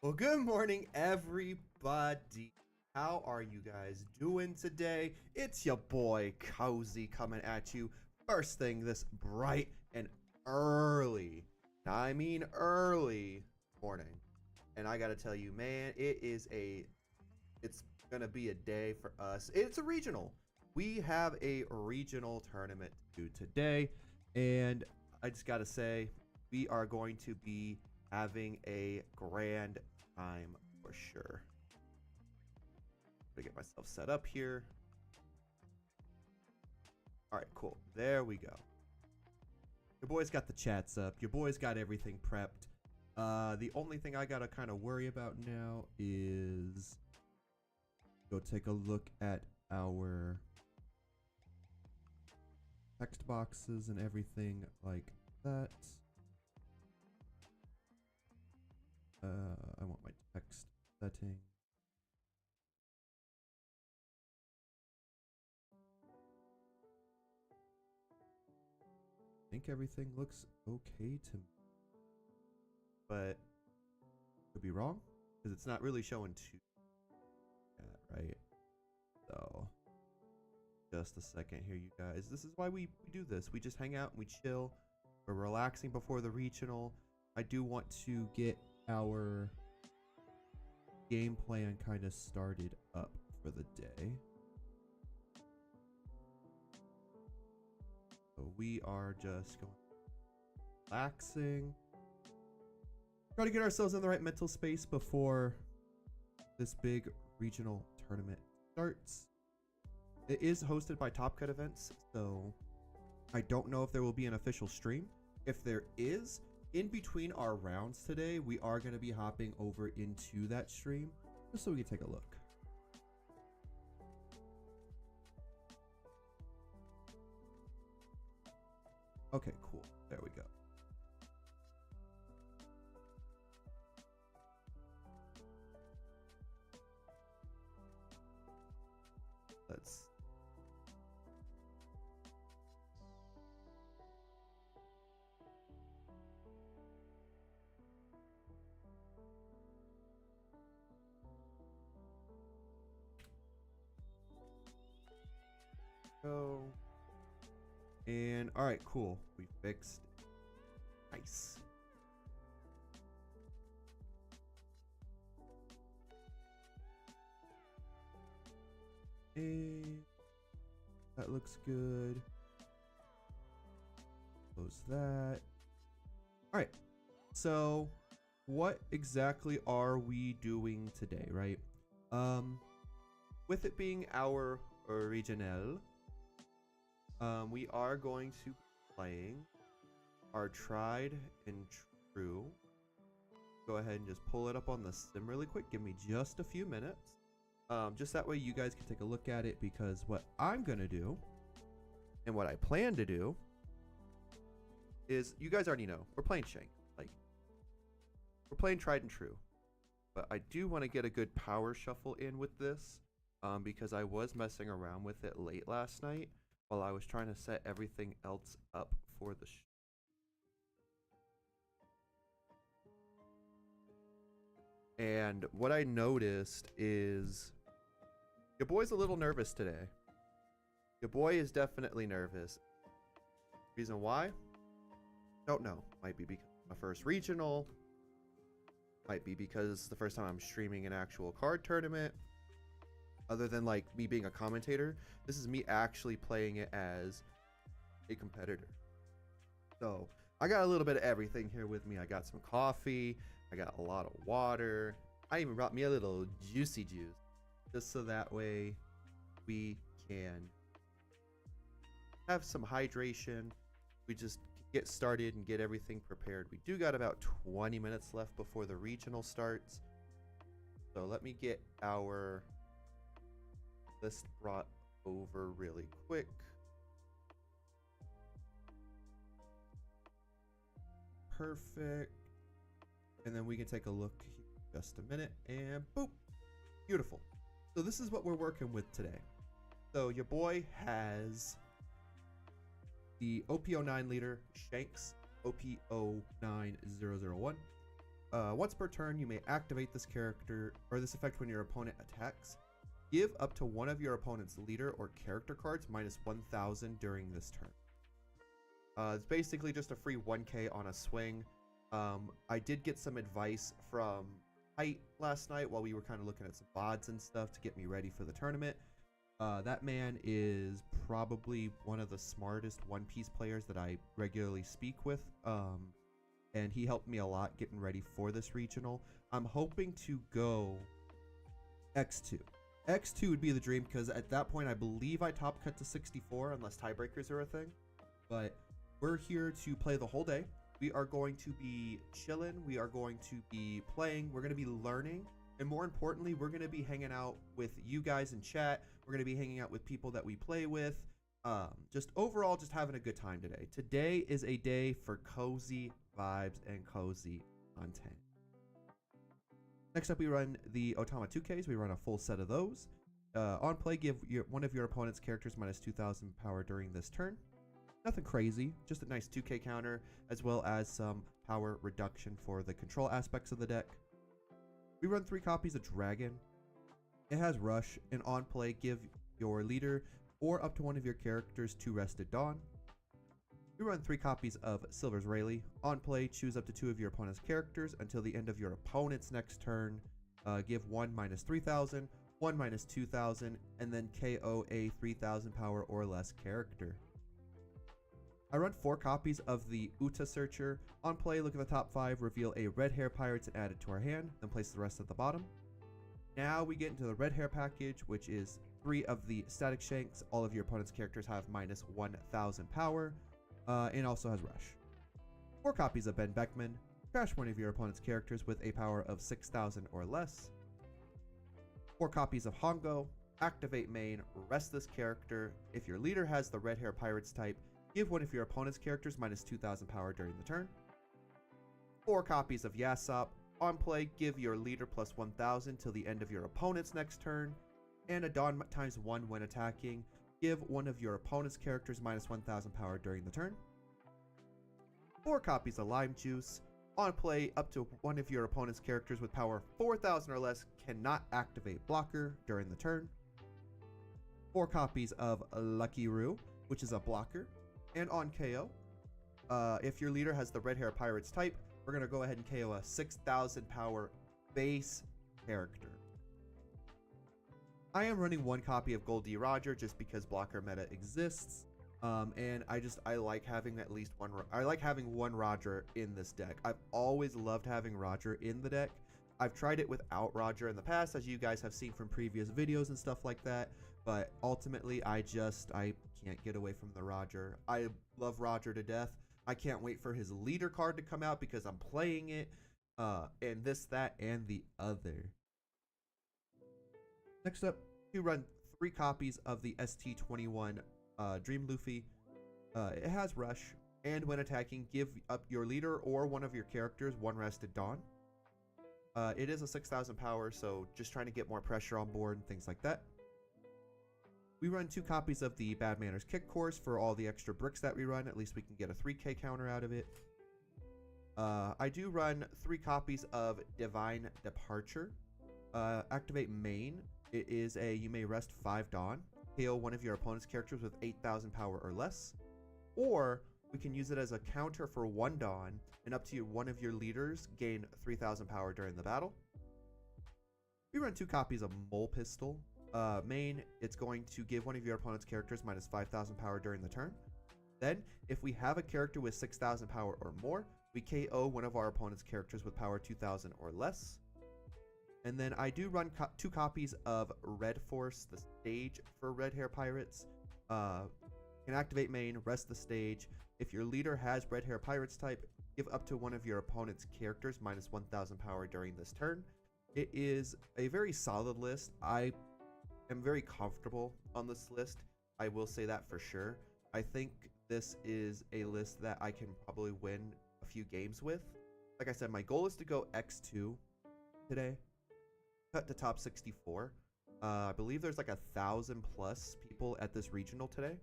Well, good morning, everybody. How are you guys doing today? It's your boy Cozy coming at you first thing this bright and early, now I mean early morning. And I gotta tell you, man, it's gonna be a day for us. It's a regional. We have a regional tournament to do today, and I just gotta say, we are going to be having a grand time for sure. Gonna get myself set up here. All right, cool. There we go. Your boy's got the chats up. Your boy's got everything prepped. The only thing I gotta kind of worry about now is go take a look at our text boxes and everything like that. I want my text setting. I think everything looks okay to me, but could be wrong because it's not really showing too yet, right? So just a second here, you guys. This is why we do this. We just hang out and we chill. We're relaxing before the regional. I do want to get our game plan kind of started up for the day. So we are just going relaxing. Try to get ourselves in the right mental space before this big regional tournament starts. It is hosted by Top Cut Events, so I don't know if there will be an official stream. If there is, in between our rounds today, we are going to be hopping over into that stream just so we can take a look. Okay, cool. There we go. Let's go. And all right, cool. We fixed it. Nice. And that looks good. Close that. All right. So what exactly are we doing today, right? With it being our original, we are going to be playing our tried and true. Go ahead and just pull it up on the sim really quick. Give me just a few minutes. Just that way you guys can take a look at it, because what I'm going to do and what I plan to do is, you guys already know, we're playing Shank. Like, we're playing tried and true. But I do want to get a good power shuffle in with this, because I was messing around with it late last night while I was trying to set everything else up for the and what I noticed is your boy's a little nervous today. Your boy is definitely nervous. Reason why? Don't know. Might be because my first regional. Might be because it's the first time I'm streaming an actual card tournament. Other than like me being a commentator, this is me actually playing it as a competitor. So I got a little bit of everything here with me. I got some coffee. I got a lot of water. I even brought me a little juicy juice, just so that way we can have some hydration. We just get started and get everything prepared. We do got about 20 minutes left before the regional starts. So let me get our list brought over really quick. Perfect. And then we can take a look here in just a minute, and boop. Beautiful. So this is what we're working with today. So your boy has the OP09 leader, Shanks, OP09001. Once per turn, you may activate this character or this effect when your opponent attacks. Give up to one of your opponent's leader or character cards minus 1,000 during this turn. It's basically just a free 1k on a swing. I did get some advice from Height last night while we were kind of looking at some VODs and stuff to get me ready for the tournament. That man is probably one of the smartest One Piece players that I regularly speak with. And he helped me a lot getting ready for this regional. I'm hoping to go X2. X2 would be the dream because at that point I believe I top cut to 64 unless tiebreakers are a thing. But we're here to play the whole day. We are going to be chilling. We are going to be playing. We're going to be learning. And more importantly, we're going to be hanging out with you guys in chat. We're going to be hanging out with people that we play with. Just overall, just having a good time today. Today is a day for cozy vibes and cozy content. Next up, we run the Otama 2Ks. We run a full set of those. On play, give one of your opponent's characters minus 2,000 power during this turn. Nothing crazy, just a nice 2k counter, as well as some power reduction for the control aspects of the deck. We run 3 copies of Dragon. It has Rush, and on play, give your leader or up to one of your characters 2 Rested Dawn. We run 3 copies of Silver's Rayleigh. On play, choose up to 2 of your opponent's characters until the end of your opponent's next turn. Give 1 minus 3,000, 1 minus 2,000, and then KO a 3,000 power or less character. I run 4 copies of the Uta Searcher. On play, look at the top 5, reveal a Red Hair Pirates and add it to our hand, then place the rest at the bottom. Now we get into the Red Hair package, which is 3 of the Static Shanks. All of your opponent's characters have minus 1,000 power, and also has Rush. 4 copies of Ben Beckman. Crash one of your opponent's characters with a power of 6,000 or less. 4 copies of Hongo. Activate main, rest this character. If your leader has the Red Hair Pirates type, give one of your opponent's characters minus 2,000 power during the turn. 4 copies of Yasop. On play, give your leader plus 1,000 till the end of your opponent's next turn. And a Dawn times 1 when attacking. Give one of your opponent's characters minus 1,000 power during the turn. 4 copies of Lime Juice. On play, up to one of your opponent's characters with power 4,000 or less cannot activate blocker during the turn. 4 copies of Lucky Roo, which is a blocker. And on KO, if your leader has the Red Hair Pirates type, we're going to go ahead and KO a 6,000 power base character. I am running 1 copy of Goldie Roger just because blocker meta exists. And I like having at least one. I like having 1 Roger in this deck. I've always loved having Roger in the deck. I've tried it without Roger in the past, as you guys have seen from previous videos and stuff like that. But ultimately, I can't get away from the Roger. I love Roger to death. I can't wait for his leader card to come out because I'm playing it. And this, that, and the other. Next up, you run 3 copies of the ST21 Dream Luffy. It has Rush, and when attacking, give up your leader or one of your characters 1 Rested Dawn. It is a 6,000 power, so just trying to get more pressure on board and things like that. We run 2 copies of the Bad Manners Kick Course for all the extra bricks that we run. At least we can get a 3k counter out of it. I do run 3 copies of Divine Departure. Activate main. It is a you may rest 5 Dawn. KO one of your opponent's characters with 8,000 power or less. Or we can use it as a counter for 1 Dawn, and up to one of your leaders gain 3,000 power during the battle. We run 2 copies of Mole Pistol. Main, it's going to give one of your opponent's characters minus 5,000 power during the turn. Then, if we have a character with 6,000 power or more, we KO one of our opponent's characters with power 2,000 or less. And then I do run 2 copies of Red Force, the stage for Red Hair Pirates. Can activate main, rest the stage. If your leader has Red Hair Pirates type, give up to one of your opponent's characters minus 1,000 power during this turn. It is a very solid list. I am very comfortable on this list. I will say that for sure. I think this is a list that I can probably win a few games with. Like I said, my goal is to go X2 today. Cut to top 64. I believe there's like 1,000 plus people at this regional today.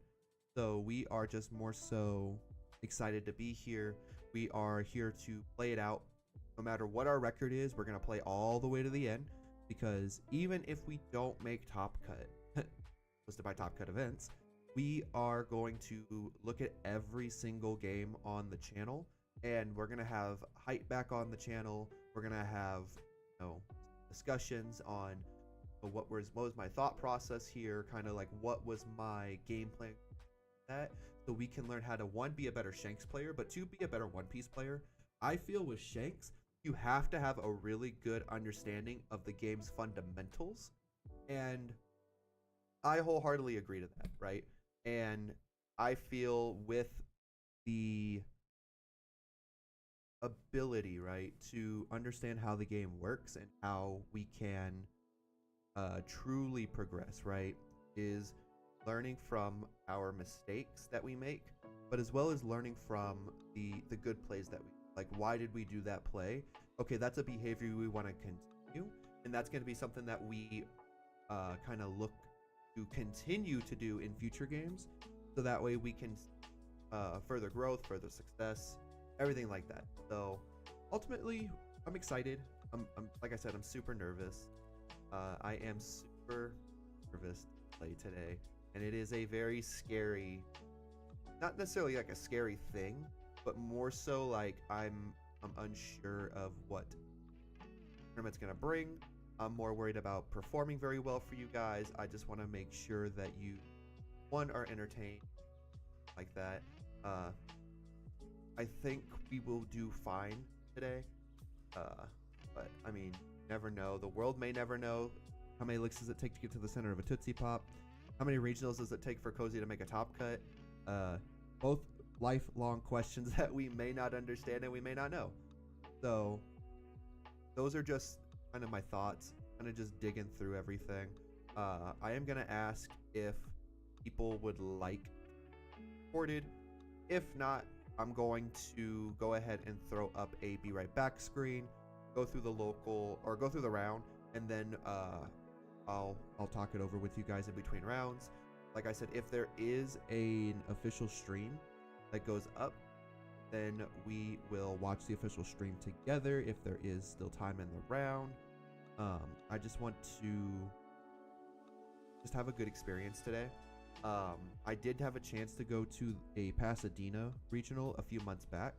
So we are just more so excited to be here. We are here to play it out. No matter what our record is, we're going to play all the way to the end, because even if we don't make top cut, listed by top cut events, we are going to look at every single game on the channel, and we're going to have hype back on the channel. We're going to have, you know, discussions on what was my thought process here, kind of like what was my game plan, that so we can learn how to, one, be a better Shanks player, but two, be a better One Piece player. I feel with Shanks, you have to have a really good understanding of the game's fundamentals, and I wholeheartedly agree to that, right? And I feel with the ability, right, to understand how the game works and how we can truly progress, right, is learning from our mistakes that we make, but as well as learning from the good plays that we like. Why did we do that play? Okay, that's a behavior we want to continue, and that's going to be something that we kind of look to continue to do in future games, so that way we can further growth, further success, everything like that. So ultimately, I'm excited. I'm like I said, I'm super nervous. I am super nervous to play today, and it is a very scary, not necessarily like a scary thing, but more so like I'm unsure of what the tournament's gonna bring. I'm more worried about performing very well for you guys. I just want to make sure that you, one, are entertained like that. I think we will do fine today, but I mean, never know. The world may never know. How many licks does it take to get to the center of a Tootsie Pop? How many regionals does it take for Cozy to make a top cut? Both lifelong questions that we may not understand and we may not know. So those are just kind of my thoughts, kind of just digging through everything. I am going to ask if people would like recorded. If not, I'm going to go ahead and throw up a be right back screen, go through the local, or go through the round, and then I'll talk it over with you guys in between rounds. Like I said, if there is an official stream that goes up, then we will watch the official stream together if there is still time in the round. I just want to just have a good experience today. I did have a chance to go to a Pasadena regional a few months back.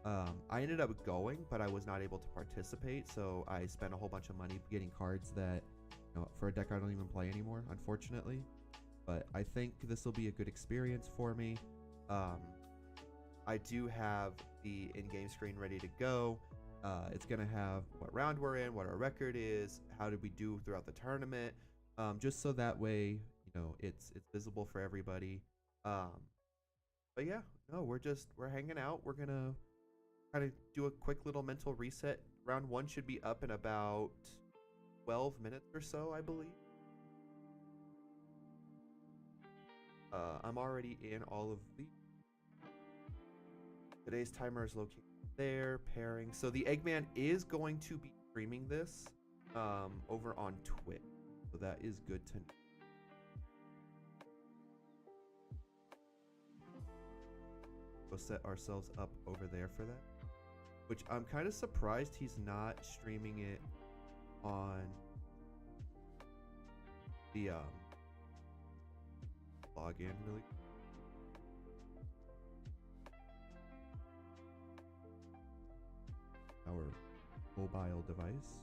I ended up going, but I was not able to participate, so I spent a whole bunch of money getting cards that, you know, for a deck I don't even play anymore, unfortunately. But I think this will be a good experience for me. I do have the in-game screen ready to go. It's gonna have what round we're in, what our record is, how did we do throughout the tournament, just so that way, you know, it's visible for everybody. But yeah, no, we're hanging out. We're gonna kind of do a quick little mental reset. Round one should be up in about 12 minutes or so, I believe. I'm already in all of the today's timer is located there. Pairing. So the Eggman is going to be streaming this over on Twitch, so that is good to know. We'll set ourselves up over there for that, which I'm kind of surprised he's not streaming it on the login really. Our mobile device.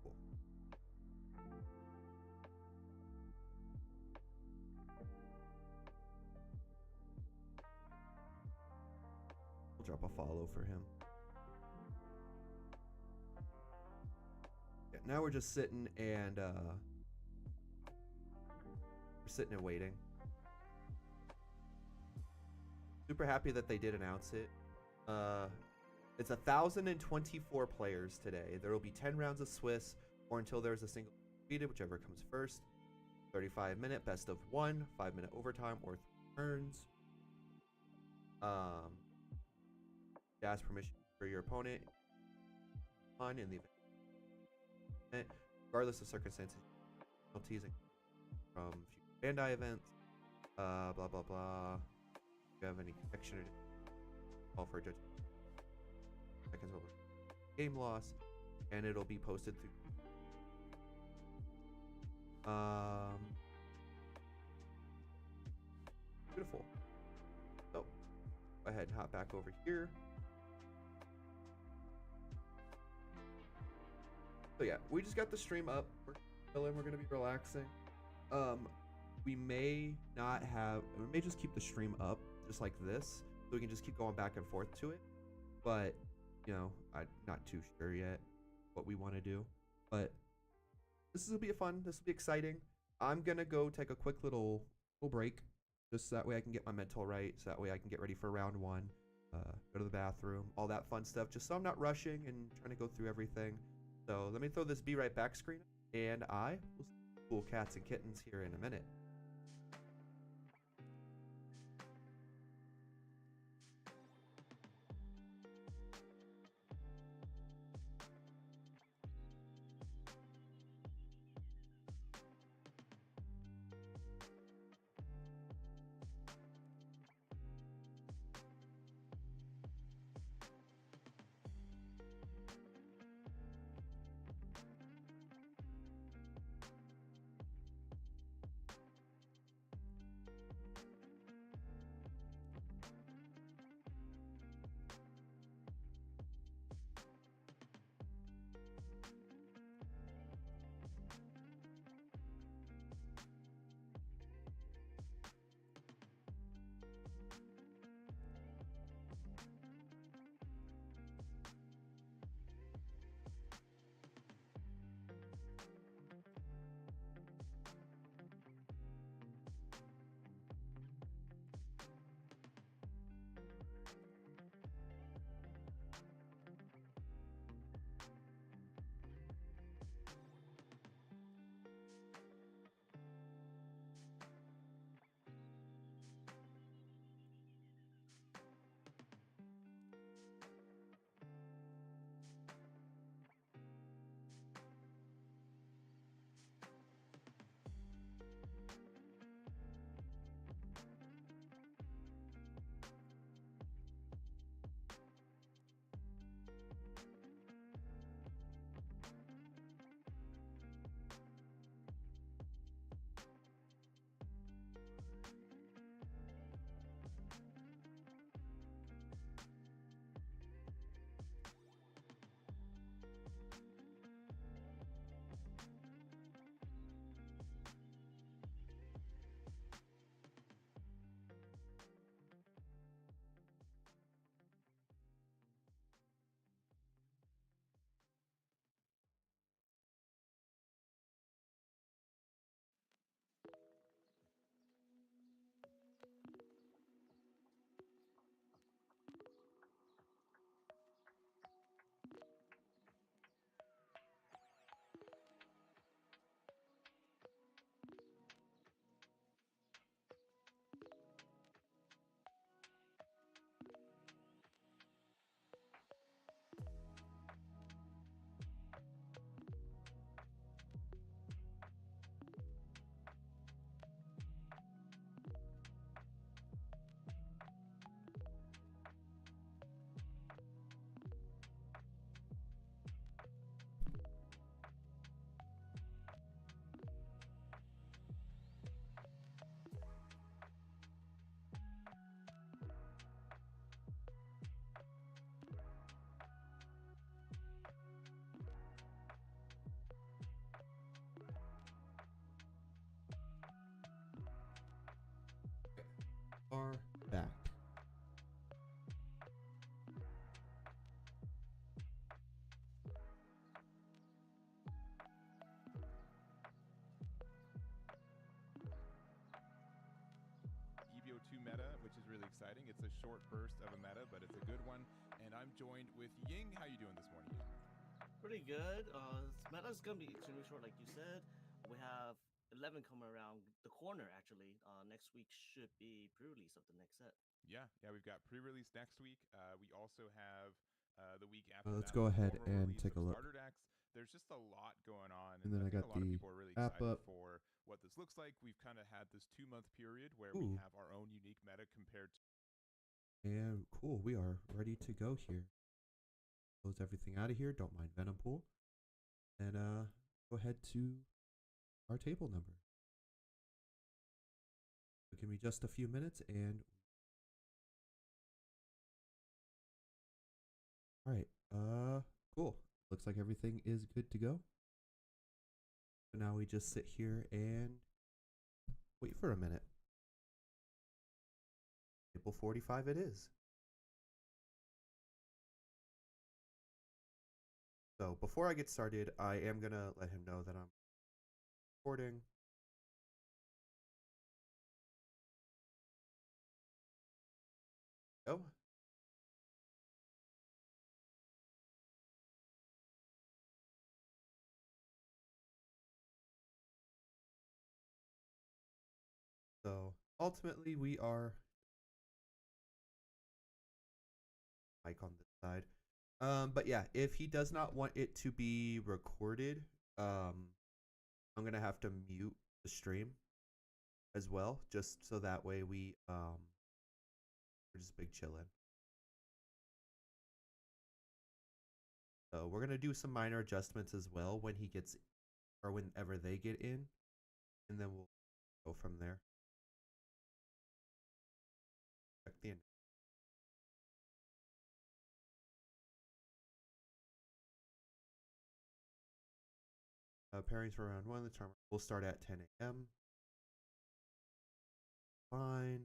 Cool. We'll drop a follow for him. Yeah, now we're just sitting and waiting. Super happy that they did announce it. It's 1,024 players today. There will be 10 rounds of Swiss, or until there's a single defeated, whichever comes first. 35-minute best of 1, 5-minute overtime, or 3 turns. Ask permission for your opponent on in the event, regardless of circumstances, penalties from future Bandai events. Blah blah blah. If you have any connection or call for a judge seconds over game loss, and it'll be posted through. Beautiful. So go ahead and hop back over here. So yeah, we just got the stream up. We're chilling. We're gonna be relaxing. We may not have. We may just keep the stream up just like this, so we can just keep going back and forth to it. But you know, I'm not too sure yet what we want to do. But this will be fun. This will be exciting. I'm gonna go take a quick little break, just so that way I can get my mental right, so that way I can get ready for round one. Go to the bathroom, all that fun stuff, just so I'm not rushing and trying to go through everything. So let me throw this be right back screen, and I will see cool cats and kittens here in a minute. Are back. EB02 meta, which is really exciting. It's a short burst of a meta, but it's a good one. And I'm joined with Ying. How you doing this morning, Ying? Pretty good. Meta's gonna be extremely short, like you said. We have 11 coming around the corner. Actually, next week should be pre-release of the next set. Yeah, we've got pre-release next week. We also have the week after Let's that, go the ahead formal and release take of a look. starter decks. there's just a lot going on, And then I I think got a lot of the people are really wrap excited up. for what this looks like. We've kind of had this 2-month period where Ooh. we have our own unique meta compared to. And cool, we are ready to go here. Close everything out of here. Don't mind Venom Pool. And go ahead to our table number. So give me just a few minutes and all right. Cool. Looks like everything is good to go. So now we just sit here and wait for a minute. Table 45 it is. So before I get started, I am going to let him know that I'm recording. Oh. So ultimately we are mic on this side. But yeah, if he does not want it to be recorded, I'm gonna have to mute the stream as well, just so that way we're just big chillin'. So we're gonna do some minor adjustments as well when he gets, or whenever they get in, and then we'll go from there. Check the pairings for round 1. The tournament will start at 10 a.m. Fine.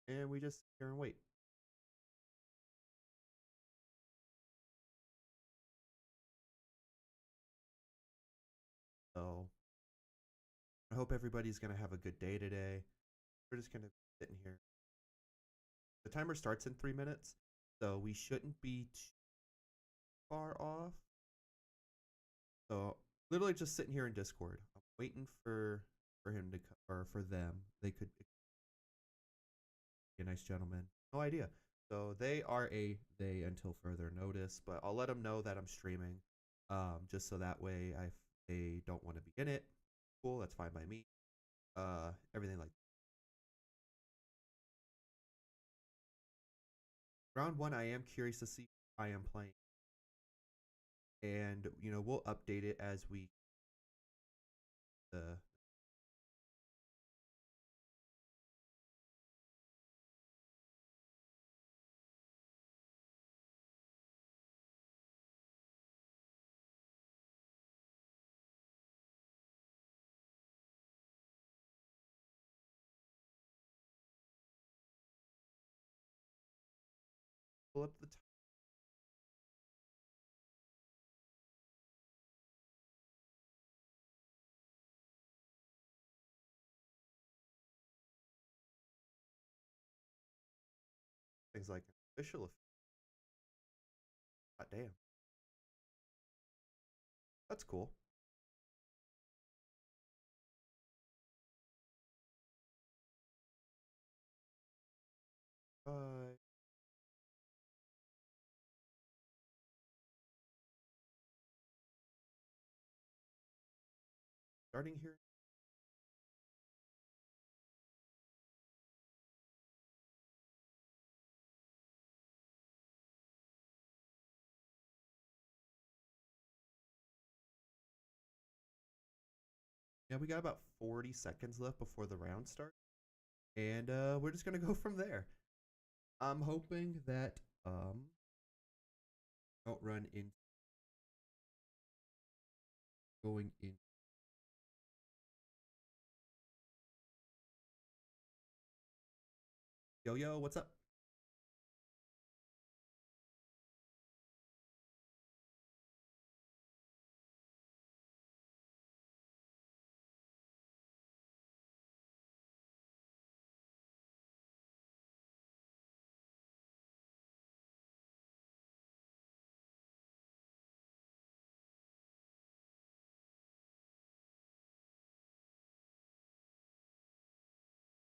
And we just sit here and wait. So I hope everybody's gonna have a good day today. We're just gonna sit in here. The timer starts in 3 minutes, so we shouldn't be too far off. So literally just sitting here in Discord. I'm waiting for him to or for them. They could be a nice gentleman. No idea. So they are they until further notice, but I'll let them know that I'm streaming. Just so that way they don't want to be in it. Cool, that's fine by me. Everything like round 1, I am curious to see I am playing. And we'll update it as we pull up the things like official effect. God damn. That's cool. Starting here. Yeah, we got about 40 seconds left before the round starts. And we're just going to go from there. I'm hoping that don't run in going in. Yo, what's up?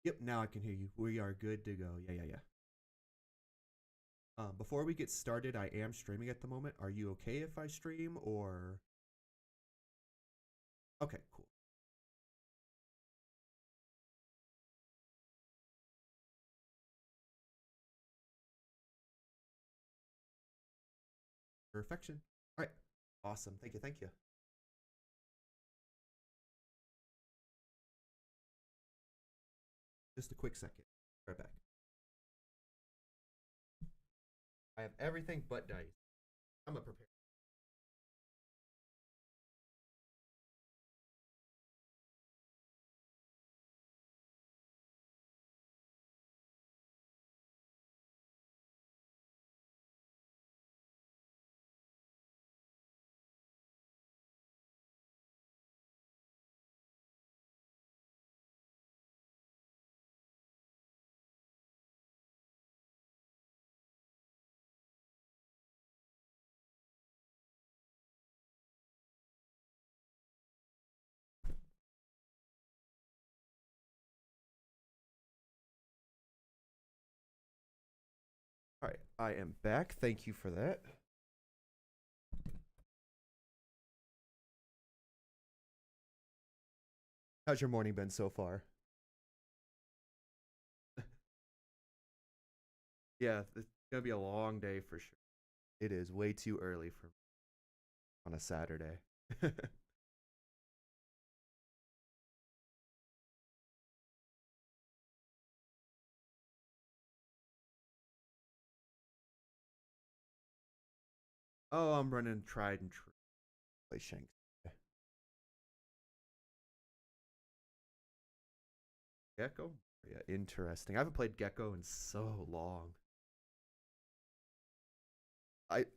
Yep, now I can hear you. We are good to go. Yeah. Before we get started, I am streaming at the moment. Are you okay if I stream or? Okay, cool. Perfection. All right. Awesome. Thank you. Thank you. Just a quick second. Right back. I have everything but dice. I'm a prepare. All right, I am back. Thank you for that. How's your morning been so far? Yeah, it's gonna be a long day for sure. It is way too early for on a Saturday. Oh, I'm running tried and true. Play Shanks. Gecko? Yeah, interesting. I haven't played Gecko in so long.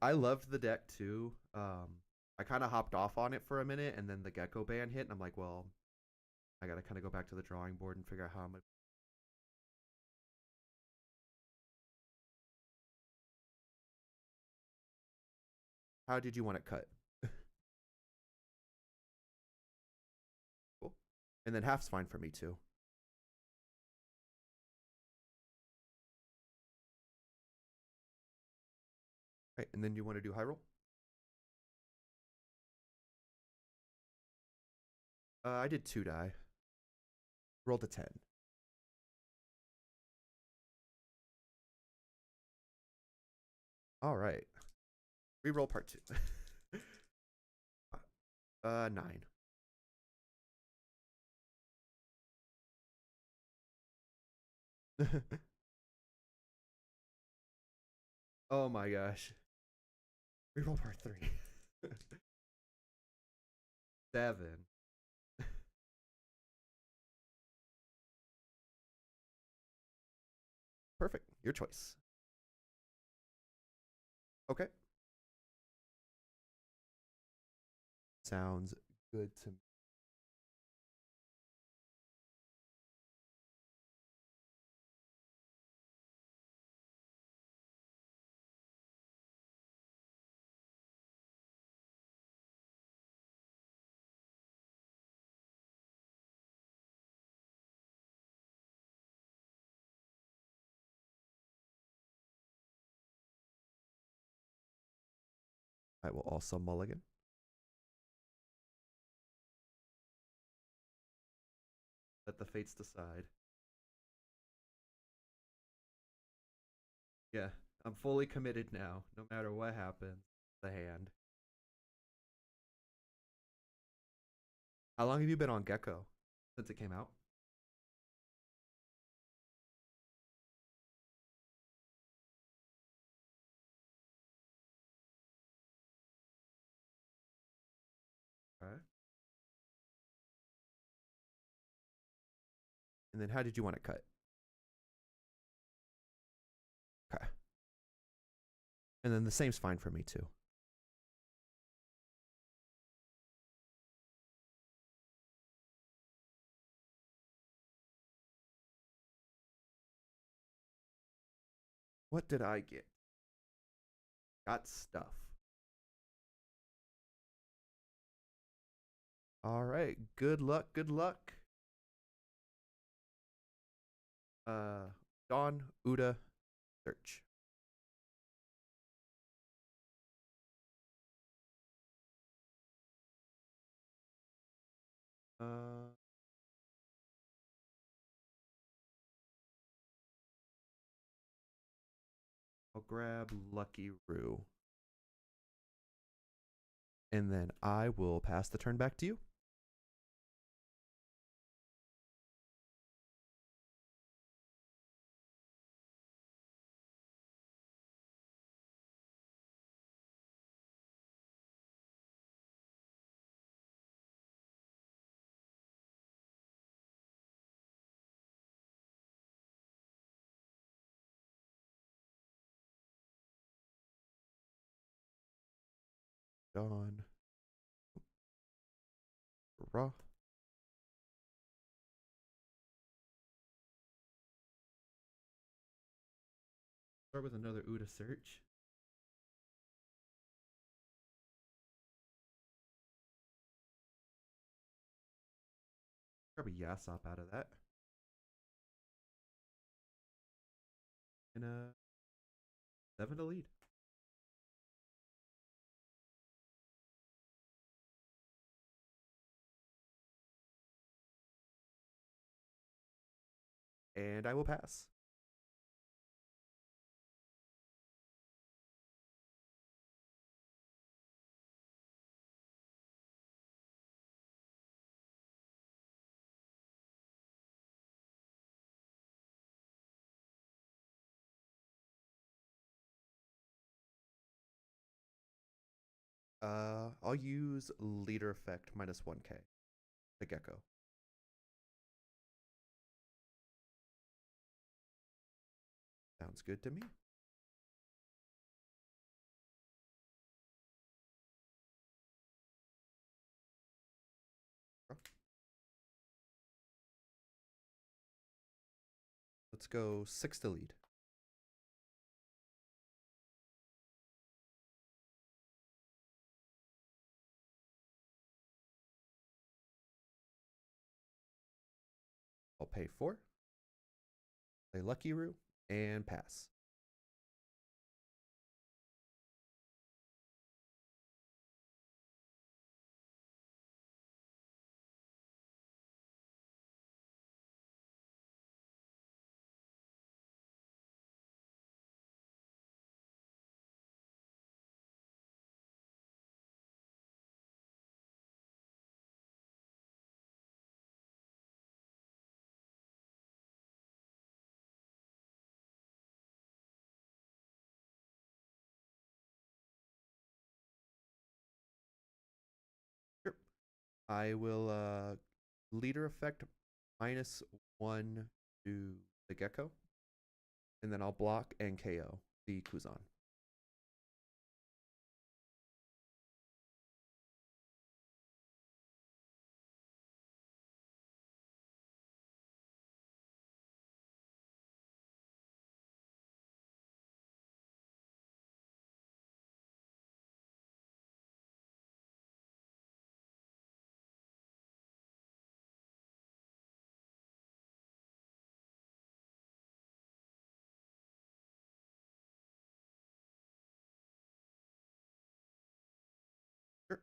I loved the deck too. I kind of hopped off on it for a minute, and then the Gecko ban hit, and I'm like, well, I gotta kind of go back to the drawing board and figure out how I'm gonna. How did you want it cut? Cool. And then half's fine for me too. Right, and then you want to do high roll? I did 2 die. Rolled a 10. All right. Reroll part 2. 9. Oh my gosh. Reroll part 3. 7. Perfect. Your choice. Okay. Sounds good to me. I will also mulligan. Let the fates decide. Yeah, I'm fully committed now, no matter what happens. The hand. How long have you been on Gecko? Since it came out? Okay. And then how did you want it cut? Okay. And then the same's fine for me too. What did I get? Got stuff. All right. Good luck. Good luck. Dawn, Uda, search. Uh, I'll grab Lucky Roo. And then I will pass the turn back to you. Dawn. Raw. Start with another Uda search. Grab a Yasop out of that. And 7 to lead. And I will pass. I'll use leader effect minus 1k. The gecko. Sounds good to me. Let's go 6 to lead. I'll pay 4. Play Lucky Roo and pass. Sure. I will leader effect minus 1 to the gecko. And then I'll block and KO the Kuzan. Sure.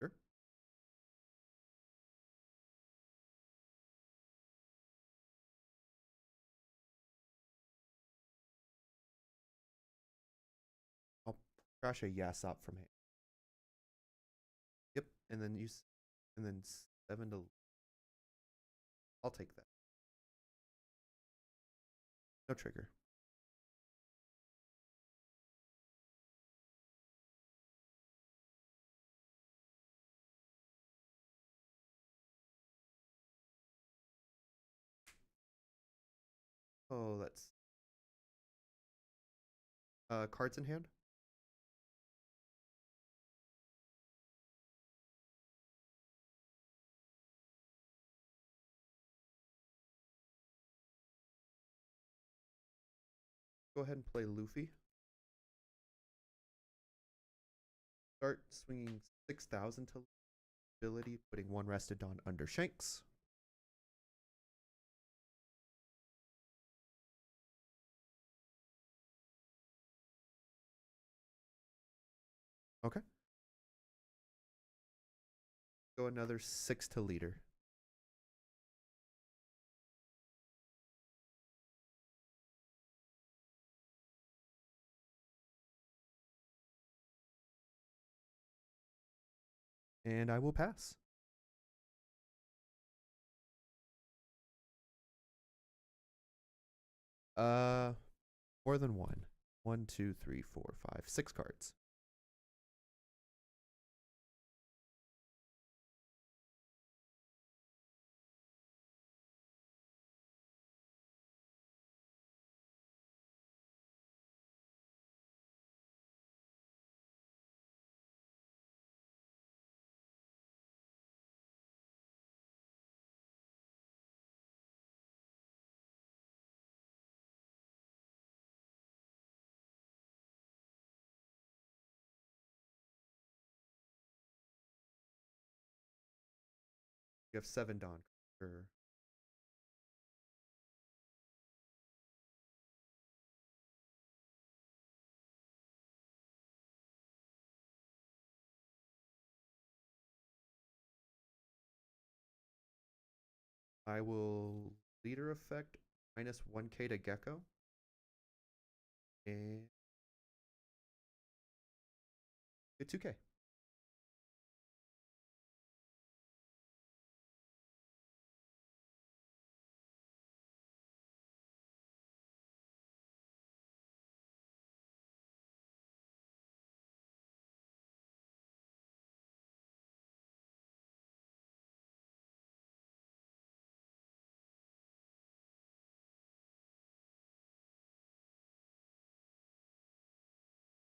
Sure. I'll crash a Yasop from hand. Yep. And then use, and then 7 to. I'll take that. No trigger. Oh, that's cards in hand. Go ahead and play Luffy. Start swinging 6,000 to ability, putting 1 rested on under Shanks. Okay. Go another 6 to leader. And I will pass. More than one. 1, 2, 3, 4, 5, 6 cards. You have 7 Dawn. Sure. I will leader effect minus 1k to Gecko. And get 2k.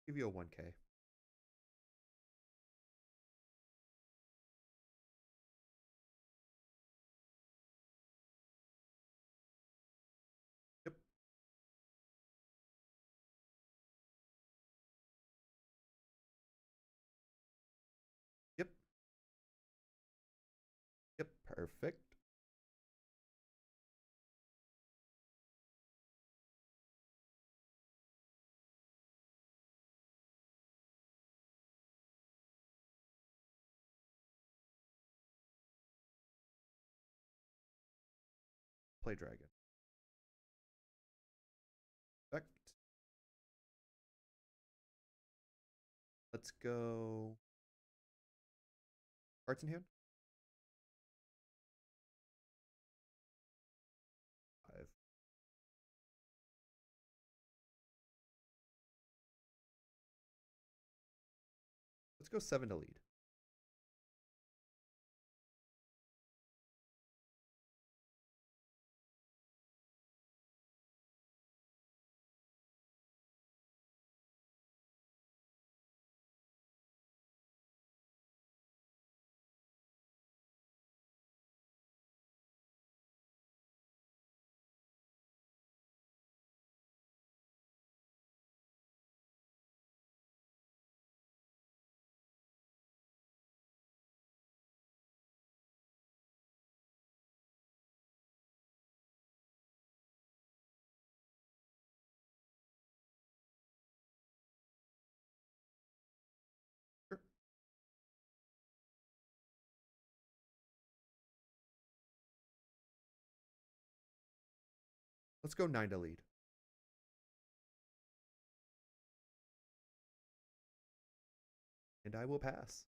Give you a 1k. Yep. Yep. Yep. Perfect. Play dragon. Perfect. Let's go. Cards in hand. 5. Let's go 7 to lead. Sure. Let's go 9 to lead. And I will pass.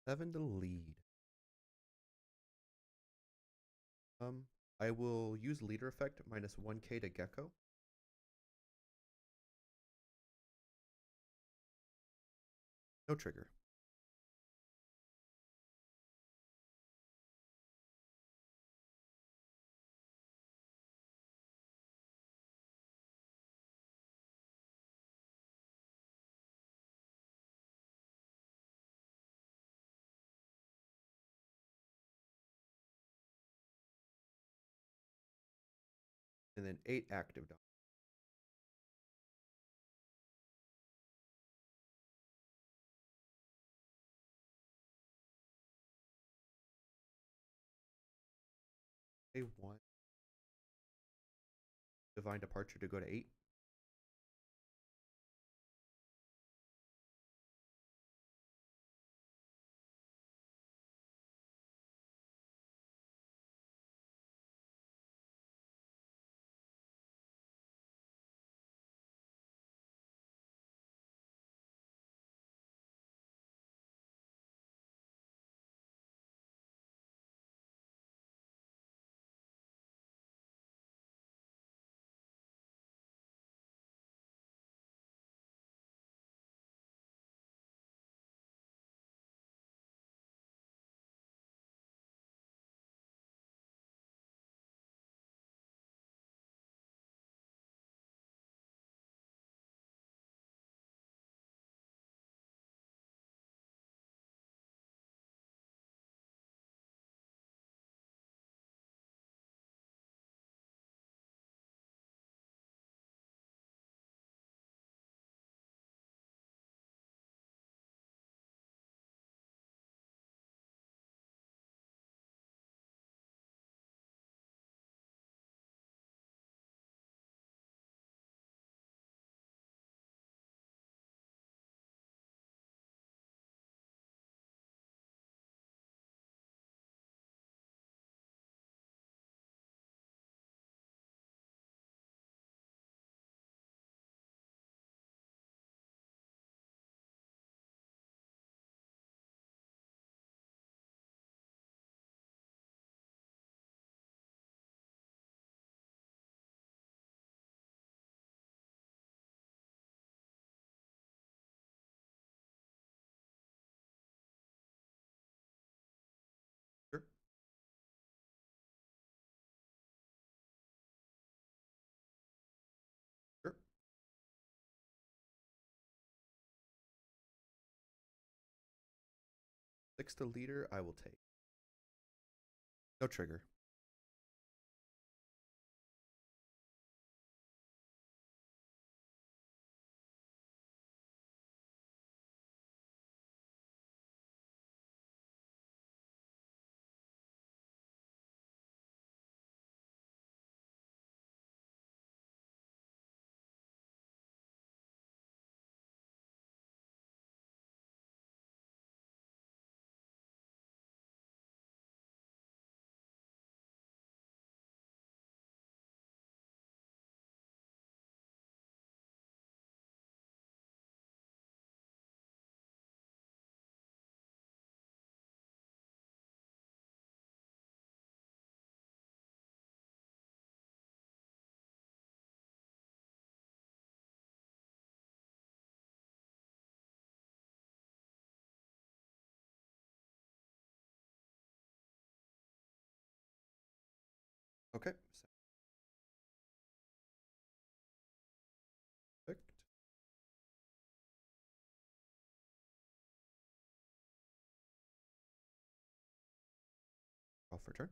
7 to lead. I will use leader effect minus 1k to Gecko. No trigger. And then 8 active dot. A1. Divine Departure to go to 8. Sure. Sure. 6 to leader, I will take. No trigger. Okay. Perfect. Draw for turn.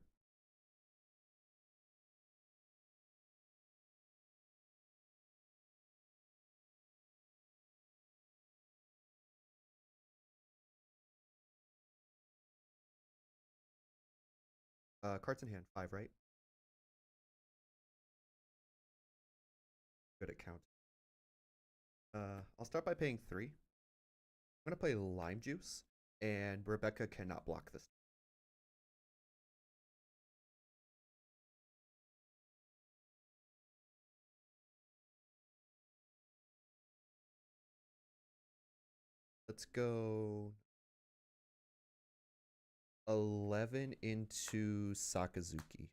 Cards in hand, 5, right? Good at count. I'll start by paying 3. I'm gonna play Lime Juice, and Rebecca cannot block this. Let's go 11 into Sakazuki.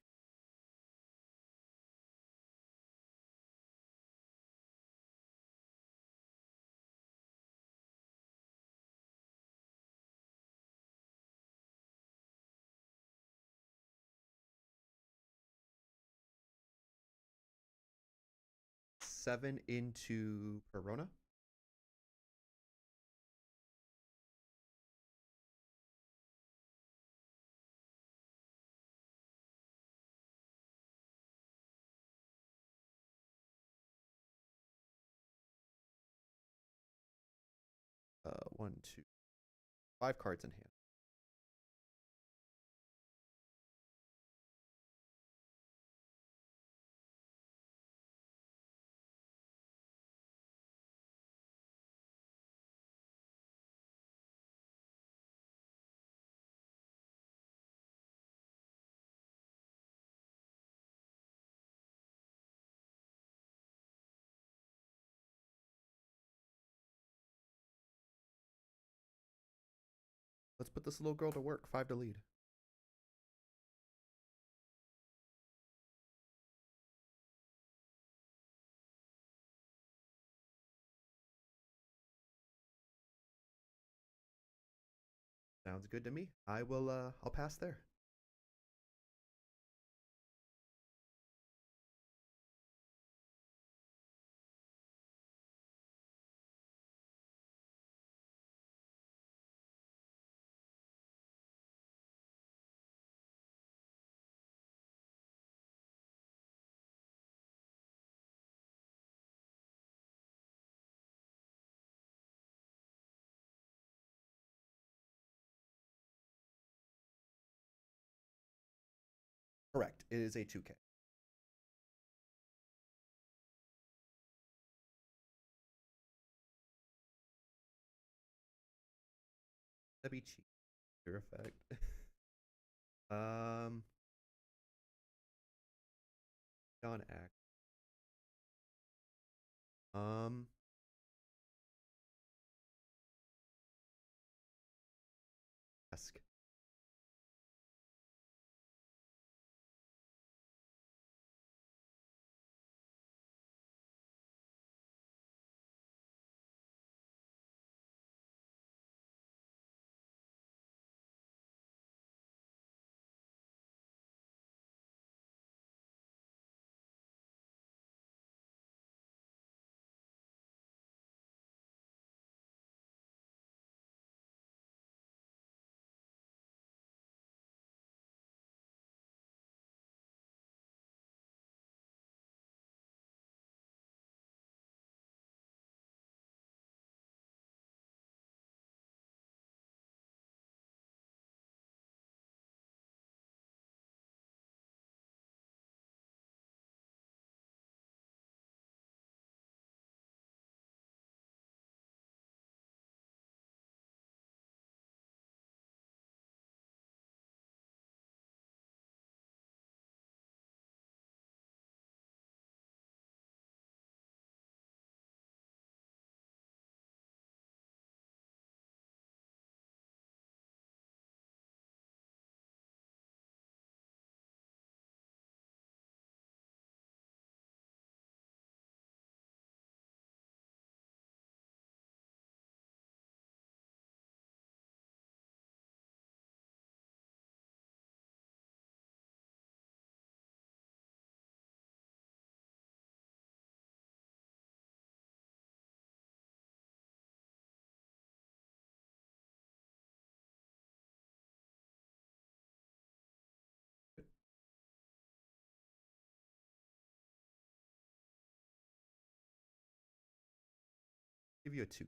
Seven into Perona. One, two, 5 cards in hand. Let's put this little girl to work. 5 to lead. Sounds good to me. I will I'll pass there. Correct. It is a 2K. That'd be cheap. Your effect. Non act. Ask. Give you a 2K.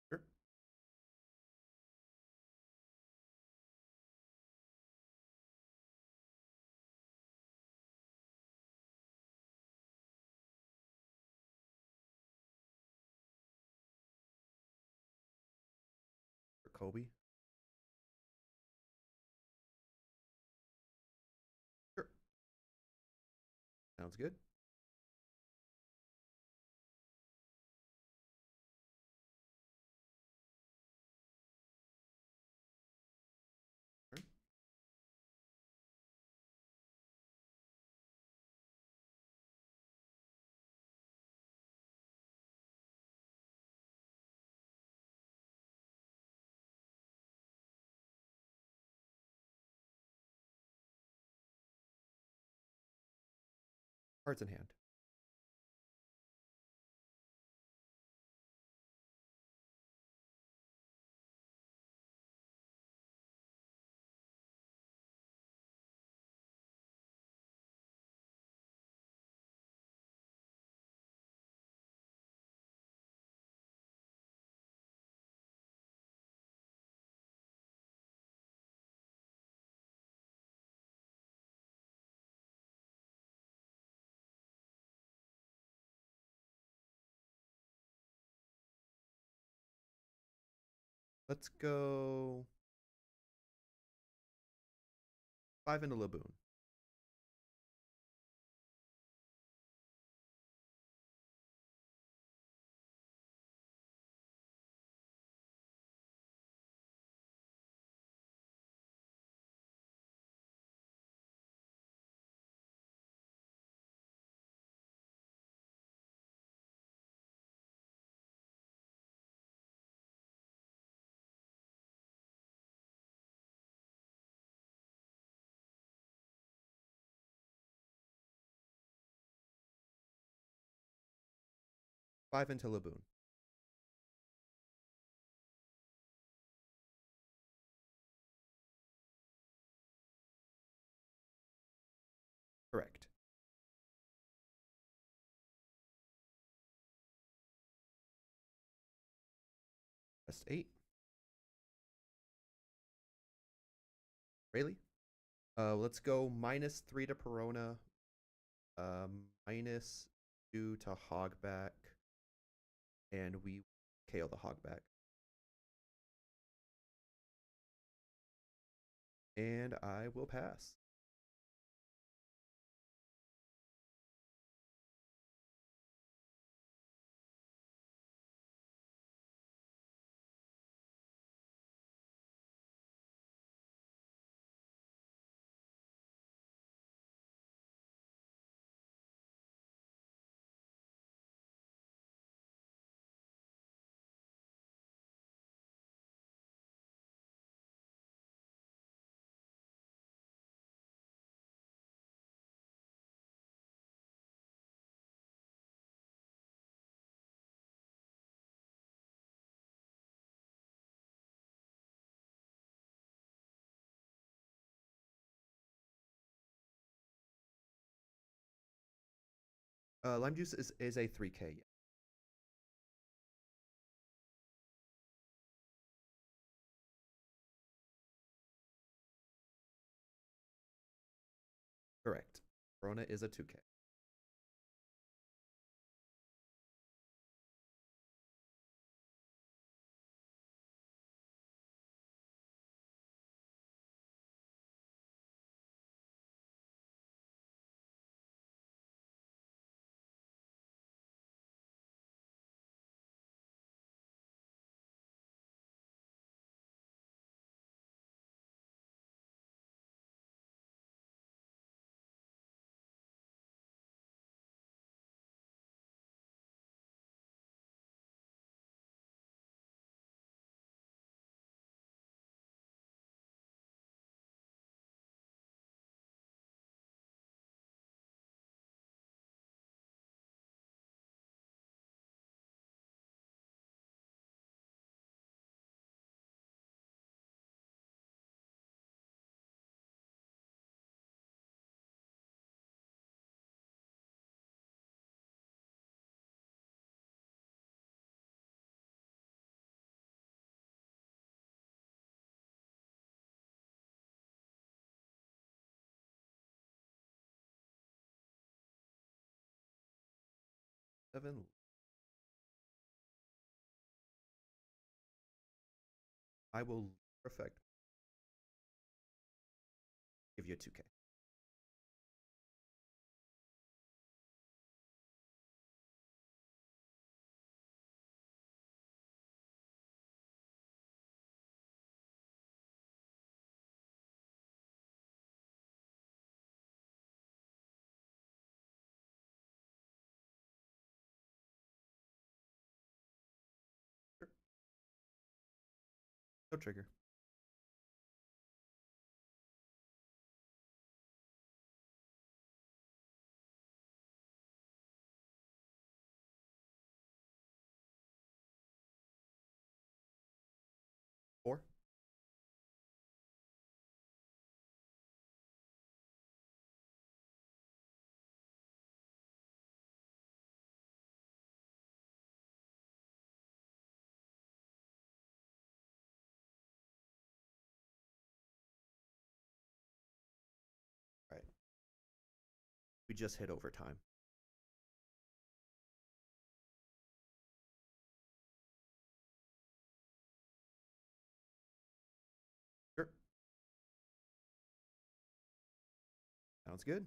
Sure. Kobe. Sure. Sounds good. Sure. Cards in hand. Let's go 5 into Laboon. Five into Laboon. Correct. Best 8. Rayleigh. Let's go -3 to Perona. -2 to Hogback. And we KO the Hogback. And I will pass. Lime juice is a 3K. Correct. Perona is a 2K. Seven. I will perfect. Give you a 2K. Sure. No trigger. Four. All right. We just hit overtime. Sure. Sounds good.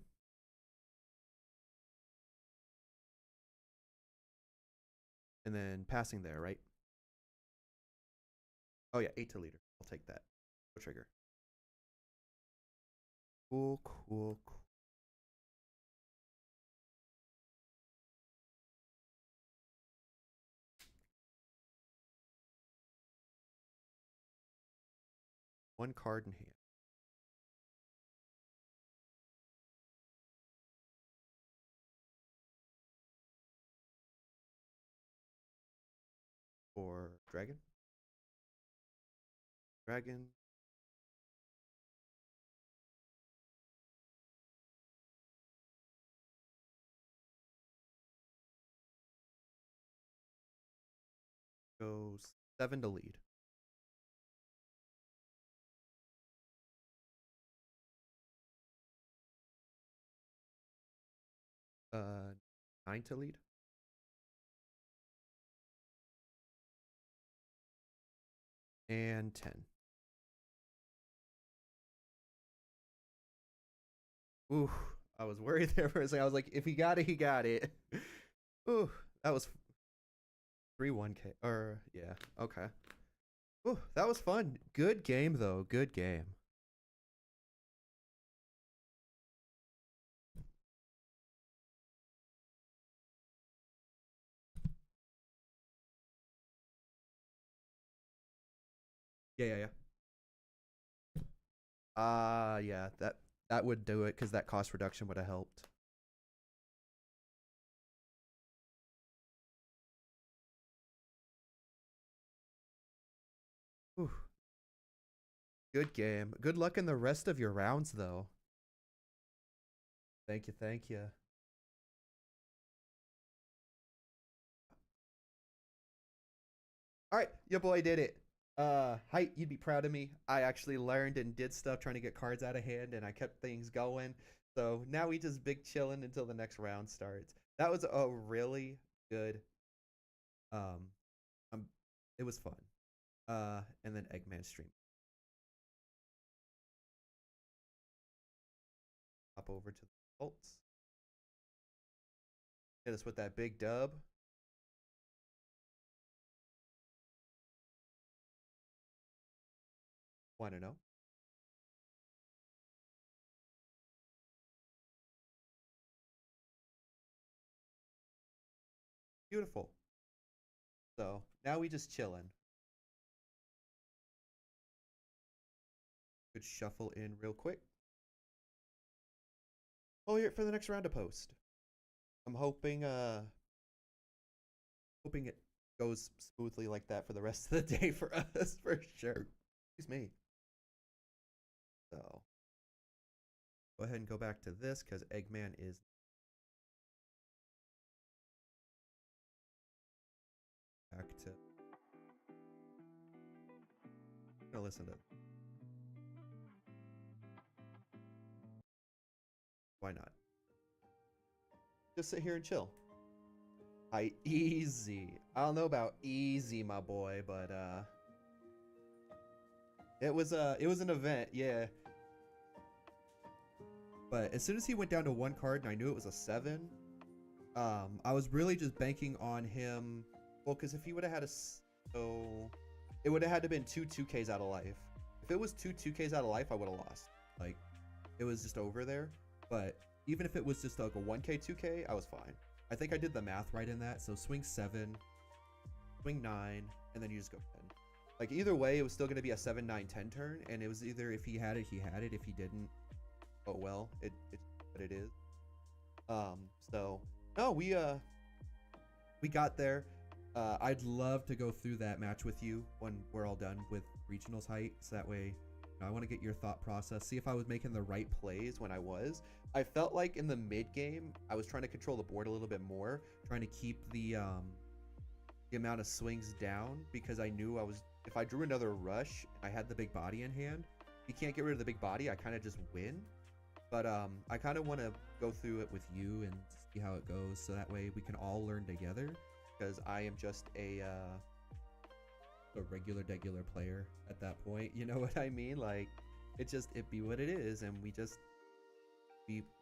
And then passing there, right? Oh yeah, 8 to leader. I'll take that. No trigger. Cool, cool, cool. One card in hand. For dragon. Dragon. Goes 7 to lead. Uh, 9 to lead. And 10. Ooh, I was worried there for a second. I was like, if he got it, he got it. Ooh, that was 3-1K. Or, yeah, okay. Ooh, that was fun. Good game, though. Good game. Yeah, yeah, yeah. Yeah, that would do it because that cost reduction would have helped. Ooh. Good game. Good luck in the rest of your rounds, though. Thank you, thank you. All right, your boy did it. Height, you'd be proud of me. I actually learned and did stuff trying to get cards out of hand, and I kept things going. So now we just big chilling until the next round starts. That was a really good. Um, it was fun. And then Eggman stream. Hop over to the Colts. Hit us with that big dub. Want to know? Beautiful. So now we just chilling. Could shuffle in real quick. Oh, here for the next round of post. I'm hoping it goes smoothly like that for the rest of the day for us for sure. Excuse me. So go ahead and go back to this because Eggman is back to. I'm gonna listen to. Why not? Just sit here and chill. Easy. I don't know about easy, my boy, but It was an event, yeah. But as soon as he went down to 1 card and I knew it was a 7, I was really just banking on him. Well, because if he would have had so it would have had to been 2 2Ks out of life. If it was 2 2Ks out of life, I would have lost. Like, it was just over there. But even if it was just like a 1K 2K, I was fine. I think I did the math right in that. So swing 7, swing 9, and then you just go 10. Like, either way, it was still going to be a 7 9 10 turn, and it was either if he had it, he had it. If he didn't, oh well, it's what it is. So no, we got there. I'd love to go through that match with you when we're all done with regionals height, so that way, you know, I want to get your thought process, see if I was making the right plays when I was. I felt like in the mid game, I was trying to control the board a little bit more, trying to keep the amount of swings down, because I knew if I drew another rush, I had the big body in hand. If you can't get rid of the big body, I kind of just win. But I kind of want to go through it with you and see how it goes, so that way we can all learn together, because I am just a regular player at that point. You know what I mean? Like, it be what it is, and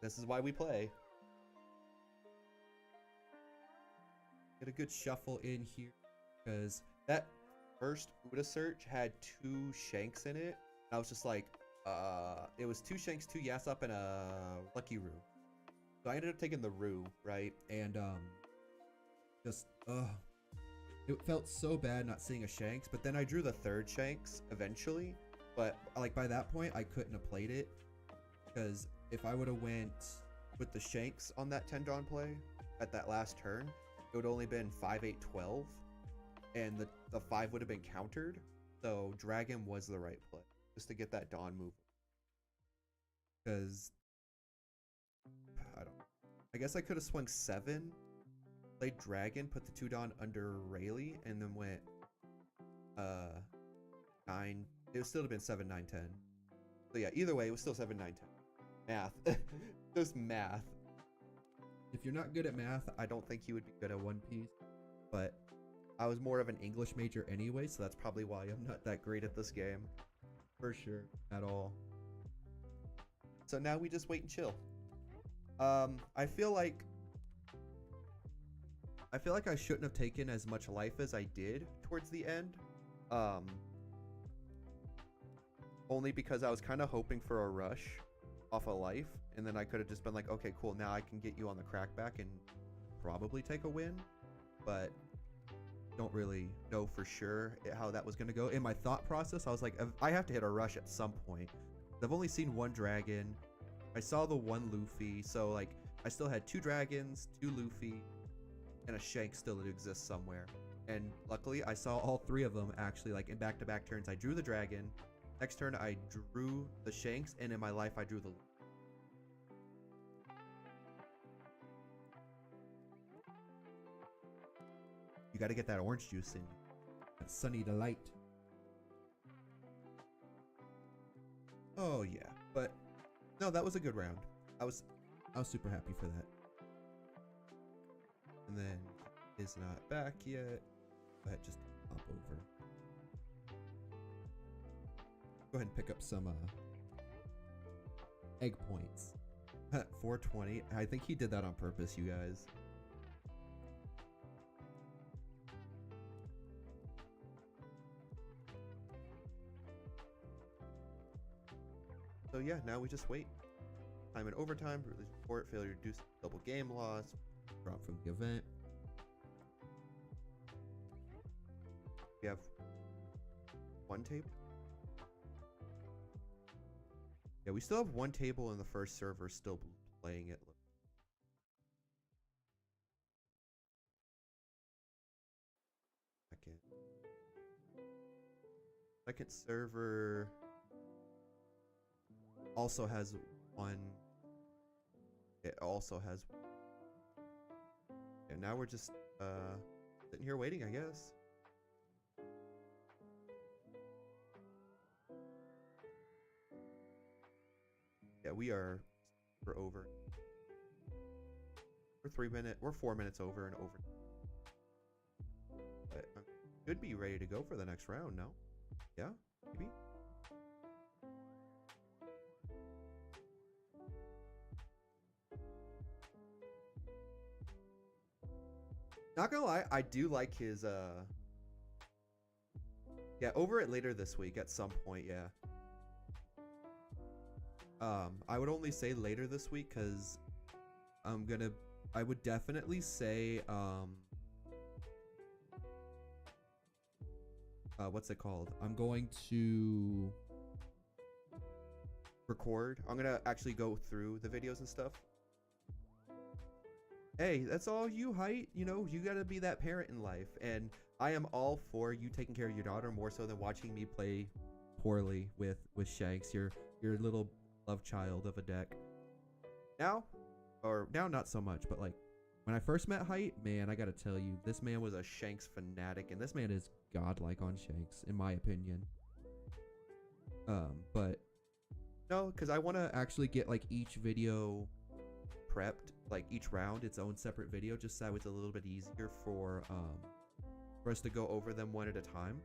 this is why we play. Get a good shuffle in here, because that first Uda search had 2 Shanks in it. I was just like, it was 2 Shanks, 2 Yasop, and a Lucky Roo. So I ended up taking the Roo, right? And it felt so bad not seeing a Shanks, but then I drew the 3rd Shanks eventually. But like by that point, I couldn't have played it, because if I would have went with the Shanks on that 10 Dawn play at that last turn, it would only been 5 8 12, and the 5 would have been countered. So Dragon was the right play, just to get that Dawn move. Because I guess I could have swung 7, played Dragon, put the 2 Dawn under Rayleigh, and then went 9. It would still have been 7 9 10. So yeah, either way, it was still 7 9 10. Math. Just math. If you're not good at math, I don't think you would be good at One Piece. But I was more of an English major anyway, so that's probably why I'm not that great at this game. For sure. At all. So now we just wait and chill. I feel like I shouldn't have taken as much life as I did towards the end. Only because I was kind of hoping for a rush off a life, and then I could have just been like, okay, cool, now I can get you on the crackback and probably take a win. But don't really know for sure how that was going to go. In my thought process, I was like, I have to hit a rush at some point. I've only seen 1 dragon. I saw the 1 Luffy, so like I still had 2 dragons, 2 Luffy, and a Shank still that exists somewhere. And luckily, I saw all 3 of them actually, like in back-to-back turns. I drew the dragon. Next turn, I drew the Shanks, and in my life, I drew the Luffy. You got to get that orange juice in. That sunny delight. Oh yeah, but no, that was a good round. I was super happy for that. And then is not back yet. Go ahead, just hop over. Go ahead and pick up some egg points. 420. I think he did that on purpose, you guys. So yeah, now we just wait. Time in overtime, release report, failure to reduce double game loss, drop from the event. We have 1 tape. Yeah, we still have 1 table in the first server still playing it. Second server also has 1. It also has. And now we're just sitting here waiting, I guess. Yeah, we're over. We're 4 minutes over and over. But should be ready to go for the next round, no? Yeah, maybe. Not gonna lie, I do like his yeah, over it later this week at some point, yeah. I would only say later this week because I would definitely say what's it called? I'm going to record. I'm gonna actually go through the videos and stuff. Hey, that's all you, Height. You know, you gotta be that parent in life, and I am all for you taking care of your daughter more so than watching me play poorly with Shanks, your little love child of a deck. Now not so much, but like when I first met Height, man, I gotta tell you, this man was a Shanks fanatic, and this man is godlike on Shanks, in my opinion. But no, because I want to actually get like each video prepped, like each round its own separate video, just so it's a little bit easier for us to go over them one at a time.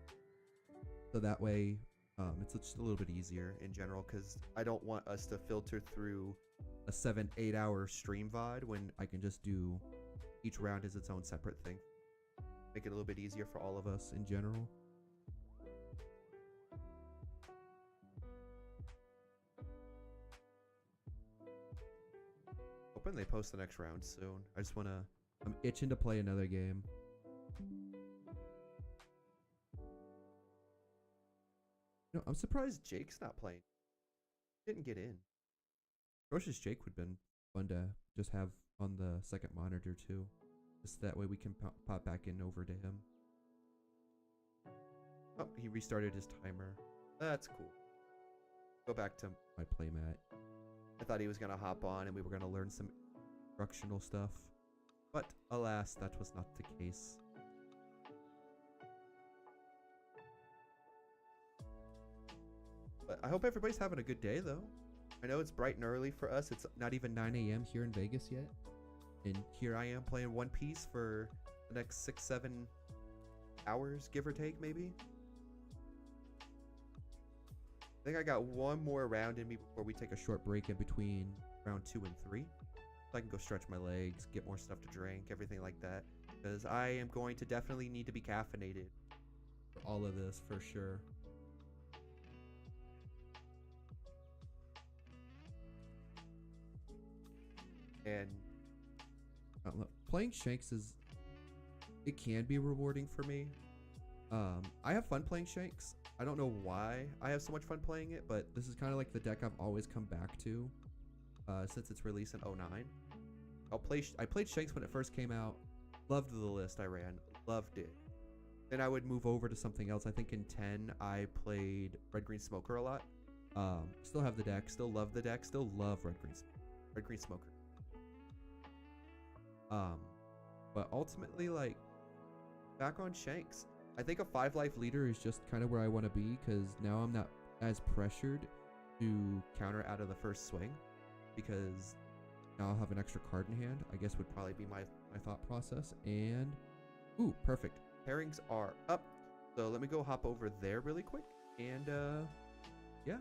So that way, it's just a little bit easier in general, because I don't want us to filter through a 7-8 hour stream VOD when I can just do each round as its own separate thing. Make it a little bit easier for all of us in general. Hoping they post the next round soon. I'm itching to play another game. No, I'm surprised Jake's not playing. Didn't get in. Rosh's Jake would have been fun to just have on the second monitor too. Just that way we can pop back in over to him. Oh, he restarted his timer. That's cool. Go back to my playmat. I thought he was going to hop on and we were going to learn some instructional stuff. But alas, that was not the case. But I hope everybody's having a good day though. I know it's bright and early for us. It's not even 9 a.m. here in Vegas yet. And here I am playing One Piece for the next 6-7 hours, give or take, maybe. I think I got one more round in me before we take a short break in between round 2 and 3. So I can go stretch my legs, get more stuff to drink, everything like that. Because I am going to definitely need to be caffeinated for all of this, for sure. And playing Shanks it can be rewarding for me. I have fun playing Shanks. I don't know why I have so much fun playing it, but this is kind of like the deck I've always come back to since its release in 09. I played Shanks when it first came out. Loved the list I ran. Loved it. Then I would move over to something else. I think in 10 I played Red Green Smoker a lot. Still have the deck. Still love the deck. Still love Red Green Smoker. But ultimately, like, back on Shanks. I think a 5-life leader is just kind of where I want to be, because now I'm not as pressured to counter out of the first swing, because now I'll have an extra card in hand, I guess would probably be my thought process. And, ooh, perfect. Pairings are up. So let me go hop over there really quick. And, yeah.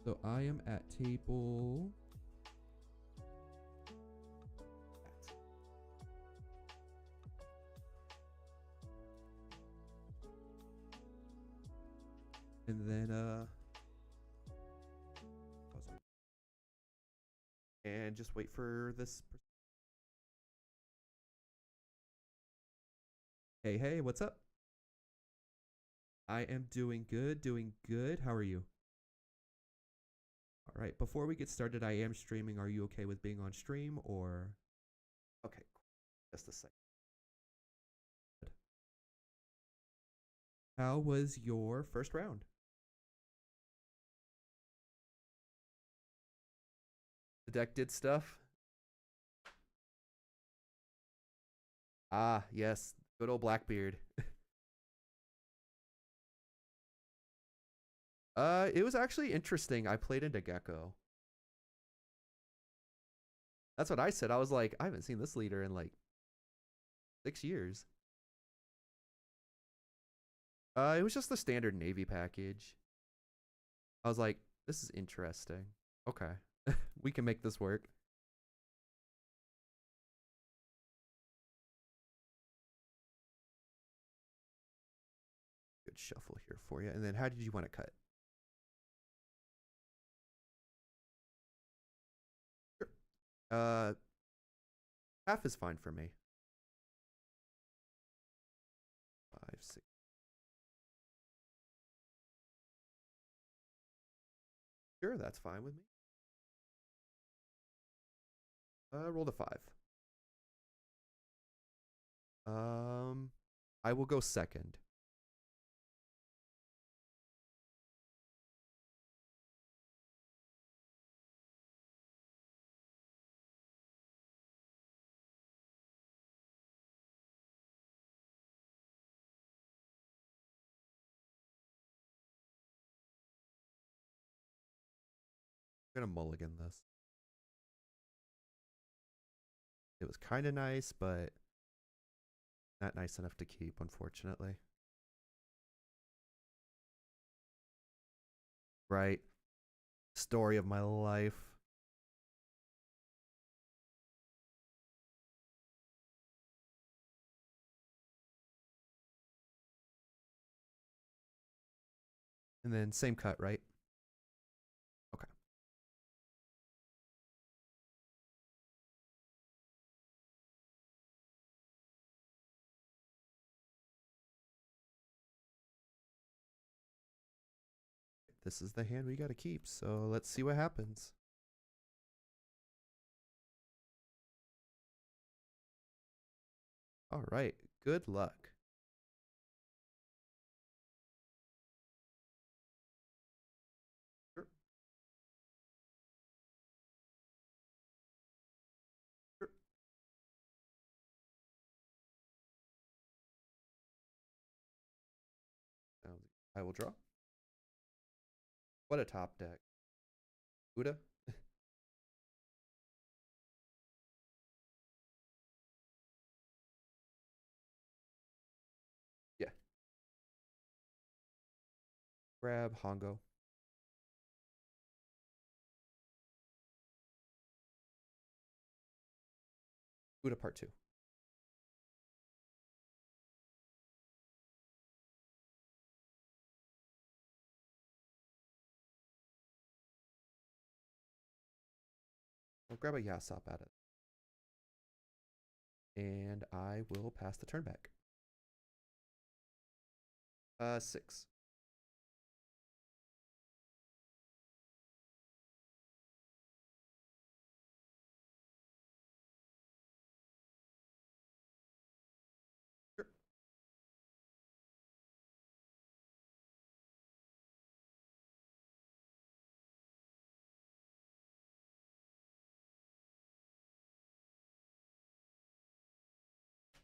So I am at table... And then, and just wait for this. Hey, what's up? I am doing good. How are you? All right, before we get started, I am streaming. Are you okay with being on stream, or? Okay, cool. Just a second. How was your first round? The deck did stuff. Ah, yes. Good old Blackbeard. It was actually interesting. I played into Gecko. That's what I said. I was like, I haven't seen this leader in like 6 years. It was just the standard Navy package. I was like, this is interesting. Okay. We can make this work. Good shuffle here for you. And then how did you want to cut? Sure. Half is fine for me. 5, 6. Sure, that's fine with me. Roll a 5. I will go second. I'm gonna mulligan this. It was kind of nice, but not nice enough to keep, unfortunately. Right. Story of my life. And then same cut, right? Okay. This is the hand we got to keep, so let's see what happens. All right, good luck. Sure. Sure. I will draw. What a top deck. Uda? Yeah. Grab Hongo. Uda part 2. I'll grab a Yasop at it. And I will pass the turn back. 6. Sure.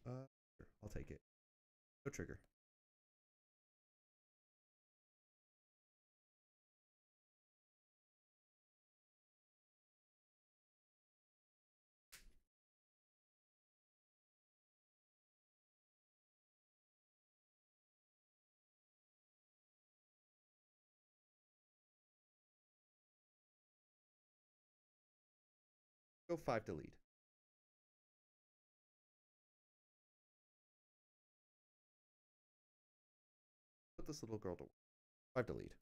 Sure, I'll take it. No trigger. Go 5 to lead. Put this little girl to work. 5 to lead.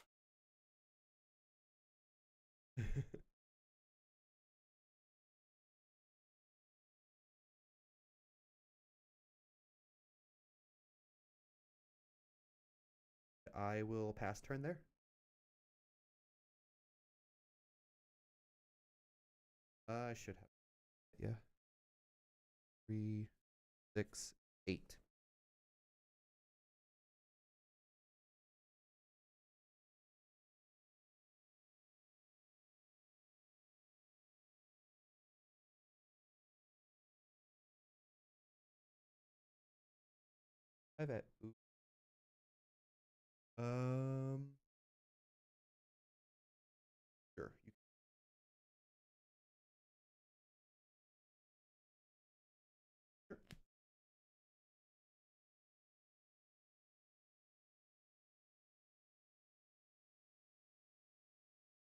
I will pass turn there. I should have. Yeah. 3, 6, 8. I have it. Sure. Sure.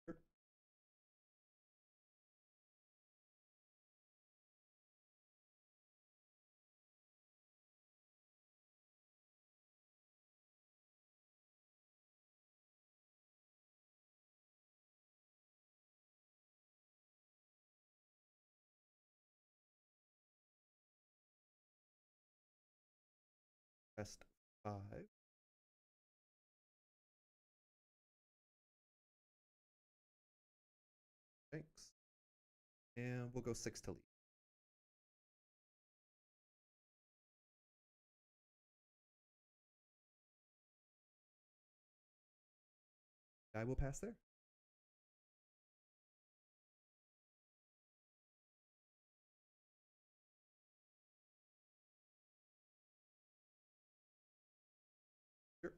Sure. Best 5. Thanks. And we'll go 6 to lead. I will pass there. Sure.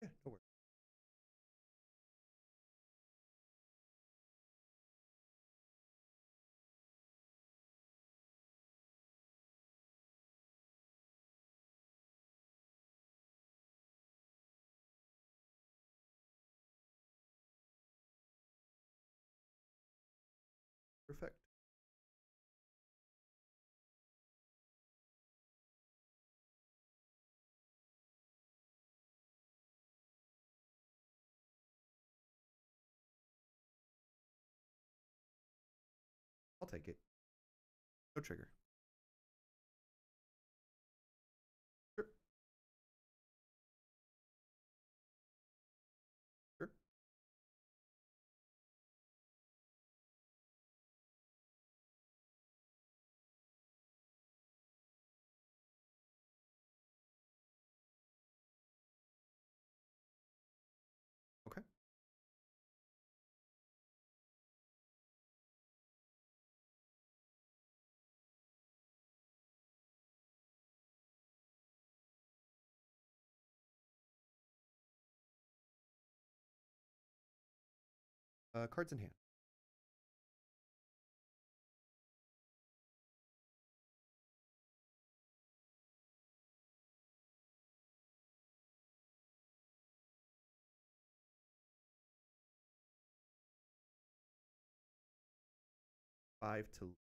Yeah, no worries. Perfect. I'll take it. No trigger. Sure. Sure. Okay. Cards in hand. Five to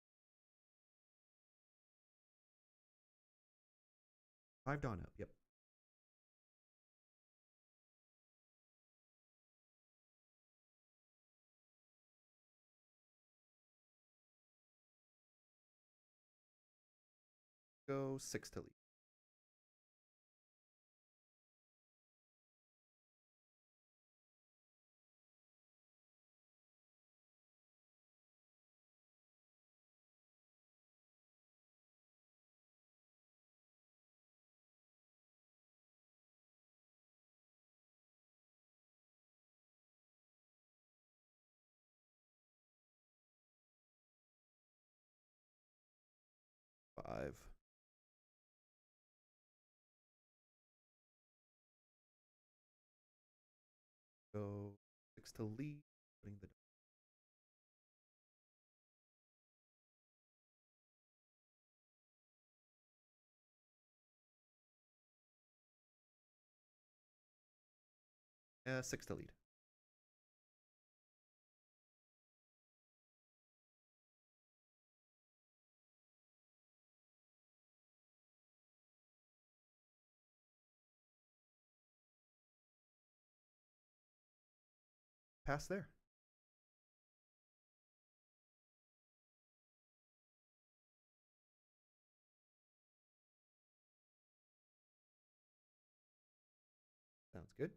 5 dawn up. Yep. Go 6 to lead. Five. Go 6 to lead. Putting the 6 to lead. Pass there. Sounds good.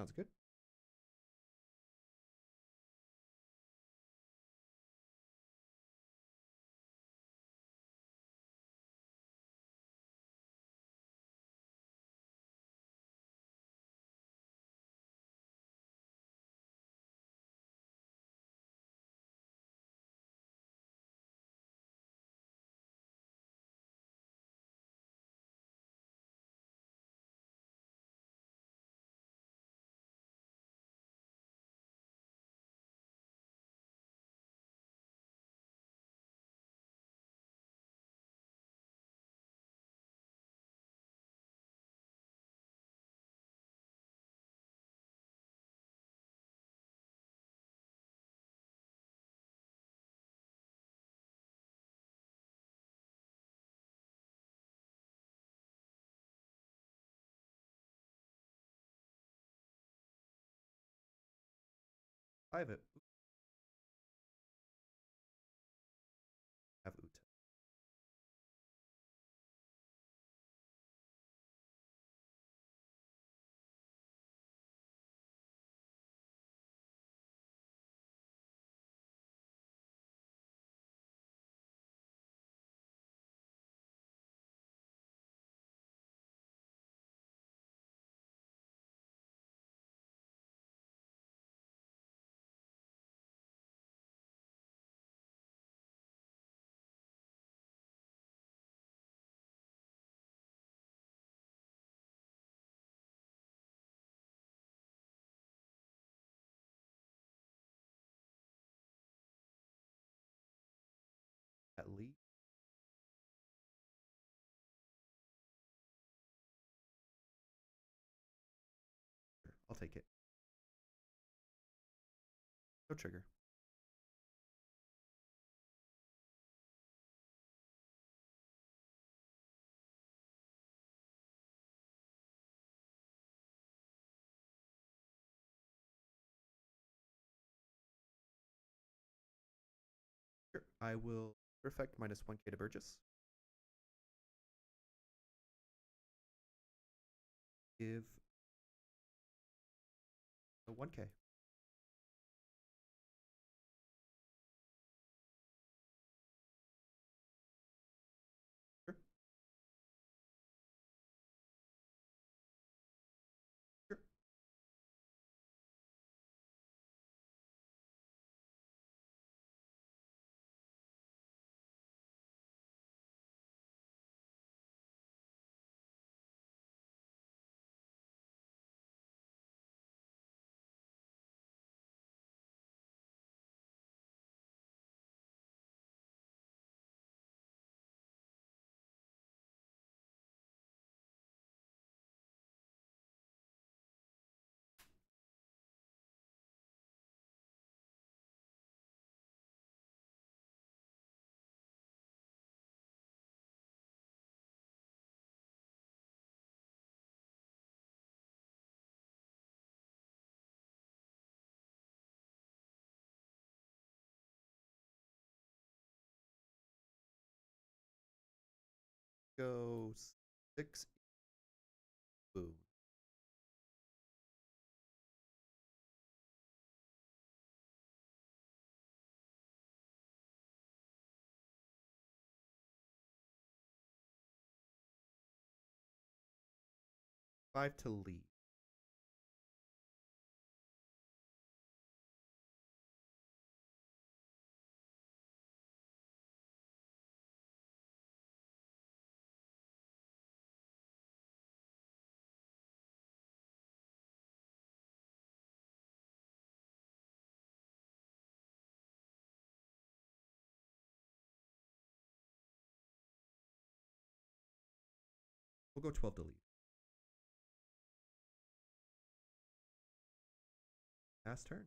Sounds good. I have it. Have Uta. At least. I'll take it. No trigger. Sure. I will perfect minus 1k to Burgess. Give a 1k. Sure. Sure. Go 6. Boom. Five to lead. We'll go 12 to lead. Last turn.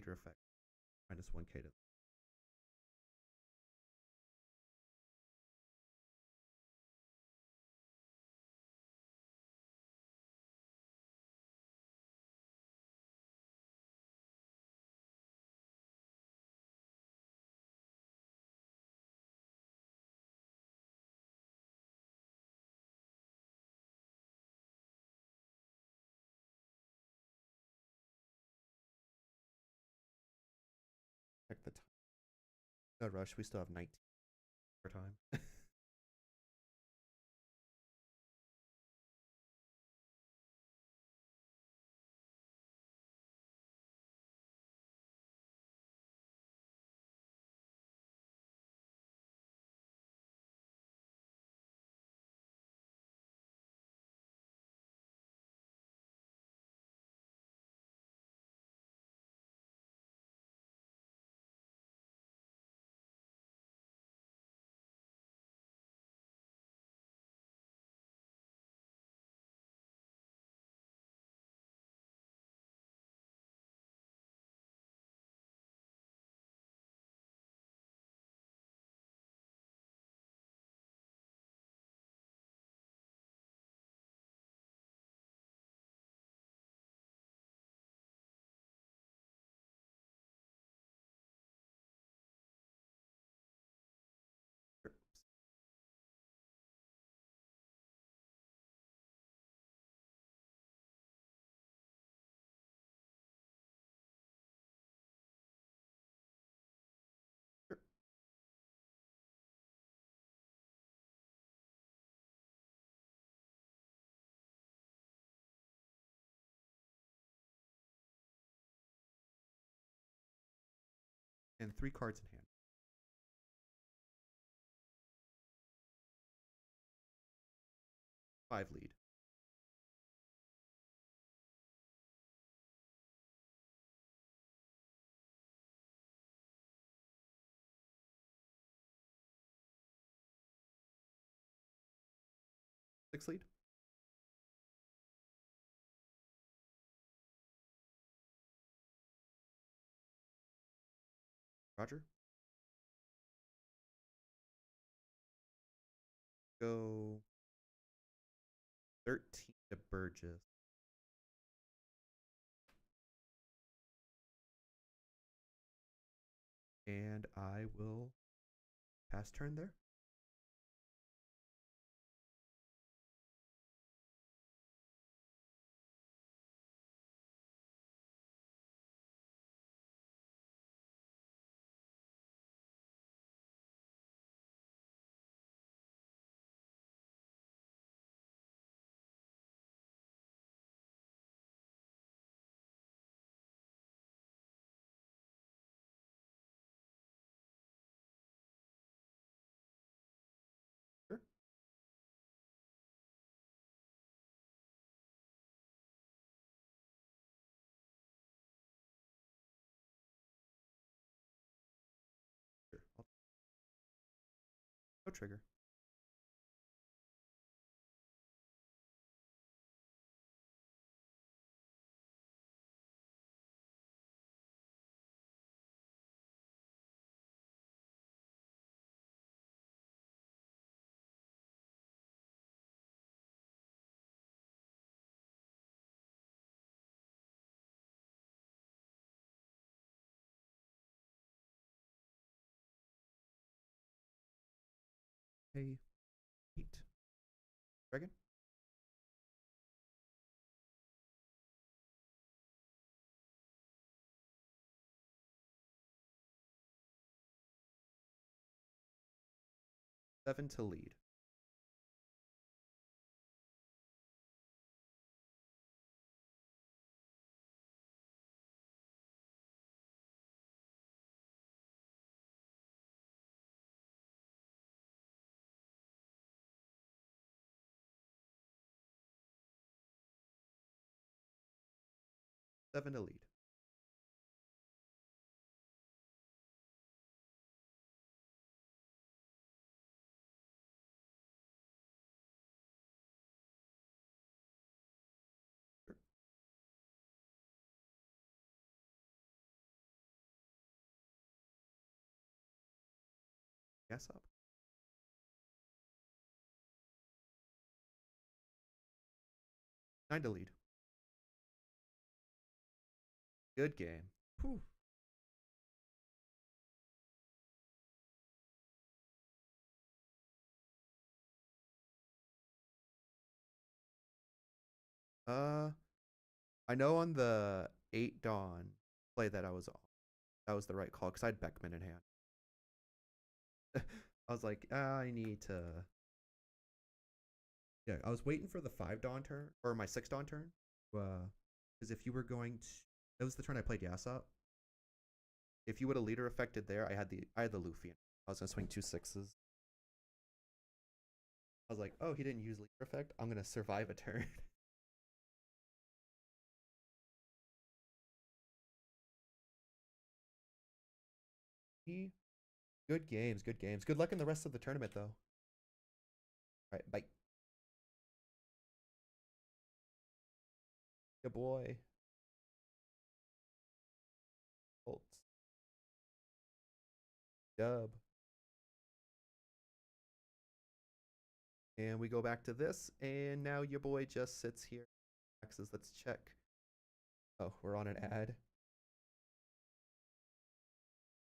Leader effect. -1k to. Check the time. Got rush. We still have 19 for time. And 3 cards in hand. 5 lead. Six lead. Roger. Go 13 to Burgess. And I will pass turn there. Sure. Sure. No trigger. Hey, 8. Dragon. Seven to lead. Seven to lead. Sure. Yes up. Kinda lead. Good game. Whew. I know on the 8 Dawn play that I was on, that was the right call because I had Beckman in hand. I was like, I need to. Yeah, I was waiting for the 5 Dawn turn or my 6 Dawn turn. Because if you were going to, it was the turn I played Yasop. If you would have leader affected there, I had the Luffy. I was gonna swing 2 6s. I was like, oh, he didn't use leader effect. I'm gonna survive a turn. Good games, good games. Good luck in the rest of the tournament, though. All right, bye. Good boy. Colts. Dub. And we go back to this, and now your boy just sits here. Let's check. Oh, we're on an ad.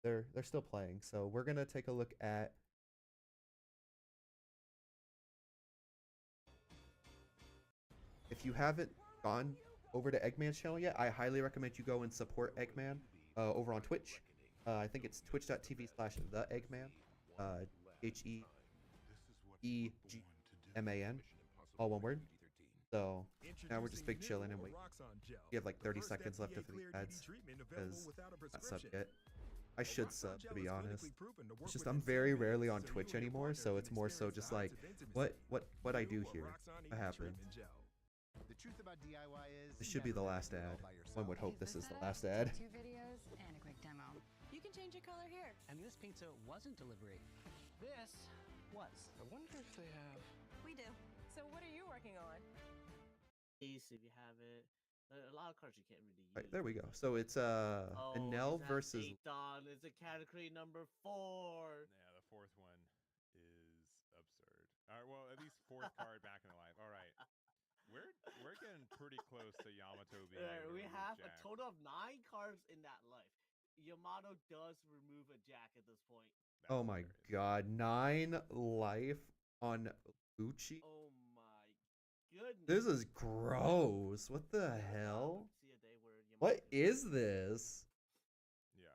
They're still playing, so we're gonna take a look at. If you haven't gone over to Eggman's channel yet, I highly recommend you go and support Eggman over on Twitch. I think it's twitch.tv/theeggman. HEEGMAN. All one word. So now we're just big chilling and wait. We have like 30 seconds left of the ads because not sub yet. I should sub, to be honest. It's just I'm very rarely on Twitch anymore, so it's more so just like what I do here. What happened? This should be the last ad. One would hope this is the last ad. 2 videos and a quick demo. You can change your color here. And this pizza wasn't delivery. This was. I wonder if they have. We do. So what are you working on? If you have it. A lot of cards you can't really use. Right, there we go. So it's Enel versus. Dawn is a category number 4. Yeah, the 4th one is absurd. All right, well, at least 4th card back in the life. All right. We're getting pretty close to Yamato being able to We remove have Jack. a total of 9 cards in that life. Yamato does remove a Jack at this point. That's Oh my hilarious. god, 9 life on Uchi. Oh my goodness. This is gross. What the hell? See a day where Yamato What can- is this? Yeah.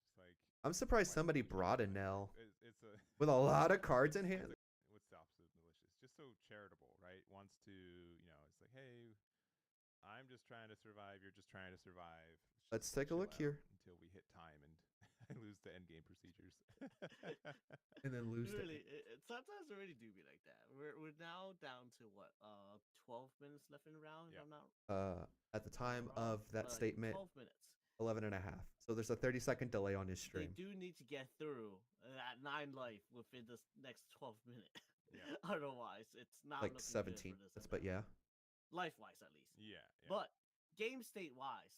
It's like I'm surprised why somebody would you brought do that? Enel It's a with a lot of cards in hand. What's the opposite of malicious? Just so charitable, right? Wants to, it's like, hey, I'm just trying to survive. You're just trying to survive. Let's take a chill look out here. until we hit time and I lose the end game procedures. And then lose the Really, sometimes it really do be like that. We're now down to what 12 minutes left in the round. Yeah. If I'm not at the time wrong. of that statement, 12 minutes. 11 and a half. So there's a 30-second delay on his They stream. do need to get through that 9 life within this next 12 minutes. Yeah. Otherwise, it's not Like looking 17 good for minutes, this but yeah. life wise at least. Yeah. But game state wise,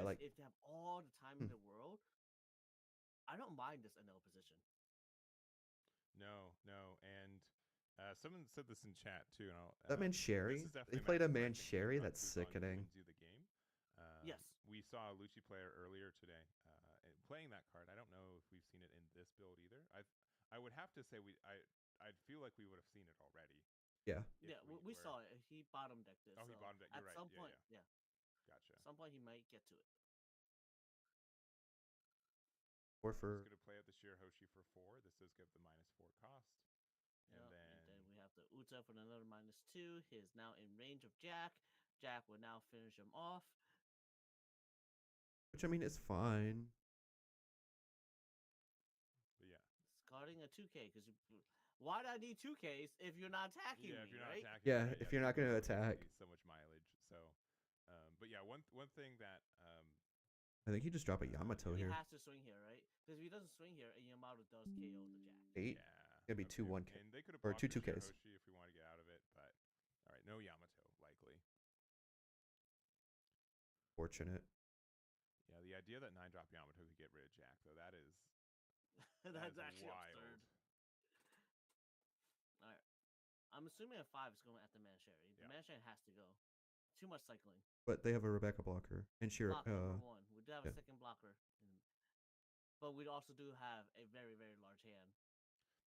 like- if they have all the time in the world, I don't mind this NL position. No. And someone said this in chat too. And That man Sherry? this is They definitely played a matchup man I think Sherry? King That's Bucks is on who sickening. wins you the game. Yes. We saw a Lucci player earlier today playing that card. I don't know if we've seen it in this build either. I would have to say I'd feel like we would have seen it already. Yeah. if Yeah, we were- saw it. He bottom decked it. Oh, he so bottom decked. At You're right. some Yeah, point, yeah. yeah. Gotcha. At some point, he might get to it. Or It's for going to play out the Shirahoshi for 4. This does give the -4 cost. And Yeah, then and then we have the Uta for another -2. He is now in range of Jack. Jack will now finish him off. which I mean is fine. but yeah. Discarding a 2K because why do I need 2Ks if you're not attacking Yeah, me, if you're not right? attacking, Yeah, right, if you're not there's gonna only attack. so much mileage. So, but yeah, one thing that I think you just drop a Yamato He here. has to swing here, right? Because if he doesn't swing here, Yamato does KO the Jack. 8. yeah, Gonna be okay. 2 1K. And they could have or blocked 2 the 2Ks. Shirahoshi if we want to get out of it, but all right, no Yamato likely. Fortunate. Yeah, the idea that 9-drop Yamato could get rid of Jack though, that is That's is actually wild. absurd. All right. I'm assuming a 5 is going at the Mancheri. The Yeah. Mancheri has to go. Too much cycling. But they have a Rebecca blocker. And sure, Block number 1. We do have yeah. a second blocker. But we also do have a very, very large hand.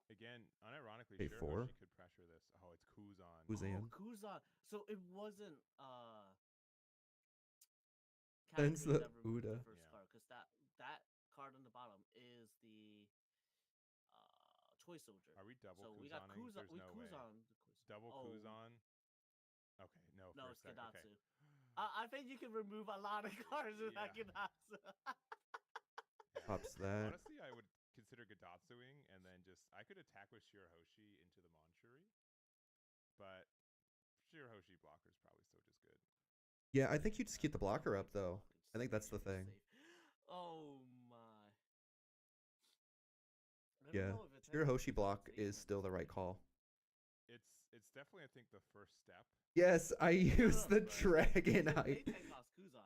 Again, unironically, Hey, 4. Shirahoshi could pressure this. Oh, it's Kuzan. Kuzan. Oh, Kuzan. So it wasn't That's Katakuri the that removed the Uda. first Yeah. card, because that card on the bottom is the toy soldier. Are we double So Kuzaning? we got Kuzan. There's We no Kuzan. Double Oh. Kuzan? Okay, no, No, for a it's sec. Gadatsu. Okay. I think you can remove a lot of cards with that Yeah. Gadatsu. Pops that. Honestly, I would consider Gadatsuing, and then I could attack with Shirahoshi into the Manchuri, but Shirahoshi blocker is probably still just good. Yeah, I think you just keep the blocker up, though. I think that's the thing. Oh my. I don't Yeah, know if it's Shirahoshi actually block safe is at still this the right point. call. It's definitely, I think, the first step. Yes, I used the but- Dragonite. They take off Kuzan.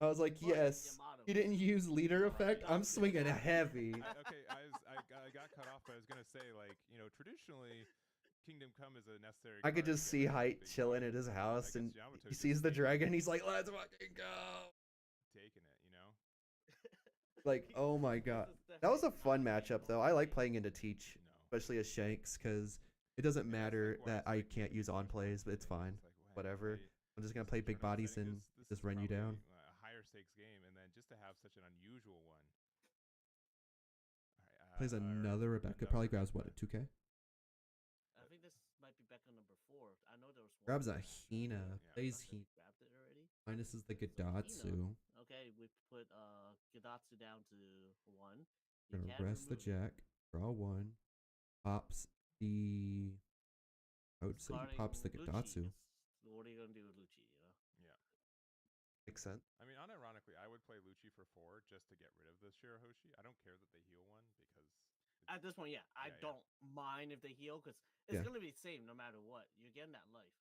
I was like, But yes. Yamato. He didn't use leader effect. I'm swinging heavy. I got cut off, but I was gonna say, like, traditionally, Kingdom Come is a necessary. I could card just to see get rid of Height big chilling bodies. at his I house, guess and Yamato he just sees the taking dragon. it. He's like, let's fucking go. Taking it, Like, oh my god. That was a fun matchup, though. I like playing into Teach, especially as Shanks, because it doesn't And that's, matter like, why that it's I like can't use on Teach plays, but Market it's today, fine. it's like, wow, Whatever. play I'm just going to play big tournament bodies setting, and this just is run you down. probably a higher stakes game, and then just to have such an unusual one. All right, Plays another Rebecca. Probably grabs what, a 2K? I think this might be back on number 4. I know there was one. Grabs a that- Hina. Yeah. Plays Unless Hina. we grabbed it already. Minus is the So Hina. Gadatsu. Okay, we put Gadatsu down to 1. Gonna can rest the remove it. jack. Draw 1. Pops the. I would say he pops the Discarding Gadatsu. Lucci, 'cause what are you gonna do with Lucci? Yeah. Makes sense. I mean, unironically, I would play Lucci for 4 just to get rid of the Shirahoshi. I don't care that they heal one because At this point, yeah, I Yeah. don't mind if they heal, because it's Yeah. gonna be the same no matter what. You're getting that life.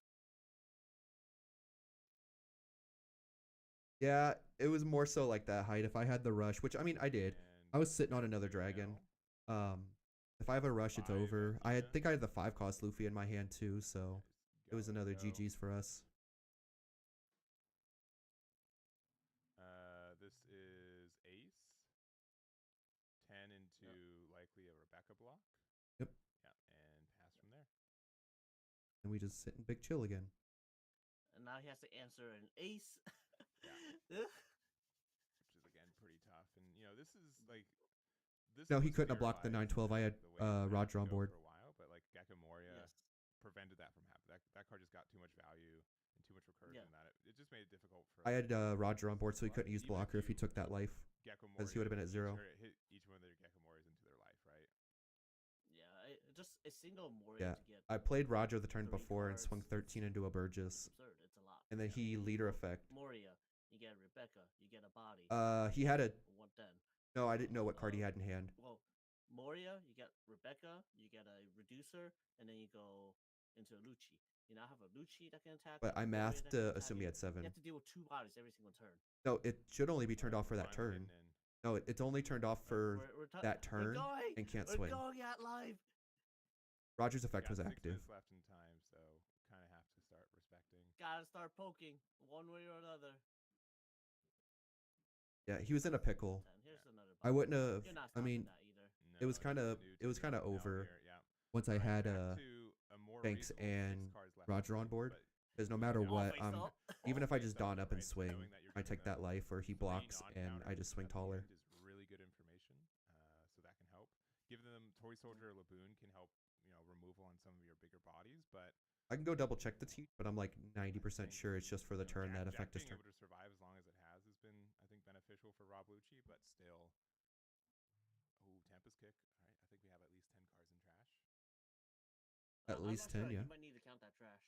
Yeah, it was more so like that Height. If I had the rush, which I mean I did. and I was sitting on another there you dragon. go. If I have a rush, it's 5 over. I Athena. think I had the 5 cost Luffy in my hand too, so it was another Go. GG's for us. This is Ace. 10 into likely a Rebecca block. Yep. Yeah, and pass from there. And we just sit in big chill again. And now he has to answer an ace. Which is again pretty tough. And this is like this. No, he was couldn't have blocked the theorized 912. I had the way it was Roger on to go board. for a while, but like Gecko Moria Yes. prevented that from happening. That card just got too much value and too much recursion Yeah. that it just made it difficult for. I had Roger on board, so he couldn't use Even blocker if he took that life. Gecko because he would've been at 0. Hit each one of their Gecko Morias into their life, right? Yeah, just a single Moria Yeah. to get. I played Roger the turn 3 before and swung cards. 13 into a Burgess. Absurd. It's a lot. And then he leader effect. Moria, you get Rebecca, you get a body. He had a. What then? No, I didn't know what card he had in hand. Well, Moria, you get Rebecca, you get a reducer, and then you go into a Lucci. You now have a Lucci that can attack. But I a Moria mathed that can to attack assume he you. had 7. You have to deal with 2 bodies every single turn. No, it should only be turned off for that Finally turn. hitting in. No, it's only turned off for that turn We're going, and can't we're swing. going at live. Roger's effect Got was 6 active. minutes left in time, so kind of have to start respecting. Gotta start poking one way or another. Yeah, he was in a pickle. Here's another I body. wouldn't have. You're not I mean, stopping that either. it was No, kind of new it was to kind of now over here, yeah. once I Alright, had back to a more Shanks reasonable 6 and cards left Roger in on the board. game, Because no but matter you what, Always up. even if I always just up, dawn up and right? So swing, knowing that you're I getting take that life, or he 3 blocks, and I non-counters just swing at the taller. end is really good information, so that can help. Giving them Toy Soldier or Laboon can help, removal on some of your bigger bodies, but I can go double check the teach, but I'm like 90% think, sure it's just for the turn that effect is being turned. able to survive as long as it has been, I think, beneficial for Rob Lucci, but still. Ooh, Tempest Kick. All right, I think we have at least 10 cards in trash. At I'm least not 10, sure. yeah. You might need to count that trash.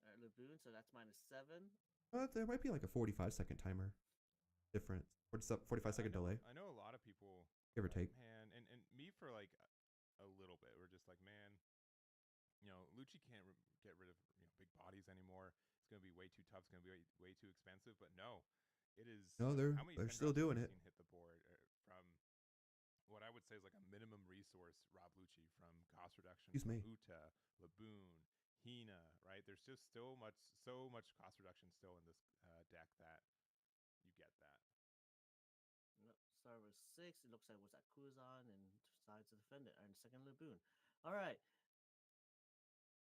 All right, Laboon, so that's -7. There might be like a 45-second timer difference. 45-second delay, I know a lot of people, give or take. man, and me for like a little bit, we're just like, man, Lucci can't get rid of big bodies anymore. It's gonna be way too tough. It's gonna be way too expensive. But no, It is. No, how many they're 10 still drops have doing we it. seen hit the board from what I would say is like a minimum resource Rob Lucci from cost reduction Excuse from me. Uta, Laboon, Hina, right? There's just so much cost reduction still in this deck that you get that. Nope. Start with 6. It looks like it was at Kuzan and decides to defend it. And second Laboon. All right.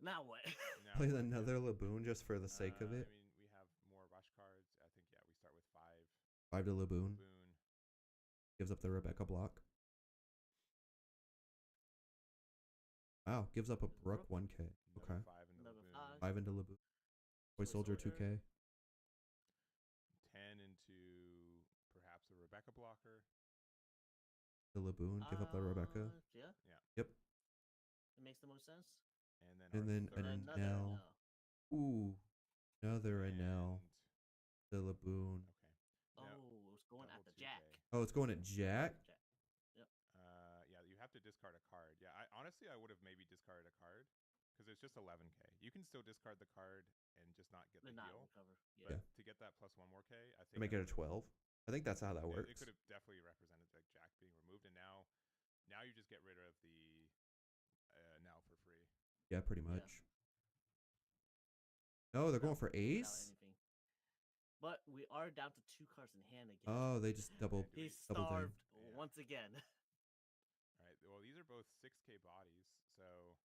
Now what? Now Play what, another Laboon just for the sake of I it. mean, we have more rush cards. I think we start with 5. 5 to Laboon. Laboon. Gives up the Rebecca block. Wow, gives up a Brook 1k. Okay. Another 5 into Another Laboon. 5 into Laboon. Toy Soldier 2k. 10 into perhaps a Rebecca blocker. The Laboon, give up the Rebecca. Yeah. Yep. It makes the most sense. And then And then our third. Another Nell. no. Ooh. Another And- Anel. The Laboon. Okay. Now, Oh, it's going at double the 2K. Jack. Oh, it's going at Jack? Jack. Yeah, you have to discard a card. Yeah, honestly I would have maybe discarded a card because it's just 11k. You can still discard the card and just not get the They're not heal. recover. But Yeah. to get that plus 1 more k, I think To make it a 12? I think that's how that it works. could have definitely represented like Jack being removed, and now you just get rid of the now for free. Yeah, pretty much. No, they're going for Without ace? anything. But we are down to 2 cards in hand again. Oh, they just double. Yeah, He's double thing. starved Yeah. once again. All right. Well, these are both 6k bodies, so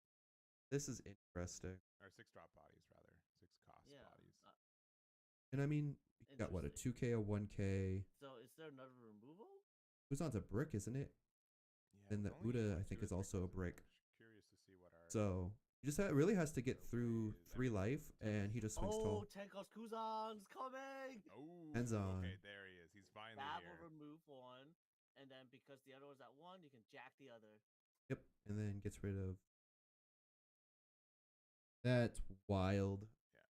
This is interesting. or 6 drop bodies rather, 6 cost Yeah. bodies. And I mean, you got what, a 2k, a 1k. So is there another removal? Kuzan's a brick, isn't it? Yeah, And the with only Uda, I 2 think, is attack also a rolls, I'm brick. Curious to see what our So, he just really has to get So through plays, 3 I mean, life, and he just swings Oh, tall. Tenkos Kuzan's coming! Oh, Hands on. okay, there he is. He's finally That here. will remove 1. And then because the other was at 1, you can jack the other. Yep, and then gets rid of. That's wild. Yeah.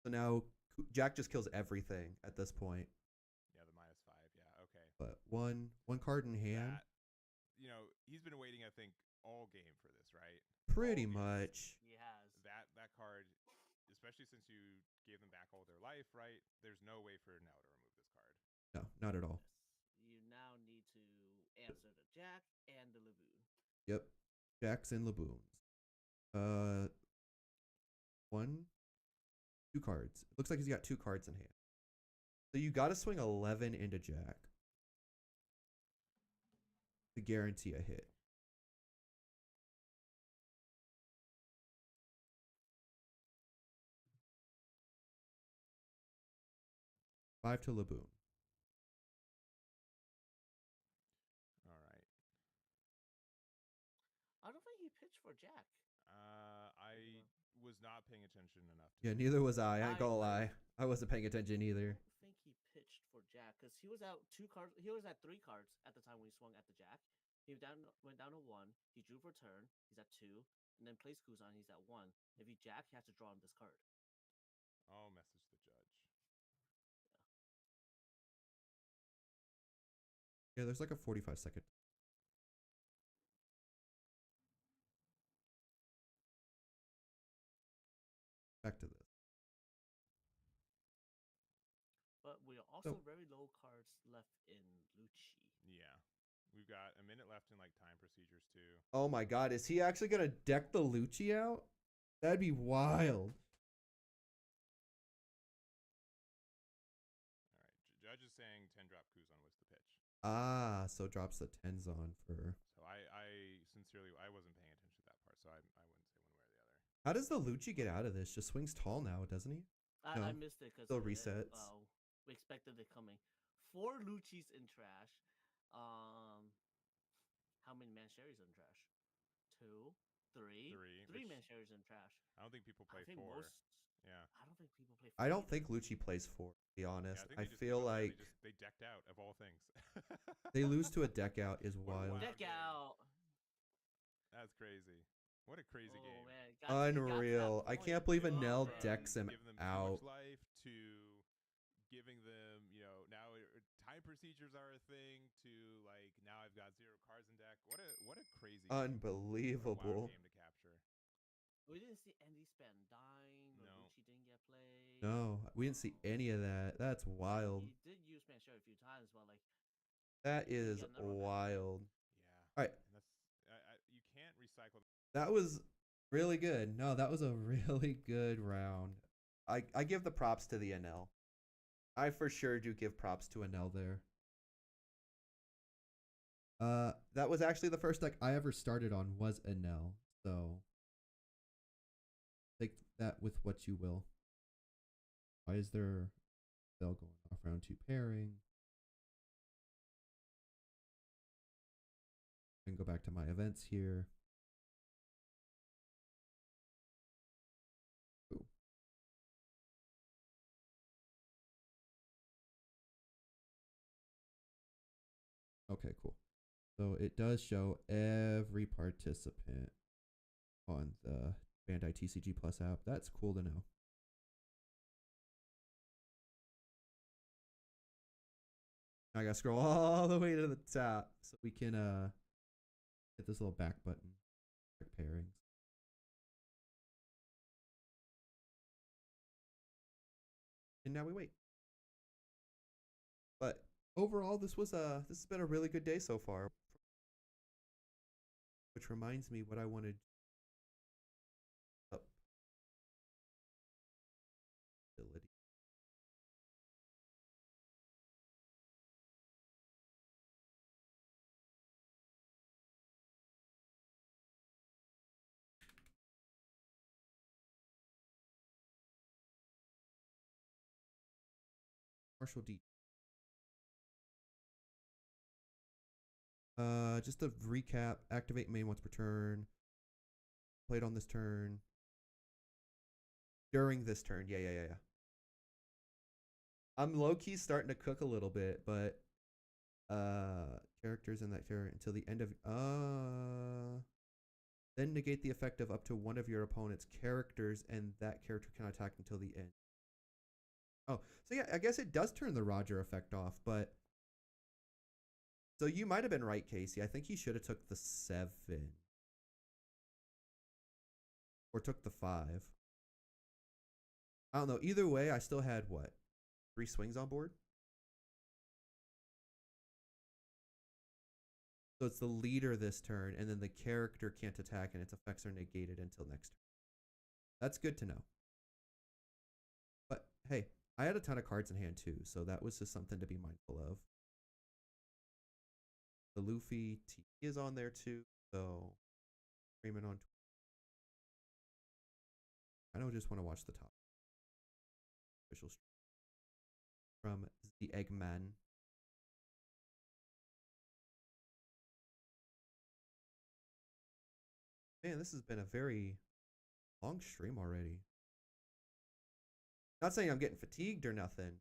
So now Jack just kills everything at this point. Yeah, the -5. Yeah, okay. But one card in hand, That, he's been waiting, I think, all game for this, right? pretty all game. much. He has. That card, especially since you gave them back all their life, right? There's no way for Nell to remove this card. No, not at all. Yes. You now need to answer the jack and the Laboon. Yep, Jacks and Laboons. 1, 2 cards. It looks like he's got 2 cards in hand. So you got to swing 11 into Jack to guarantee a hit. Five to Laboon. All right. I don't think he pitched for jack. I was not paying attention enough. Yeah, neither was I. I ain't gonna I- lie. I wasn't paying attention I either. don't think he pitched for jack because he was out 2 cards. He was at 3 cards at the time when he swung at the jack. He went down to 1. He drew for turn. He's at 2, and then plays Kuzan. He's at 1. If he jack, he has to draw on this card. Oh, message the judge. Yeah, there's like a 45-second. Back to this. But we are also very low cards left in Lucci. Yeah. We've got a minute left in like time procedures too. Oh my god, is he actually gonna deck the Lucci out? That'd be wild. All right. Judge is saying 10 drop Kuzan was the pitch. Ah, so drops the 10s on for. So I sincerely I wasn't paying attention to that part, so I wouldn't say one way or the other. How does the Lucci get out of this? Just swings tall now, doesn't he? I No, missed it because still resets. we expected it coming. 4 Lucci's in trash. How many Mancheries in trash? 2, 3, 3 which Mancheries in trash. I don't think people play I think 4. most. Yeah. I don't think people play. 4 I don't either. think Lucci plays 4, to be honest. Yeah, I think they just feel gave up, like they decked out of all things. they lose to a deck out is What a wild. wild Deck game. out. That's crazy. What a crazy Oh game. man, it got to that Unreal. I point. can't believe Come Anel on. decks him giving them out. too much life to giving them, now time procedures are a thing to like now I've got 0 cards in deck. What a crazy game. What a Unbelievable. wild game to capture. We didn't see Andy Span dying. No. Lucci didn't get played. No, we didn't see any of that. That's wild. He did use as well. Like That you is get another one back. wild. Yeah. All right. And that's you can't recycle. That was really good. No, that was a really good round. I give the props to the NL. I for sure do give props to NL there. That was actually the first deck I ever started on was NL. So take that with what you will. Why is there bell going off? Round 2 pairing. I can go back to my events here. Ooh. Okay, cool. So it does show every participant on the Bandai TCG Plus app. That's cool to know. I gotta scroll all the way to the top so we can hit this little back button. Quick pairings. And now we wait. But overall, this has been a really good day so far. Which reminds me what I wanted up. Ability. Marshall D. Just to recap, activate main once per turn. Played on this turn. During this turn. Yeah. I'm low-key starting to cook a little bit, but characters in that turn until the end of then negate the effect of up to one of your opponent's characters, and that character can attack until the end. Oh, so yeah, I guess it does turn the Roger effect off, but so you might have been right, Casey. I think he should have took the 7. Or took the 5. I don't know. Either way, I still had what? 3 swings on board? So it's the leader this turn, and then the character can't attack, and its effects are negated until next turn. That's good to know. But hey, I had a ton of cards in hand too, so that was just something to be mindful of. The Luffy T is on there too, so streaming on. I don't just want to watch the top official stream from the Eggman. Man, this has been a very long stream already. Not saying I'm getting fatigued or nothing.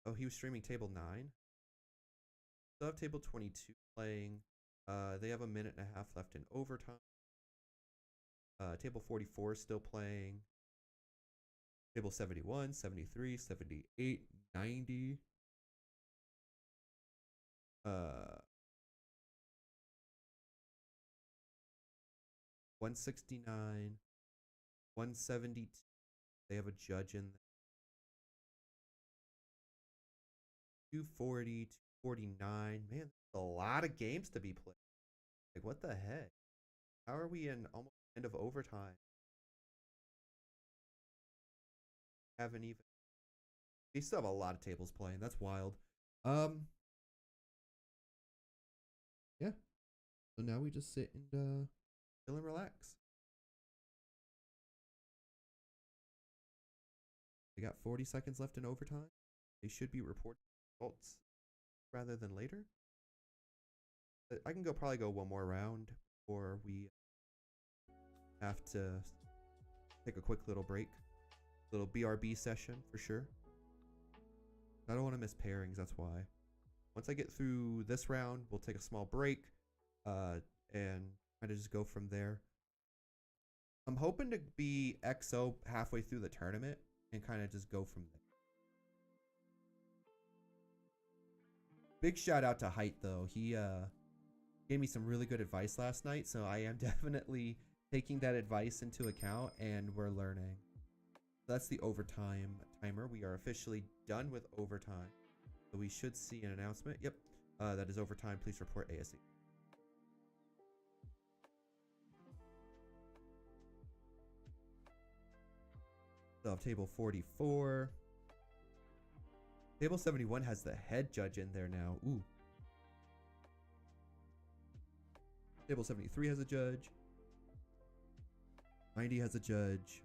Oh, he was streaming table 9. Still have table 22 playing. They have a minute and a half left in overtime. Table 44 is still playing. Table 71, 73, 78, 90. 169, 172. They have a judge in there. 240, 249. Man, that's a lot of games to be played. Like, what the heck? How are we in almost end of overtime? Haven't even. We still have a lot of tables playing. That's wild. Yeah. So now we just sit and chill and relax. They got 40 seconds left in overtime. They should be reporting results rather than later. But I can probably go one more round before we have to take a quick little break. Little BRB session for sure. I don't want to miss pairings, that's why. Once I get through this round, we'll take a small break and kind of just go from there. I'm hoping to be XO halfway through the tournament and kind of just go from there. Big shout out to Height though. He gave me some really good advice last night, so I am definitely taking that advice into account and we're learning. That's the overtime timer. We are officially done with overtime. So we should see an announcement. Yep. That is overtime. Please report ASC. So table 44. Table 71 has the head judge in there now. Ooh. Table 73 has a judge. 90 has a judge.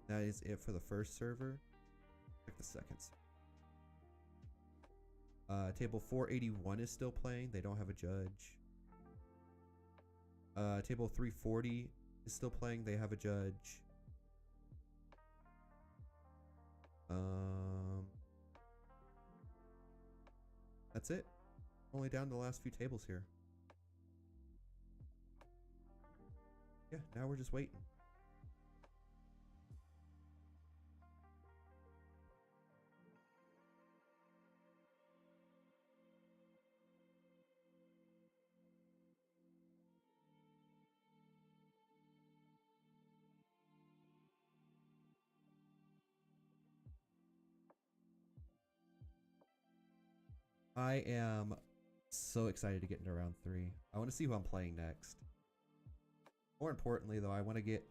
That is it for the first server. Check the second. Table 481 is still playing. They don't have a judge. Table 340 is still playing. They have a judge. That's it. Only down to the last few tables here. Yeah, now we're just waiting. I am so excited to get into round 3. I want to see who I'm playing next. More importantly, though, I want to get,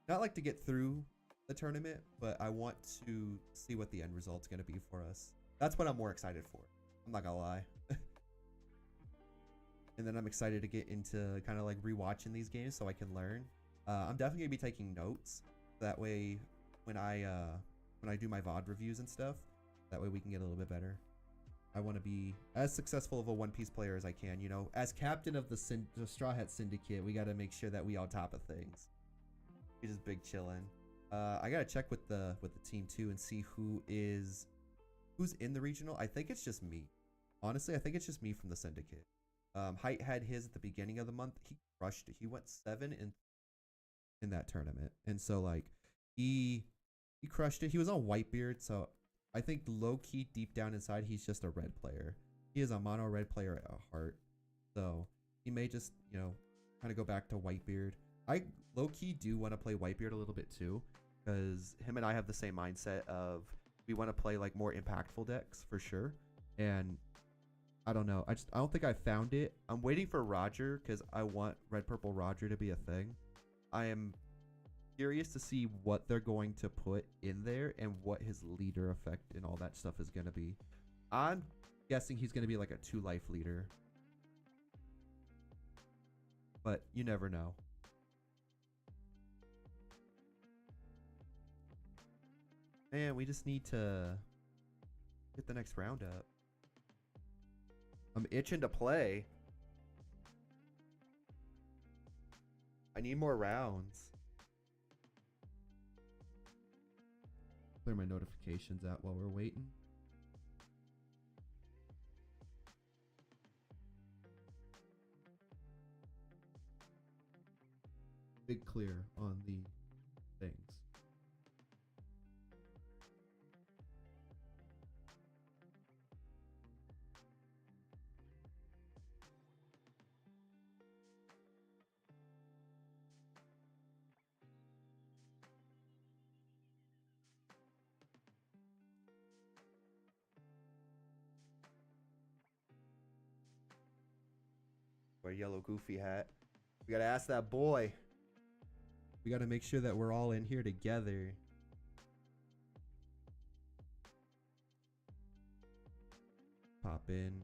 not like to get through the tournament, but I want to see what the end result's going to be for us. That's what I'm more excited for. I'm not going to lie. And then I'm excited to get into kind of like rewatching these games so I can learn. I'm definitely going to be taking notes. That way, when I do my VOD reviews and stuff, that way we can get a little bit better. I want to be as successful of a One Piece player as I can. You know, as captain of the Straw Hat Syndicate, we got to make sure that we on top of things. We just big chilling. I got to check with the team too and see who's in the regional. I think it's just me. Honestly, I think it's just me from the Syndicate. Height had his at the beginning of the month. He crushed it. He went 7 in that tournament. And so like he crushed it. He was on Whitebeard, so I think low-key, deep down inside, he's just a red player. He is a mono red player at heart. So he may just, you know, kind of go back to Whitebeard. I low-key do want to play Whitebeard a little bit too, because him and I have the same mindset of we want to play like more impactful decks for sure. And I don't know. I don't think I found it. I'm waiting for Roger because I want red purple Roger to be a thing. I am curious to see what they're going to put in there and what his leader effect and all that stuff is going to be. I'm guessing he's going to be like a 2-life leader, but you never know. Man, we just need to get the next round up. I'm itching to play. I need more rounds. Clear my notifications out while we're waiting. Big clear on the things. Or yellow goofy hat. We gotta ask that boy. We gotta make sure that we're all in here together. Pop in.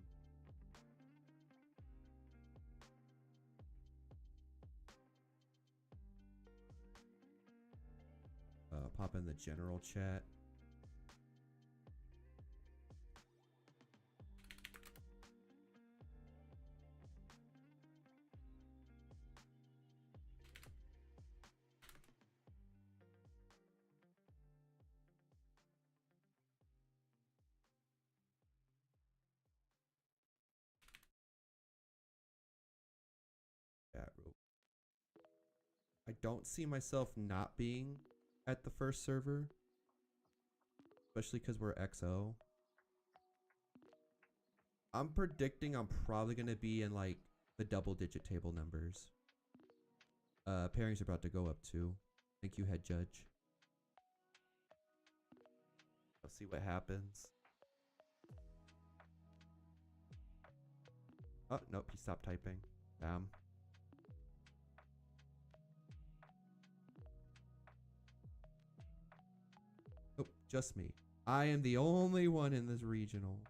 Pop in the general chat. I don't see myself not being at the first server, especially because we're XO. I'm predicting I'm probably going to be in like the double-digit table numbers. Pairings are about to go up too. Thank you, head judge. Let's see what happens. Oh, nope, he stopped typing. Damn. Oh, just me. I am the only one in this regional.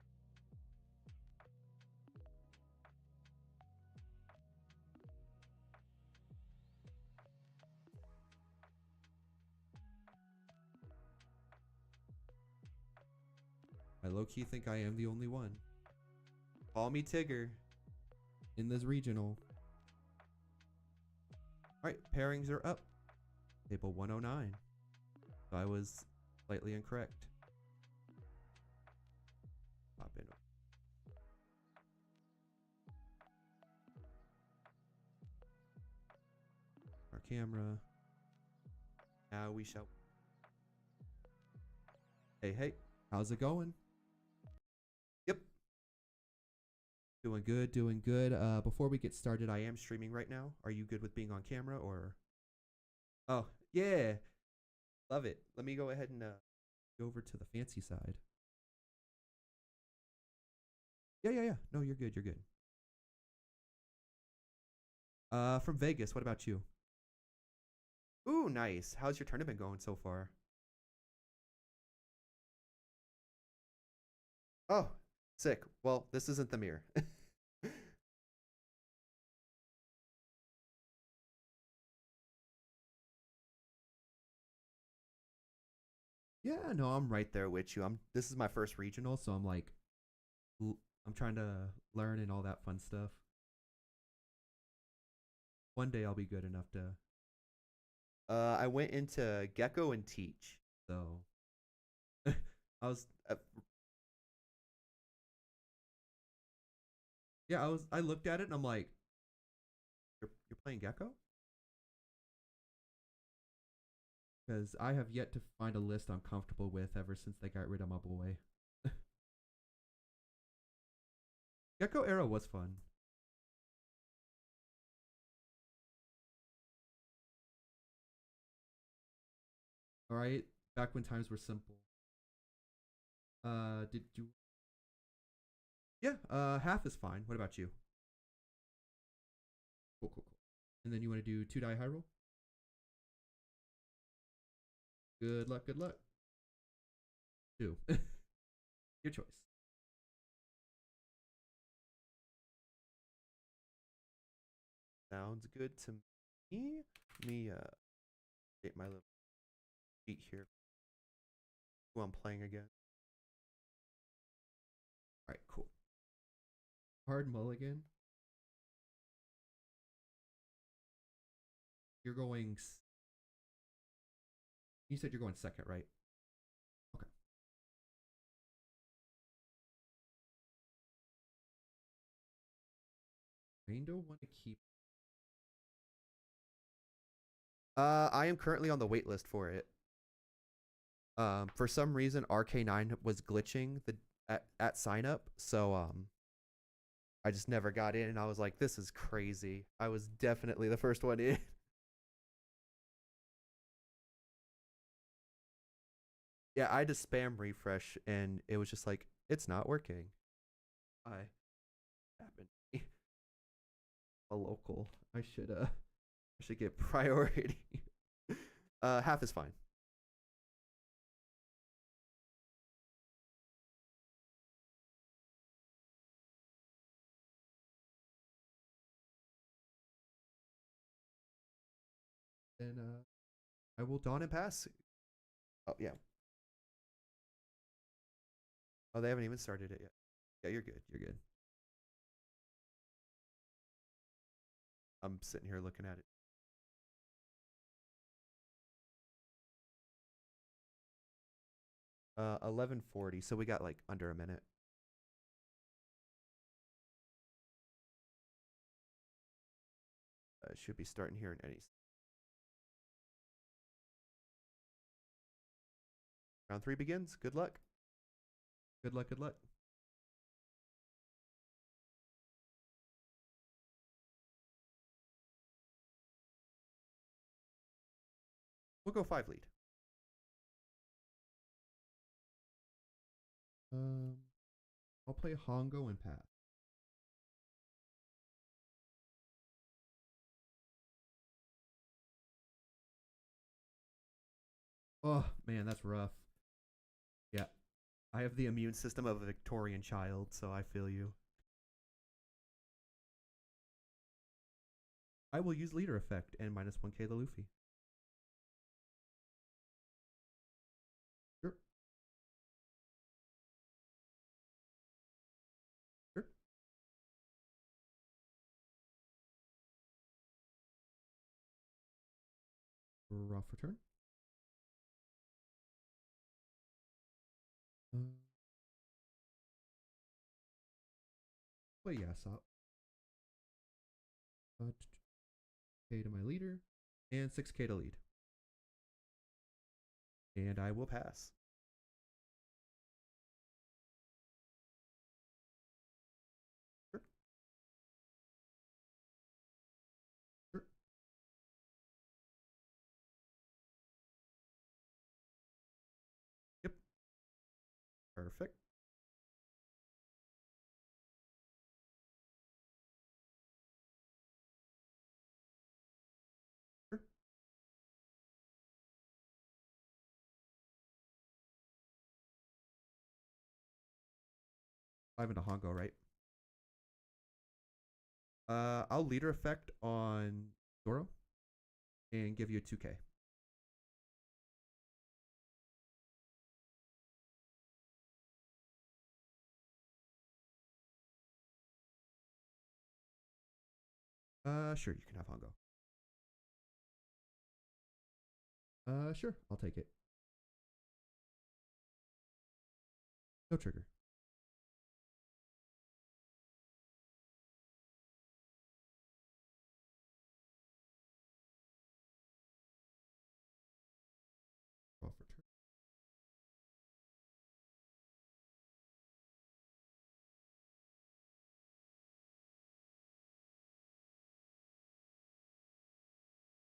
I low-key think I am the only one. Call me Tigger in this regional. Alright, pairings are up. Table 109. So I was slightly incorrect. Pop in. Our camera. Now we shall. Hey, hey. How's it going? Yep. Doing good, doing good. Before we get started, I am streaming right now. Are you good with being on camera or? Oh, yeah. Love it. Let me go ahead and go over to the fancy side. Yeah. No, you're good, you're good. From Vegas, what about you? Ooh, nice. How's your tournament going so far? Oh, sick. Well, this isn't the mirror. Yeah, no, I'm right there with you. This is my first regional, so I'm like I'm trying to learn and all that fun stuff. One day I'll be good enough to I went into Gecko and Teach. So I was I looked at it and I'm like, you're playing Gecko? Because I have yet to find a list I'm comfortable with ever since they got rid of my boy. Gecko era was fun. Alright, back when times were simple. Did you? Yeah, half is fine. What about you? Cool. And then you want to do 2 die high roll? Good luck. 2. Your choice. Sounds good to me. Let me get my little sheet here. Who I'm playing again. Alright, cool. Hard mulligan. You're going. You said you're going second, right? Okay. Kinda want to keep. I am currently on the wait list for it. For some reason, RK9 was glitching at sign up, so I just never got in, and I was like, this is crazy. I was definitely the first one in. Yeah, I had to spam refresh, and it was just like, it's not working. Happened. A local. I should get priority. Half is fine. Then I will dawn and pass. Oh yeah. Oh, they haven't even started it yet. Yeah, you're good. You're good. I'm sitting here looking at it. Uh, 11:40. So we got like under a minute. Should be starting here in any. Round 3 begins. Good luck. Good luck. We'll go 5 lead. I'll play Hongo and pass. Oh man, that's rough. Yeah, I have the immune system of a Victorian child, so I feel you. I will use leader effect and minus 1k the Luffy. Sure. Sure. Rough return. Play Yasop. K to my leader. And 6k to lead. And I will pass. Sure. Sure. Yep. Perfect. Sure. 5 into Hongo, right? I'll leader effect on Zoro and give you a 2k. Sure, you can have Hongo. Sure, I'll take it. No trigger. Off return.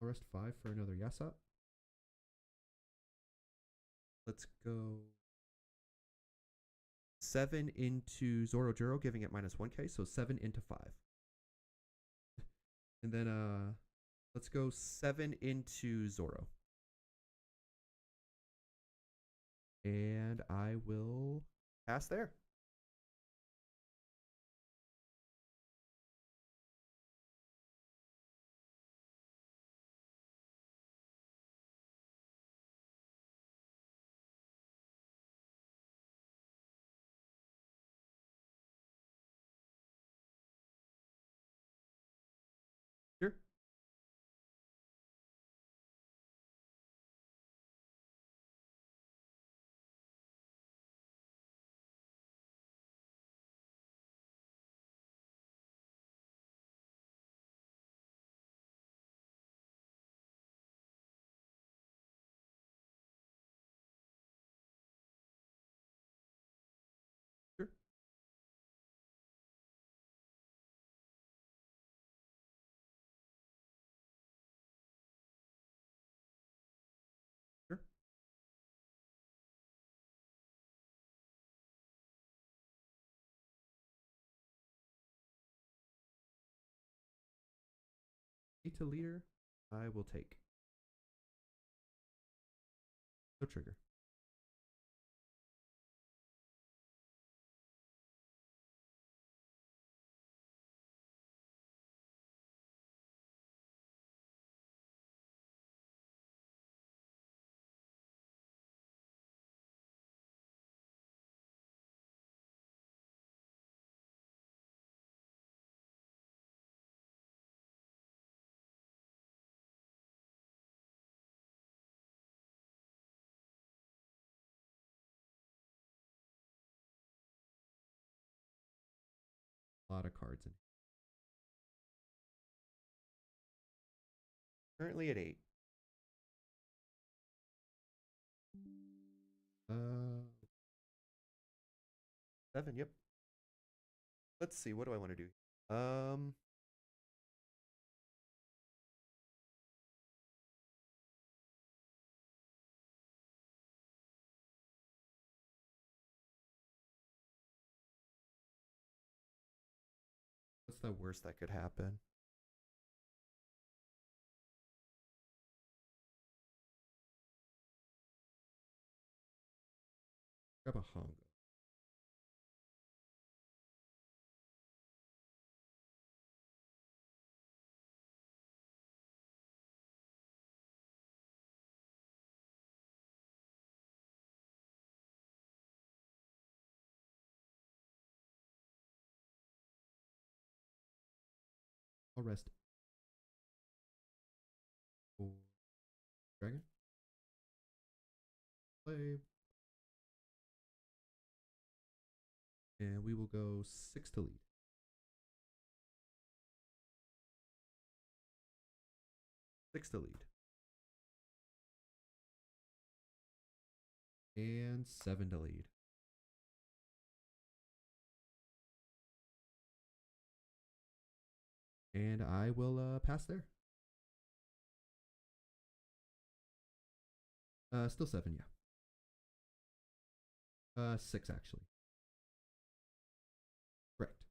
I'll rest 5 for another Yasop. Let's go 7 into Zorojuro, giving it minus 1k, so 7 into 5. And then let's go 7 into Zoro. And I will pass there. Sure. Sure. Sure. To leader, I will take. No trigger. A lot of cards in. Currently at 8. Uh, 7, yep. Let's see, what do I want to do? the worst that could happen? Grab a Hongo. I'll rest. For dragon. Play. And we will go 6 to lead. Six to lead. And 7 to lead. And I will pass there. Still 7, yeah. 6 actually. Correct.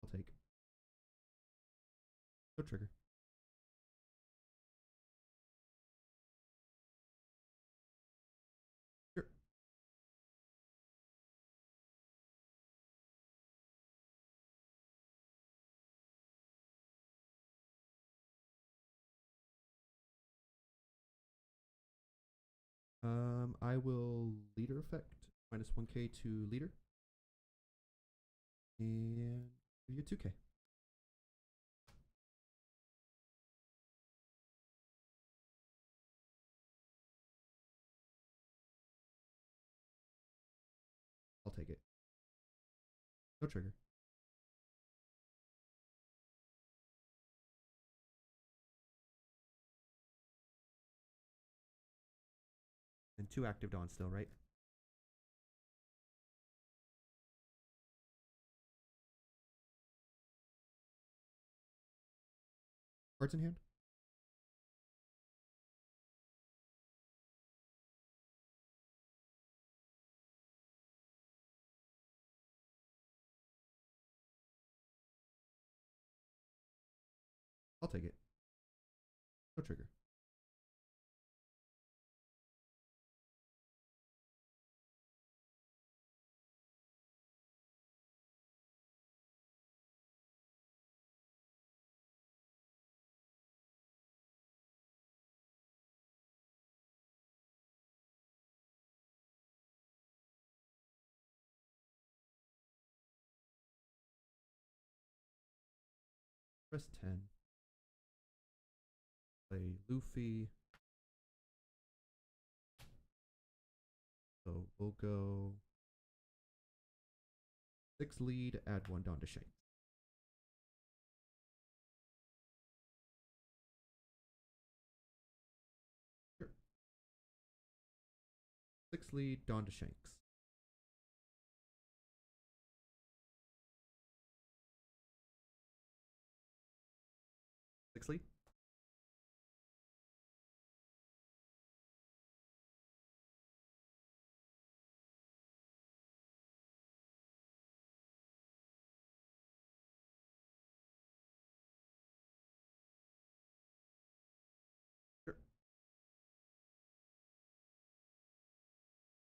I'll take. No trigger. Sure. I will leader effect minus 1k to leader. And give you 2k. I'll take it. No trigger. And 2 active Dawn still, right? Cards in hand? I'll take it. No trigger. Press 10. Play Luffy. So we'll go 6 lead, add 1 Dawn to Shanks. Sure. 6 lead, Dawn to Shanks. 6 lead.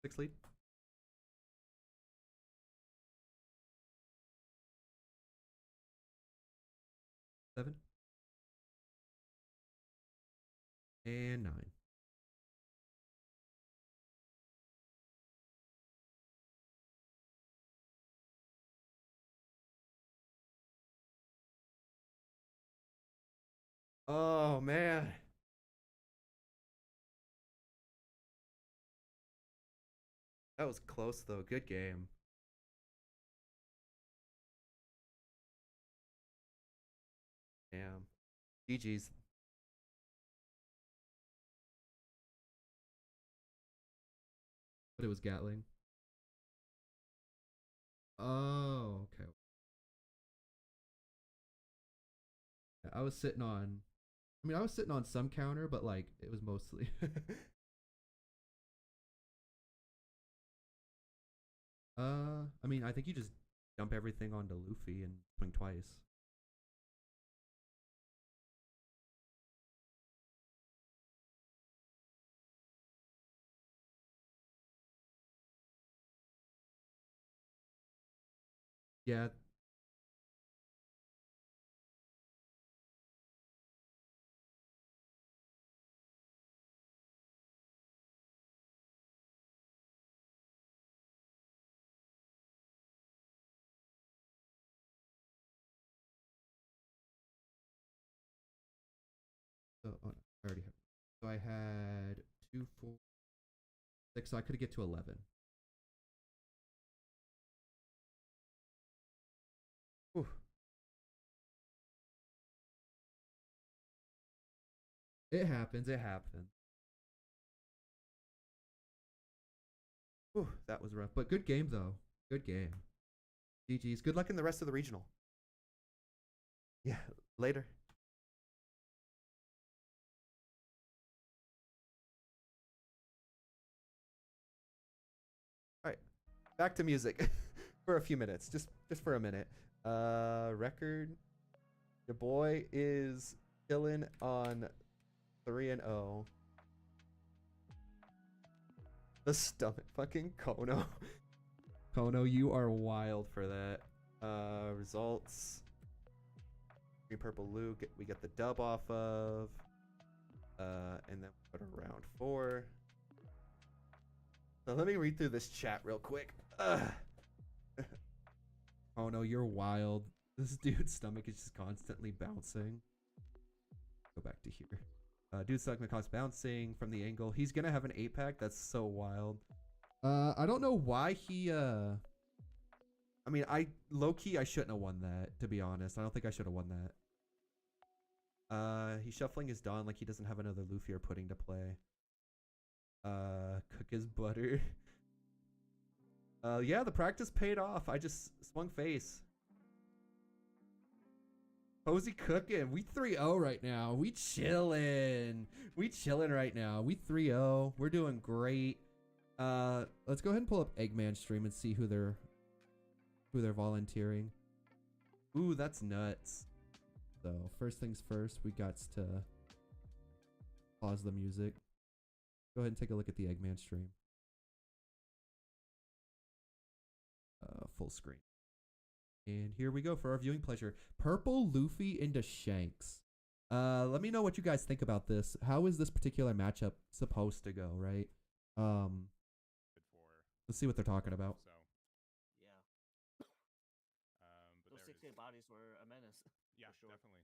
6 lead. Seven. And 9. Oh, man. That was close, though. Good game. Damn. GG's. But it was Gatling. Oh, okay. I was sitting on, I was sitting on some counter, but like it was mostly. I think you just dump everything onto Luffy and swing twice. Yeah. So oh, I already have. So I had 2, 4, 6. So I could get to 11. Whew. It happens. It happens. Whew, that was rough, but good game though. Good game. GG's. Good luck in the rest of the regional. Yeah. Later. All right. Back to music for a few minutes. Just for a minute. Record. Your boy is chilling on 3-0. The stomach fucking Kono. Kono, you are wild for that. Results. Green purple Luke, we get the dub off of. And then we go to round 4. So let me read through this chat real quick. Oh no, you're wild. This dude's stomach is just constantly bouncing. Go back to here. Dude's stomach constantly bouncing from the angle. He's gonna have an 8-pack. That's so wild. I don't know why he I low-key I shouldn't have won that, to be honest. I don't think I should have won that. He's shuffling his Dawn like he doesn't have another Luffy or Pudding to play. Cook his butter. Yeah, the practice paid off. I just swung face. Posey cooking. We 3-0 right now. We chilling. We chilling right now. We 3-0. We're doing great. Let's go ahead and pull up Eggman's stream and see who they're volunteering. Ooh, that's nuts. So first things first, we got to pause the music. Go ahead and take a look at the Eggman stream. Full screen. And here we go for our viewing pleasure. Purple Luffy into Shanks. Let me know what you guys think about this. How is this particular matchup supposed to go, right? Let's see what they're talking about. So, Yeah. but Those there 6-8 bodies were a menace. Yeah, for sure. definitely.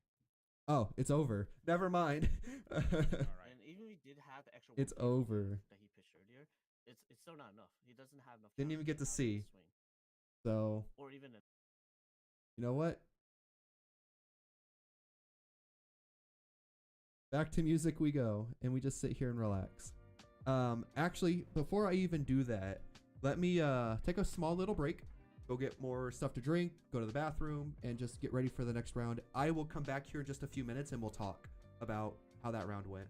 Oh, it's over. Never mind. All right. And even if he did have the extra. It's over. That he pitched earlier, it's still not enough. He doesn't have enough. Didn't even get to counters see. have swing. So, Or even. you know what? Back to music we go, and we just sit here and relax. Actually, before I even do that, let me take a small little break, go get more stuff to drink, go to the bathroom, and just get ready for the next round. I will come back here in just a few minutes, and we'll talk about how that round went.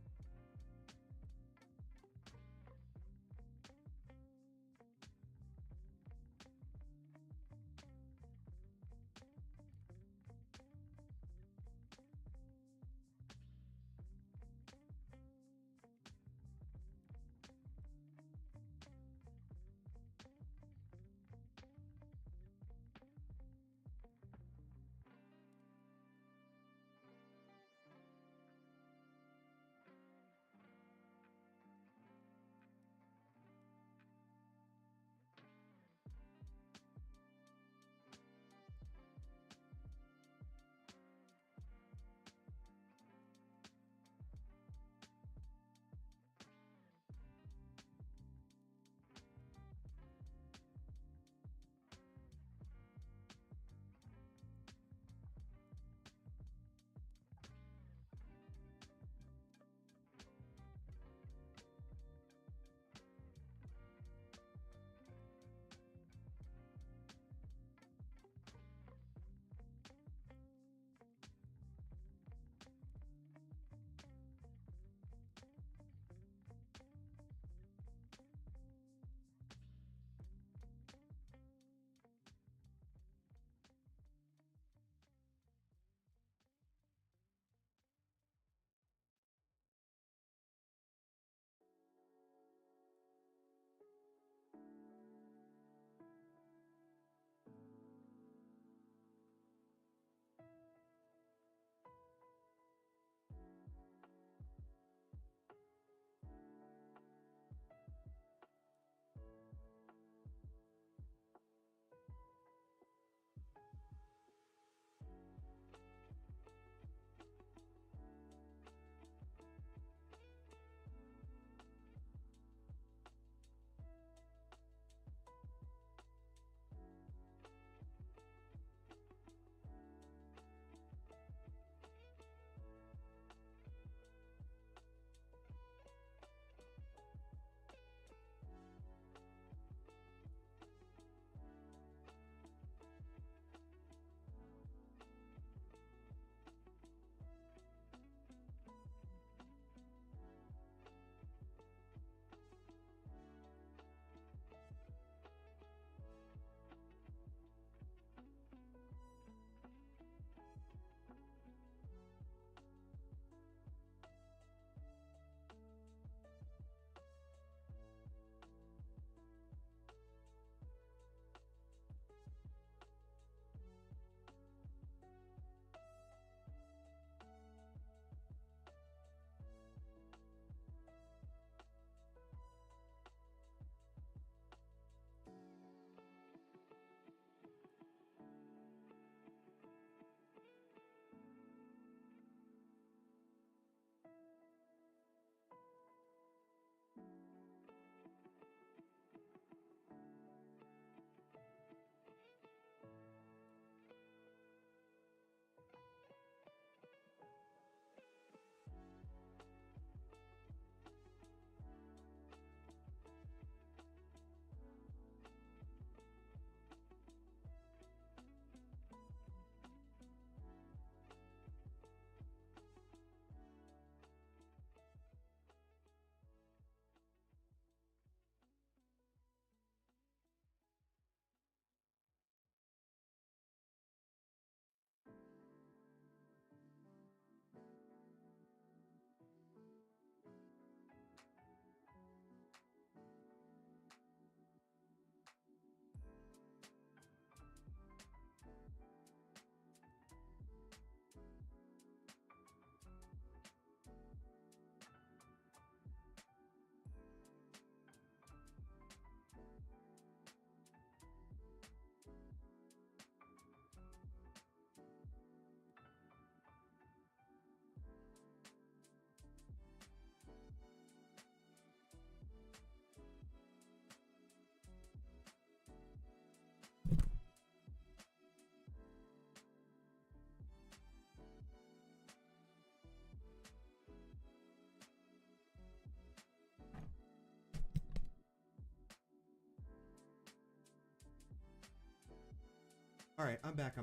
All right, I'm back.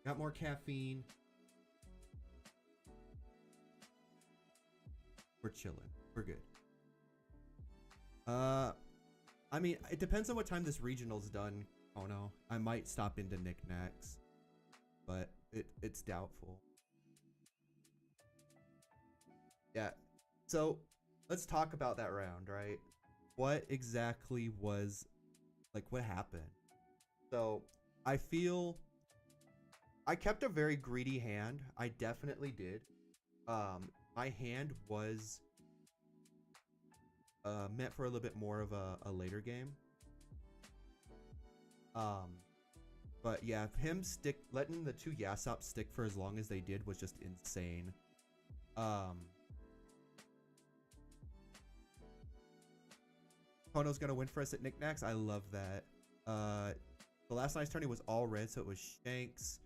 Got more caffeine. We're chilling. We're good. I mean, it depends on what time this regional's done. Oh no, I might stop into knickknacks, but it's doubtful. Yeah. So let's talk about that round, right? What exactly was, like, what happened? So I feel I kept a very greedy hand. I definitely did. My hand was meant for a little bit more of a later game. But yeah, him letting the two Yasop stick for as long as they did was just insane. Kono's gonna win for us at knickknacks. I love that. The last night's tourney was all red, so it was Shanks,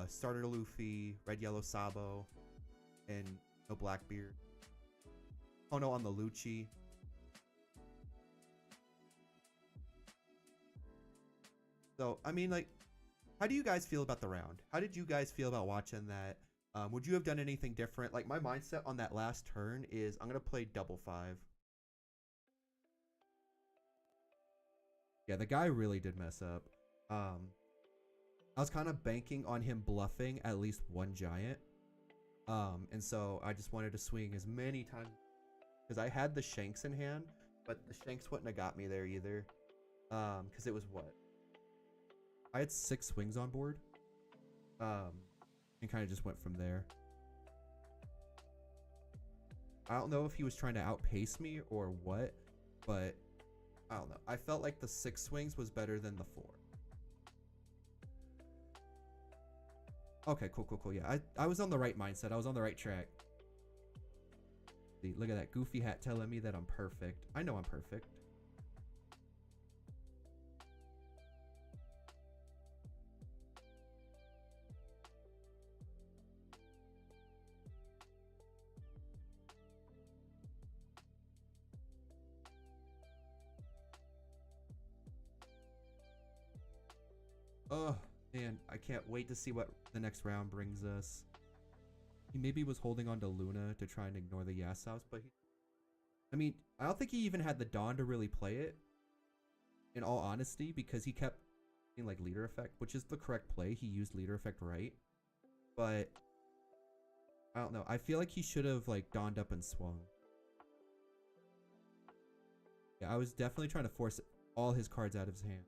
starter Luffy, red yellow Sabo, and no Blackbeard. Kono on the Lucci. So I mean, like, how do you guys feel about the round? How did you guys feel about watching that? Would you have done anything different? Like, my mindset on that last turn is I'm gonna play double 5. Yeah, the guy really did mess up. I was kind of banking on him bluffing at least one giant. And so I just wanted to swing as many times because I had the Shanks in hand, but the Shanks wouldn't have got me there either. Because it was what? I had 6 swings on board. And kind of just went from there. I don't know if he was trying to outpace me or what, but I don't know. I felt like the 6 swings was better than the 4. Okay, cool. Yeah, I was on the right mindset. I was on the right track. See, look at that goofy hat telling me that I'm perfect. I know I'm perfect. Oh, man, I can't wait to see what the next round brings us. He maybe was holding on to Luna to try and ignore the Yasops, but I mean, I don't think he even had the Dawn to really play it, in all honesty, because he kept using, like, leader effect, which is the correct play. He used leader effect right, but I don't know. I feel like he should have, like, dawned up and swung. Yeah, I was definitely trying to force all his cards out of his hand.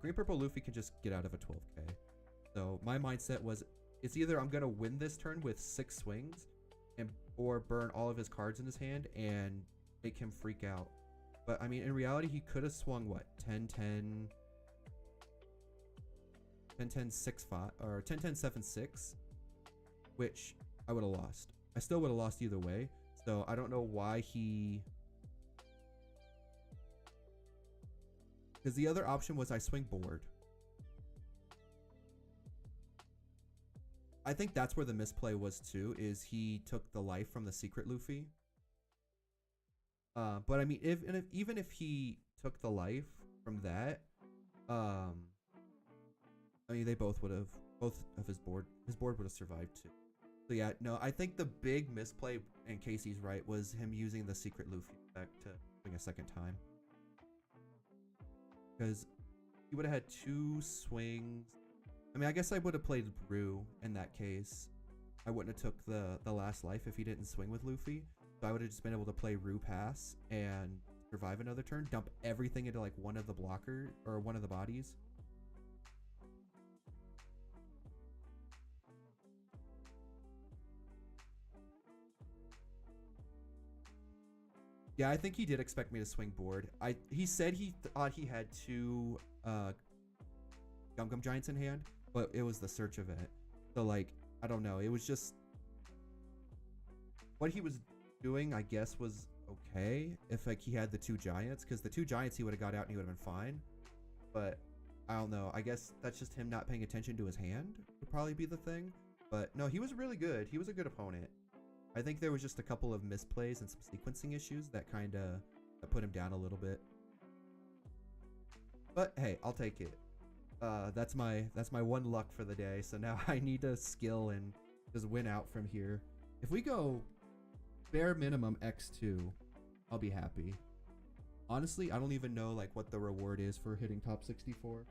Green Purple Luffy can just get out of a 12k. So my mindset was, it's either I'm gonna win this turn with 6 swings or burn all of his cards in his hand and make him freak out. But I mean, in reality, he could have swung what, 10-10 6-5 or 10-10 7-6, which I would have lost. I still would have lost either way. So I don't know why he, because the other option was I swing board. I think that's where the misplay was too, is he took the life from the secret Luffy. But I mean, even if he took the life from that, I mean, they both of his board would have survived too. So yeah, no, I think the big misplay, in case he's right, was him using the secret Luffy effect to swing a second time. Because he would have had 2 swings. I mean, I guess I would have played Rue in that case. I wouldn't have took the last life if he didn't swing with Luffy. So I would have just been able to play Rue pass and survive another turn, dump everything into like one of the blocker or one of the bodies. Yeah, I think he did expect me to swing board. He said he thought he had 2 Gum Gum Giants in hand, but it was the search event. So like, I don't know. It was just what he was doing, I guess, was okay if like he had the 2 giants, because the 2 giants he would have got out and he would have been fine. But I don't know. I guess that's just him not paying attention to his hand would probably be the thing. But no, he was really good. He was a good opponent. I think there was just a couple of misplays and some sequencing issues that kind of put him down a little bit. But hey, I'll take it. That's my one luck for the day. So now I need to skill and just win out from here. If we go bare minimum X2, I'll be happy. Honestly, I don't even know like what the reward is for hitting top 64.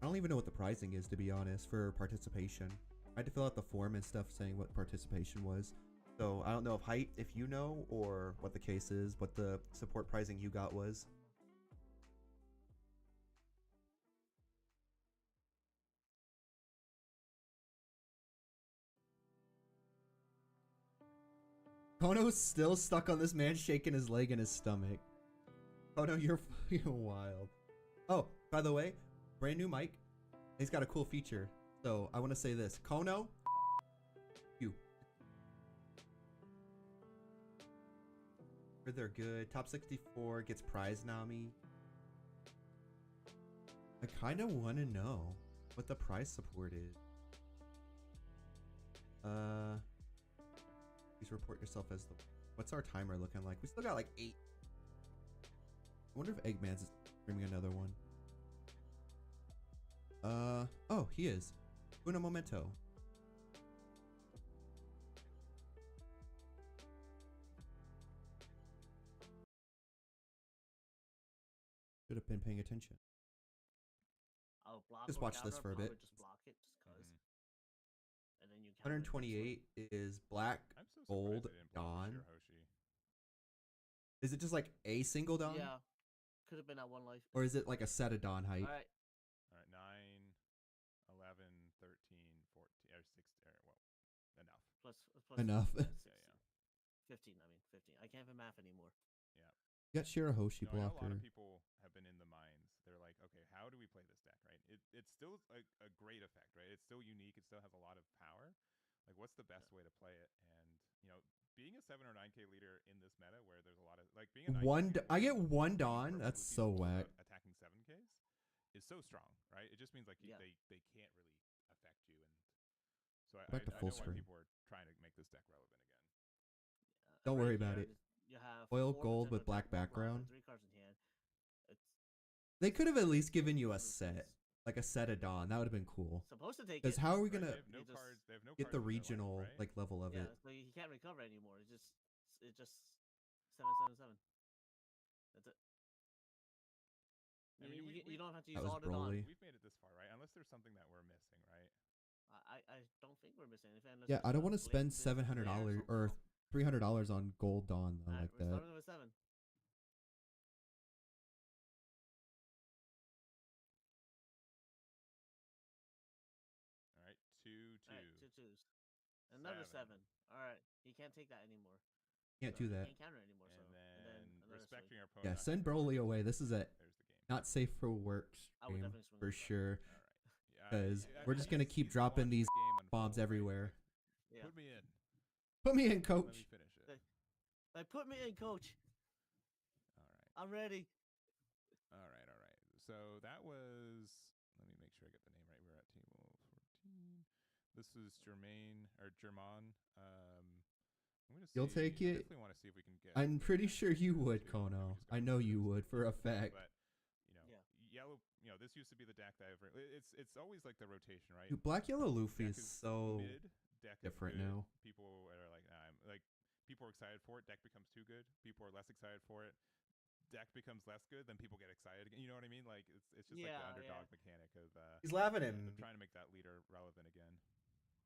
I don't even know what the pricing is, to be honest, for participation. I had to fill out the form and stuff saying what participation was. So I don't know if height, if you know, or what the case is, what the support pricing you got was. Kono's still stuck on this man shaking his leg in his stomach. Kono, you're wild. Oh, by the way, brand new mic. He's got a cool feature. So I want to say this. Kono, you. They're good. Top 64 gets prize Nami. I kind of want to know what the prize support is. Please report yourself as the... What's our timer looking like? We still got like 8. I wonder if Eggman's is streaming another one. Oh, he is. Uno momento. Should have been paying attention. I'll block Just or watch this counter, for a bit. probably just block it just cause. And then you counter it next 128 is black, I'm so surprised gold, they didn't block dawn. Shirahoshi. Is it just like a single dawn? Yeah, could have been at one life. Or is it like a set of dawn height? All right, All right, 9, 11, 13, 14, or 16. Well, enough. plus Enough. yeah, Yeah, 15. I mean 15. I can't even math anymore. You got Shirahoshi No, I know a lot blocker. of people have been in the mines. They're like, okay, how do we play this deck, right? It's still a great effect, right? It's still unique. It still has a lot of power. Like, what's the best way to play it? And, you know, being a 7 or 9K leader in this meta where there's a lot of, like, being a 9K I get one being dawn. purple That's Luffy's so all whack. about attacking 7Ks is so strong, right? It just means, like, Yeah. they can't really affect you. And so I Back to full know why screen. people are trying to make this deck relevant again. Don't Right worry about here, it. You have Oil 4% gold with attack, black 1 block, background. and 3 cards in hand. It's They could have at least given you a Luffy's set. Like a set of dawn. That would have been cool. supposed to take Because it. how are we Right, going to they have no you just cards. They have no get the cards in their regional life, right? like level of Yeah, it? so he can't recover anymore. It's just 777. That's it. I mean, you don't have to use That was all the dawn. Broly. We've made it this far, right? Unless there's something that we're missing, right? I don't think we're missing anything. Yeah, I don't want to spend $700 or $300 on gold dawn though, like we're that. starting with 7. All right, 2, 2. All right, 2 2s. Another 7. 7. All right, he can't take that anymore. Can't So do he that. Can't counter anymore. And So then another respecting swing. our opponent. Yeah, not send having Broly cards. away. This is a There's the game. not safe for work I would stream definitely swing for with that. sure. All right. Yeah, 'Cause I we're mean, just gonna keep he's dropping watched these this game bombs unfold, right? everywhere. Yeah. Put me in. Put me in, Let me coach. finish it. Hey. Like, put me in, coach. All right. I'm ready. All right. All right. So that was. Let me make sure I get the name right. We're at table 14. This is Jermaine or German. I'm gonna see. You'll take I it? definitely want to see if we can get. I'm pretty sure you would, Let me Kono. just go I through know this you stuff would for a real quick. fact. But you know, Yeah. yellow. You know, this used to be the deck that it's always like the rotation, right? Dude, Black Yellow Luffy Deck is so mid, deck different is good. now. People are like people are excited for it. Deck becomes too good. People are less excited for it. Deck becomes less good. Then people get excited again. You know what I mean? Like it's just like Yeah, the underdog yeah. mechanic of He's laughing at of me. trying to make that leader relevant again.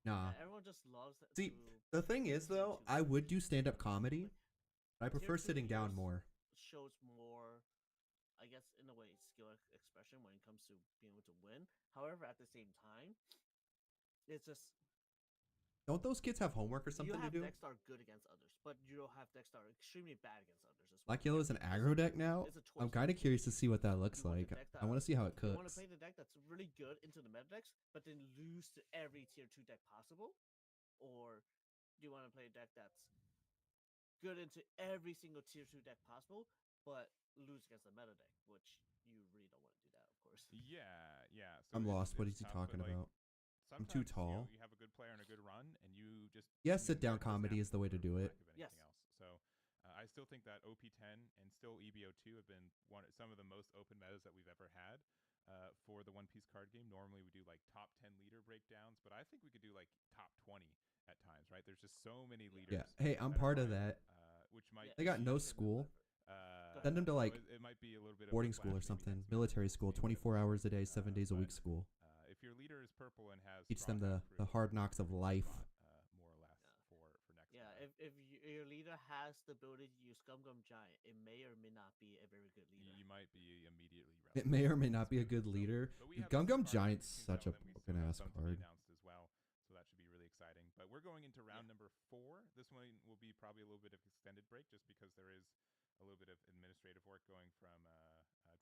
Nah. Yeah, everyone just loves that. See, to the thing is tier though, 2 I would do cards. stand-up comedy. But I Tier prefer 2 sitting down heroes more. Shows more, I guess, in a way, skill expression when it comes to being able to win. However, at the same time, it's just Don't those kids have homework or you something to have do? decks that are good against others, but you don't have decks that are extremely bad against others as well. Black Yellow is an aggro deck now. It's a choice. I'm kind of curious to see what that looks You want like. the deck I want to see how it You want to cooks. play the deck that's really good into the meta decks, but then lose to every tier 2 deck possible? Or do you want to play a deck that's good into every single tier 2 deck possible, but lose against the meta deck, which you really don't want to do that, of course. Yeah. So I'm lost. What it's is he tough, talking but, like, about? I'm too sometimes, tall. you have a good player and a good run, and you just Yes, you sit down let those comedy happen is the way to for do it. lack of Yes. anything else. So I still think that OP10 and still EB02 have been some of the most open metas that we've ever had for the One Piece card game. Normally we do like top 10 leader breakdowns, but I think we could do like top 20 at times, right? There's just so many leaders. Yeah. Hey, I'm that are part of fine, that. Which might They got you no can school. Go Send them to so like it might be a little bit of a boarding school or clash maybe something, against military Memphis, school, seeing what 24 it hours a day, is. 7 days a But, week school. if your leader is purple and has Teach them strong the crew, hard knocks of life. spot, more or less Yeah. for next Yeah, meta. if your leader has the ability to use Gum Gum Giant, it may or may not be a very good leader. You might be immediately It relevant may or may against not be a Memphis. good leader. But we Dude, have Gum some Gum cards that Giant's you can such go, a and then we broken still have ass some to be card. announced as well. So that should be really exciting. But we're going into round number 4. This one will be probably a little bit of extended break just because there is a little bit of administrative work going from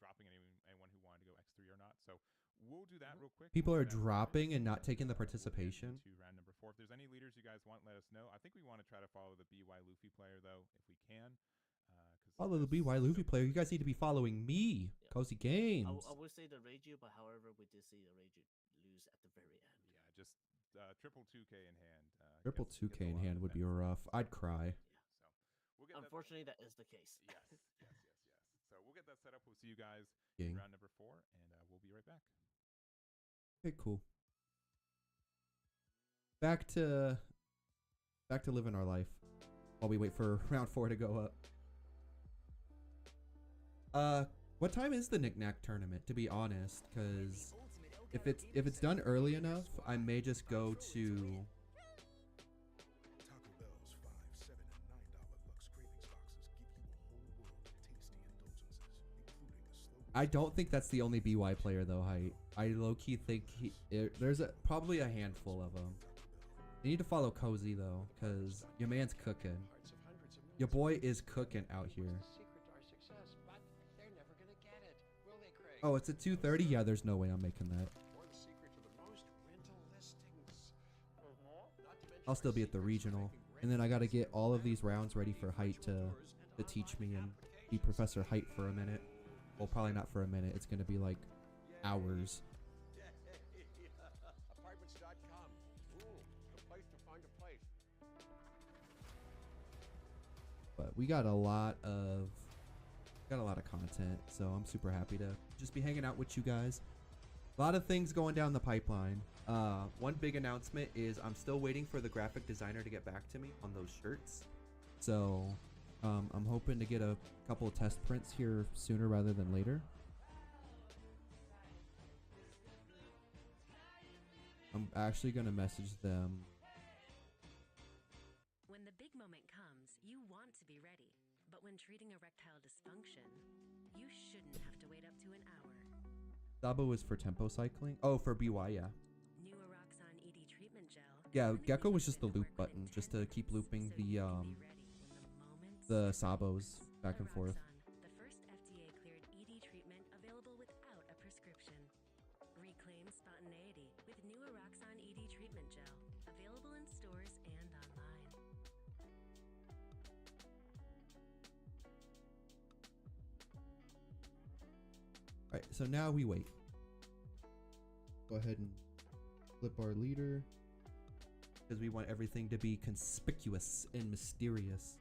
dropping anyone who wanted to go X3 or not. So we'll do that real quick. People We'll are get that started, dropping and not taking the we'll get participation. into round number 4. If there's any leaders you guys want, let us know. I think we want to try to follow the BY Luffy player though, if we can. Follow the BY Luffy player. You guys need to be following me. Yeah. Cozy Games. I would say the Reiju, but however, we did see the Reiju lose at the very end. Yeah, just triple 2K in hand. Triple gets 2K a in lot of hand would be defense. rough. I'd cry. So we'll get Unfortunately, that is the case. Yes. So we'll get that set up. We'll see you guys Gang. in round number 4, and we'll be right back. Okay, cool. Back to living our life while we wait for round 4 to go up. What time is the Knick-Knack tournament, to be honest? Because if it's done early enough, I may just go to Taco Bell's $5, $7, and $9 Lux Cravings boxes give you a whole world of tasty indulgences, including a slow. I don't think that's the only BY player though, Height. I low-key think there's probably a handful of them. You need to follow Cozy though, because your man's cooking. Your boy is cooking out here. Oh, it's at 2:30? Yeah, there's no way I'm making that. I'll still be at the regional. And then I gotta get all of these rounds ready for Height to teach me and be Professor Height for a minute. Well, probably not for a minute. It's gonna be like hours. Apartments.com. Ooh, the place to find a place. But we got a lot of content, so I'm super happy to just be hanging out with you guys. A lot of things going down the pipeline. One big announcement is I'm still waiting for the graphic designer to get back to me on those shirts. So I'm hoping to get a couple of test prints here sooner rather than later. I'm actually going to message them. When the big moment comes, you want to be ready. But when treating erectile dysfunction, you shouldn't have to wait up to an hour. Sabo is for tempo cycling. Oh, for BY, yeah. New Eroxon ED treatment gel. Yeah, Clinically Gecko was just the proven to loop work button, with just to keep looping intensity, the so you can be ready when the moment the strikes. Sabos back and forth. Eroxon, the first FDA-cleared ED treatment available without a prescription. Reclaim spontaneity with New Eroxon ED treatment gel, available in stores and online. Alright, so now we wait. Go ahead and flip our leader. Because we want everything to be conspicuous and mysterious.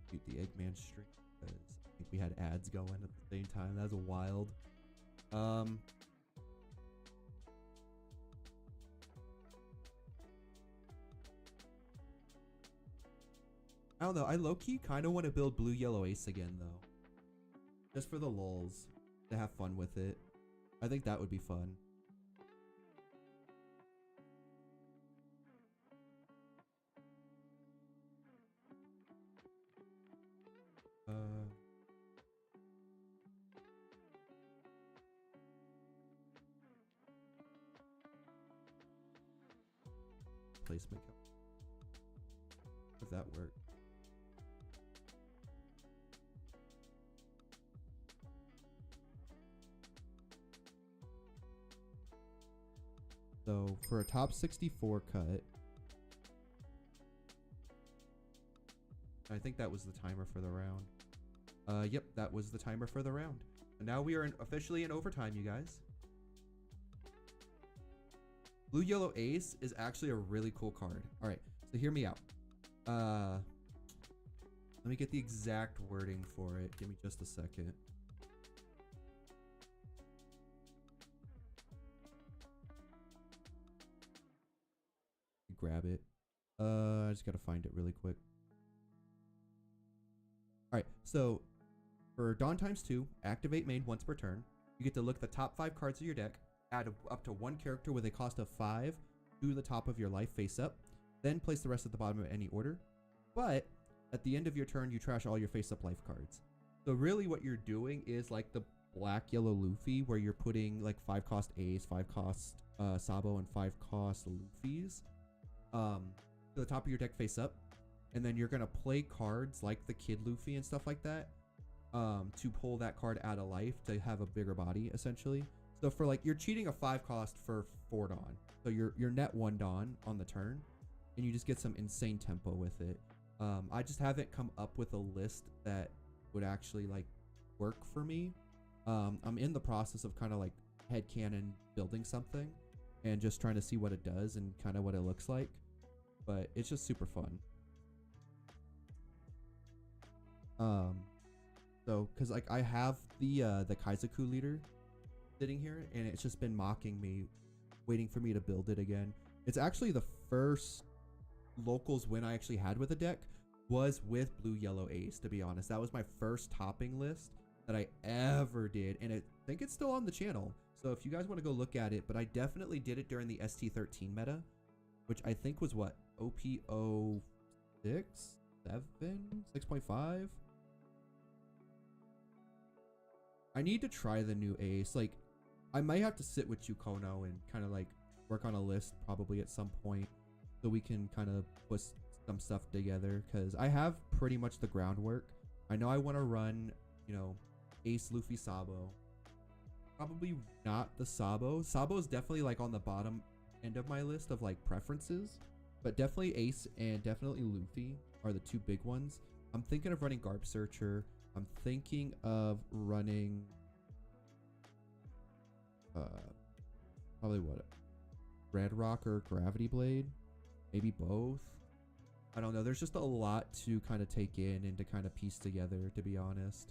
Shoot the Eggman stream. Because I think we had ads going at the same time. That was wild. I don't know. I low-key kind of want to build Blue Yellow Ace again, though. Just for the lulz. To have fun with it. I think that would be fun. Placement. Does that work? So for a top 64 cut, I think that was the timer for the round. Yep, that was the timer for the round. And now we are officially in overtime, you guys. Blue Yellow Ace is actually a really cool card. All right, so hear me out. Let me get the exact wording for it. Give me just a second. Grab it. I just gotta find it really quick. All right, so for Dawn ×2, activate main once per turn. You get to look at the top 5 cards of your deck, add up to 1 character with a cost of 5 to the top of your life face up, then place the rest at the bottom of any order. But at the end of your turn, you trash all your face up life cards. So really what you're doing is like the black yellow Luffy, where you're putting like 5 cost Ace, 5 cost Sabo, and 5 cost Luffy's to the top of your deck face up, and then you're gonna play cards like the Kid Luffy and stuff like that to pull that card out of life to have a bigger body essentially. So for like, you're cheating a 5 cost for 4 Dawn, so you're net 1 Dawn on the turn, and you just get some insane tempo with it. I just haven't come up with a list that would actually like work for me. I'm in the process of kind of like headcanon building something and just trying to see what it does and kind of what it looks like, but it's just super fun. So because like I have the Kaizoku leader sitting here, and it's just been mocking me, waiting for me to build it again. It's actually the first locals win I actually had with a deck was with Blue Yellow Ace, to be honest. That was my first topping list that I ever did, and I think it's still on the channel, so if you guys want to go look at it. But I definitely did it during the ST13 meta, which I think was what, OP06, 7, 6.5. I need to try the new Ace. Like, I might have to sit with Chukono and kind of like work on a list probably at some point, so we can kind of put some stuff together, because I have pretty much the groundwork. I know I want to run, you know, Ace, Luffy, Sabo. Probably not the Sabo. Sabo is definitely like on the bottom end of my list of like preferences, but definitely Ace and definitely Luffy are the 2 big ones. I'm thinking of running Garb Searcher. I'm thinking of running probably what, Red Rock or Gravity Blade, maybe both. I don't know. There's just a lot to kind of take in and to kind of piece together, to be honest.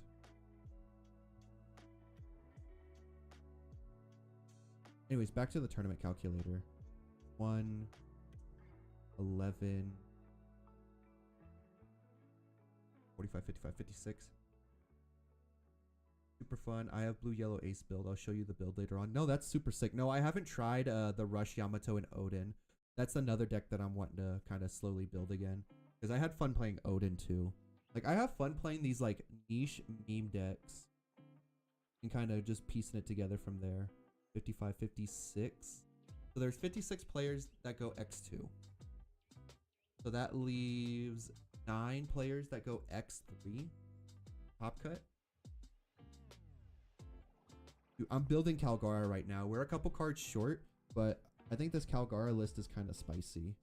Anyways, back to the tournament calculator. 1, 11, 45, 55, 56. Super fun. I have Blue Yellow Ace build. I'll show you the build later on. No, that's super sick. No, I haven't tried the Rush, Yamato, and Odin. That's another deck that I'm wanting to kind of slowly build again, because I had fun playing Odin too. Like, I have fun playing these like niche meme decks and kind of just piecing it together from there. 55, 56. So there's 56 players that go X2. So that leaves 9 players that go X3. Top cut. Dude, I'm building Calgara right now. We're a couple cards short, but I think this Calgara list is kind of spicy.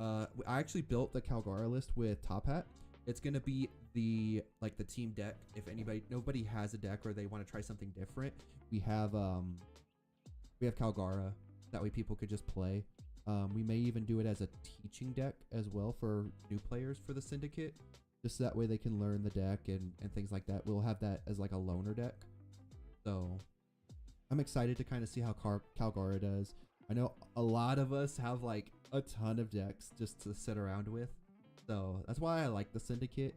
I actually built the Calgara list with Top Hat. It's gonna be the team deck. If nobody has a deck or they want to try something different, we have Calgara. That way people could just play. We may even do it as a teaching deck as well for new players for the syndicate, just so that way they can learn the deck and things like that. We'll have that as like a loner deck. So I'm excited to kind of see how Calgara does. I know a lot of us have like a ton of decks just to sit around with, so that's why I like the syndicate.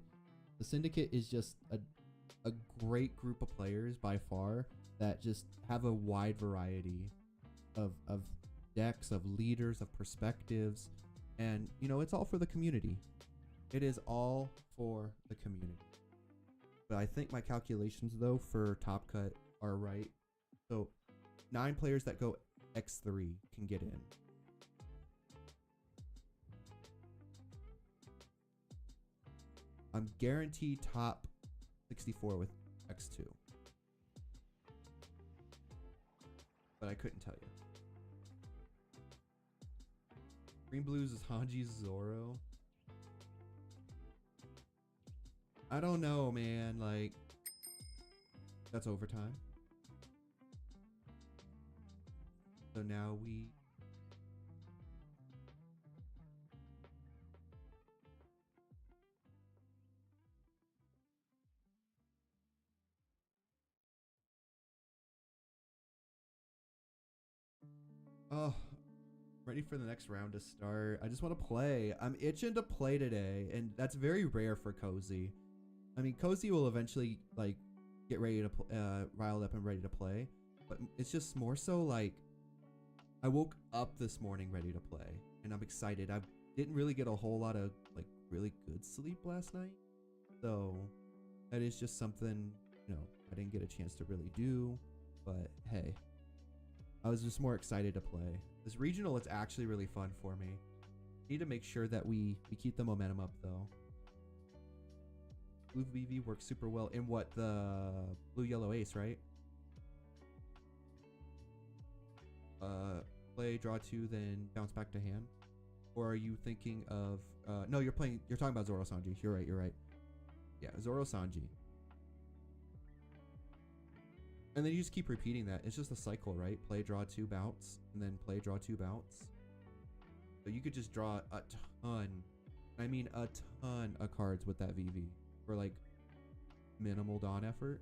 The syndicate is just a great group of players by far that just have a wide variety of decks, of leaders, of perspectives, and you know, it's all for the community. It is all for the community. But I think my calculations though for Top Cut are right. So 9 players that go X3 can get in. I'm guaranteed top 64 with X2. But I couldn't tell you. Green Blues is Hanji Zoro. I don't know, man. Like, That's overtime. So now we... Oh, ready for the next round to start. I just want to play. I'm itching to play today, and that's very rare for Cozy. I mean, Cozy will eventually like get ready to riled up and ready to play, but it's just more so like I woke up this morning ready to play, and I'm excited. I didn't really get a whole lot of like really good sleep last night, so that is just something, you know, I didn't get a chance to really do. But hey, I was just more excited to play. This regional is actually really fun for me. Need to make sure that we keep the momentum up though. Blue VV works super well in what, the blue yellow ace, right? Play, draw 2, then bounce back to hand. Or are you thinking of no, you're talking about Zoro Sanji. You're right. Yeah, Zoro Sanji. And then you just keep repeating that. It's just a cycle, right? Play, draw 2, bounce, and then play, draw 2, bounce. So you could just draw a ton, I mean a ton of cards with that VV for like minimal dawn effort.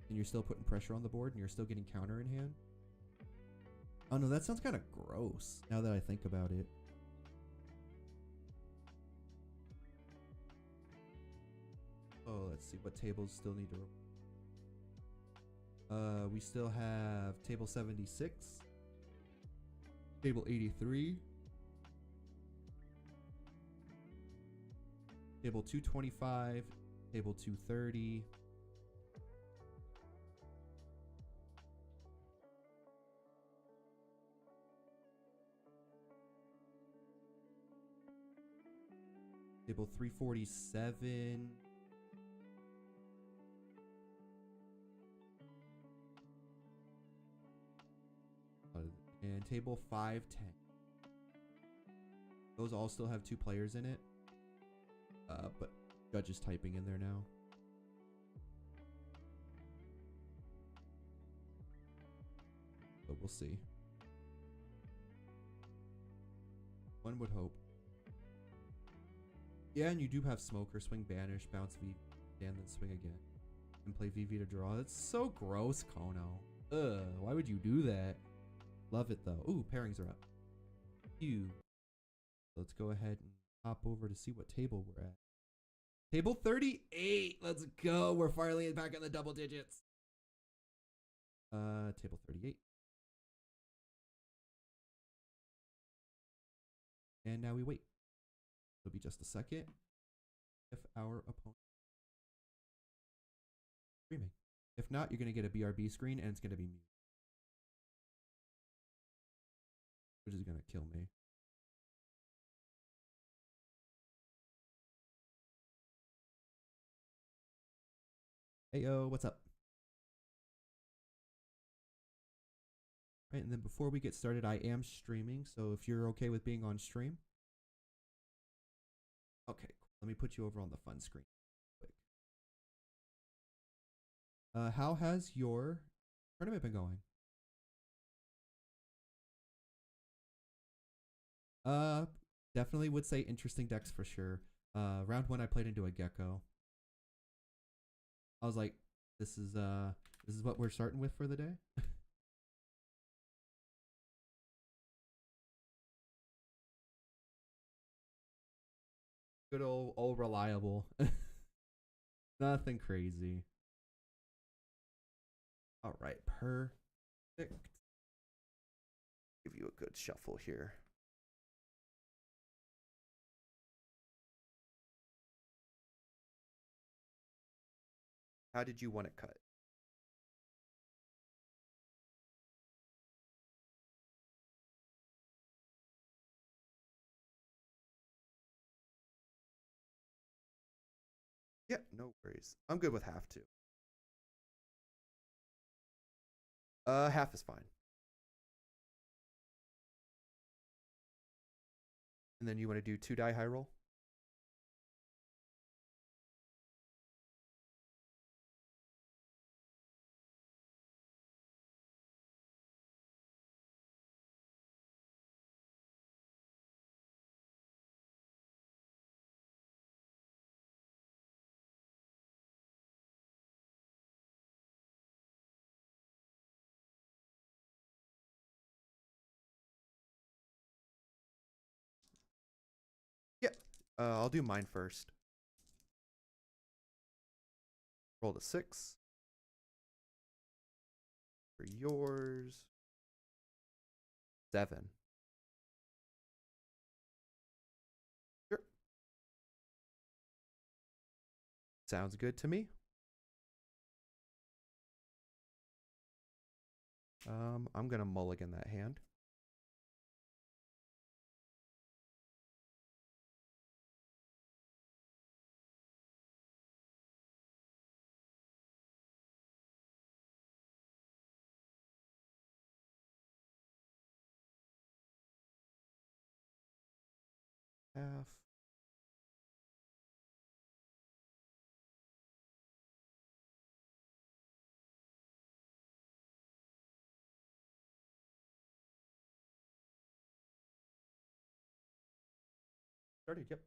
And you're still putting pressure on the board and you're still getting counter in hand. Oh no, that sounds kind of gross now that I think about it. Oh, let's see what tables still need to... we still have table 76, table 83, table 225, table 230, table 347, and table 510. Those all still have 2 players in it, but Judge is typing in there now. But we'll see. One would hope. Yeah, and you do have Smoker, swing Banish, bounce V, and then swing again. And play VV to draw. That's so gross, Kono. Ugh, why would you do that? Love it though. Ooh, pairings are up. Phew. Let's go ahead and hop over to see what table we're at. Table 38. Let's go. We're finally back in the double digits. Table 38. And now we wait. It'll be just a second if our opponent is streaming. If not, you're going to get a BRB screen and it's going to be mute, which is going to kill me. Hey, yo, what's up? Right, and then before we get started, I am streaming, so if you're okay with being on stream. Okay, cool. Let me put you over on the fun screen quick. How has your tournament been going? Definitely would say interesting decks for sure. Round 1 I played into a Gecko. I was like, this is what we're starting with for the day. Good old reliable. Nothing crazy. All right, perfect. Give you a good shuffle here. How did you want it cut? Yeah, no worries. I'm good with half too. Half is fine. And then you want to do 2 die high roll? I'll do mine first. Roll a 6. For yours. 7. Sure. Sounds good to me. I'm gonna mulligan that hand. Half. Started, yep.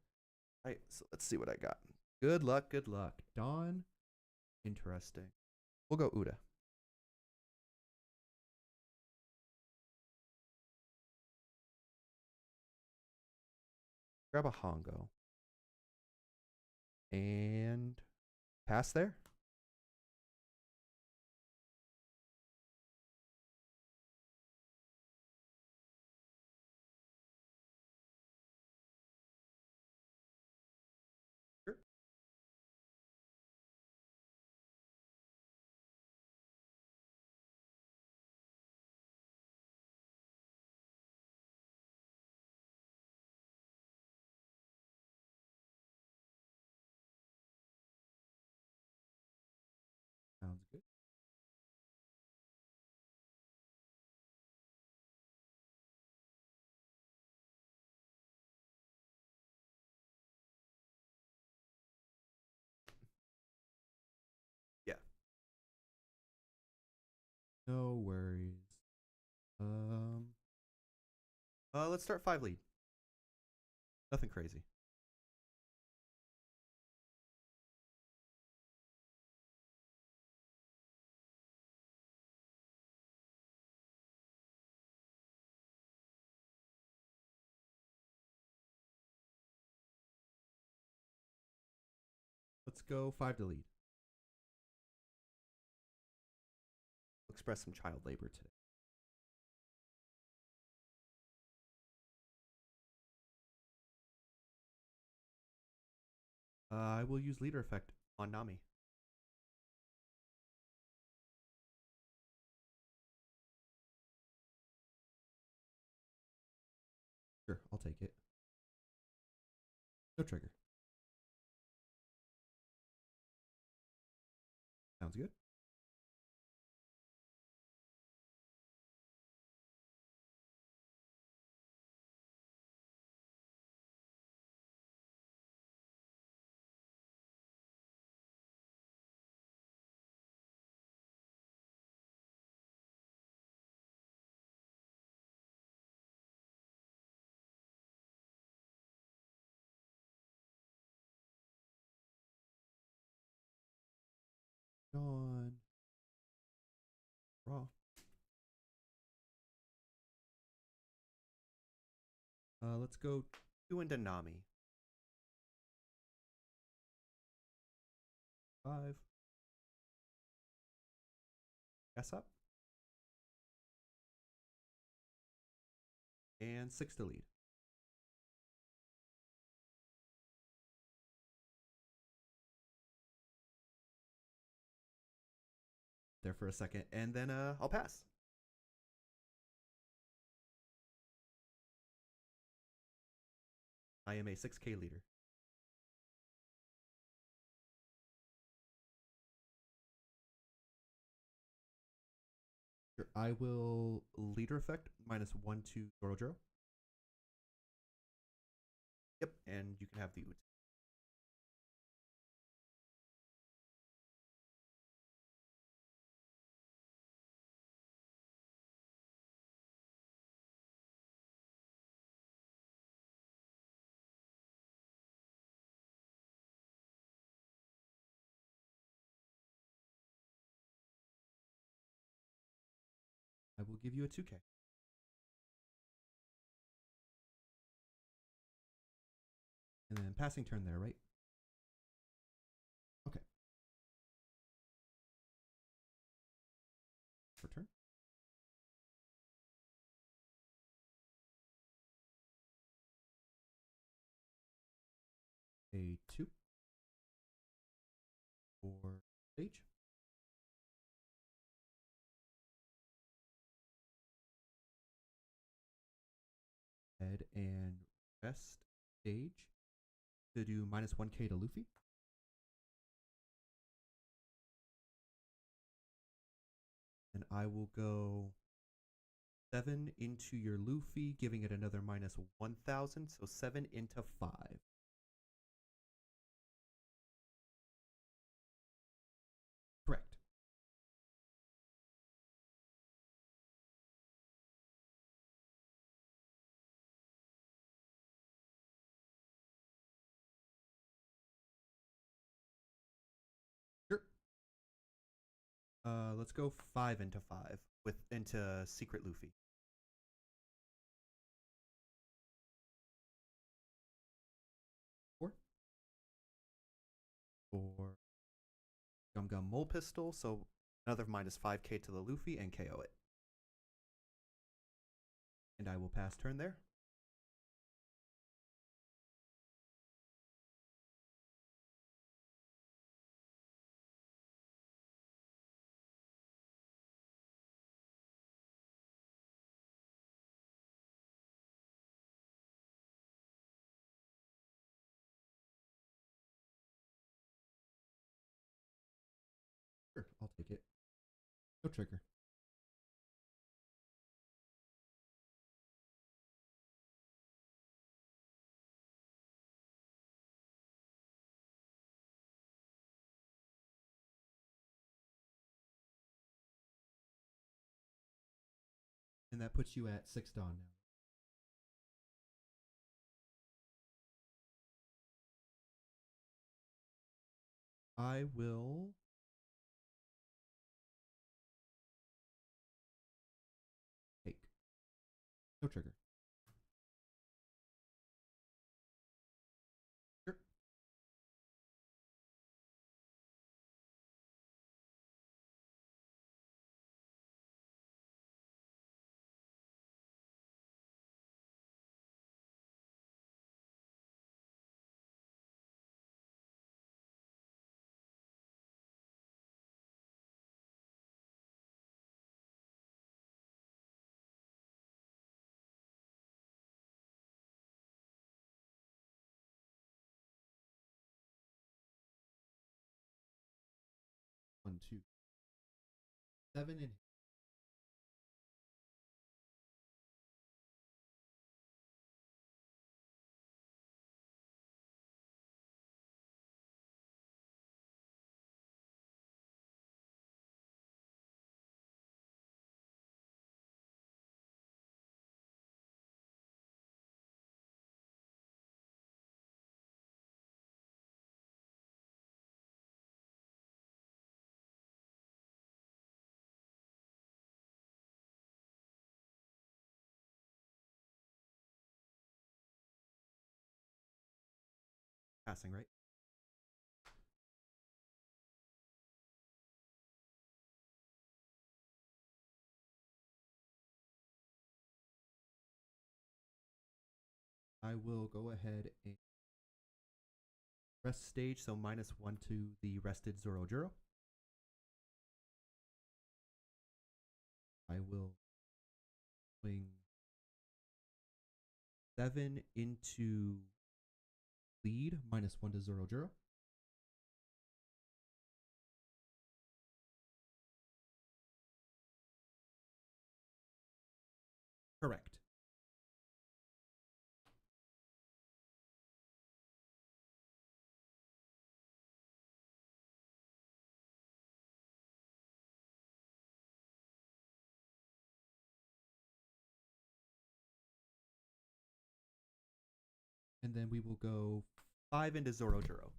All right, so let's see what I got. Good luck, good luck. Dawn. Interesting. We'll go Uda. Grab a Hongo. And pass there. Sure. Sounds good. Yeah. No worries. Let's start 5 lead. Nothing crazy. Let's go 5 to lead. We'll express some child labor today. I will use leader effect on Nami. Sure, I'll take it. No trigger. Sounds good. On. Raw. Let's go 2 into Nami. 5. Guess up. And 6 to lead. There for a second, and then I'll pass. I am a 6K leader. Sure, I will leader effect -1 to Zoro. Yep, and you can have the Ut. I will give you a 2K. And And passing turn there, right? Okay. For turn. A 2 for stage. Head and rest stage to do -1k to Luffy. And I will go 7 into your Luffy, giving it another -1000, so 7 into 5. Correct. Sure. Let's go 5 into 5 into Secret Luffy. For Gum Gum Mole Pistol, so another -5k to the Luffy and KO it. And I will pass turn there. Sure, I'll take it. No trigger. And that puts you at 6 Dawn now. I will take. No trigger. Sure. One, two, 7 and passing, right? I will go ahead and rest stage, so -1 to the rested Zorojuro. I will swing 7 into lead, -1 to Zorojuro. Correct. And then we will go 5 into Zorojuro.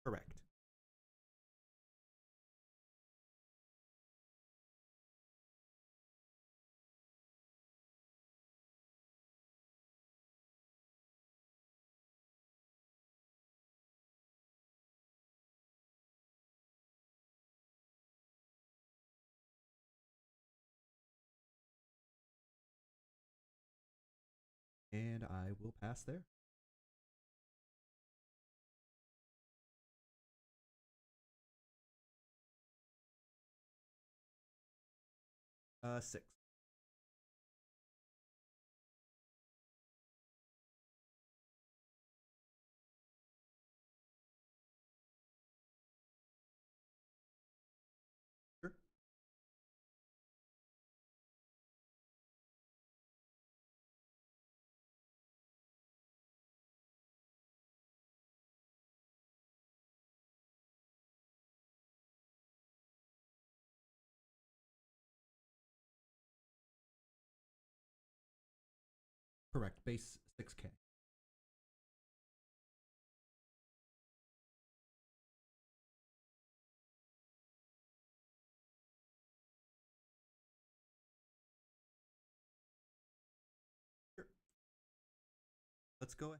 Correct. And I will pass there. Six. Sure. Correct. Base 6K. Sure. Let's go ahead.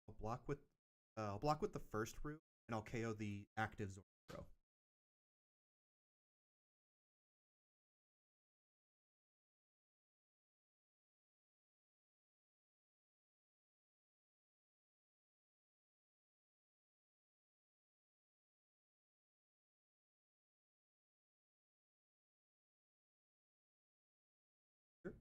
I'll block with the first root, and I'll KO the active Zoro. Sure.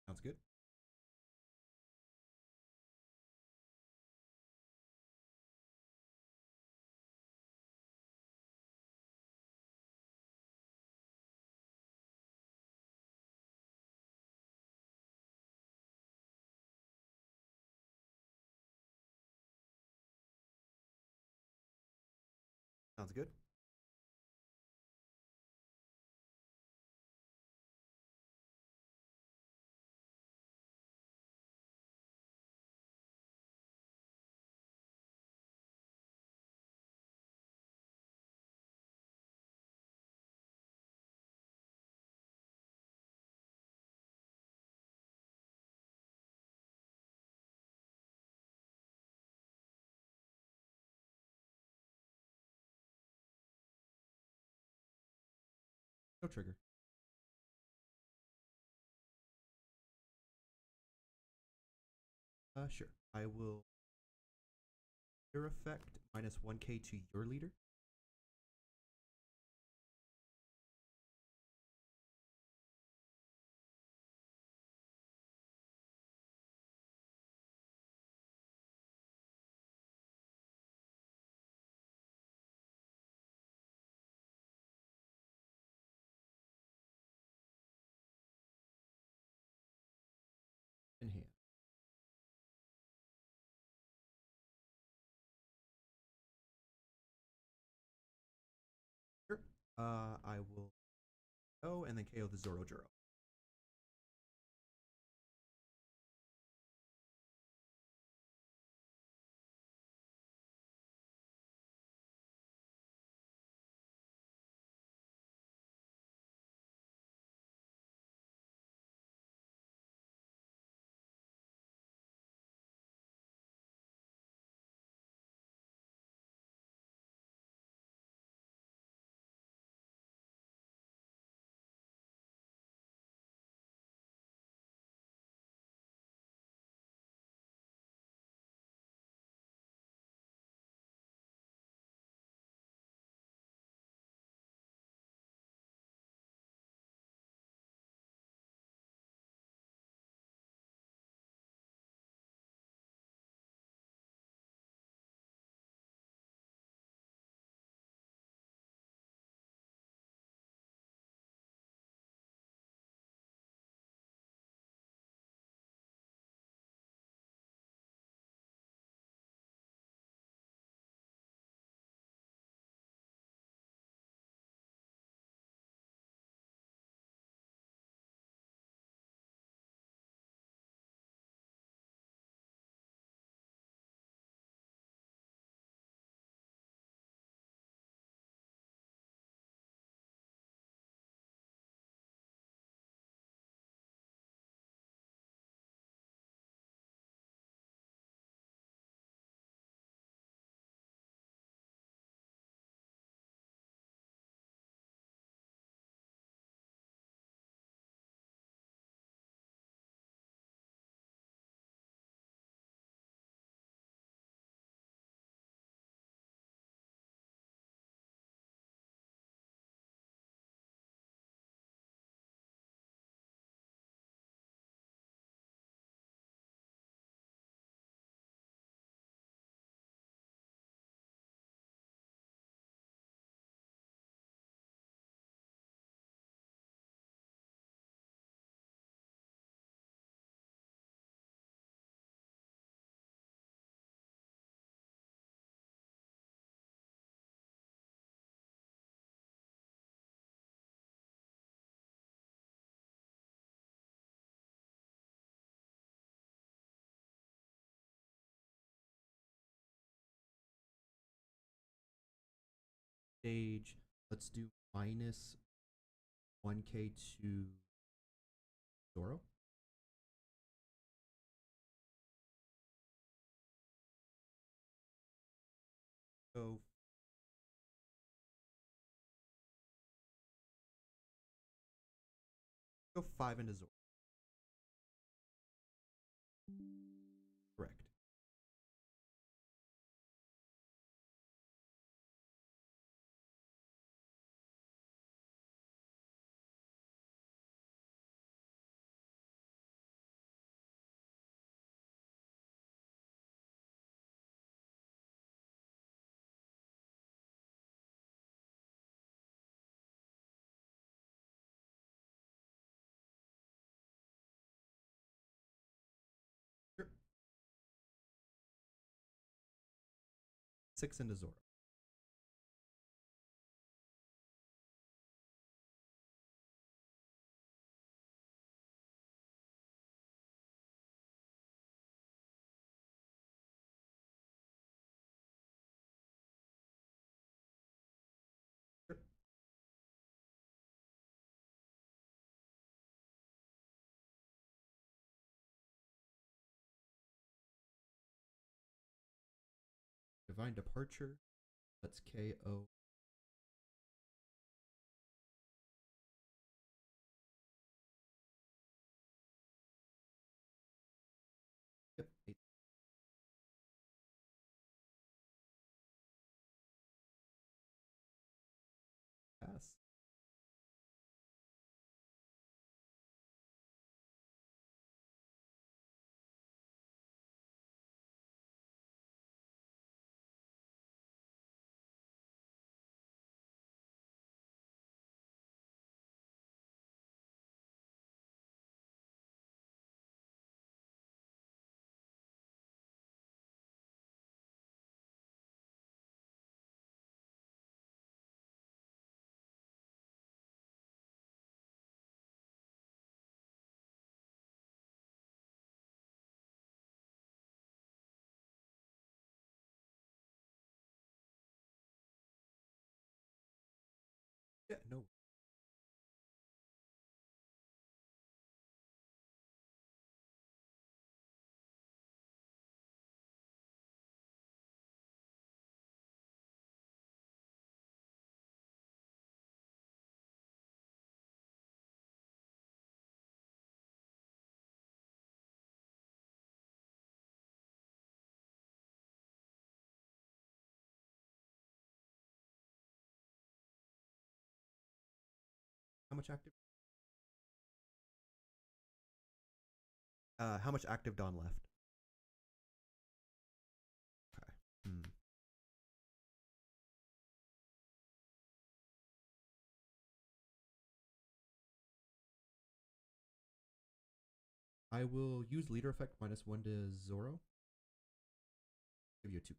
Sounds good. Sounds good. No trigger. Sure. I will your effect minus 1K to your leader. In hand. Sure. I will go and then KO the Zoro Juro. stage, let's do minus 1k to Zoro. Go. Go 5 into Zoro. Correct. Sure. 6 into Zoro. Sure. Divine Departure. Let's KO. Yep. 8. Pass. Yeah, no. How much active? How much active Dawn left? Okay. I will use leader effect -1 to Zoro. Give you a 2.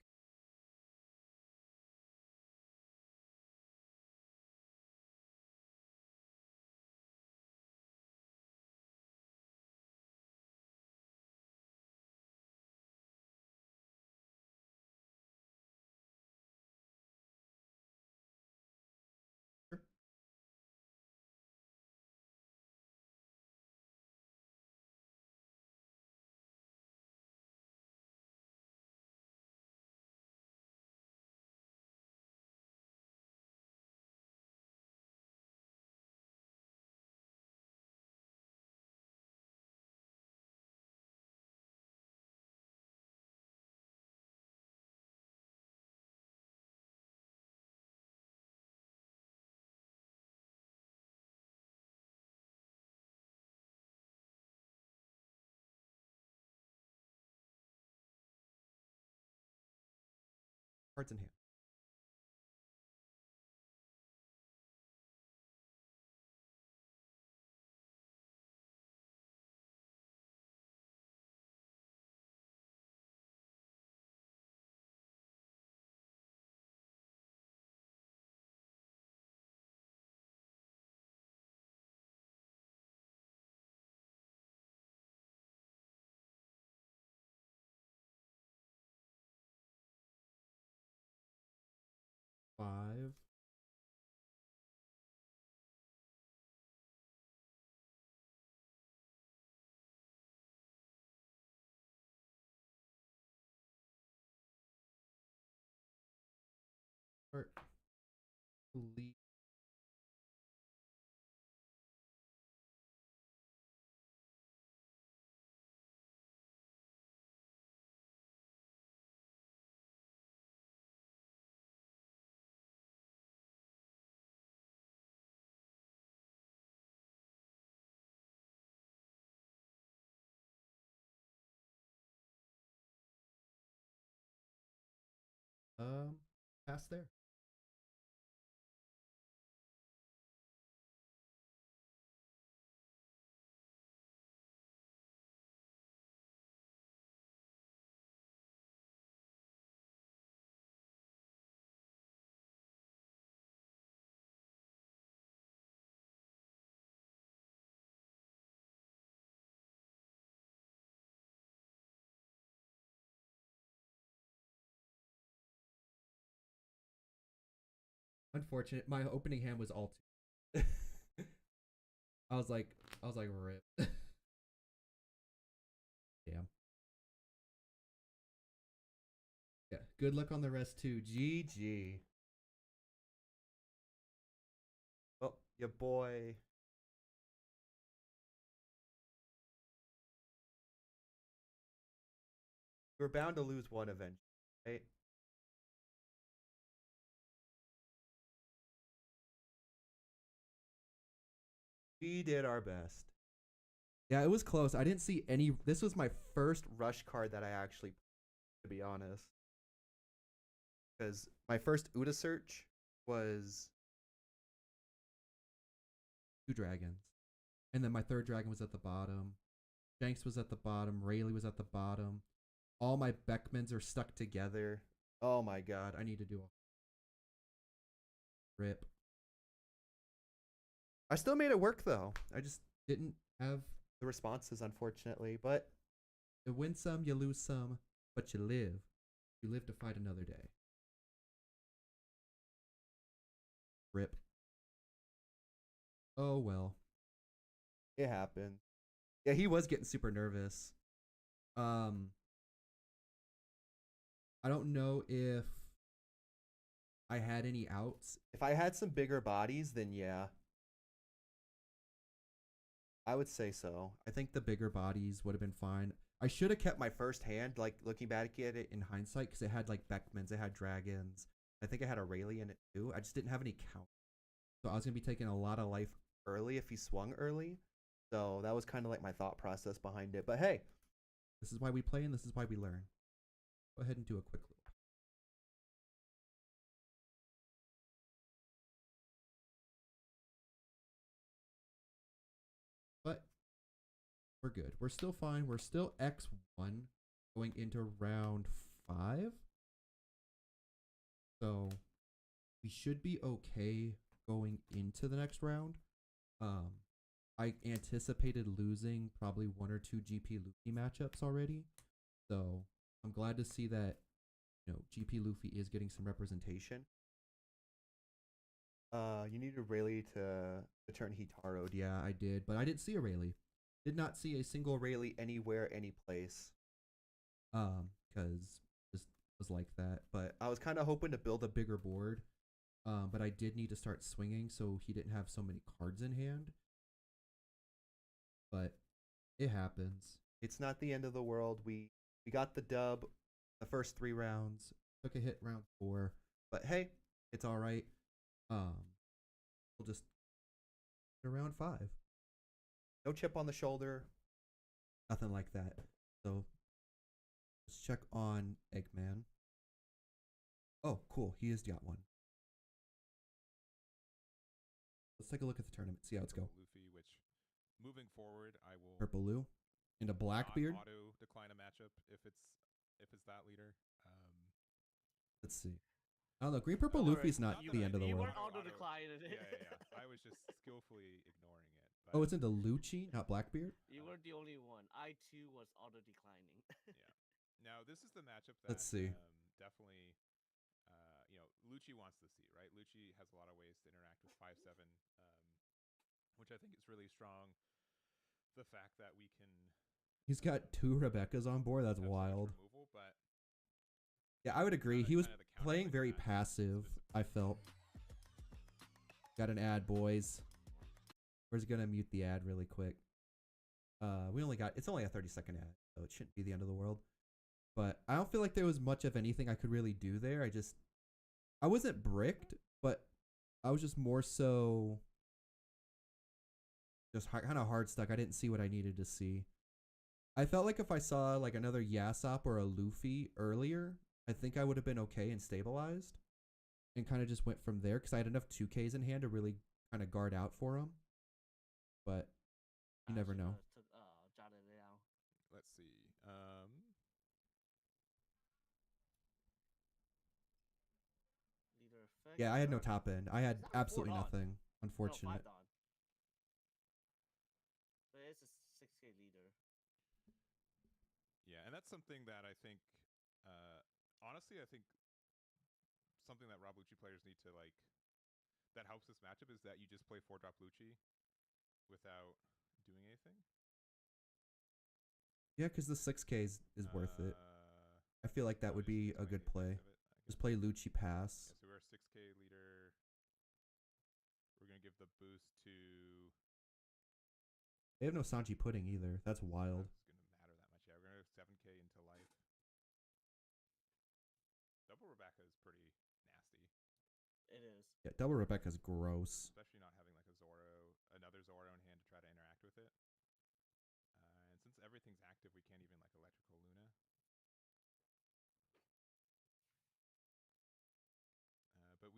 Sure. Cards in hand. Five. start. Delete. Pass there. Unfortunate. My opening hand was all two. I was like, rip. Damn. Yeah. Good luck on the rest too. GG. Oh, your boy. We're bound to lose one eventually, right? We did our best. Yeah, it was close. I didn't see any. This was my first rush card that I actually, to be honest. Because my first Uda search was 2 dragons. And then my 3rd dragon was at the bottom. Shanks was at the bottom. Rayleigh was at the bottom. All my Beckmans are stuck together. Oh my god, I need to do a rip. I still made it work though. I just didn't have the responses, unfortunately. But you win some, you lose some, but you live. You live to fight another day. Rip. Oh well. It happened. Yeah, he was getting super nervous. I don't know if I had any outs. If I had some bigger bodies, then yeah. I would say so. I think the bigger bodies would have been fine. I should have kept my first hand, like looking back at it in hindsight, because it had like Beckmans, it had dragons. I think I had a Rayleigh in it too. I just didn't have any count. So I was going to be taking a lot of life early if he swung early. So that was kind of like my thought process behind it. But hey, this is why we play and this is why we learn. Go ahead and do a quick loop. But we're good. We're still fine. We're still X1 going into round 5. So we should be okay going into the next round. I anticipated losing probably 1 or 2 GP Luffy matchups already. So I'm glad to see that, you know, GP Luffy is getting some representation. You needed Rayleigh to turn Hitaro'd. Yeah, I did, but I didn't see a Rayleigh. Did not see a single Rayleigh anywhere, any place. Because just was like that. But I was kind of hoping to build a bigger board. But I did need to start swinging, so he didn't have so many cards in hand. But it happens. It's not the end of the world. We got the dub the first 3 rounds. Took a hit round 4. But hey, it's all right. We'll just round 5. No chip on the shoulder. Nothing like that. So let's check on Eggman. Oh, cool. He has got one. Let's take a look at the tournament. See how it's go. Luffy, which moving forward, I will Purple Lou and a Blackbeard. Auto decline a matchup if it's that leader. Let's see. I don't know. Green Purple Luffy's not the end of the You world. weren't auto declining it. Yeah. I was just skillfully ignoring it. But Oh, it's into Lucci, not Blackbeard. You weren't the only one. I too was auto declining. yeah. Now this is the matchup that Let's see. Definitely, Lucci wants to see, right? Lucci has a lot of ways to interact with 5/7, which I think is really strong. The fact that we can. He's got 2 Rebeccas on board. That's have so much wild. removal, but Yeah, I would agree. He was kind of the playing very counterpoint to that passive. is I felt. Got an ad, boys. We're just gonna mute the ad really quick. It's only a 30-second ad, so it shouldn't be the end of the world. But I don't feel like there was much of anything I could really do there. I wasn't bricked, but I was just more so just kind of hard stuck. I didn't see what I needed to see. I felt like if I saw like another Yasop or a Luffy earlier, I think I would have been okay and stabilized and kind of just went from there because I had enough 2Ks in hand to really kind of guard out for him. But you never know. Jotted it down. Let's see. Leader effect. Yeah, I had no top end. I had It's not a absolutely 4 Dawn. nothing. No, Unfortunate. 5 Dawn. But it's a 6K leader. Yeah, and that's something that I think, honestly, I think something that Rob Lucci players need to like, that helps this matchup is that you just play 4-drop Lucci without doing anything. Yeah, because the 6K is worth it. I feel like that would be a good play. Just play Lucci pass. Yeah, so we're a 6K leader. We're going to give the boost to... They have no Sanji pudding either. That's wild. It's going to matter that much. Yeah, we're going to go 7K into life. Double Rebecca is pretty nasty. It is. Yeah, double Rebecca's gross. Especially not having like another Zoro in hand to try to interact with it. And since everything's active, we can't even like electrical Luna. But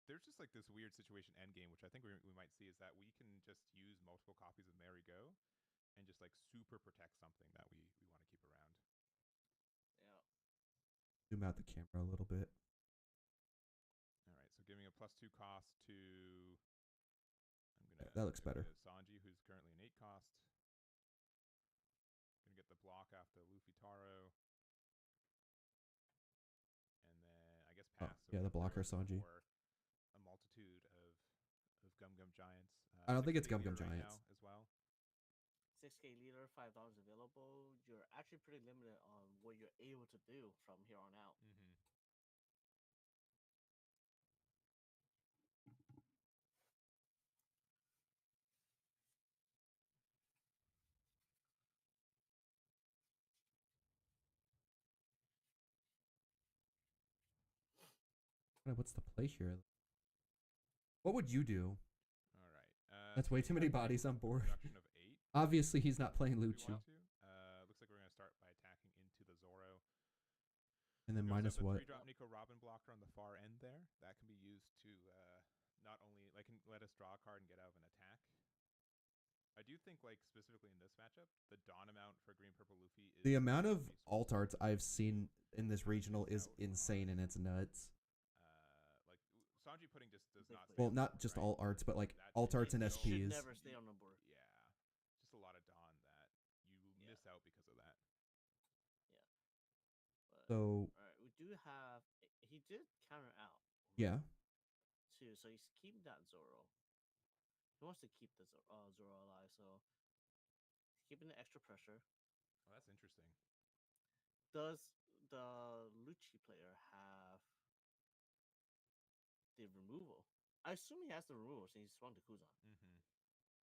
there's just like this weird situation endgame, which I think we might see, is that we can just use multiple copies of Mary Go and just like super protect something that we want to keep around. Yeah. Zoom out the camera a little bit. All right, so giving a +2 cost to... That looks better. Sanji, who's currently an 8 cost. Gonna get the block after Luffy Taro. And then I guess pass. Oh, yeah, the blocker Sanji. A multitude of Gum Gum Giants. I don't think it's Gum Gum right Giants. now as well. 6K leader, $5 available. You're actually pretty limited on what you're able to do from here on out. What's the play here? What would you do? All right. That's way too many bodies on board. Reduction of 8. Obviously, he's not playing We Lucci. want to. Looks like we're going to start by attacking into the Zoro. And then We also minus have the what? 3-drop Nico Robin blocker on the far end there. That can be used to not only like can let us draw a card and get out of an attack. I do think like specifically in this matchup, the Dawn amount for Green Purple Luffy is The amount of alt arts I've seen in this regional is insane and it's nuts. Like Sanji pudding just does not. Well, not just alt arts, but like alt arts and It should SPs. never stay on the board. Yeah, just a lot of Dawn that you miss out because of that. But, So all right, we do have. He did counter out. yeah, Too, so he's keeping that Zoro. He wants to keep the Zoro alive, so he's keeping the extra pressure. Oh, that's interesting. Does the Lucci player have the removal? I assume he has the removal since he swung to Kuzan.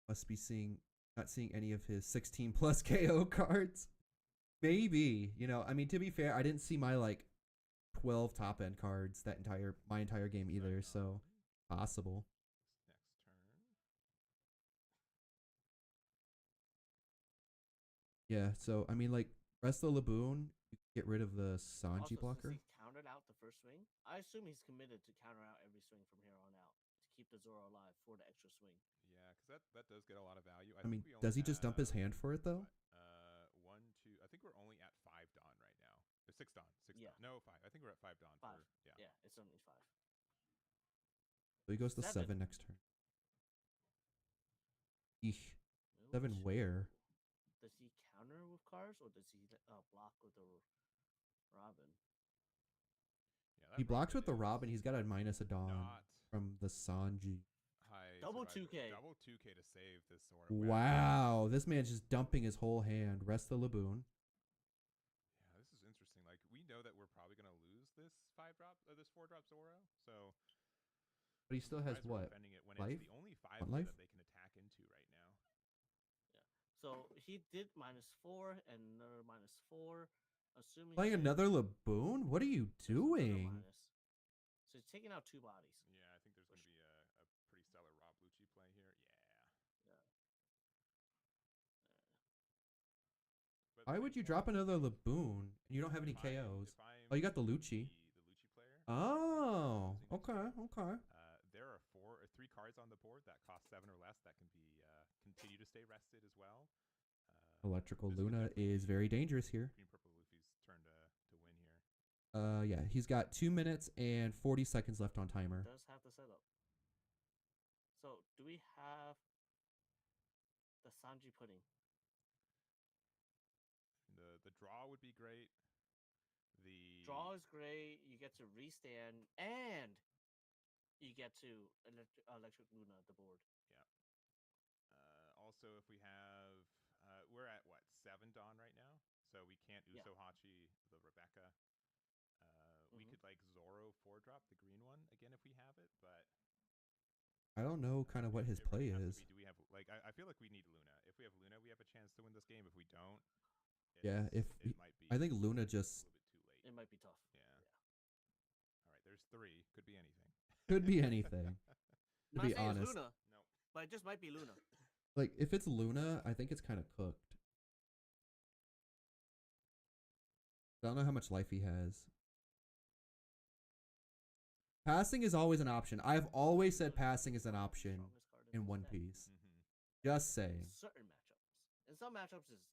must be not seeing any of his 16 plus KO cards. Maybe, I mean, to be fair, I didn't see my like 12 top end cards my entire game either, so possible. Next turn. Yeah, so I mean, like rest of the Laboon, you can get rid of the Sanji Also, blocker. since he countered out the first swing, I assume he's committed to counter out every swing from here on out to keep the Zoro alive for the extra swing. Yeah, because that does get a lot of value. I mean, think we does he only just dump his have, hand for it though? what, 1, 2. I think we're only at 5 Dawn right now. Or 6 Dawn. 6 Yeah. Dawn. No, 5. I think we're at 5 Dawn. 5. Yeah. Yeah, it's only 5. So he goes to 7 7. next turn. Eesh. Ooh, 7 where? Does he counter with cards or does he block with the Robin? Yeah, that He blocks with the is Robin. He's got a minus a Dawn not from the Sanji. high Double survival- 2K. Double 2K to save this Zoro. Wow, this man's just dumping his whole hand. Rest the Laboon. Yeah, this is interesting. Like we know that we're probably gonna lose this 5-drop, this 4-drop Zoro. So But he still has Surprised we're what? defending it when Life? it's the only 5 One that life? they can attack into right now. So he did -4 and another -4. Assuming Playing he- another Laboon? What are you there's another doing? minus. So he's taking out 2 bodies. Yeah, I think there's going to be a pretty stellar Rob Lucci play here. Yeah. Yeah. But Why the would big you drop one- another Laboon? And you don't have any if I'm- KOs. if I'm Oh, you got the Lucci. The Lucci player. Oh, losing next okay, turn, okay. There are 4 or 3 cards on the board that cost 7 or less that can be continue to stay rested as well. Electrical this could Luna definitely is be very dangerous here. Green Purple Luffy's turn to win here. Yeah, he's got 2 minutes and 40 seconds left on timer. Does have the setup. So do we have the Sanji pudding? The draw would be great. The Draw is great. You get to restand and you get to electric Luna the board. Also, if we have, we're at what 7 Dawn right now, so we can't Yeah. Uso Hachi the Rebecca. We Mhm. could like Zoro 4-drop the green one again if we have it, but I don't know kind of what his it really play has to is. be, do we have like I feel like we need Luna. If we have Luna, we have a chance to win this game. If we don't, Yeah, if it might be. I think Luna a just little bit too late. It might be tough. Yeah. All right, there's 3. Could be anything. could be anything. To Not be saying it's honest, Luna, No. but it just might be Luna. like if it's Luna, I think it's kind of cooked. I don't know how much life he has. Passing is always an option. I've always said passing is an option Strongest card in this One deck. Piece. Mm-hmm. Just In saying. certain matchups. In some matchups, is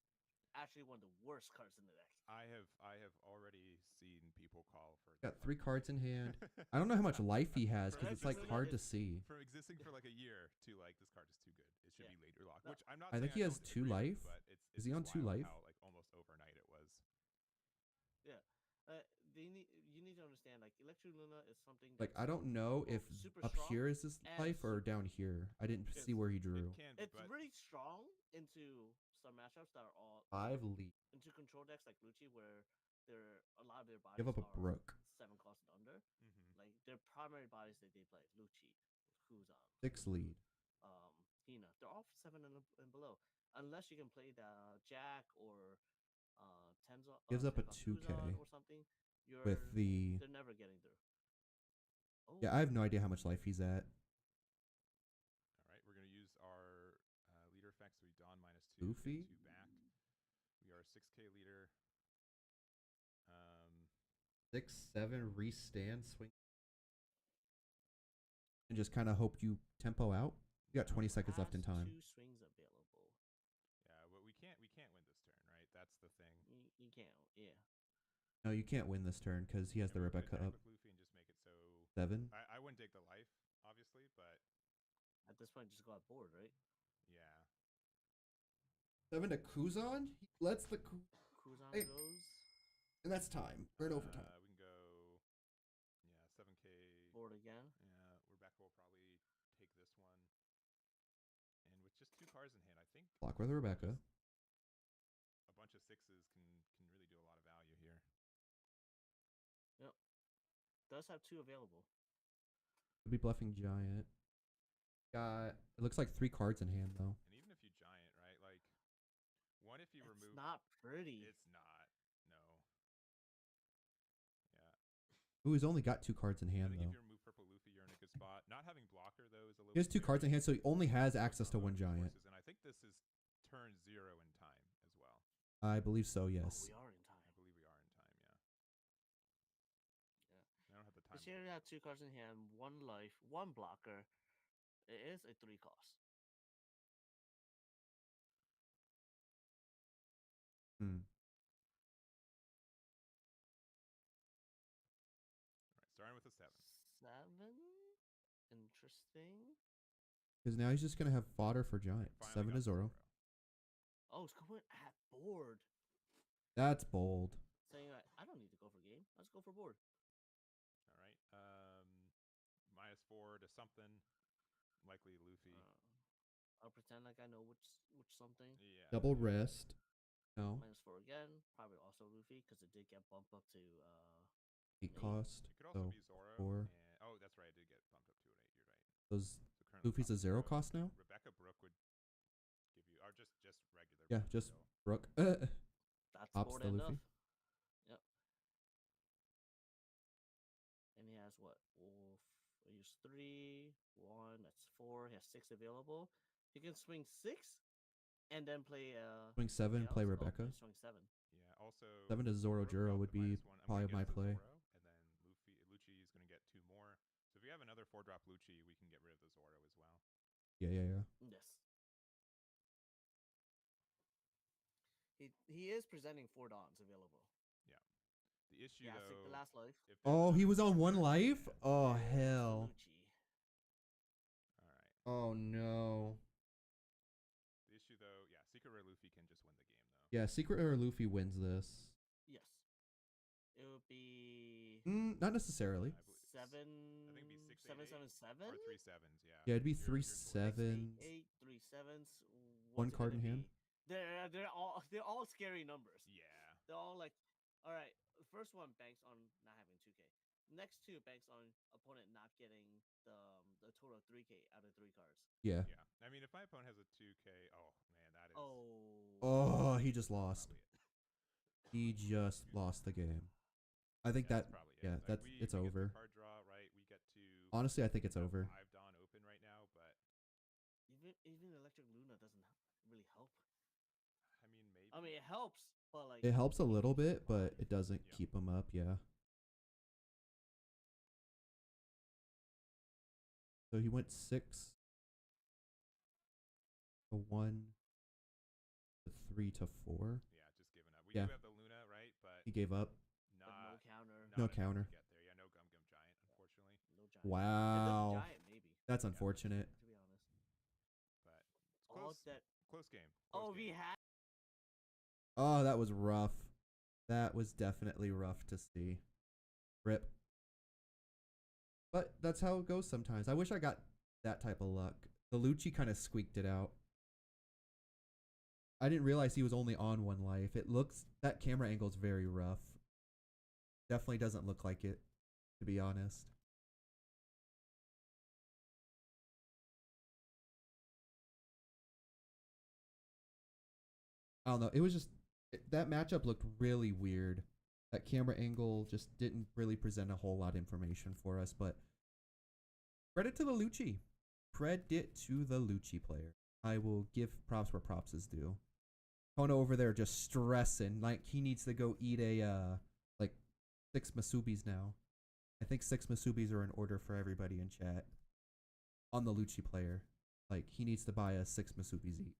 actually one of the worst cards in the deck. I have already seen people call for Got 3 cards in hand. I don't know how much life he has because it's like Luna hard to is- see. From existing for like a year to like this card is too good. It should Yeah. be later lock. No. Which I'm not. I think saying he has don't 2 agree with, life. But it's Is he just on 2 wild life? How like almost overnight it was. You need to understand, like, Electric Luna is something Like that's I don't know if super up strong here is his and life or super down weak. here. I didn't Yes. see where he drew. It can be, it's but really strong into some matchups that are all 5 lead. into control decks like Lucci, where they're a lot of their bodies Give up a are brook. 7 cost and under. mhm. Like their primary bodies that they play, Lucci, Kuzan, 6 lead. Hina. They're all 7 and below, unless you can play the Jack or Tenzo. Gives up a Tenzo 2K Kuzan or something. With the They're never getting through. Oh, yeah, I have no idea how much life he's at. All right, we're gonna use our leader effects. So we Dawn -2. Luffy? Get 2 back. We are a 6K leader. 6-7 restand swing. And just kind of hope you tempo out. You got 20 seconds left in has time. 2 swings available. Yeah, but we can't win this turn, right? That's the thing. You can't. Yeah. No, you can't win this turn because he has the And we could Rebecca attack up. with Luffy and just make it so 7. I wouldn't take the life, obviously, but At this point, just got bored, right? yeah. 7 to Kuzan. He lets the Kuzan Hey. goes and that's time. We're in overtime. We can go 7K. board again. Yeah, Rebecca will probably take this one. And with just 2 cards in hand, I think Block with Rebecca. a bunch of 6s can really do a lot of value here. Does have 2 available. Could be bluffing Giant. Got it looks like 3 cards in hand though. And even if you giant, right? Like, one if you It's remove. not pretty. It's not. No. Yeah. Ooh, he's only got 2 cards in I hand think if though. you remove purple Luffy, you're in a good spot. Not having blocker though is a little. He has 2 cards in hand, so he only has access to 1 giant. Resources, and I think this is turn 0 in time as well. I believe so. Oh, Yes. we are in time. I believe we are in time. Yeah. Yeah. I don't have the time. This here had 2 cards in hand, 1 life, 1 blocker. It is a 3 cost. Hmm. All right, starting with a 7. 7. Interesting. Because now he's just gonna have fodder for Giant. Finally 7 got to Zoro. Oh, it's going at board. That's bold. Saying like, I don't need to go for game. Let's go for board. All right. -4 to something. Likely Luffy. I'll pretend like I know which something. Yeah. Double rest. No. -4 again. Probably also Luffy because it did get bumped up to 8 cost. It could also So be Zoro. 4. And, oh, that's right. It did get bumped up to an 8. You're Those So currently Luffy's a costs 0 0. cost now? Rebecca Brooke would give you, or just regular. Yeah, Brooke just still. Brooke. That's Ops more the than Luffy. enough. Yep. And he has what? I use 3, 1. That's 4. He has 6 available. He can swing 6, and then play. Swing 7, play else. Rebecca. Swing 7. Yeah. Also, 7 to Zoro Brooke Juro Belt would at be -1. I'm probably gonna my guess the play. Zoro, and then Lucci is gonna get 2 more. So if you have another 4-drop Lucci, we can get rid of the Zoro as well. Yeah. Yes. He is presenting 4 Dons available. Yeah. The issue Yeah, though, the last life. if there's Oh, he another was on 1 Zoro- life? Yeah. Oh, Yeah, hell. Lucci. All right. Oh, no. The issue though, yeah, Secret Rare Luffy can just win the game though. Yeah, Secret Rare Luffy wins this. Yes. It would be Not necessarily. I believe 7. I think it'd be 6, 8, 777. or 3 sevens. Yeah. Yeah, it'd be You're- 3 you're correct. 7s. 8, 3 sevens. One What's it card gonna in hand? be? They're all scary numbers. Yeah. They're all like, all right. The first one banks on not having 2K. Next 2 banks on opponent not getting the total of 3K out of 3 cards. Yeah. Yeah. I mean, if my opponent has a 2K, oh man, that is Oh, he just lost. probably it. He just lost the game. I think Yeah, that, that's probably yeah, it. Like, that's, we it's get the over. card draw, right? We get to Honestly, I think it's have over. 5 Dawn open right now, but Even Electric Luna doesn't really help. I mean, maybe. I mean, it helps, but like It helps a little bit, but it doesn't Yeah. keep him up, yeah. So he went 6 to 1 to 3 to 4. Yeah, just giving up. We Yeah. do have the Luna, right? But He gave up. but not no counter. not No enough to counter. get there. Yeah, no Gum Gum Giant, unfortunately. No giant. Wow. And then giant maybe. That's Yeah. unfortunate. To be honest. But it's All close. that. Close game. Oh, Close we game. had. Oh, that was rough. That was definitely rough to see. Rip. But that's how it goes sometimes. I wish I got that type of luck. The Lucci kind of squeaked it out. I didn't realize he was only on 1 life. It looks, that camera angle is very rough. Definitely doesn't look like it, to be honest. I don't know. It was just, that matchup looked really weird. That camera angle just didn't really present a whole lot of information for us, but credit to the Lucci. Credit to the Lucci player. I will give props where props is due. Kono over there just stressing like he needs to go eat a like 6 Masubis now. I think 6 Masubis are in order for everybody in chat. On the Lucci player. Like he needs to buy us 6 Masubis each.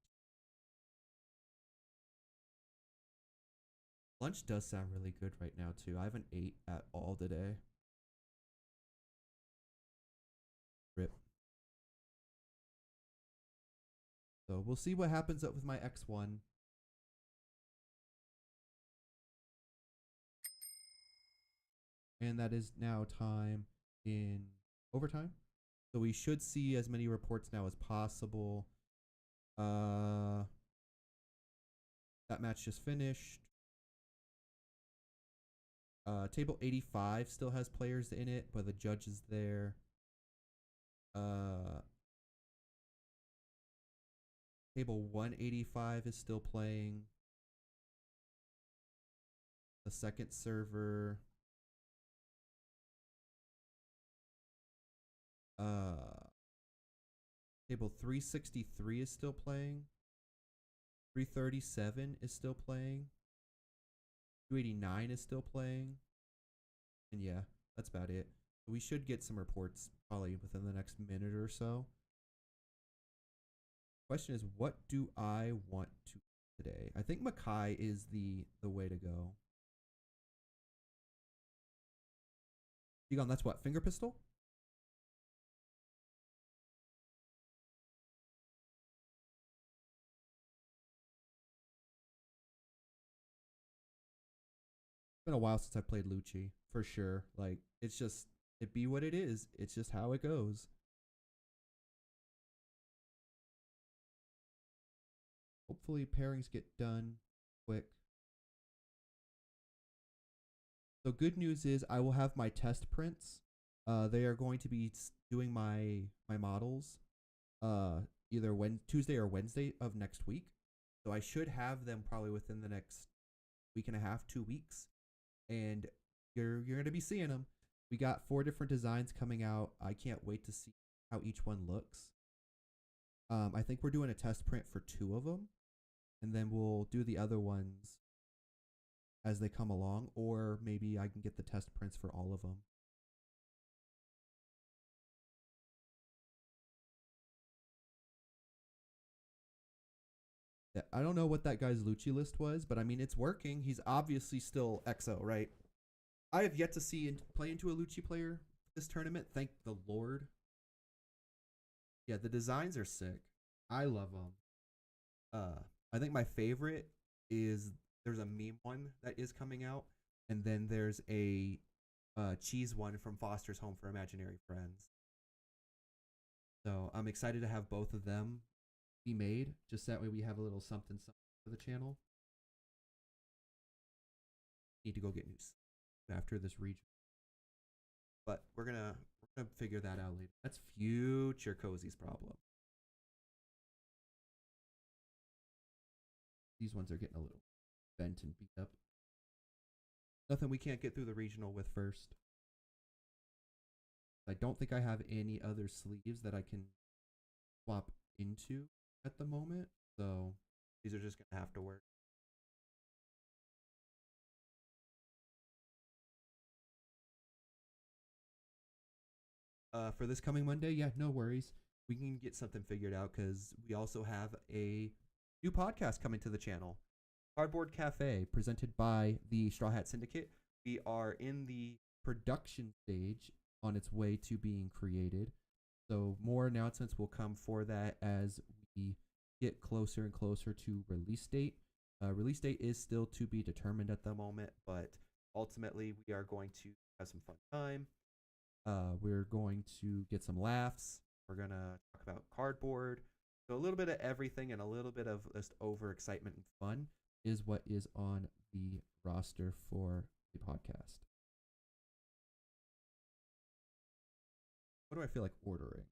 Lunch does sound really good right now too. I haven't ate at all today. Rip. So we'll see what happens up with my X1. And that is now time in overtime. So we should see as many reports now as possible. That match just finished. Table 85 still has players in it, but the judge is there. Table 185 is still playing. The second server. Table 363 is still playing. 337 is still playing. 289 is still playing. And yeah, that's about it. We should get some reports probably within the next minute or so. Question is, what do I want to today? I think Makai is the way to go. Egon, that's what? Finger pistol? It's been a while since I played Lucci, for sure. Like, it's just, it be what it is. It's just how it goes. Hopefully pairings get done quick. So good news is I will have my test prints They are going to be doing my models either Tuesday or Wednesday of next week. So I should have them probably within the next week and a half, 2 weeks. And you're going to be seeing them. We got 4 different designs coming out. I can't wait to see how each one looks. I think we're doing a test print for 2 of them, and then we'll do the other ones as they come along, or maybe I can get the test prints for all of them. Yeah, I don't know what that guy's Lucci list was, but I mean, it's working. He's obviously still EXO, right? I have yet to see play into a Lucci player this tournament. Thank the Lord. Yeah, the designs are sick. I love them. I think my favorite is there's a meme one that is coming out, and then there's a cheese one from Foster's Home for Imaginary Friends. So I'm excited to have both of them be made. Just that way we have a little something for the channel. Need to go get news after this region, but we're gonna figure that out later. That's future Cozy's problem. These ones are getting a little bent and beat up. Nothing we can't get through the regional with first. I don't think I have any other sleeves that I can swap into at the moment, so these are just gonna have to work. For this coming Monday, yeah, no worries. We can get something figured out because we also have a new podcast coming to the channel, Cardboard Cafe, presented by the Straw Hat Syndicate. We are in the production stage on its way to being created. So more announcements will come for that as we get closer and closer to release date. Release date is still to be determined at the moment, but ultimately we are going to have some fun time. We're going to get some laughs. We're going to talk about cardboard. So a little bit of everything and a little bit of just overexcitement and fun is what is on the roster for the podcast. What do I feel like ordering?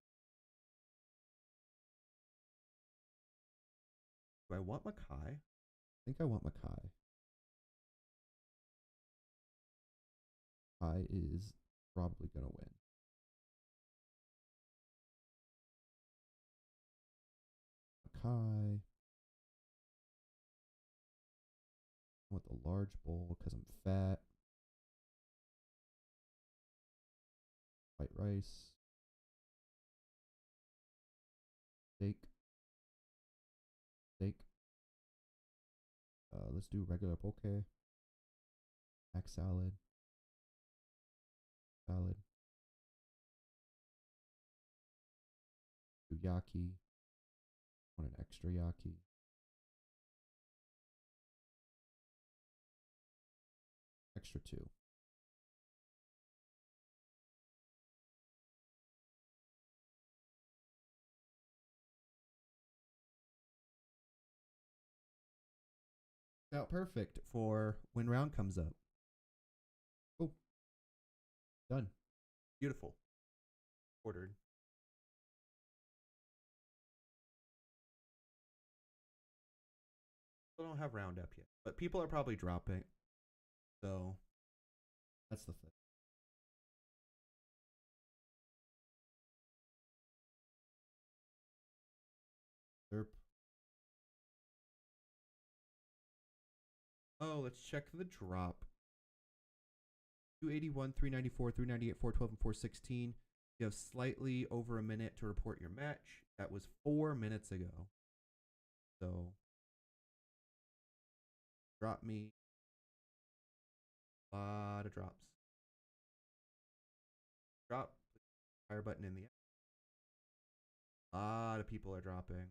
Do I want Makai? I think I want Makai. Makai is probably going to win. Makai. I want the large bowl because I'm fat. White rice. Steak. Steak. Let's do regular poke. Mac salad. Salad. Do yaki. Want an extra yaki. Extra 2. Out perfect for when round comes up. Oh, done. Beautiful. Ordered. Still don't have round up yet, but people are probably dropping. So that's the thing. Derp. Oh, let's check the drop. 281, 394, 398, 412, and 416. You have slightly over a minute to report your match. That was 4 minutes ago. So drop me a lot of drops. Drop fire button in the app. A lot of people are dropping.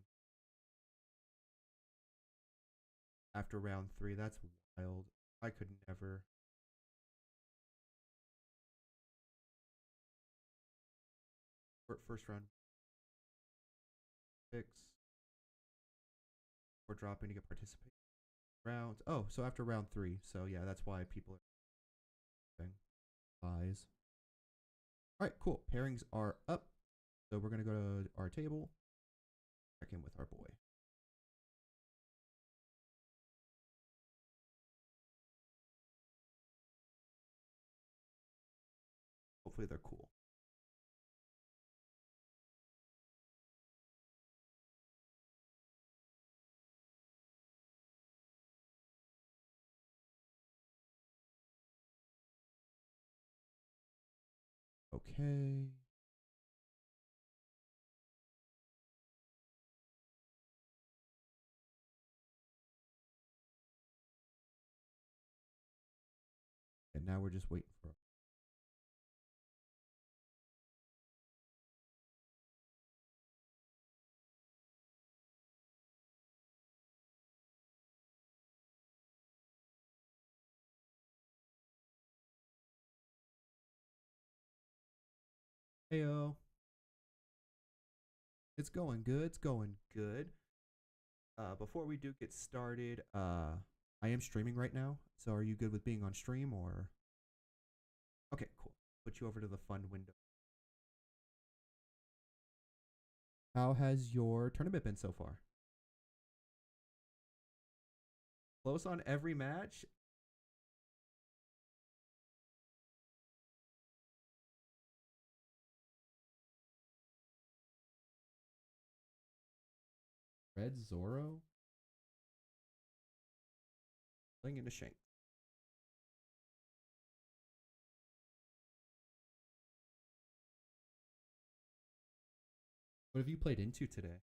After round 3, that's wild. I could never. First round 6. We're dropping to get participate rounds. Oh, so after round 3. So yeah, that's why people are buys. All right, cool. Pairings are up. So we're going to go to our table. Check in with our boy. Hopefully they're cool. Okay. And now we're just waiting for. Heyo. It's going good. It's going good. Before we do get started, I am streaming right now. So are you good with being on stream or? Okay, cool. Put you over to the fun window. How has your tournament been so far? Close on every match? Red Zoro? Playing into Shanks. What have you played into today?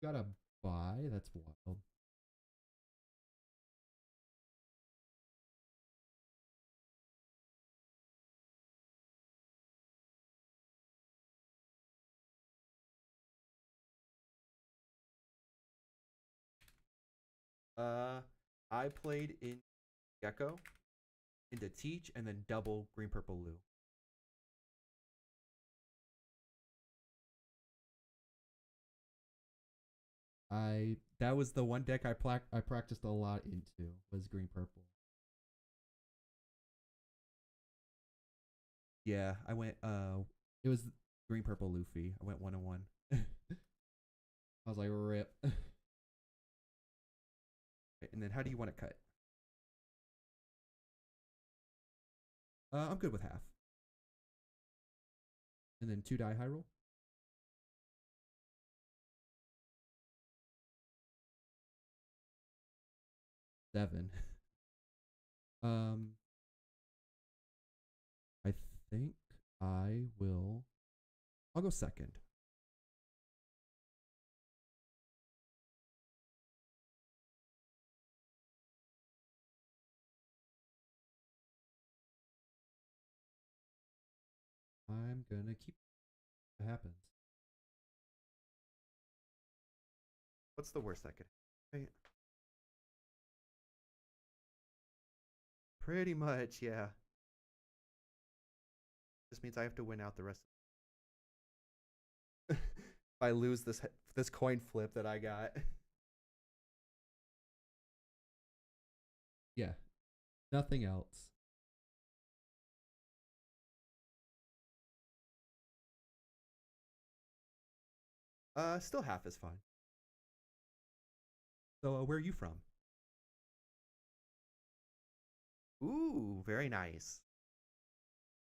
Got a buy? That's wild. I played in Gecko, into Teach, and then double green, purple, Lou. That was the one deck I practiced a lot into was green, purple. Yeah, I went it was green, purple, Luffy. I went 1-1. I was like, rip. And then how do you want to cut? I'm good with half. And then 2 die high roll. 7. I think I'll go second. I'm gonna keep what happens. What's the worst that could happen? Pretty much, yeah. This means I have to win out the rest. If I lose this coin flip that I got. Yeah. Nothing else. Still half is fine. So, where are you from? Ooh, very nice.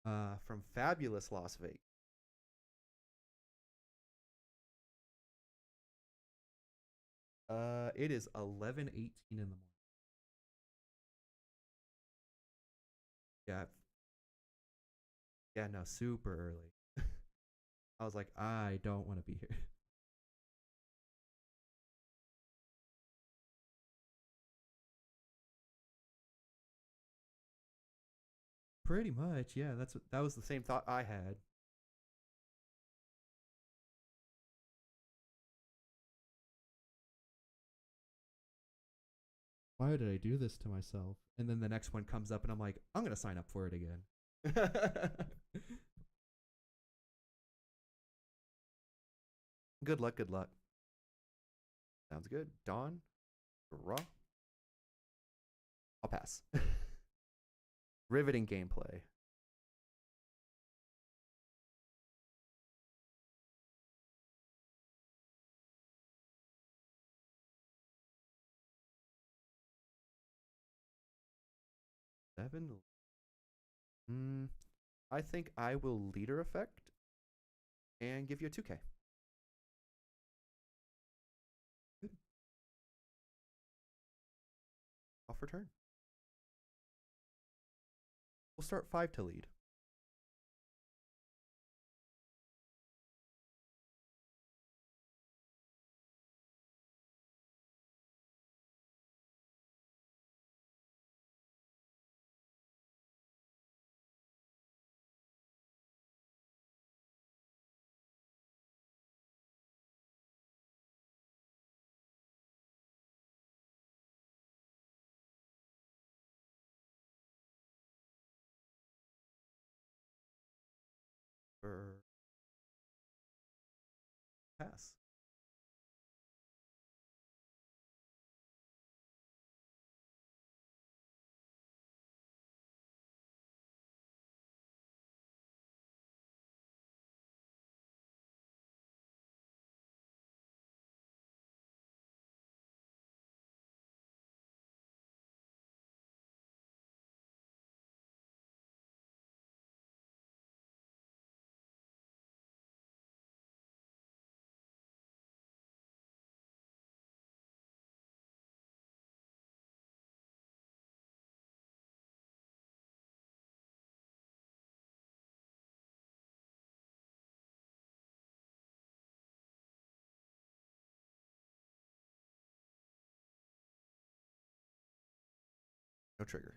From fabulous Las Vegas. It is 11:18 in the morning. Yeah. Yeah, no, super early. I was like, I don't want to be here. Pretty much, yeah. That was the same thought I had. Why did I do this to myself? And then the next one comes up and I'm like, I'm gonna sign up for it again. Good luck, good luck. Sounds good. Dawn, draw. I'll pass. Riveting gameplay. Seven. I think I will leader effect and give you a 2K. Good. Off for turn. We'll start 5 to lead. Pass. No trigger.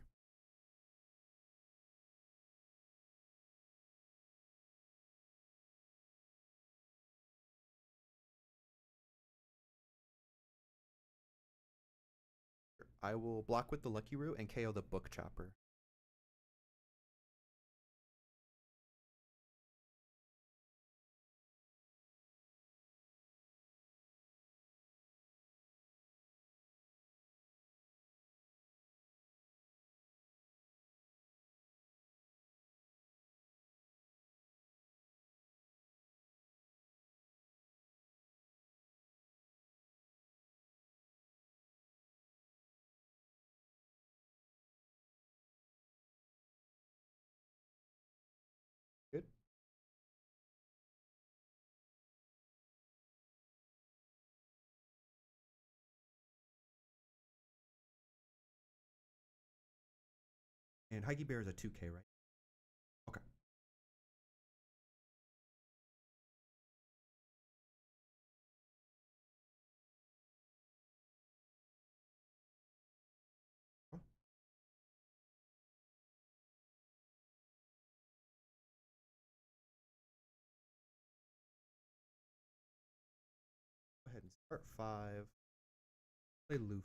I will block with the Lucky Root and KO the Book Chopper. Good. And Huggy Bear is a 2K, right? Okay. Oh. Go ahead and start 5. Play Loof.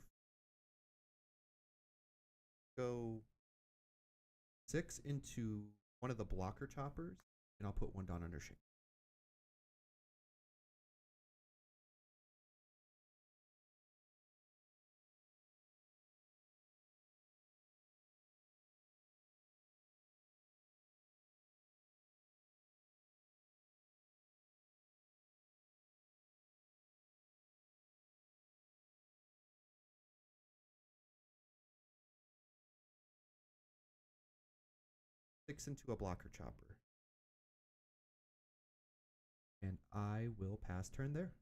Go 6 into one of the blocker choppers, and I'll put 1 down under Shanks. Six into a blocker chopper. And I will pass turn there.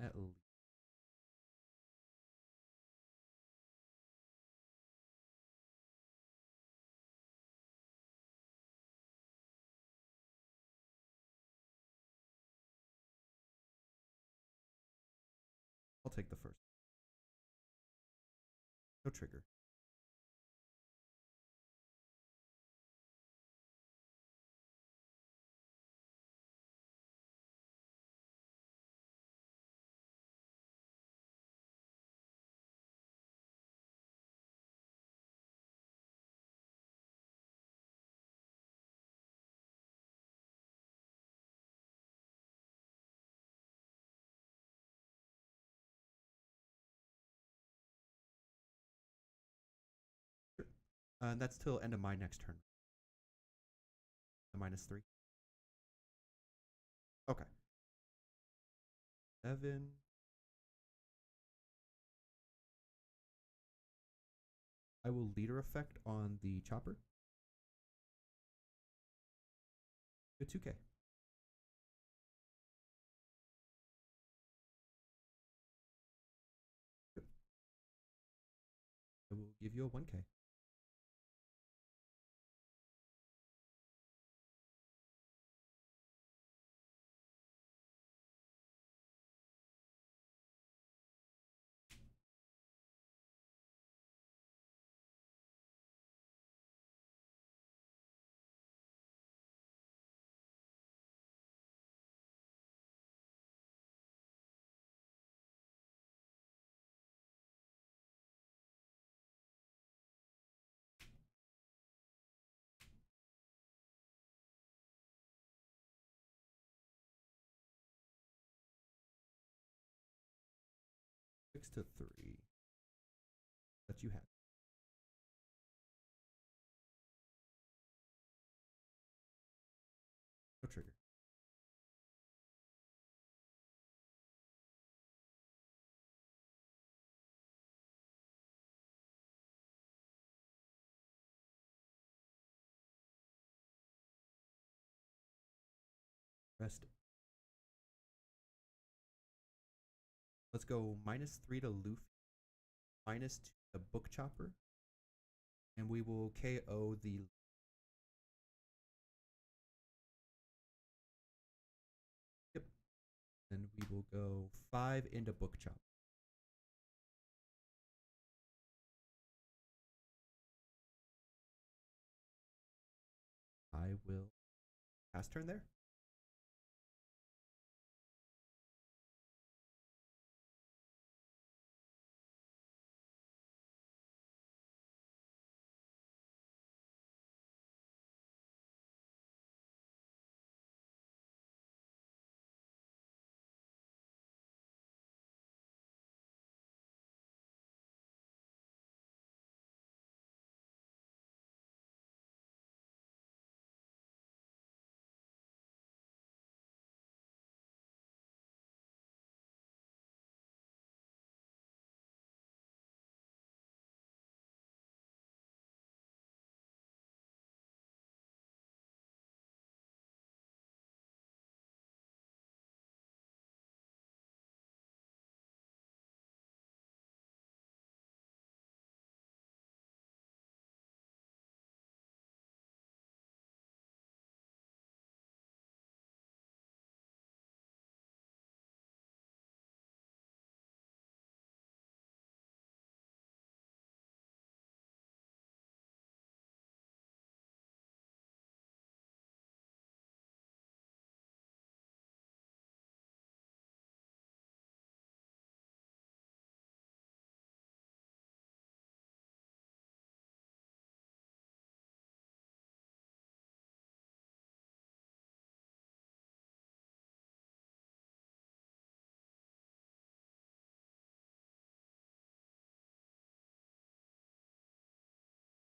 at least. I'll take the first. No trigger. And that's till end of my next turn. -3. Okay. 7. I will leader effect on the chopper. Go 2K. I will give you a 1K. Six to 3. That you have. No trigger. Rest. Let's go -3 to Luffy, -2 to Book Chopper, and we will KO the. Yep. And we will go 5 into Book Chopper. I will pass turn there.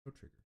No trigger.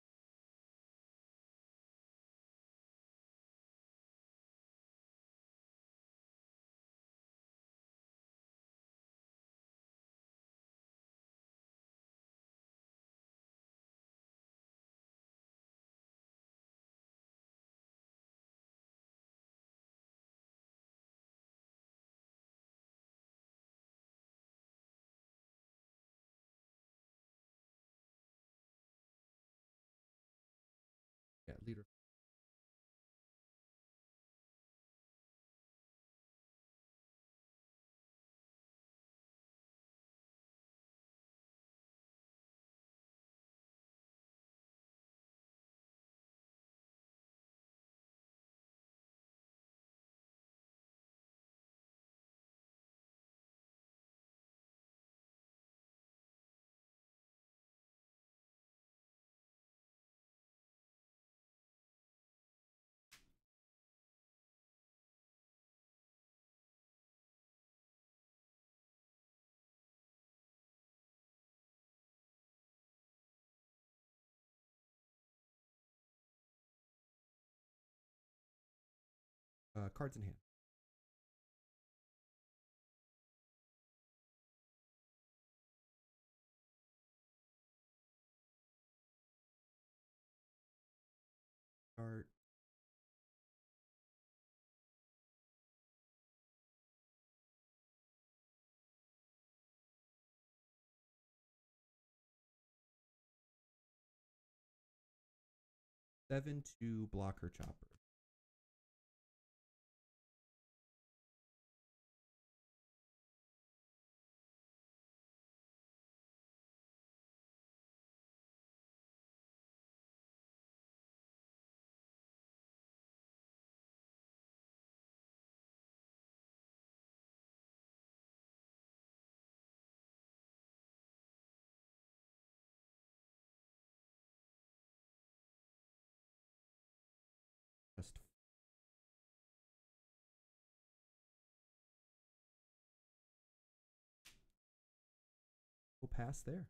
cards in hand. Start. Seven to blocker chopper. Just we'll pass there.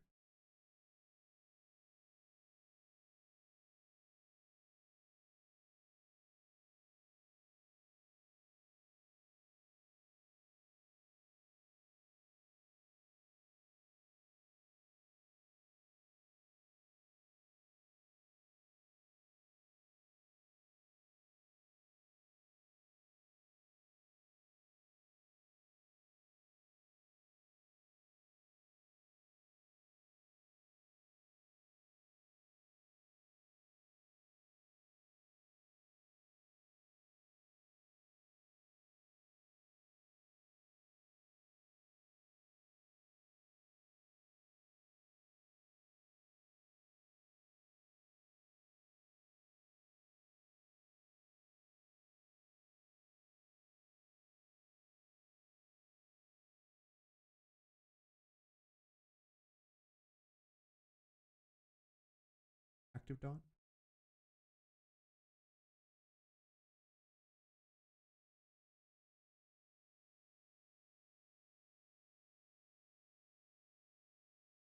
Active Dawn.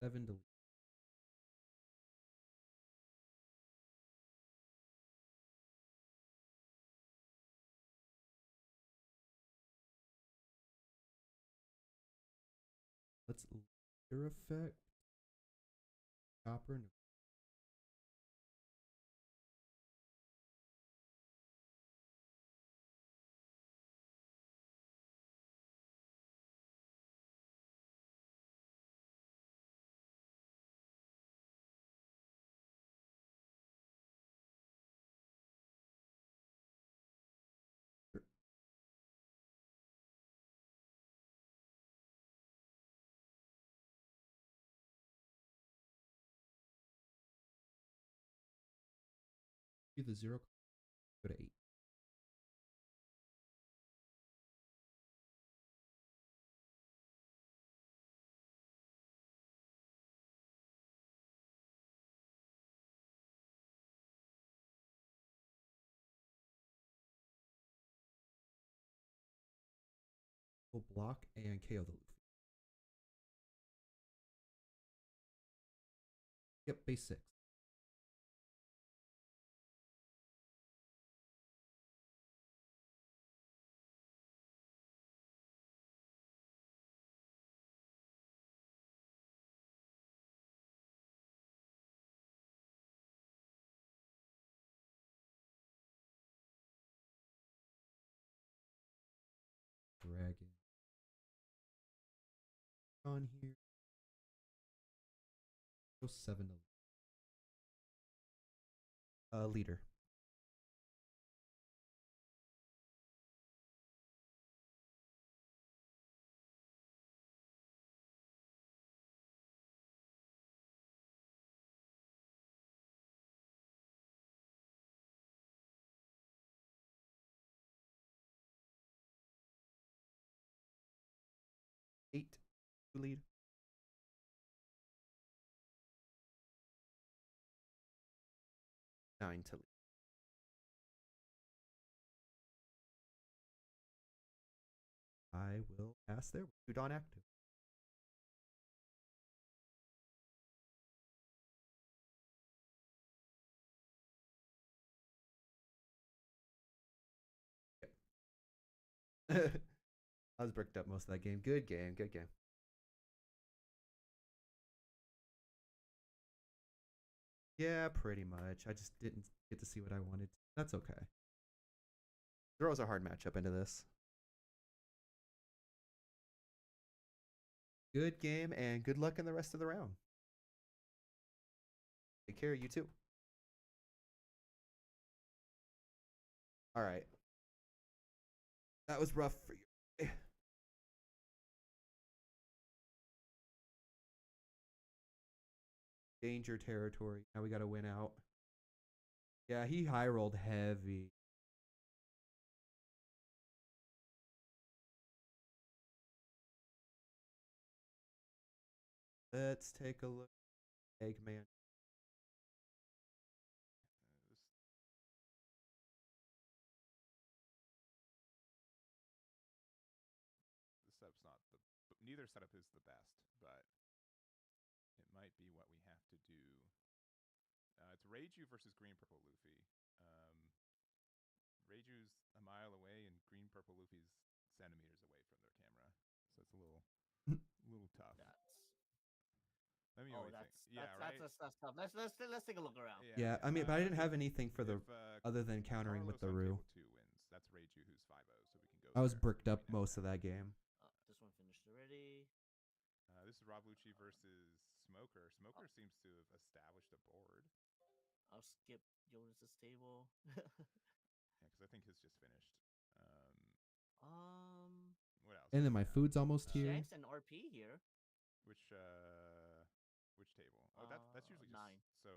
Seven to let's leader effect. Chopper. Do the 0. Go to 8. We'll block and KO the Luffy. Yep, base 6. Dragon. On here. Go 7 to leader. Eight to lead. 9 to lead. I will pass there. Showdown active. I was bricked up most of that game. Good game. Good game. Yeah, pretty much. I just didn't get to see what I wanted. That's okay. Throws a hard matchup into this. Good game and good luck in the rest of the round. Take care, you too. All right. That was rough for you. Danger territory. Now we got to win out. Yeah, he high rolled heavy. Let's take a look. Eggman. The setup's not the. Neither setup is the best, but it might be what we have to do. It's Reiju versus Green Purple Luffy. Reiju's a mile away, and Green Purple Luffy's centimeters away from their camera, so it's a little tough. Let me know what you think. Yeah, right. That's tough. Let's take a look around. Yeah, I mean, but I didn't have anything for the other than countering with the Rue. Two wins. That's Reiju, who's 5-0, so we can go. I was there bricked up right now. most of that game. This one finished already. This is Rob Lucci versus Smoker. Smoker seems to have established a board. I'll skip Jonas's table. Yeah, because I think his just finished. What else? And then my food's almost here. Shanks and RP here. Which table? Oh, that's usually just 9. So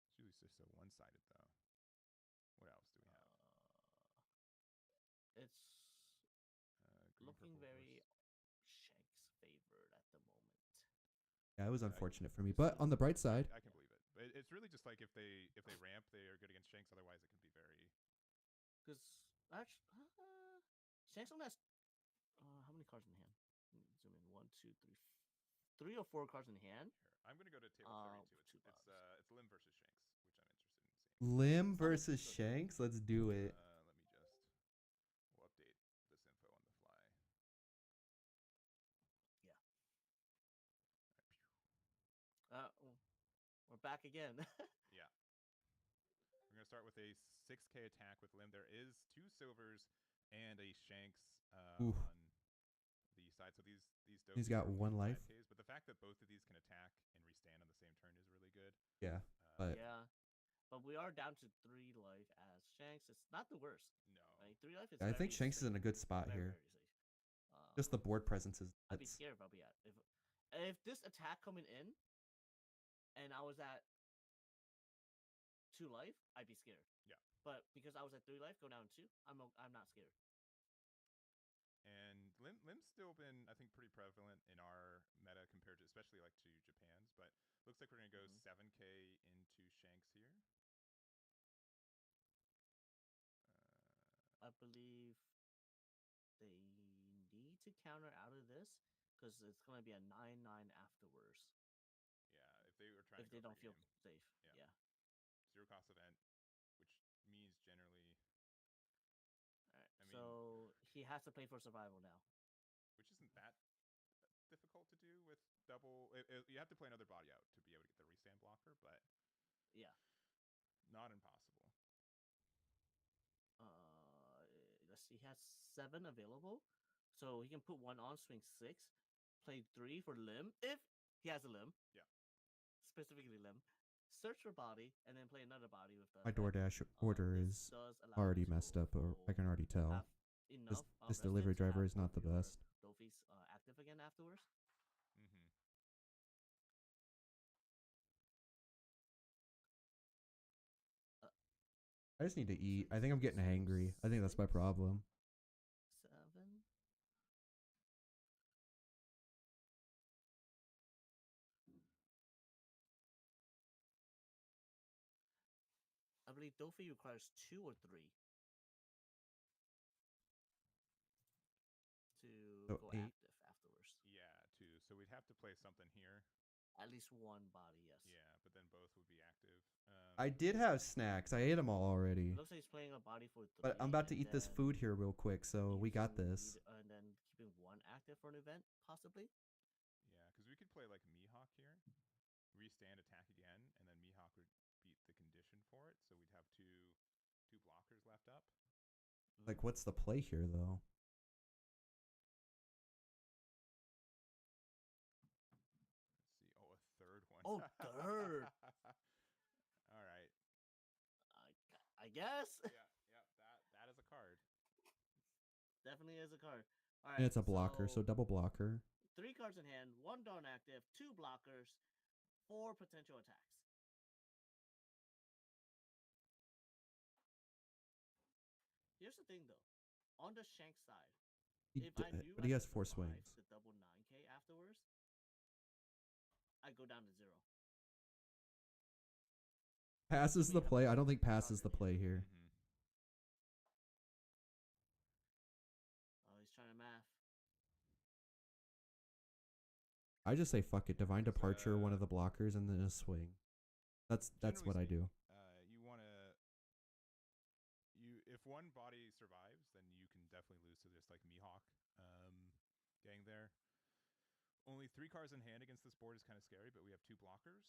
it's usually just so one-sided though. What else do we have? It's looking very Shanks favored at the moment. Yeah, it was unfortunate for me, but on the bright side, I can believe it. But it's really just like if they ramp, they are good against Shanks. Otherwise, it can be very. Because actually, Shanks only has how many cards in hand? Zoom in. 1, 2, 3, 3 or 4 cards in hand. Here, I'm gonna go to table 32. It's Lim versus Shanks, which I'm interested in seeing. Lim versus Shanks. Let's do it. We'll update this info on the fly. Yeah. We're back again. Yeah. We're gonna start with a 6K attack with Lim. There is 2 silvers and a Shanks on the side. So he's got 1 life. But the fact that both of these can attack and restand on the same turn is really good. Yeah, but but we are down to 3 life as Shanks. It's not the worst. No, right? 3 life is. I think Shanks safe. is in a good spot here. Just the board presence is. I'd be scared probably if this attack coming in, and I was at 2 life, I'd be scared. Yeah. But because I was at 3 life, go down 2, I'm not scared. And Lim's still been, I think, pretty prevalent in our meta compared to, especially like to Japan's. But looks like we're gonna go 7K into Shanks here. I believe they need to counter out of this because it's gonna be a 9-9 afterwards. Yeah, if they were trying. If they don't feel safe. Yeah. 0 cost event, which means generally. All right. So he has to play for survival now. Which isn't that difficult to do with double. You have to play another body out to be able to get the restand blocker, but yeah, not impossible. Let's see. He has 7 available, so he can put 1 on, swing 6, play 3 for Lim if he has a Lim. Yeah. Specifically Lim. Search for body and then play another body with the. My DoorDash order is already messed up, or I can already tell. This delivery driver is not the best. Dofi's active again afterwards. I just need to eat. I think I'm getting hangry. I think that's my problem. 7. I believe Dofi requires 2 or 3 to go 8. active afterwards. Yeah, 2. So we'd have to play something here. At least one body, yes. Yeah, but then both would be active. I did have snacks. I ate them all already. It looks like he's playing a body for 3. But I'm about to and eat this then food here real quick, so we got using this. And then keeping 1 active for an event, possibly. Yeah, because we could play like Mihawk here, restand, attack again, and then Mihawk would beat the condition for it, so we'd have two blockers left up. Like, what's the play here, though? Let's see. Oh, a third one. Oh, third. All right. I guess. Yeah. That is a card. Definitely is a card. All right. And it's a blocker, so double blocker. 3 cards in hand, 1 non-active, 2 blockers, 4 potential attacks. Here's the thing, though. On the Shanks side, But he has 4 survive swings. the double 9K afterwards, I go down to 0. Pass is the have play. a I don't think pass is target the play here. Mm-hmm. Oh, he's trying to math. I just say fuck it. Divine Departure, one of the blockers, and then a swing. That's Generally what I do. You want to... If one body survives, then you can definitely lose to just like Mihawk getting there. Only 3 cards in hand against this board is kind of scary, but we have 2 blockers.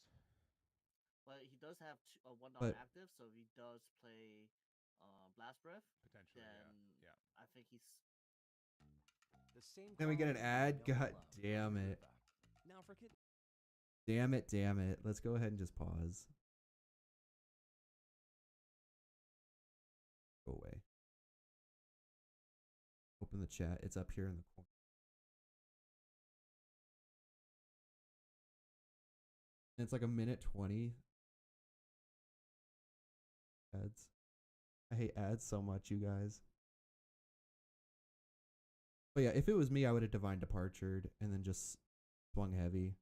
But he does have 1 But- non-active, so if he does play Blast Breath, Potentially, then yeah. I think he's... The same. Can we get an quality ad? you know God and love. damn it. Now for kid. Damn it. Let's go ahead and just pause. Go away. Open the chat. It's up here in the corner. And it's like a minute 20. Ads. I hate ads so much, you guys. But yeah, if it was me, I would have Divine Departured and then just swung heavy.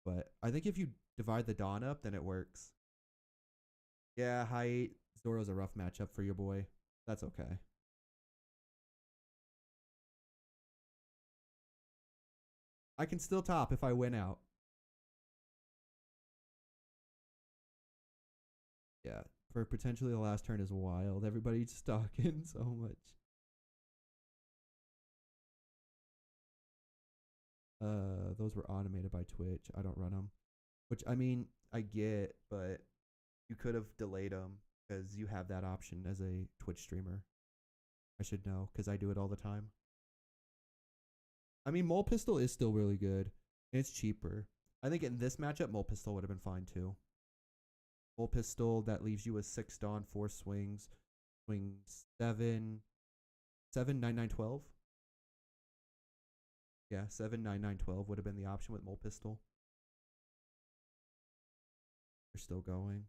But I think if you divide the Dawn up, then it works. Yeah, height. Zoro's a rough matchup for your boy. That's okay. I can still top if I win out. Yeah, for potentially the last turn is wild. Everybody's talking so much. Those were automated by Twitch. I don't run them. Which, I mean, I get, but you could have delayed them because you have that option as a Twitch streamer. I should know because I do it all the time. I mean, Mole Pistol is still really good. And it's cheaper. I think in this matchup, Mole Pistol would have been fine too. Mole Pistol, that leaves you with 6 Dawn, 4 swings. Swing 7, 9, 9, 12. Yeah, 7, 9, 9, 12 would have been the option with Mole Pistol. They're still going.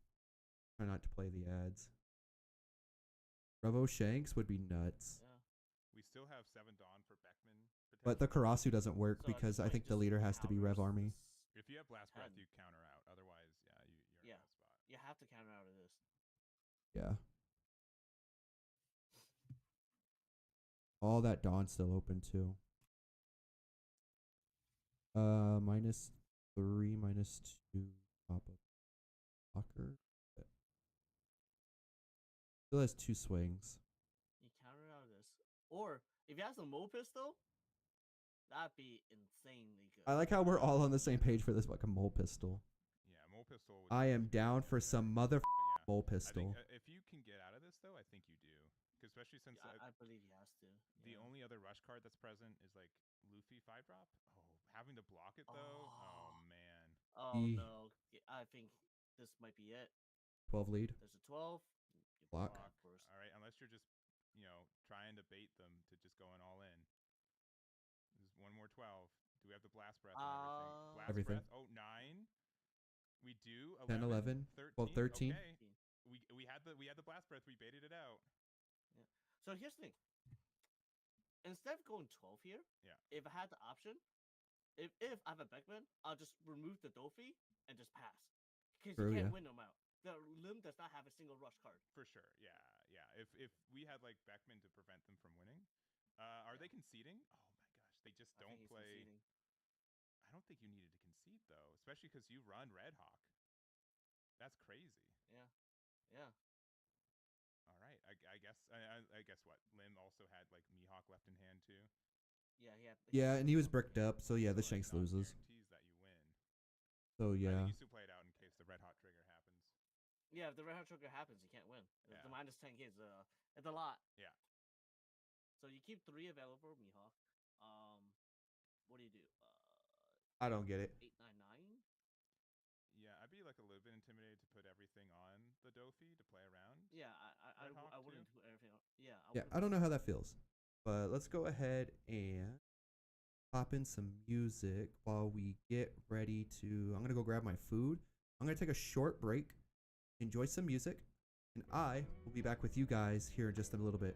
Try not to play the ads. Revo Shanks would be nuts. Yeah. We still have 7 Dawn for Beckman. But the potentially. Karasu doesn't work So at because this I point, think the just leader has to be Rev counters Army. this If you have Blast Breath, 10. you counter out. Otherwise, yeah, you're in Yeah. a bad spot. You have to counter out of this. Yeah. All that Dawn's still open too. -3, -2, top of blocker. Still has 2 swings. You counter out of this. Or, if you have some Mole Pistol, that'd be insanely good. I like how we're all on the same page for this fucking Mole Pistol. Yeah, Mole Pistol. Would I be am down for some mother but yeah, Mole I think Pistol. if you can get out of this, though, I think you do. 'Cause especially since I believe he has to. the Yeah. only other rush card that's present is like Luffy 5-drop. Oh, having to block it though. Oh man. Oh E- no. I think this might be it. 12 lead. There's a 12. You Block. first. All right, unless you're just trying to bait them to just going all in. There's one more 12. Do we have the Blast Breath and everything? Blast Everything. Breath. Oh, 9. We do 10, 11, 13. well, 13. Okay. We had the Blast Breath. We baited it out. So here's the thing. Instead of going 12 here, Yeah. if I had the option, if I have a Beckman, I'll just remove the Dofi and just pass. Because True, you can't yeah. win them out. The limb does not have a single rush card. For sure. Yeah. If we had like Beckman to prevent them from winning, are they conceding? Oh my gosh, they just I don't think he's play. conceding. I don't think you needed to concede though, especially because you run Red Hawk. That's crazy. Yeah. Yeah. All right, I guess I guess what Lim also had like Mihawk left in hand too. Yeah, he had. Yeah, and he was bricked up, so yeah, the So, like, Shanks not loses. guarantees that you win. So I yeah. think you still play it out in case the Red Hot trigger happens. Yeah, if the red hot trigger happens, you can't win. Yeah. The minus 10k is it's a lot. Yeah. So you keep 3 available, Mihawk. What do you do? I don't get it. 899. Yeah, I'd be like a little bit intimidated to put everything on the Dofi to play around. Yeah, Red Hawk I too? wouldn't do everything. Yeah, Yeah, wouldn't I don't do- know how that feels. But let's go ahead and pop in some music while we get ready to. I'm going to go grab my food. I'm going to take a short break, enjoy some music, and I will be back with you guys here in just a little bit.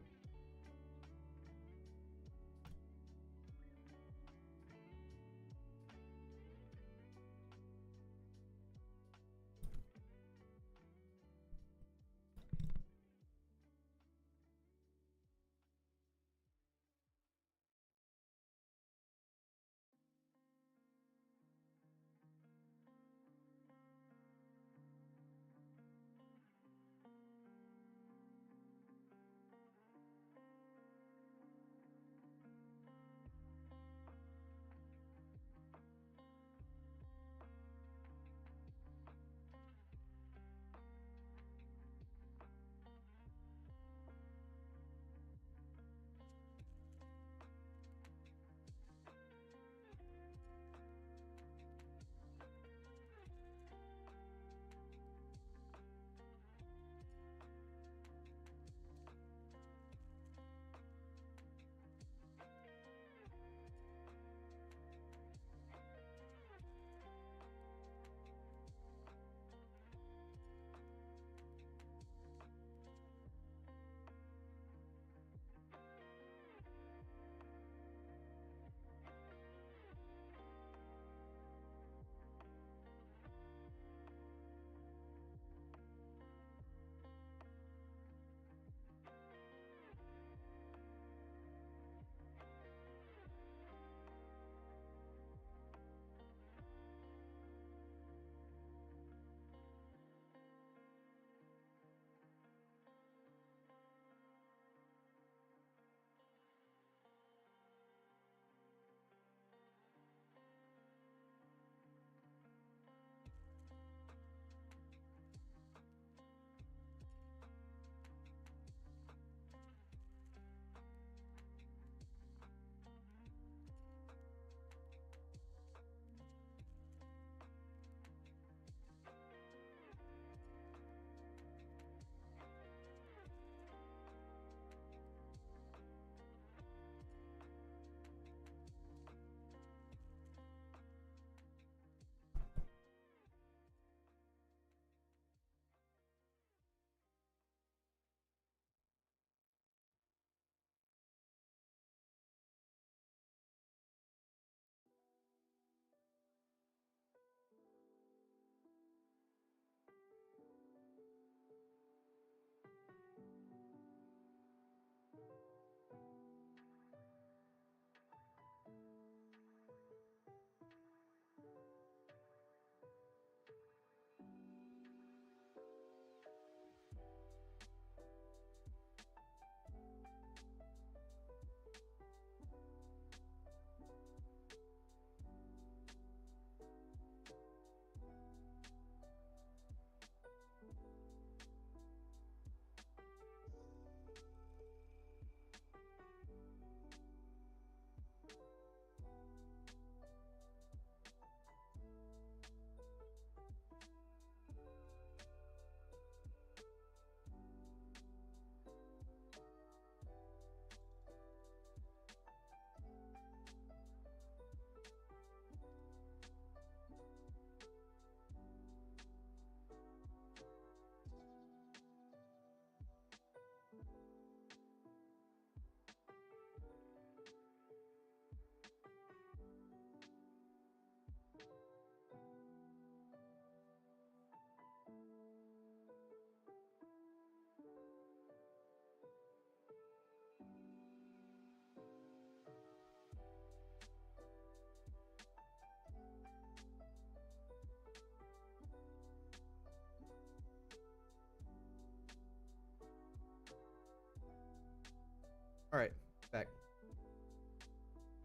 All right, back.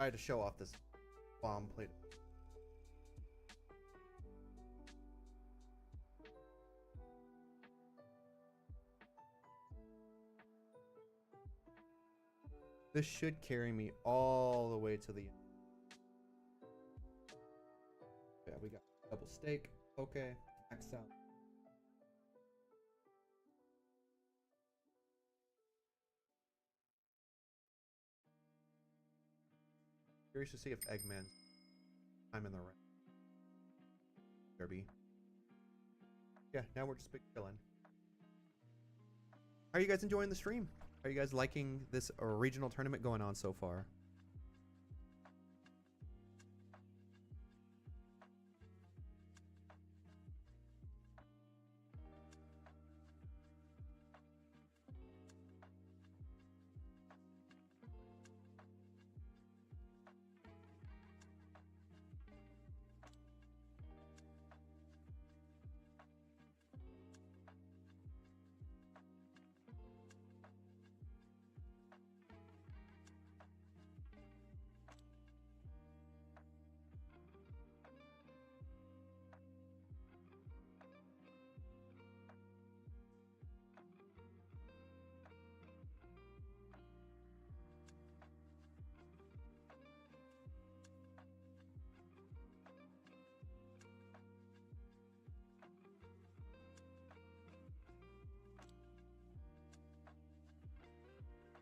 I had to show off this bomb plate. This should carry me all the way to the end. Yeah, we got double stake. Okay, max out. Curious to see if Eggman's time in the round. Derby. Yeah, now we're just big chilling. How are you guys enjoying the stream? Are you guys liking this regional tournament going on so far?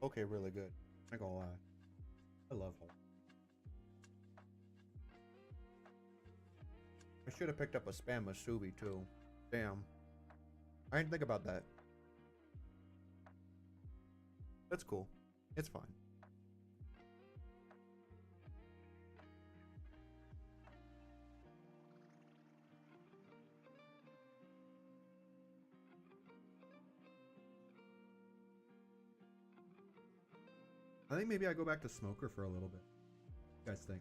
Okay, really good. I'm not gonna lie. I love Hulk. I should have picked up a spam Masubi too. Damn. I didn't think about that. That's cool. It's fine. I think maybe I go back to Smoker for a little bit. What do you guys think?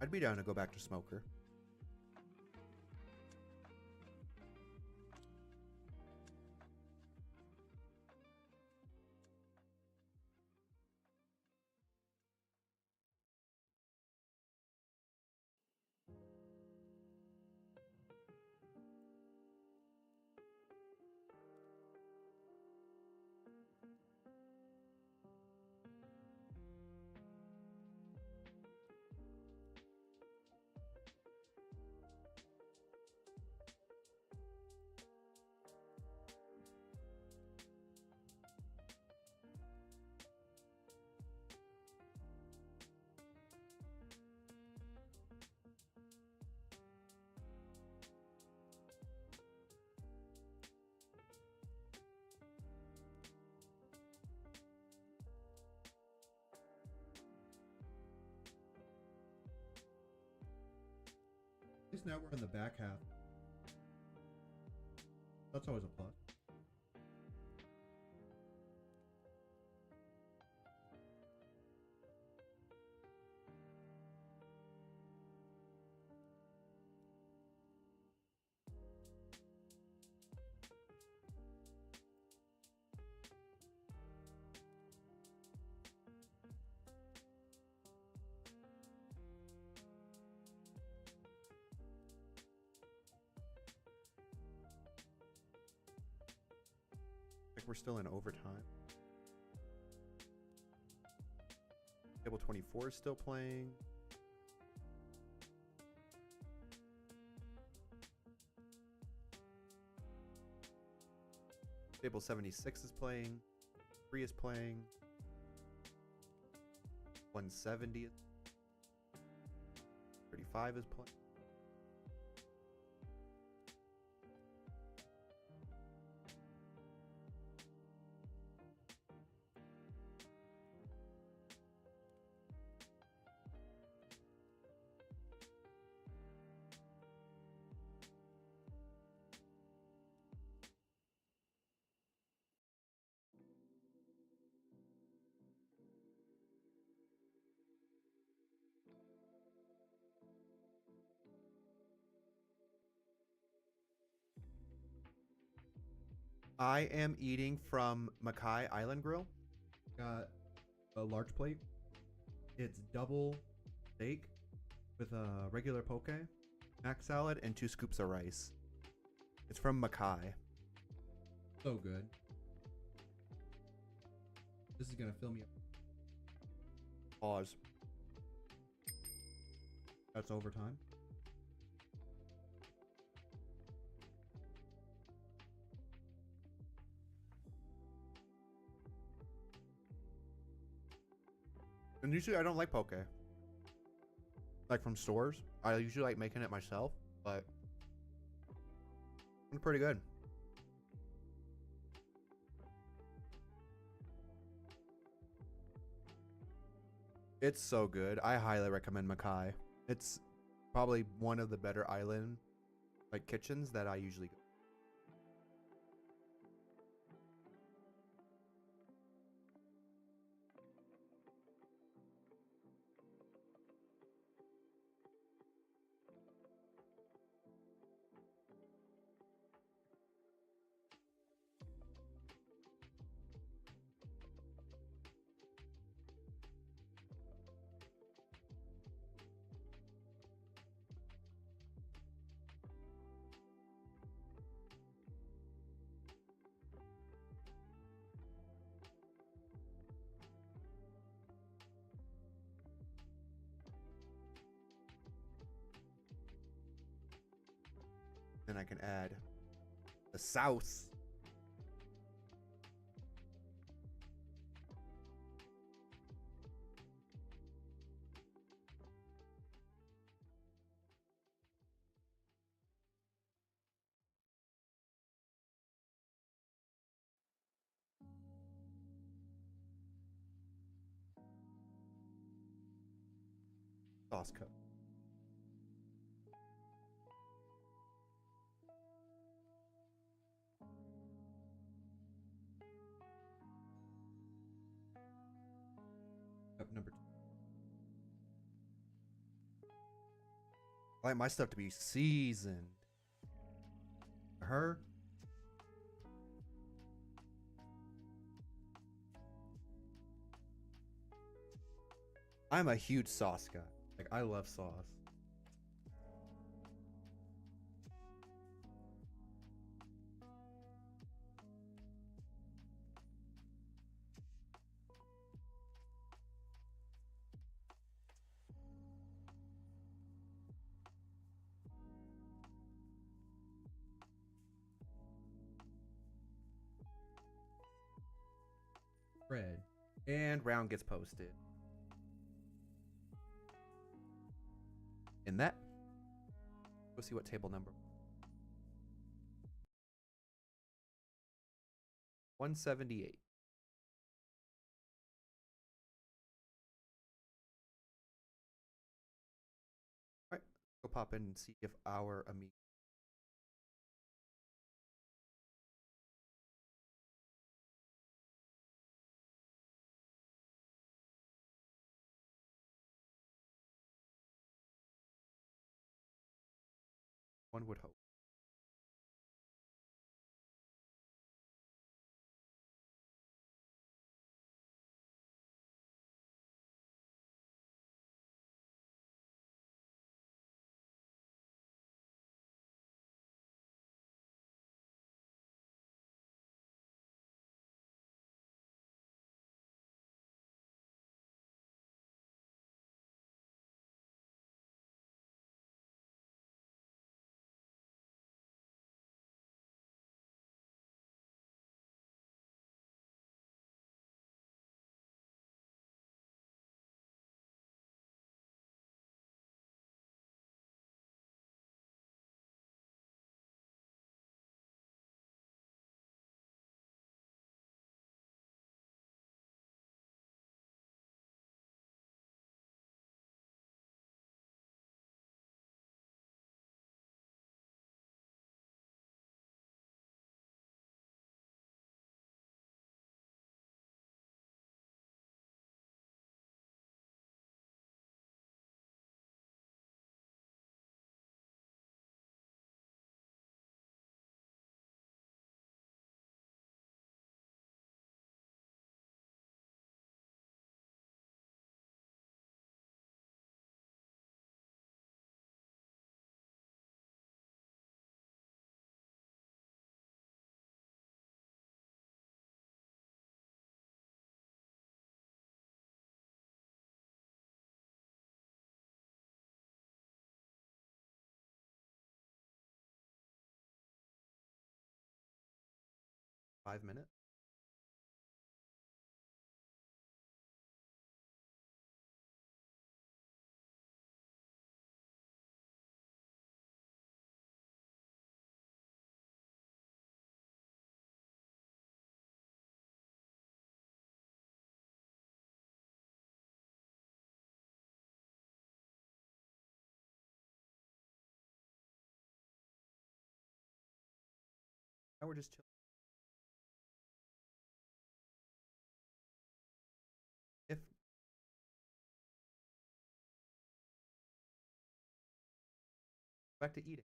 I'd be down to go back to Smoker. At least now we're in the back half. That's always a plus. We're still in overtime. Table 24 is still playing. Table 76 is playing. 3 is playing. 170. 35 is playing. I am eating from Mackay Island Grill. Got a large plate. It's double steak with a regular poke. Mac salad, and 2 scoops of rice. It's from Mackay. So good. This is gonna fill me up. Pause. That's overtime. And usually I don't like poke. Like from stores. I usually like making it myself, but it's pretty good. It's so good. I highly recommend Mackay. It's probably one of the better island like kitchens that I usually go. And I can add the sauce. Sauce cup. Cup number 2. I like my stuff to be seasoned. Her. I'm a huge sauce guy. Like, I love sauce. Bread. And round gets posted. In that. Go see what table number. 178. All right, go pop in and see if our amigo. One would hope. 5 minutes. Now we're just chilling. If back to eating.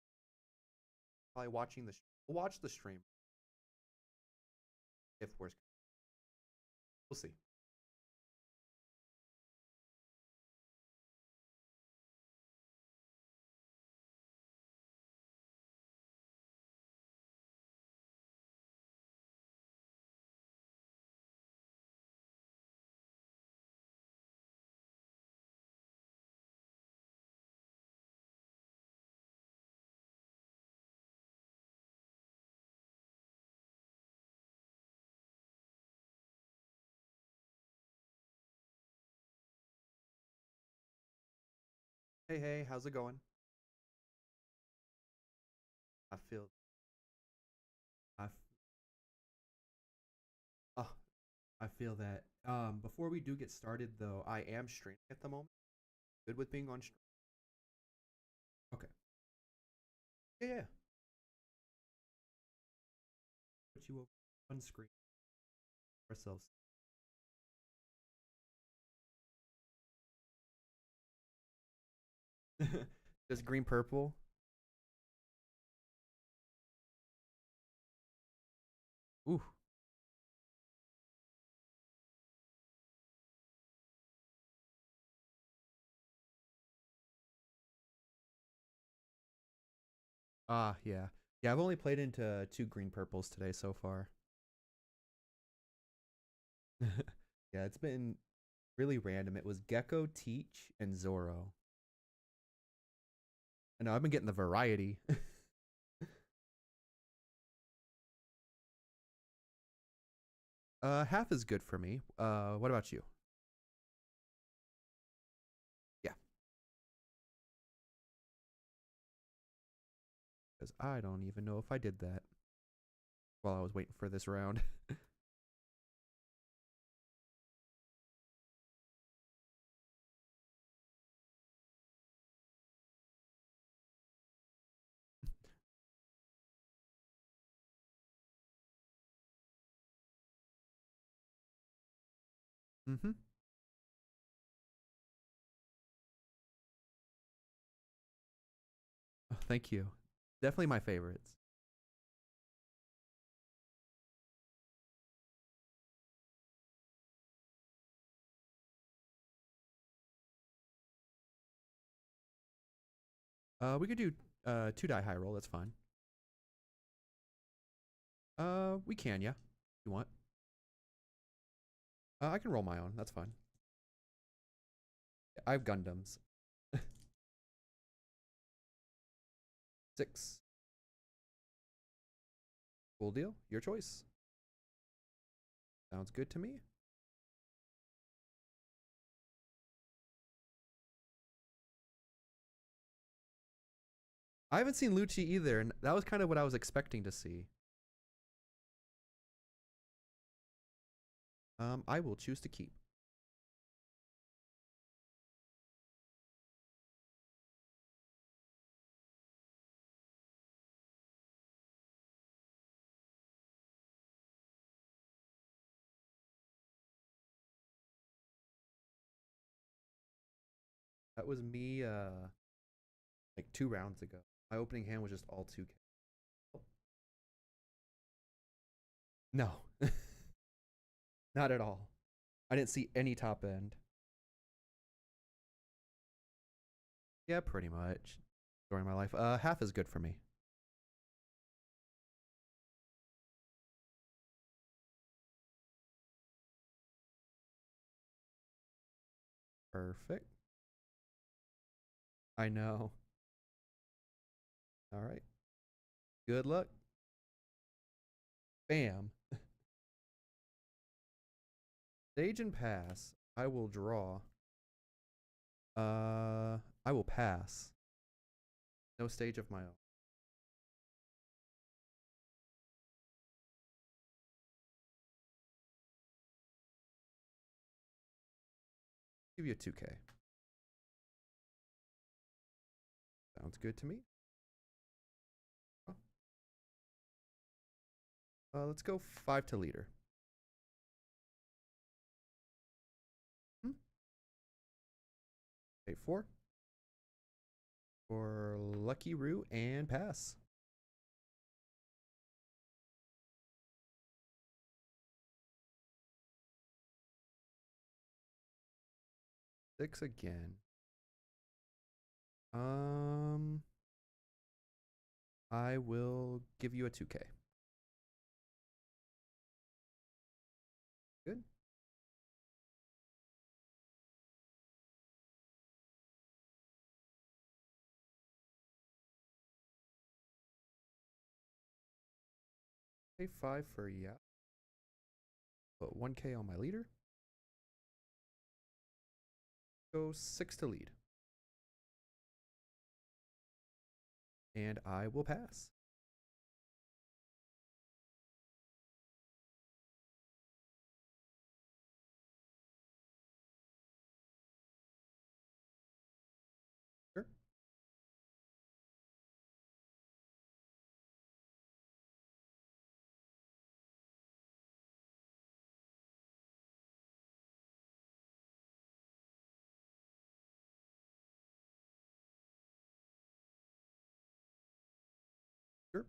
Probably watching the. We'll watch the stream. If we're. We'll see. Hey, how's it going? I feel. I. Oh, I feel that. Before we do get started, though, I am streaming at the moment. Good with being on stream. Okay. Yeah. Put you over on screen ourselves. Just green purple. Ooh. Ah, yeah. Yeah, I've only played into 2 green purples today so far. Yeah, it's been really random. It was Gecko, Teach, and Zoro. I know I've been getting the variety. Half is good for me. What about you? Yeah. Because I don't even know if I did that while I was waiting for this round. Mm-hmm. Oh, thank you. Definitely my favorites. We could do 2 die high roll. That's fine. We can, yeah. If you want? I can roll my own. That's fine. I have Gundams. 6. Cool deal. Your choice. Sounds good to me. I haven't seen Lucci either, and that was kind of what I was expecting to see. I will choose to keep. That was me, like 2 rounds ago. My opening hand was just all 2K. No. Not at all. I didn't see any top end. Yeah, pretty much. During my life. Half is good for me. Perfect. I know. All right. Good luck. Bam. Stage and pass. I will draw. I will pass. No stage of my own. Give you a 2K. Sounds good to me. Let's go 5 to leader. Okay, 4. For Lucky Root and pass. Six again. I will give you a 2K. Good. Pay 5 for yeah. Put 1K on my leader. Go 6 to lead. And I will pass. Sure. Sure.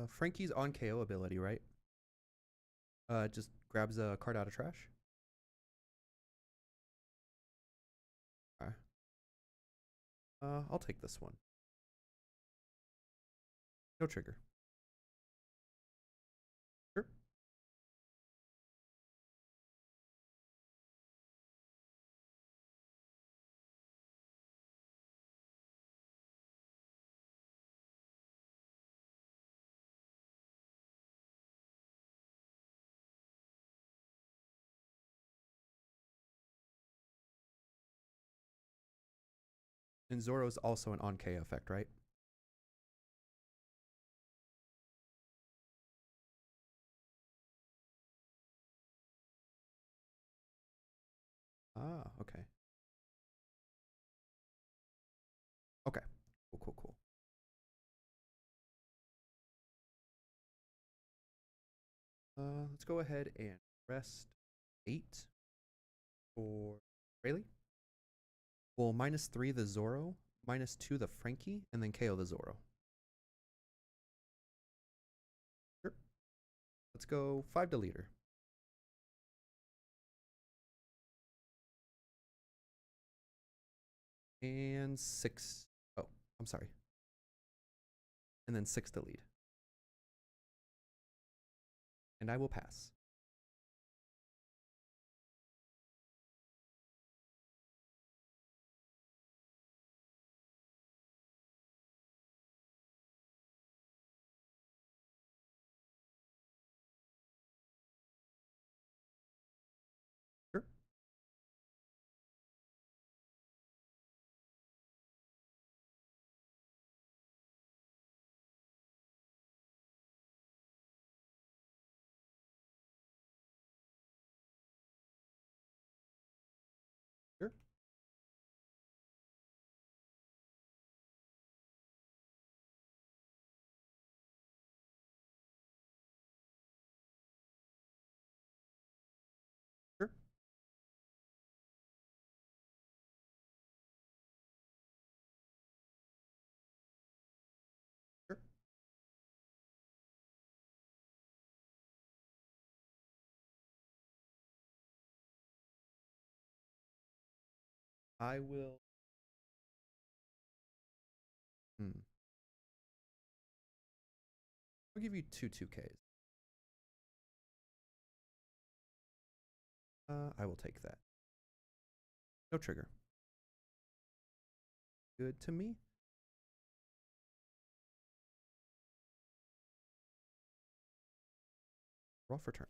Frankie's on KO ability, right? Just grabs a card out of trash. Okay. I'll take this one. No trigger. Sure. And Zoro's also an on KO effect, right? Ah, okay. Okay. Cool, cool, cool. Let's go ahead and rest 8 for Rayleigh. Well, -3 the Zoro, -2 the Frankie, and then KO the Zoro. Sure. Let's go 5 to leader. And 6. Oh, I'm sorry. And then 6 to lead. And I will pass. Sure. Sure. Sure. Sure. I will. I'll give you 2 2Ks. I will take that. No trigger. Good to me. Roll for turn.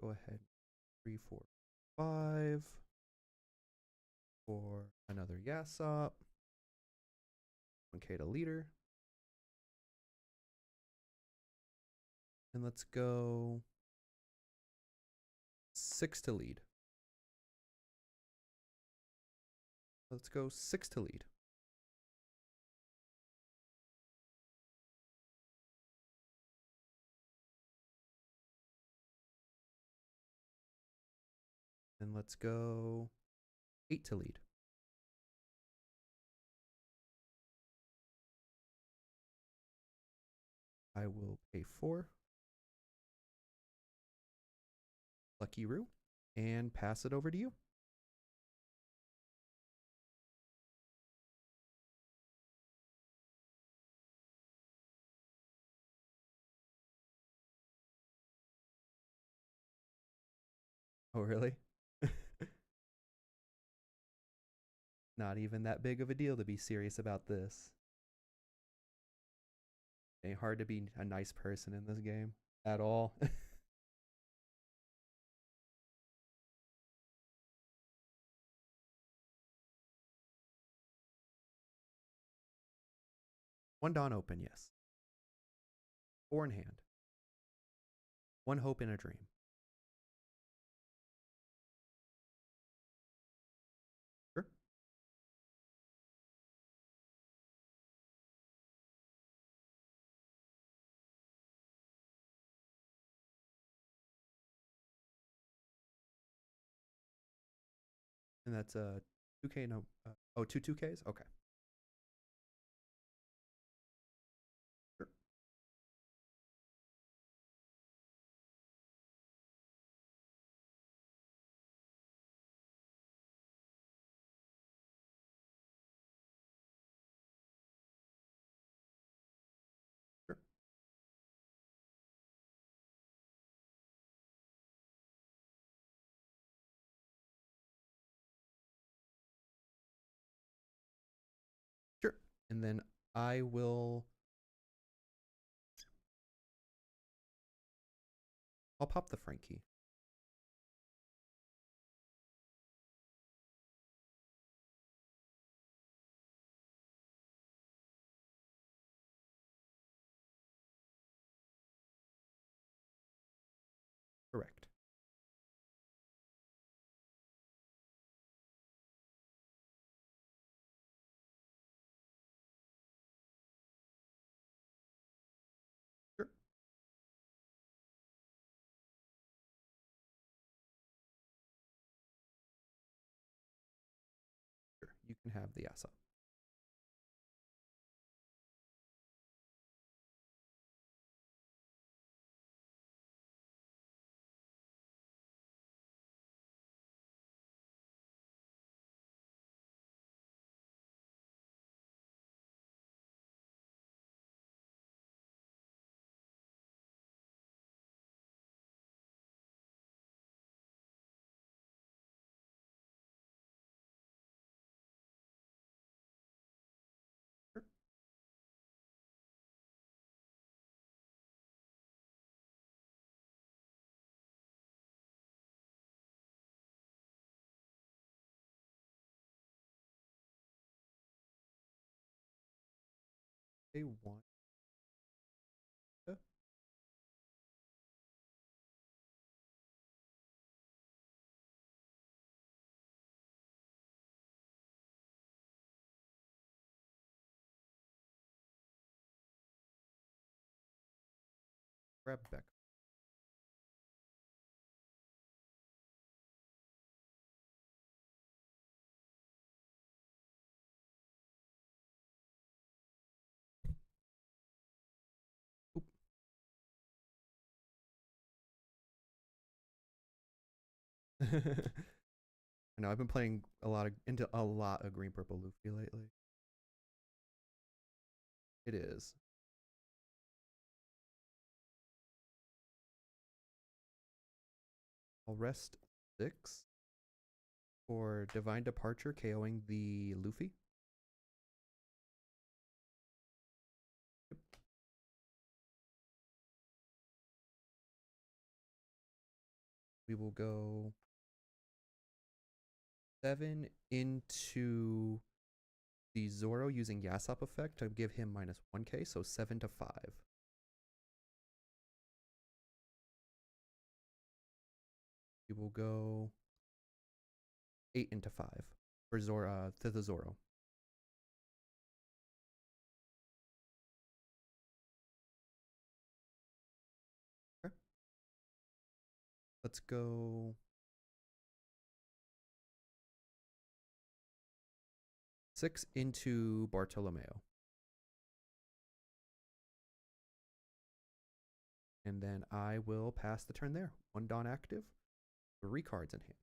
Go ahead. 3, 4, 5. For another Yasop. 1k to leader. And let's go 6 to lead. Let's go 6 to lead. And let's go 8 to lead. I will pay 4. Lucky Roo. And pass it over to you. Oh, really? Not even that big of a deal to be serious about this. It ain't hard to be a nice person in this game at all. One Dawn open, yes. 4 in hand. 1 hope in a dream. Sure. And that's a 2k, no. Oh, 2 2ks? Okay. Sure. Sure. Sure. And then I will. I'll pop the Frankie. Correct. Sure. Sure. You can have the Yasa. Sure. They want. Grab back. Oop. I know I've been playing into a lot of green purple Luffy lately. It is. I'll rest 6 for Divine Departure, KOing the Luffy. Yep. We will go 7 into the Zoro using Yasop effect to give him minus 1k, so 7 to 5. We will go 8 into 5 for Zoro to the Zoro. Okay. Let's go 6 into Bartolomeo. And then I will pass the turn there. 1 Dawn active, 3 cards in hand.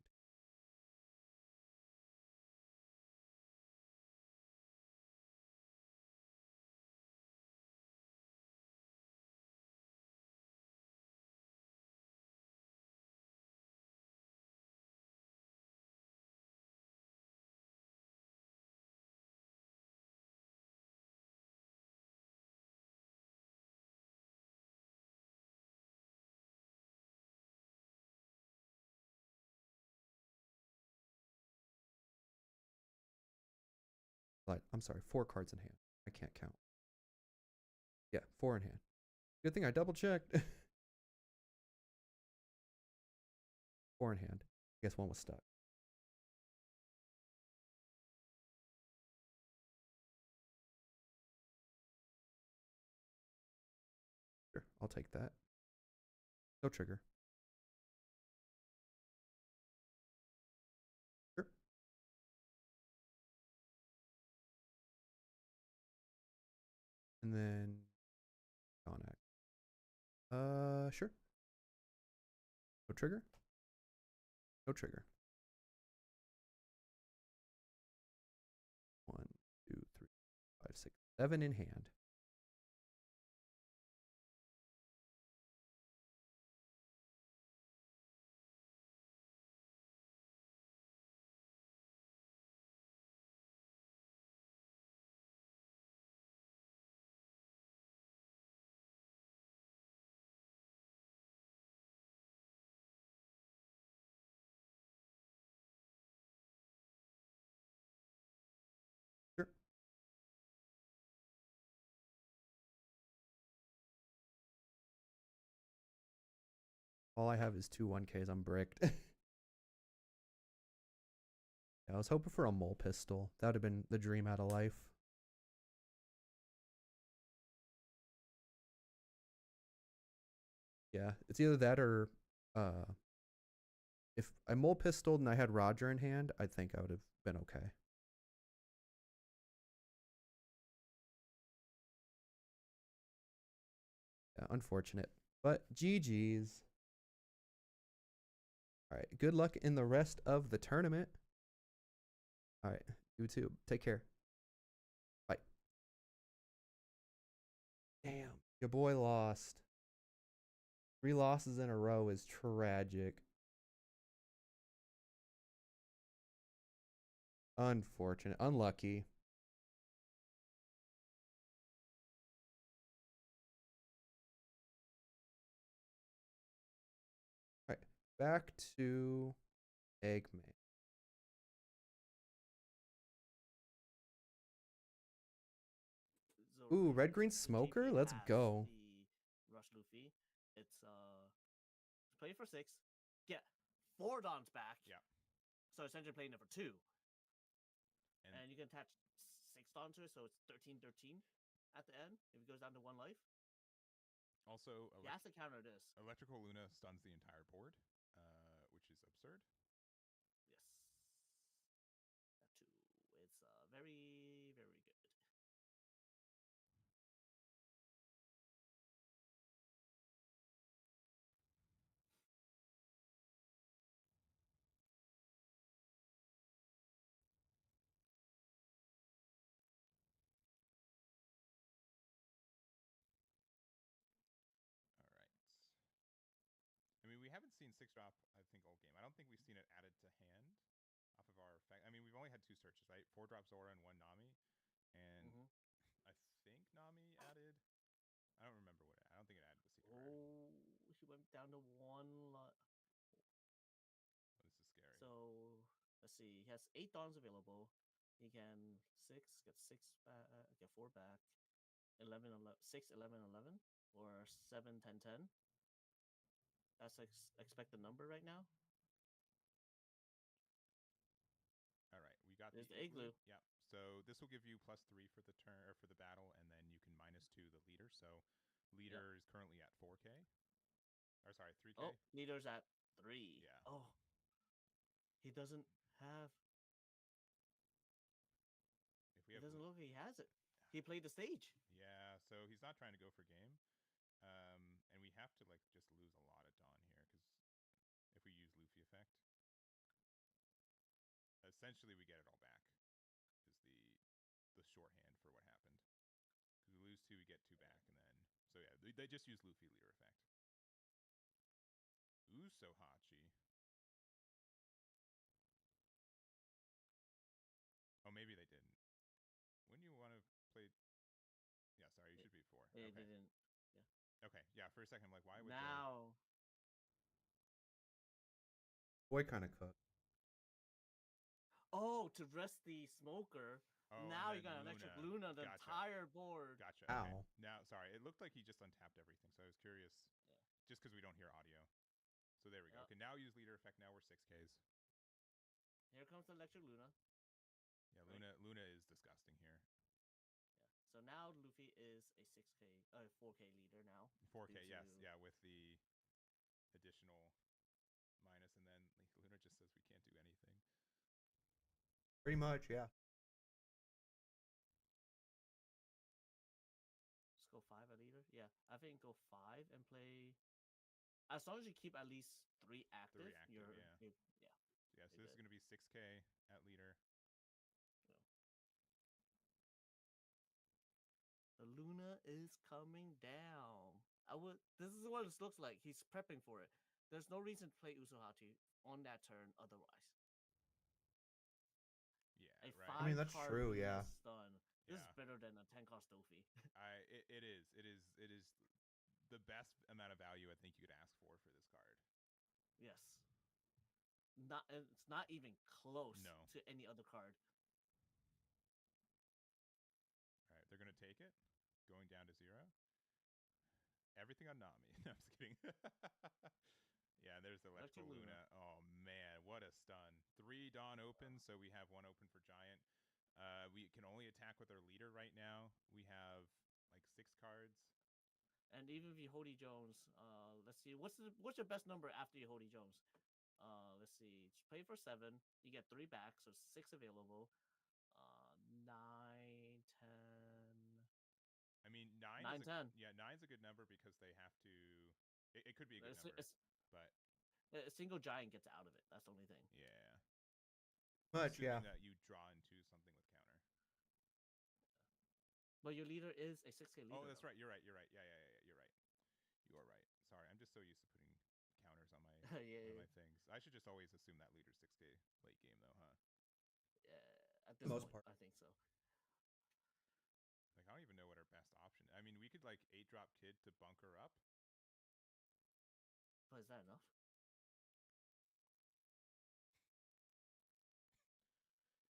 But I'm sorry, 4 cards in hand. I can't count. Yeah, 4 in hand. Good thing I double checked. 4 in hand. I guess 1 was stuck. Sure, I'll take that. No trigger. Sure. And then Dawn act. Sure. No trigger. No trigger. 1, 2, 3, 5, 6, 7 in hand. Sure. All I have is 2 1Ks. I'm bricked. Yeah, I was hoping for a mole pistol. That would have been the dream out of life. Yeah, it's either that or if I mole pistoled and I had Roger in hand, I think I would have been okay. Yeah, unfortunate. But GG's. All right, good luck in the rest of the tournament. All right, YouTube, take care. Bye. Damn, your boy lost. 3 losses in a row is tragic. Unfortunate. Unlucky. All right, back to Eggman. Ooh, red green smoker. Let's go. The Rush Luffy. It's play for 6, get 4 Dons back. Yeah. So essentially playing it for 2. And And you can attach 6 Dons to it, so it's 13-13 at the end if it goes down to 1 life. also, He has to counter this. Electrical Luna stuns the entire board, which is absurd. Yes. That too. It's very, very good. haven't seen 6-drop, I think, all game. I don't think we've seen it added to hand off of our effect. I mean, we've only had 2 searches, right? 4-drop Zora and 1 Nami. And I think Nami added... I don't remember what it... I don't think it added the secret rare. Oh, he went down to 1 lot. Oh, this is scary. So, let's see. He has 8 dawns available. He can 6, get 6 back, get 4 back. 11, 11, 6, 11, 11, or 7, 10, 10. That's expected number right now. All right, we got There's the the igloo. Yep. So this will give you +3 for the turn or for the battle, and then you can -2 the leader. So leader is currently at 4K. Or sorry, 3K. Oh, leader's at 3. Yeah. Oh, he doesn't have. If we It have doesn't look like he has it. He played the stage. Yeah, so he's not trying to go for game. And we have to like just lose a lot of Dawn here because if we use Luffy effect, essentially we get it all back. Is the shorthand for what happened. Because we lose 2, we get 2 back, and then so yeah, they just use Luffy leader effect. Usohachi. Oh, maybe they didn't. Wouldn't you want to play? Yeah, sorry, you should be 4. They Okay. didn't. Okay, yeah. For a second, I'm like, why would now? Boy kind of cooked. Oh, to rest the smoker. Oh, now and you got then electric Luna, the Gotcha. entire board. Gotcha. Ow. Okay. Now, sorry, it looked like he just untapped everything, so I was curious. Yeah. Just because we don't hear audio. So there we go. Yep. Okay, now use leader effect. Now we're 6Ks. Here comes the electric Luna. Yeah, Luna is disgusting here. Yeah. So now Luffy is a 6K, 4K leader now. 4K, yes, to- yeah, with the additional minus, and then like, Luna just says we can't do anything. Pretty much, yeah. Just go 5 a leader. Yeah, I think go 5 and play. As long as you keep at least 3 active, 3 active, you're yeah. yeah. Yeah, so this is going to be 6K at leader. The Luna is coming down. This is what it looks like. He's prepping for it. There's no reason to play Usohachi on that turn otherwise. Yeah, A right. I mean, that's 5-card true, Luna yeah. Stun. This is Yeah. better than a 10-cost Dofi. It is the best amount of value I think you could ask for this card. Yes. It's not even close No. to any other card. All right, they're going to take it. Going down to 0. Everything on Nami. No, I'm just kidding. Yeah, there's the electrical Luna. Oh, man, what a stun. 3 Dawn open, so we have 1 open for Giant. We can only attack with our leader right now. We have like 6 cards. And even if you Hody Jones, let's see, what's your best number after you Hody Jones? Let's see, just play for 7. You get 3 back, so 6 available. 9, 10. I mean, 9 9, is 10. Yeah, 9's a good number because they have to. It could be a good number, but a single Giant gets out of it. That's the only thing. yeah. Much, Assuming yeah. that you draw into something with counter. But your leader is a 6K leader. Oh, that's though. right. You're right. You're right. Yeah. You're right. You are right. Sorry, I'm just so used to putting counters on my Yeah. on my things. I should just always assume that leader's 6K late game though, huh? At this Most point, part. I think so. Like I don't even know what our best option. I mean, we could like 8-drop Kid to bunker up. But is that enough?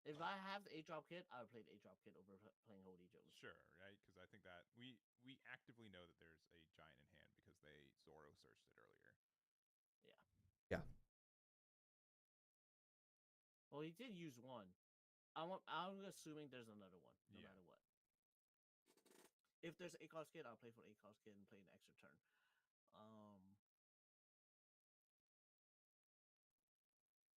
If I have the 8-drop Kid, I would play the 8-drop Kid over playing Hody Jones. Sure, right? Because I think that we actively know that there's a Giant in hand because they Zoro searched it earlier. Yeah. Well, he did use 1. I'm assuming there's another one, no Yeah. matter what. If there's an 8-cost Kid, I'll play for an 8-cost Kid and play an extra turn.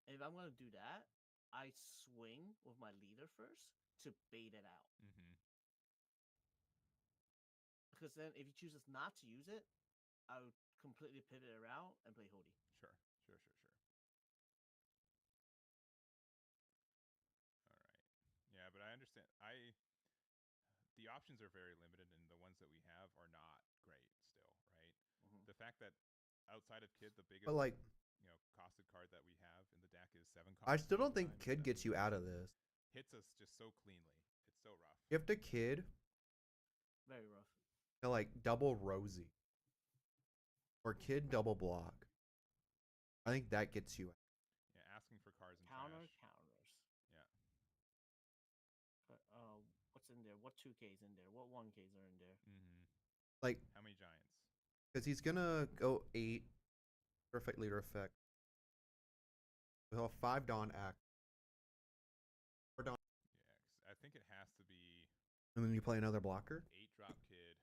If I'm gonna do that, I swing with my leader first to bait it out. Mm-hmm. Because then, if he chooses not to use it, I would completely pivot around and play Hody. Sure. All right. Yeah, but I understand. The options are very limited, and the ones that we have are not great still, right? Mhm. The fact that outside of Kid, the biggest But like, costed card that we have in the deck is 7 cost. I still don't think Times Kid gets you 7 out of this. Hits us just so cleanly. It's so rough. Gift a Kid Very rough. to like double Rosie or Kid double block. I think that gets you. Yeah, asking for cards and Counters. Yeah. But what's in there? What 2Ks in there? What 1Ks are in there? Like, how many giants? because he's gonna go 8 perfect leader effect. We'll have 5 Dawn act. 4 Dawn. Yeah, I think it has to be. And then you play another blocker. 8 drop Kid.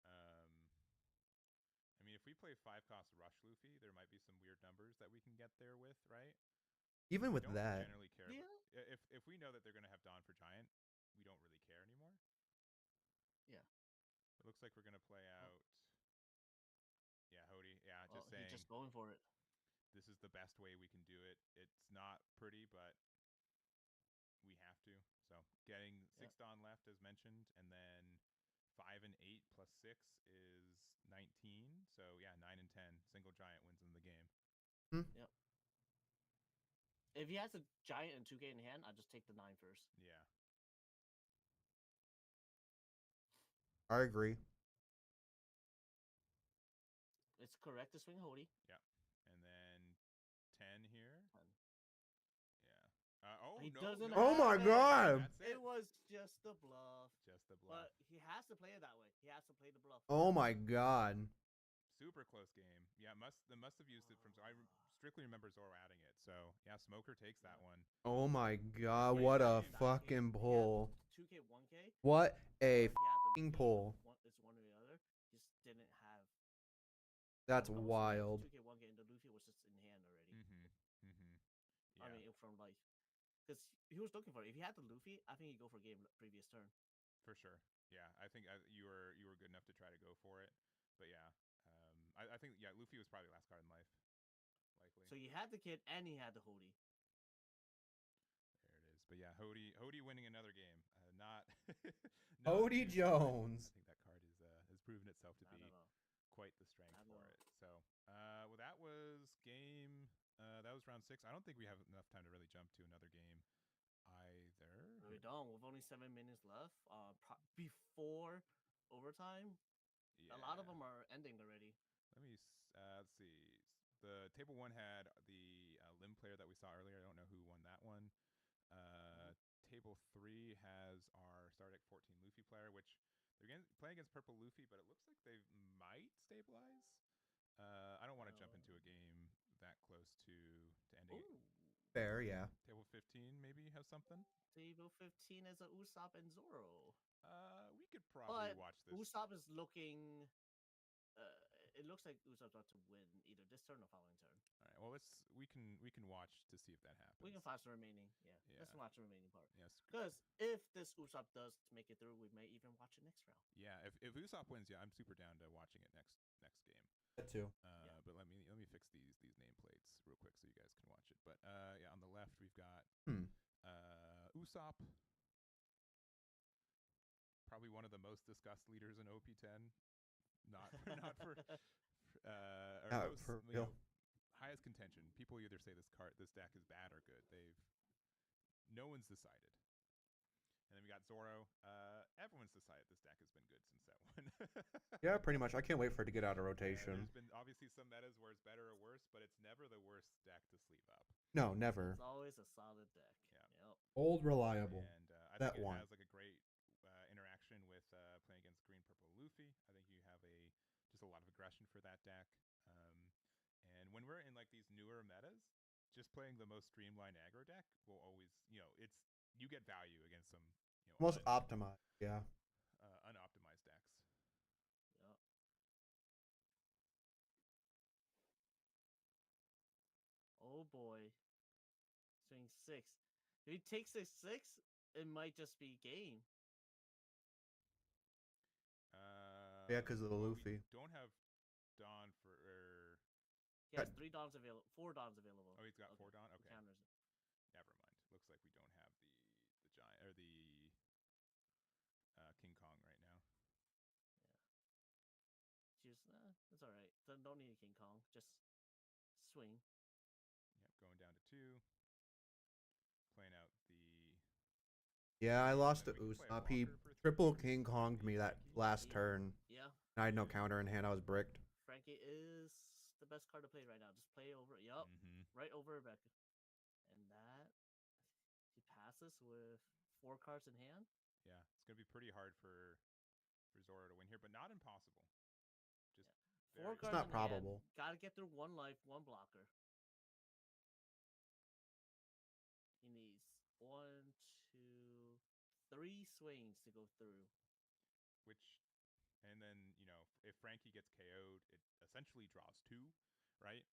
I mean, if we play 5 cost Rush Luffy, there might be some weird numbers that we can get there with, right? Even with don't that, generally care. Yeah. If we know that they're gonna have Dawn for Giant, we don't really care anymore. Yeah. It looks like we're gonna play out. Yeah, Hody. Yeah, just saying. He's just going for it. This is the best way we can do it. It's not pretty, but we have to. So getting 6 Dawn left, as mentioned, and then 5 and 8 plus 6 is 19. So yeah, 9 and 10. Single giant wins in the game. Yep. If he has a giant and 2K in hand, I'll just take the 9 first. Yeah. I agree. It's correct to swing Hody. Yeah. And then 10 here. 10. Yeah. Oh, he no. doesn't Oh my have god! That's It was just the bluff. Just the bluff. But he has to play it that way. He has to play the bluff. Oh my god. Super close game. Yeah, must have used it from. I strictly remember Zoro adding it. So yeah, Smoker takes that one. Oh my god, what a fucking pull. 2K, 1K. What a He had the fucking lead. pull. It's one or the other. Just didn't have. That's almost wild. 2K, 1K, and the Luffy was just in hand already. Yeah. I mean, from life. Because he was looking for it. If he had the Luffy, I think he'd go for game previous turn. For sure. Yeah, I think you were good enough to try to go for it. But yeah, I think Luffy was probably last card in life, likely. So you had the Kid and he had the Hody. There it is. But yeah, Hody winning another game. Not Hody too Jones. I think that card has proven itself to be quite the strength for it. So, well, that was game. That was round 6. I don't think we have enough time to really jump to another game either. We don't. With only 7 minutes left. Before overtime, Yeah. a lot of them are ending already. Let's see. The table 1 had the Limb player that we saw earlier. I don't know who won that one. Table 3 has our Star Deck 14 Luffy player, which they're playing against Purple Luffy, but it looks like they might stabilize. I don't want to jump into a game that close to ending it. Fair, yeah. Table 15 maybe has something. Table 15 is a Usopp and Zoro. We could probably watch this. Usopp is looking. It looks like Usopp's about to win either this turn or following turn. All right. Well, we can watch to see if that happens. We can watch the remaining. Yeah. Let's watch the remaining part. Yes. Because if this Usopp does make it through, we may even watch it next round. Yeah. If Usopp wins, yeah, I'm super down to watching it next game. That too. But let me fix these nameplates real quick so you guys can watch it. But yeah, on the left we've got Usopp, probably one of the most discussed leaders in OP10. Not for highest contention. People either say this deck is bad or good. No one's decided. And then we got Zoro. Everyone's decided this deck has been good since set 1. Yeah, pretty much. I can't wait for it to get out of rotation. There's been obviously some metas where it's better or worse, but it's never the worst deck to sleeve up. No, never. It's always a solid deck. Yeah. Yep. Old, reliable. And I that think it one. has like a great interaction with playing against Green Purple Luffy. I think you have just a lot of aggression for that deck. And when we're in like these newer metas, just playing the most streamlined aggro deck will always, you get value against some most optimized, yeah. Unoptimized decks. Yep. Oh boy. Swing 6. If he takes a 6, it might just be game. Yeah, because of the Luffy. We don't have Dawn for. He has 3 Dawns available. 4 Dawns available. Oh, he's got 4 Dawn. Okay. Counters it. Never mind. Looks like we don't have the giant or the King Kong right now. Yeah. choose. It's all right. Don't need a King Kong. Just swing. Yep, going down to 2. Playing out the. Yeah, I lost to We can play a Usopp. He blocker for 3 triple versus King Konged me that Frankie. last Yeah. turn. Yeah. I had no counter in hand. I was bricked. Frankie is the best card to play right now. Just play over. Yup. Right over Rebecca. And that he passes with 4 cards in hand. Yeah, it's gonna be pretty hard for Zoro to win here, but not impossible. Just Yeah. 4 very cards not in probable. hand. Gotta get through 1 life, 1 blocker. He needs 1, 2, 3 swings to go through. Which, and then if Frankie gets KO'd, it essentially draws 2, right?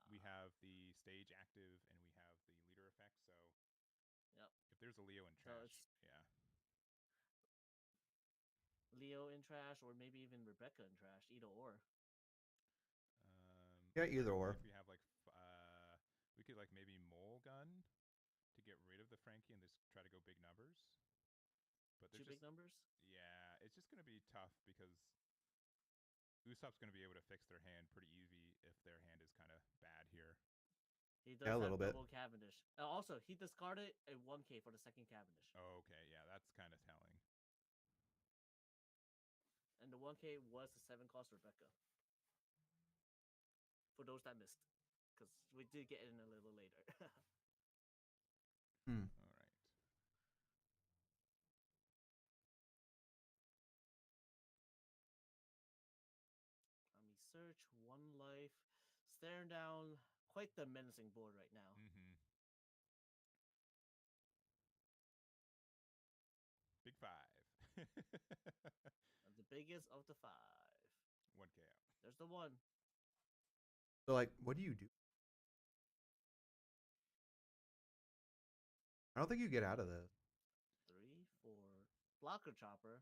We have the stage active and we have the leader effect. So, Yep. If there's a Leo in So trash, it's- yeah. Leo in trash, or maybe even Rebecca in trash, either or. Yeah, either or. If we have we could maybe mole gun to get rid of the Frankie and just try to go big numbers. But Two big numbers? Yeah, it's just gonna be tough because Usopp's gonna be able to fix their hand pretty easy if their hand is kind of bad here. He does Yeah, a have little bit. double Cavendish. Also, he discarded a 1K for the second Cavendish. Oh, okay, yeah, that's kind of telling. And the 1K was the 7 cost Rebecca. For those that missed. Because we did get it in a little later. All right. Let me search 1 life. Staring down quite the menacing board right now. Big 5. The biggest of the 5. 1K out. There's the 1. So, what do you do? I don't think you get out of this. 3, 4. Blocker chopper.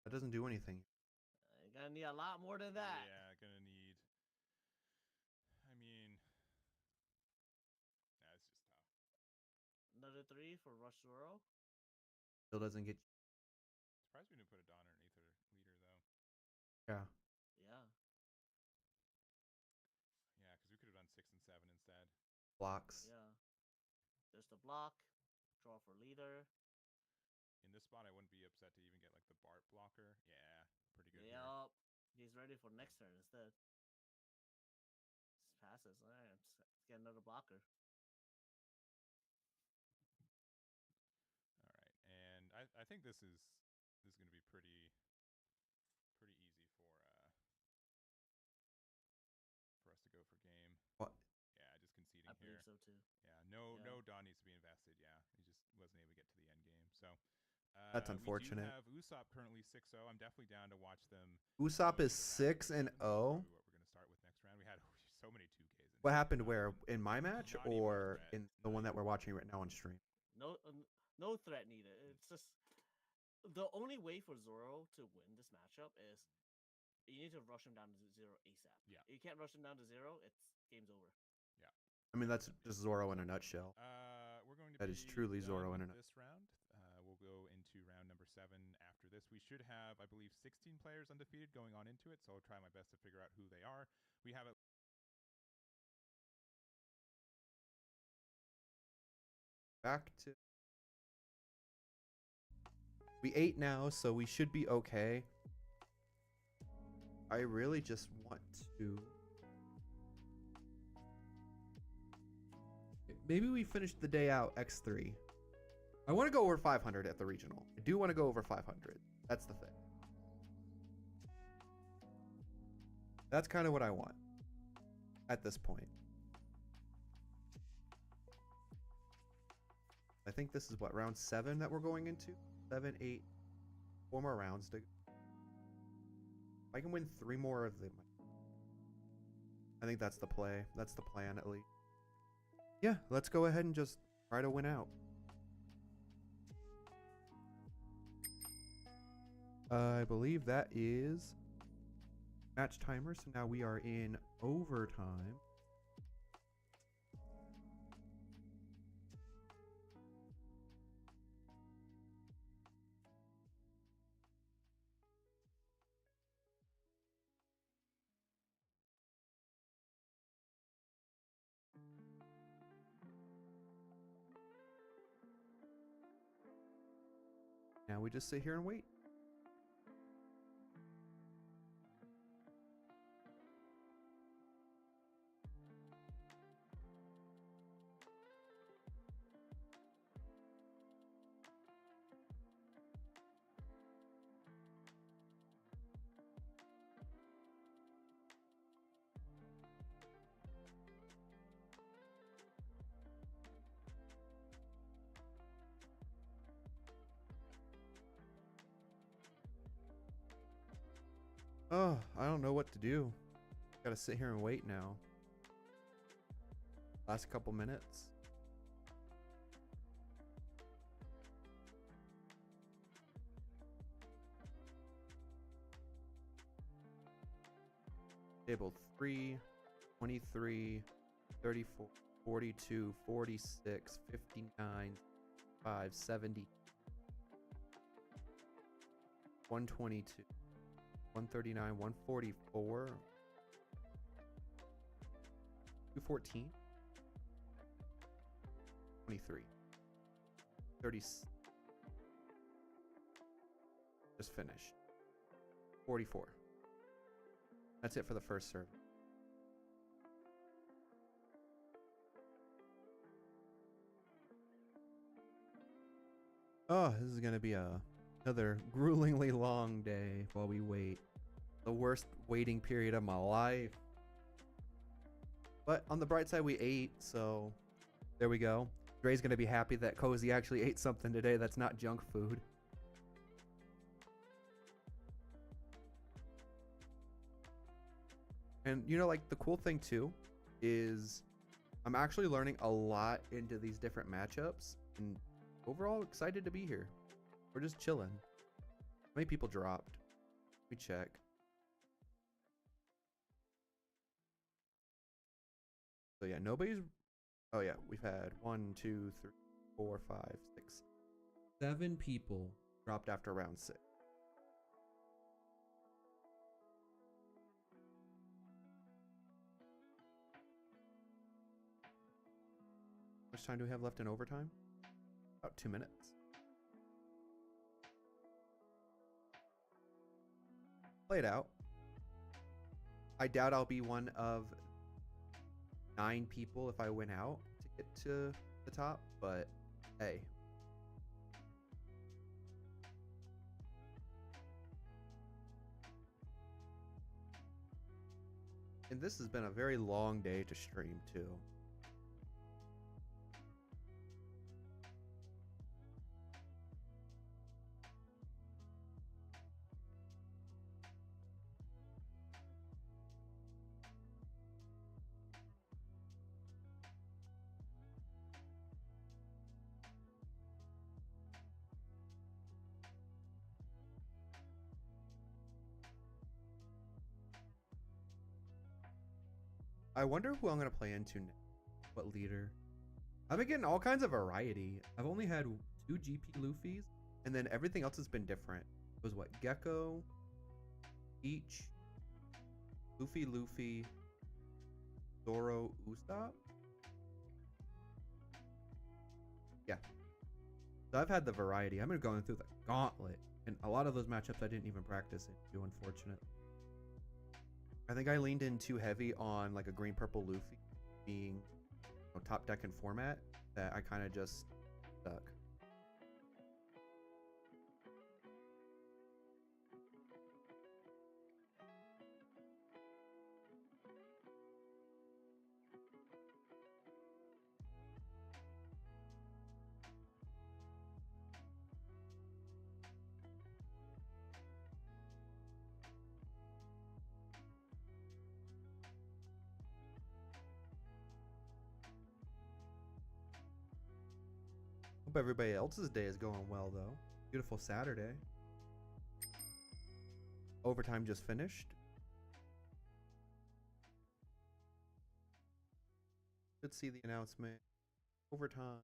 That doesn't do anything. You're gonna need a lot more than that. Yeah, gonna need. I mean, that's just tough. Another 3 for Rush Zoro. Still doesn't get. Surprised we didn't put a Don underneath her leader though. Yeah. Yeah. Yeah, because we could have done 6 and 7 instead. Blocks. Yeah. There's the block. Draw for leader. In this spot, I wouldn't be upset to even get the Bart blocker. Yeah, pretty good. Yep. He's ready for next turn instead. Just passes. All right, let's get another blocker. All right, and I think this is going to be pretty easy for us to go for game. What? Yeah, just conceding I here. believe so too. Yeah, no Don needs to be invested. Yeah, he just wasn't able to get to the end game. So That's unfortunate. We do have Usopp currently 6-0. I'm definitely down to watch them. Usopp is go to 6-0. round 7. What we're going to start with next round. We had so many 2Ks. What happened where? In my match Not even or threat. in the one that we're watching right now on stream? No threat needed. It's just the only way for Zoro to win this matchup is you need to rush him down to 0 ASAP. Yeah. If you can't rush him down to 0, it's game's over. Yeah. I mean, that's just Zoro in a nutshell. We're going to That be is truly done Zoro in with a this round. We'll go into round number 7 after this. We should have, I believe, 16 players undefeated going on into it, so I'll try my best to figure out who they are. We have it. Back to. We 8 now, so we should be okay. I really just want to. Maybe we finish the day out X3. I want to go over 500 at the regional. I do want to go over 500. That's the thing. That's kind of what I want at this point. I think this is what, round 7 that we're going into? 7, 8, 4 more rounds to go. I can win 3 more of them. I think that's the play. That's the plan, at least. Yeah, let's go ahead and just try to win out. I believe that is match timer. So now we are in overtime. Now we just sit here and wait. Oh, I don't know what to do. Gotta sit here and wait now. Last couple minutes. Table 3, 23, 34, 42, 46, 59, 5, 70, 122. 139, 144, 214, 23, 30, just finished, 44. That's it for the first serve. Oh, this is gonna be another gruelingly long day while we wait. The worst waiting period of my life. But on the bright side, we ate, so there we go. Dre's gonna be happy that Cozy actually ate something today that's not junk food. And you know, like, the cool thing too is I'm actually learning a lot into these different matchups, and overall excited to be here. We're just chilling. How many people dropped? Let me check. So yeah, nobody's. Oh yeah, we've had 1, 2, 3, 4, 5, 6, 7 people dropped after round 6. How much time do we have left in overtime? About 2 minutes. Play it out. I doubt I'll be one of 9 people if I win out to get to the top, but hey. And this has been a very long day to stream too. I wonder who I'm going to play into next. What leader? I've been getting all kinds of variety. I've only had 2 GP Luffys, and then everything else has been different. It was what? Gecko, Peach, Luffy, Zoro, Usopp? Yeah. So I've had the variety. I've been going through the gauntlet, and a lot of those matchups I didn't even practice into, unfortunately. I think I leaned in too heavy on like a green purple Luffy being, you know, top deck and format that I kind of just stuck. Hope everybody else's day is going well though. Beautiful Saturday. Overtime just finished. Should see the announcement. Overtime.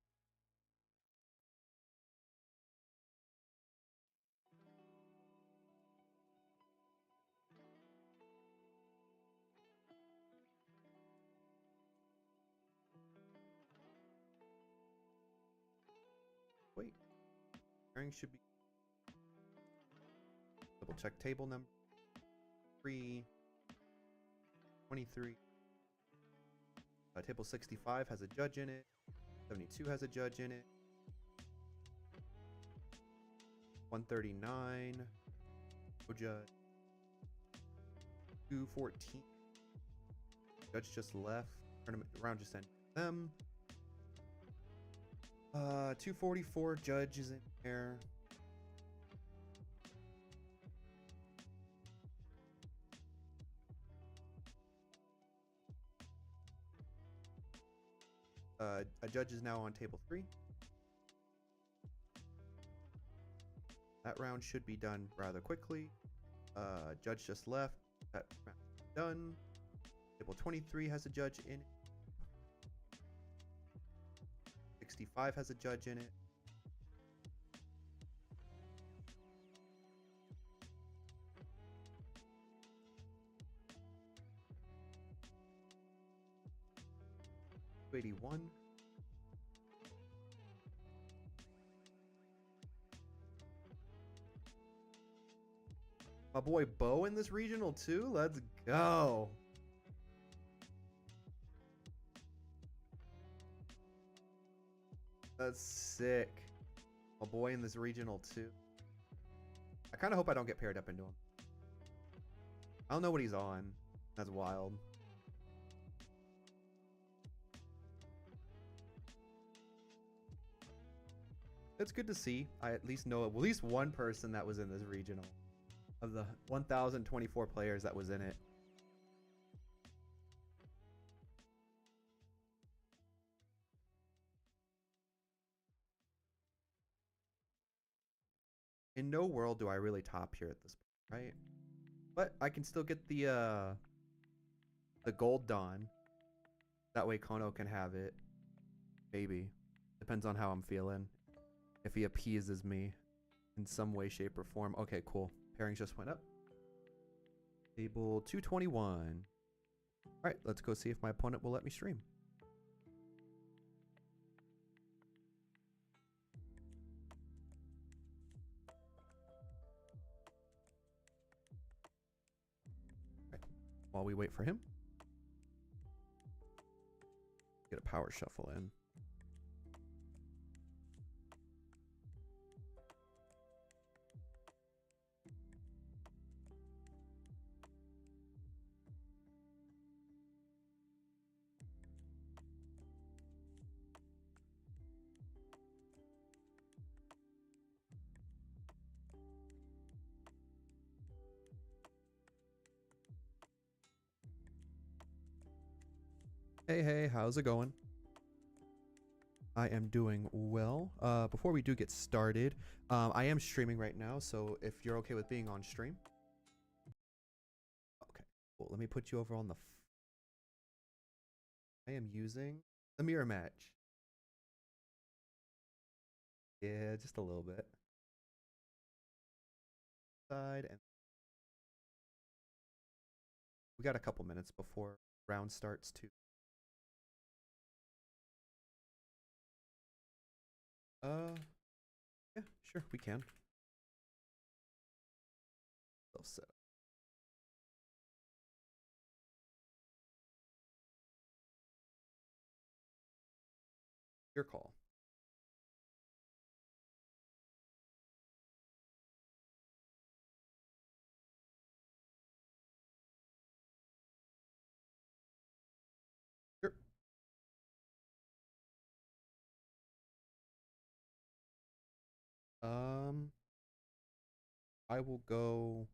Wait. Pairing should be Double check table number 3, 23. Table 65 has a judge in it. 72 has a judge in it. 139. No judge. 214. Judge just left. Tournament round just ended with them. 244 judge is in there. A judge is now on table 3. That round should be done rather quickly. Judge just left. That round is done. Table 23 has a judge in it. 65 has a judge in it. $81. My boy Bo in this regional too. Let's go. That's sick. My boy in this regional too. I kind of hope I don't get paired up into him. I don't know what he's on. That's wild. It's good to see. I at least know at least one person that was in this regional. Of the 1,024 players that was in it. In no world do I really top here at this point, right? But I can still get the gold Dawn. That way Kono can have it. Maybe. Depends on how I'm feeling. If he appeases me in some way, shape, or form. Okay, cool. Pairings just went up. Table 221. Alright, let's go see if my opponent will let me stream. Right. While we wait for him. Get a power shuffle in. Hey, how's it going? I am doing well. Before we do get started, I am streaming right now, so if you're okay with being on stream. Okay, cool. Let me put you over on the... I am using the mirror match. Yeah, just a little bit. Side and... We got a couple minutes before round starts too. Yeah, sure, we can. Set up. Your call. Sure. I will go.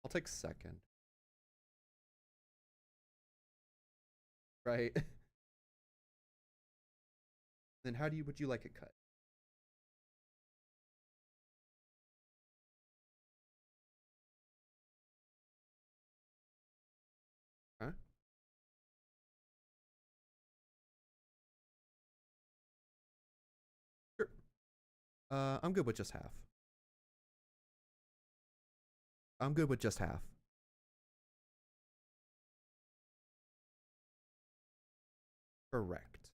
I'll take second. Right. Then how would you like it cut? Huh? Sure. I'm good with just half. I'm good with just half. Correct.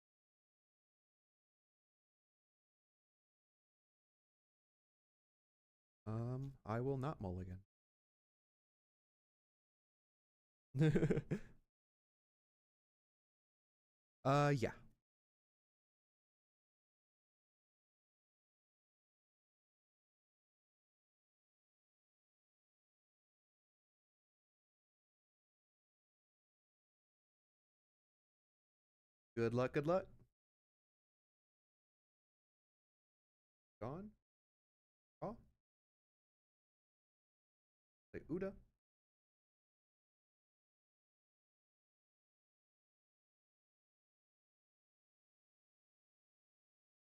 I will not mulligan. Yeah. Good luck, good luck. Gone. Oh. Say Uda.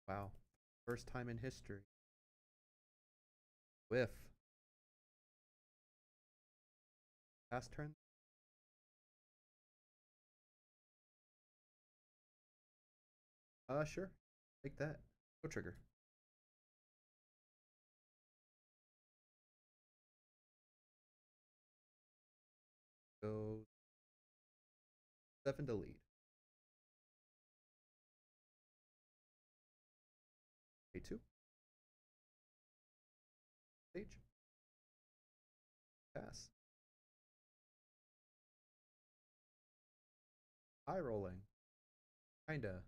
Wow. First time in history. Whiff. Pass turn. Sure. Take that. Go trigger. Go 7 to lead. A2. Stage. Pass. High rolling. Kinda.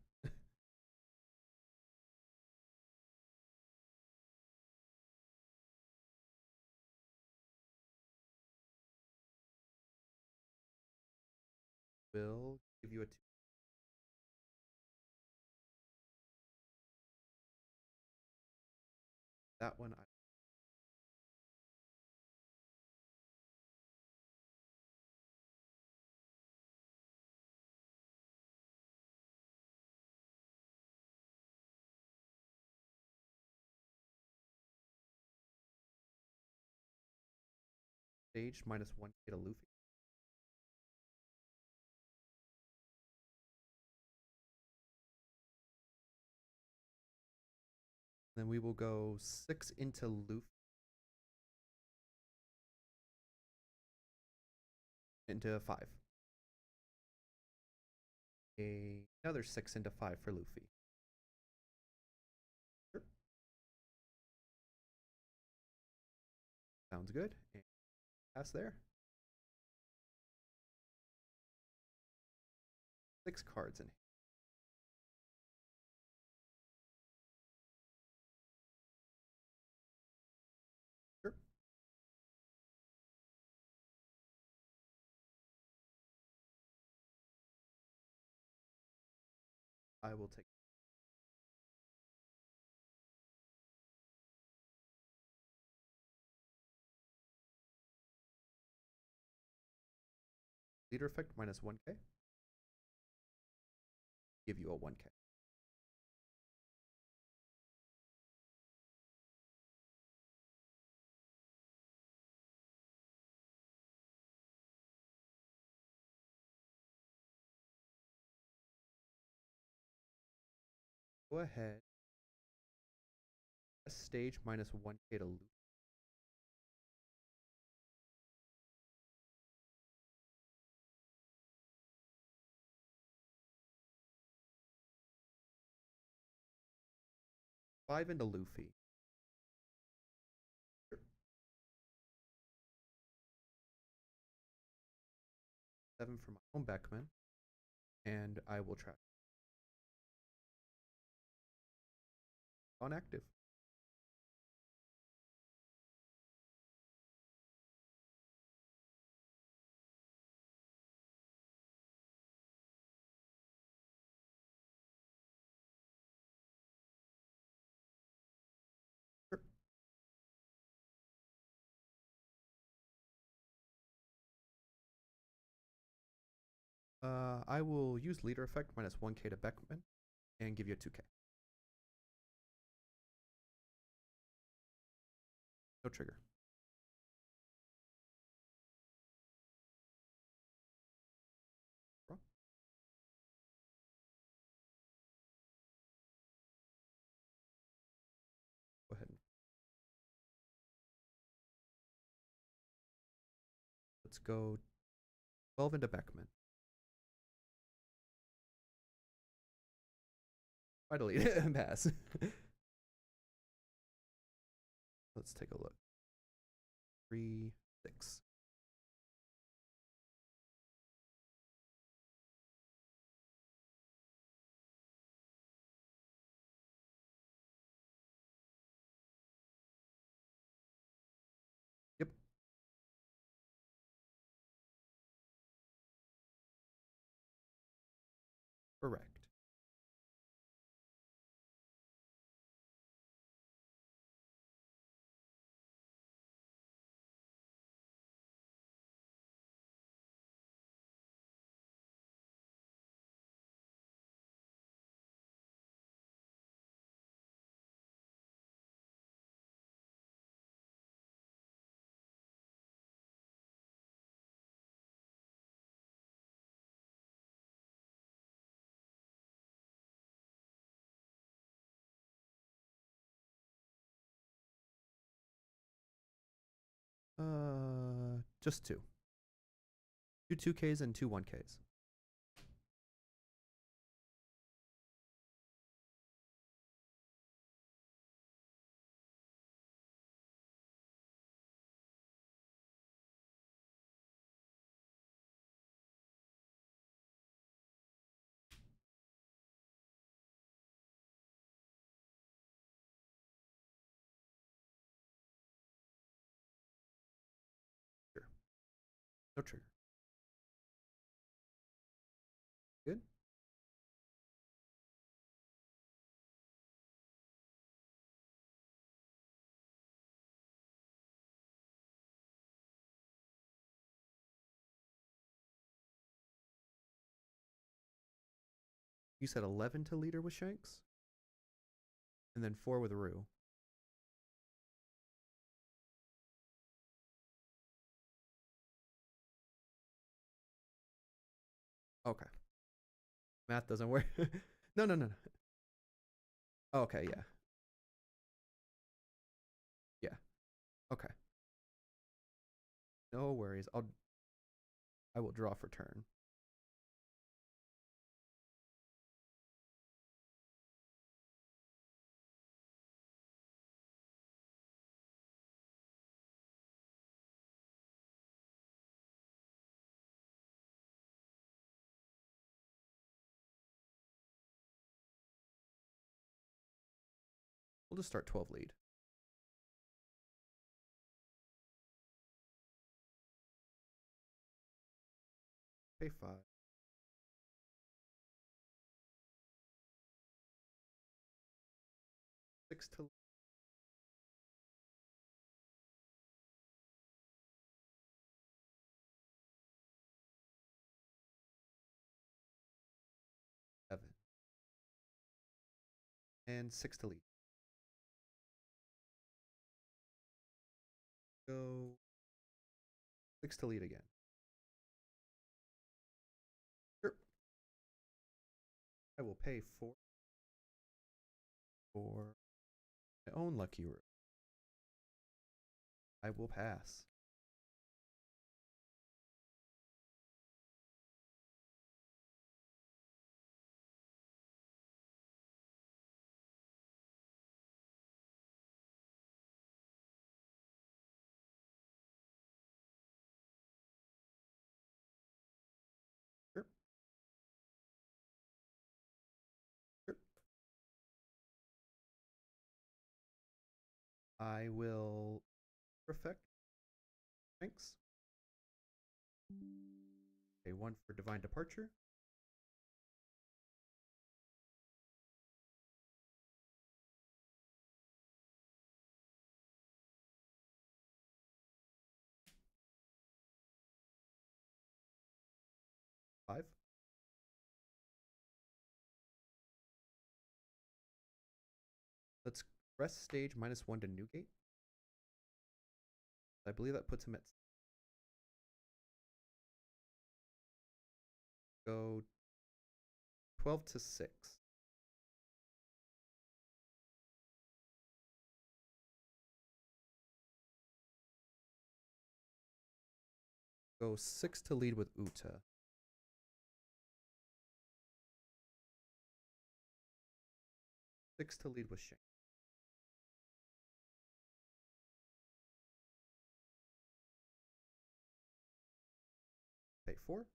Will give you a 2. That one I stage minus 1k to Luffy. Then we will go 6 into Luffy. Into 5. Another 6 into 5 for Luffy. Sure. Sounds good. And pass there. 6 cards in. Sure. I will take. Leader effect minus 1k. Give you a 1k. Go ahead. A stage minus 1k to Luffy. Five into Luffy. Sure. 7 for my own Beckman. And I will track. On active. Sure. I will use leader effect minus 1k to Beckman and give you a 2k. No trigger. Wrong. Go ahead. Let's go 12 into Beckman. Try to lead and pass. Let's take a look. 3, 6. Yep. Correct. Just 2. 2 2Ks and 2 1Ks. Sure. No trigger. Good. You said 11 to leader with Shanks? And then 4 with Rue. Okay. Math doesn't work. No, no, no, no. Okay, yeah. Yeah. Okay. No worries. I will draw for turn. We'll just start 12 lead. Pay 5. 6 to 7. And 6 to lead. Go 6 to lead again. Sure. I will pay 4 for my own lucky room. I will pass. Sure. Sure. I will perfect. Thanks. Okay, 1 for divine departure. Five. Let's press stage -1 to Newgate. I believe that puts him at go 12 to 6. Go 6 to lead with Uta. 6 to lead with Shanks. Pay 4.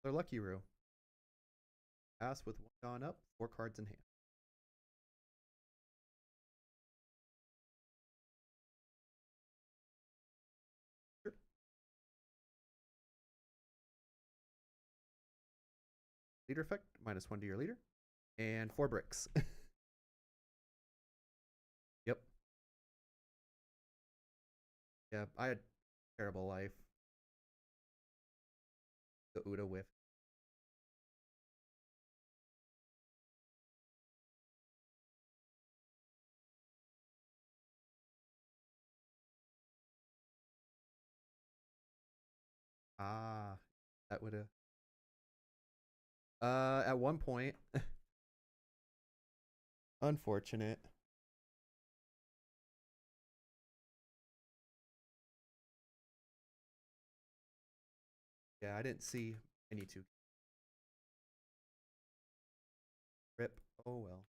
Their Lucky Roo. Pass with 1 gone up, 4 cards in hand. Sure. Leader effect, -1 to your leader. And 4 bricks. Yep. Yeah, I had terrible life. The Uda whiff. Ah, that would have. At one point. Unfortunate. Yeah, I didn't see any 2. Rip. Oh well.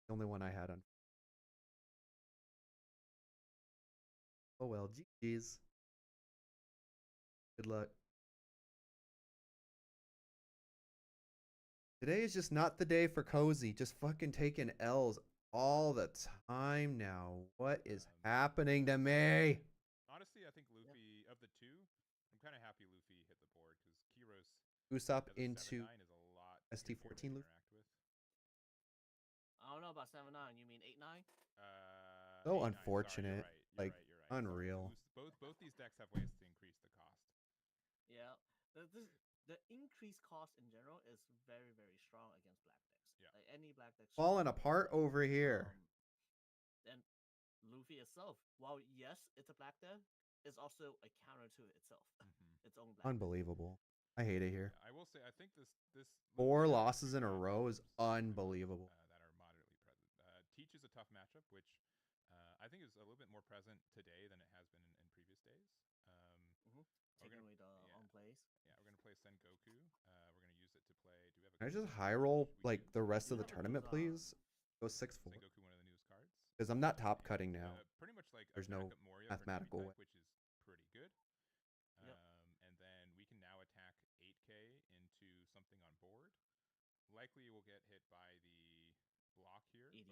The only one I had on. Oh well, GG's. Good luck. Today is just not the day for Cozy. Just fucking taking L's all the time now. What is happening to me? Honestly, I think Luffy, of the two, I'm kind of happy Luffy hit the board because Kiros Usopp as a into 7-9 is a lot ST14 easier to Luffy. interact with. I don't know about 7-9. You mean 8-9? So 8-9, unfortunate. Sorry, you're Like, right, you're right. unreal. Sorry. Both these decks have ways to increase the cost. Yeah. The increased cost in general is very, very strong against black decks. Yeah. Like any black deck. Falling apart over here. And Luffy itself, while yes, it's a black deck, is also a counter to it itself. Its own black Unbelievable. I hate it here. Yeah, I will say, I think this 4 Luffy has losses in a 2 row is matchups, unbelievable. that are moderately present. Teach is a tough matchup, which I think is a little bit more present today than it has been in previous days. Taking away the on plays. Yeah, we're gonna play Sengoku. We're gonna use it to play. Do we have a? Can I just high roll like the rest of the have tournament, those, please? Go 6-4. Sengoku, one of the newest cards. Because I'm not top cutting now. Pretty much like There's a no backup Moria mathematical for way. Heavy type, which is pretty good. Yep. And then we can now attack 8K into something on board. Likely we'll get hit by the block here. Yeah.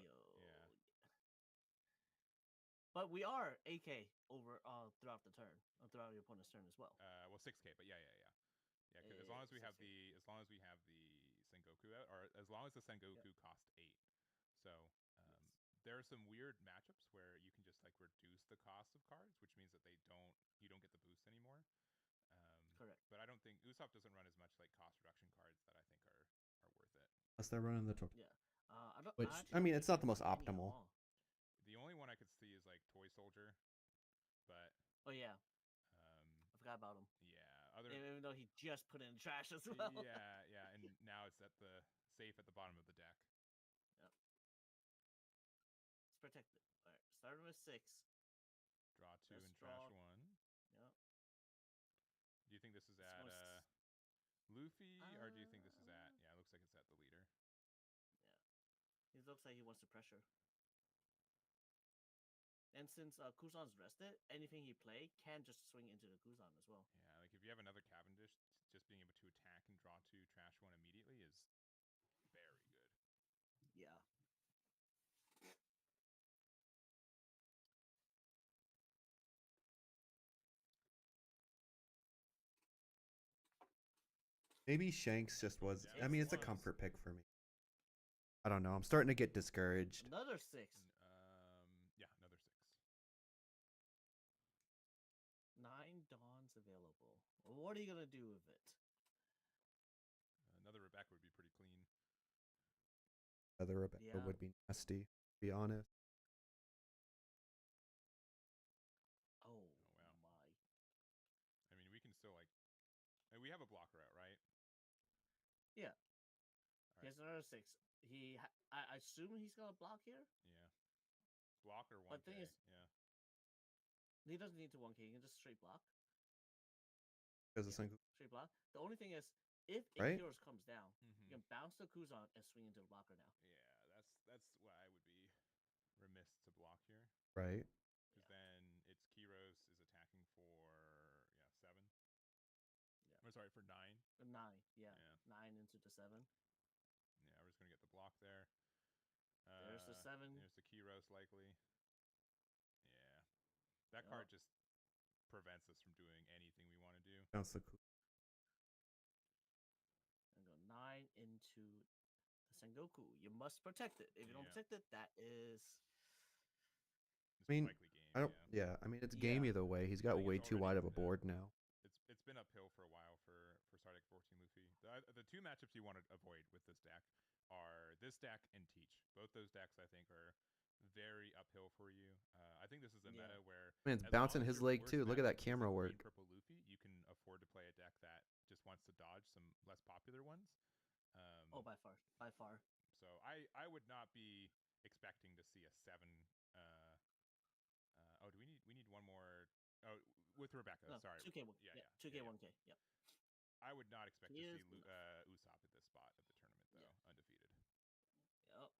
But we are AK over throughout the turn, throughout your opponent's turn as well. Well, 6K, but yeah. Because as long as we have the Sengoku out, or as long as the Sengoku cost 8. So there are some weird matchups where you can just like reduce the cost of cards, which means that you don't get the boost anymore. Correct. But I don't think Usopp doesn't run as much like cost reduction cards that I think are worth it. Unless they're running the tour. Yeah. Which, I mean, it's not the most optimal. The only one I could see is like Toy Soldier, but oh yeah, I forgot about him. Yeah, even though he just put it in trash as well. Yeah, and now it's at the safe at the bottom of the deck. Yep. It's protected. All right, starting with 6. Draw 2 and trash 1. Yep. Do you think this is at Luffy, or do you think this is at? Yeah, it looks like it's at the leader. Yeah, it looks like he wants to pressure. And since Kuzan's rested, anything he play can just swing into the Kuzan as well. Yeah, like if you have another Cavendish, just being able to attack and draw 2, trash 1 immediately is very good. Yeah. Maybe Shanks just was. I mean, it's a comfort pick for me. I don't know. I'm starting to get discouraged. Another 6. Yeah, another 6. 9 Dawns available. What are you gonna do with it? Another Rebecca would be pretty clean. Another Rebecca would be nasty, to be honest. Oh wow. I mean, we can still like. We have a blocker out, right? Yeah. Right. He has another 6. I assume he's gonna block here. Yeah. Block or 1K. But thing is, yeah. he doesn't need to 1K. He can just straight block. Because the Sengoku, straight block. The only thing is, if Right? Heroes comes down, you can bounce the Kuzan and swing into the blocker now. Yeah, that's what I would be remiss to block here. right? Because then it's Kiros is attacking for 7. Yeah. Or sorry, for 9. 9, yeah. 9 into the 7. Yeah, we're just gonna get the block there. There's the 7. There's the Kiros likely. Yeah, that Yup. card just prevents us from doing anything we want to do. Bounce the Ku- And go 9 into the Sengoku. You must protect it. If you don't Yeah. protect it, that is. It's I mean, likely game. I don't. Yeah. Yeah, I mean it's game Yeah. either way. He's I got think way it's too wide already, of a board now. It's been uphill for a while for Sardic 14 Luffy. The two matchups you want to avoid with this deck are this deck and Teach. Both those decks I think are very uphill for you. I think this is a meta where I mean, it's as long bouncing as his your leg worst too. Look at that matchup camera isn't work. green, purple Luffy, you can afford to play a deck that just wants to dodge some less popular ones. Oh, by far, by far. So I would not be expecting to see a 7. Oh, do we need one more? Oh, with Rebecca. No, Sorry. 2K1. Yeah, 2K, yeah. 1K. Yep. I would not expect He to is see enough. Usopp at this spot of the tournament though, undefeated. Yep.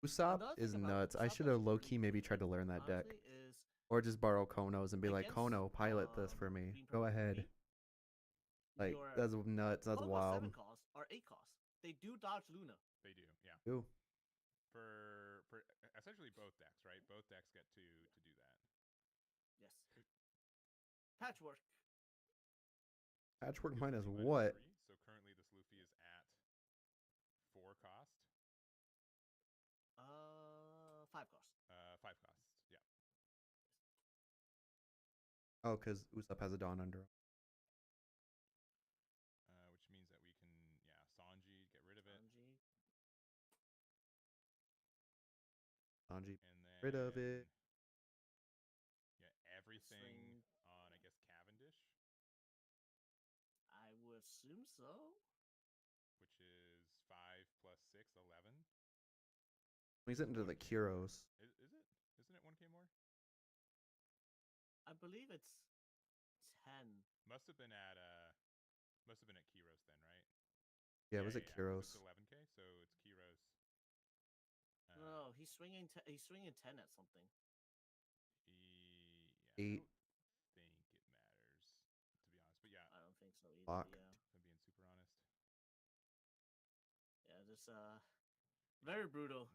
Usopp Another is thing about nuts. I Usopp should have that's low pretty key maybe good, tried to learn that deck, honestly, is or just borrow Kono's and be like, against, Kono, pilot this for me. green, Go purple, ahead. Luffy, Like your that's nuts. That's all wild. 7 costs are 8 costs. They do dodge Luna. They do, yeah. Ooh. For essentially both decks, right? Both decks get to do that. Yes. Patchwork. Patchwork Gives minus Luffy what? -3, so currently this Luffy is at 4 cost. 5 costs. 5 costs, yeah. Oh, because Usopp has a Dawn under him. Which means that we can, Sanji, get rid of it. Sanji, And then rid of it. Yeah, everything on I guess Cavendish, I would assume so. which is 5 plus 6, 11. He's into the Kuros. Is it? Isn't it 1k more? I believe it's 10. Must have been at Kiros then, right? Yeah, was it So Kuros? it's 11k, so it's Kiros. No, he's swinging 10 at something. Eight. I don't think it matters, to be honest. But yeah, I don't think so either. Fuck. Yeah. if I'm being super honest. Yeah, just very brutal.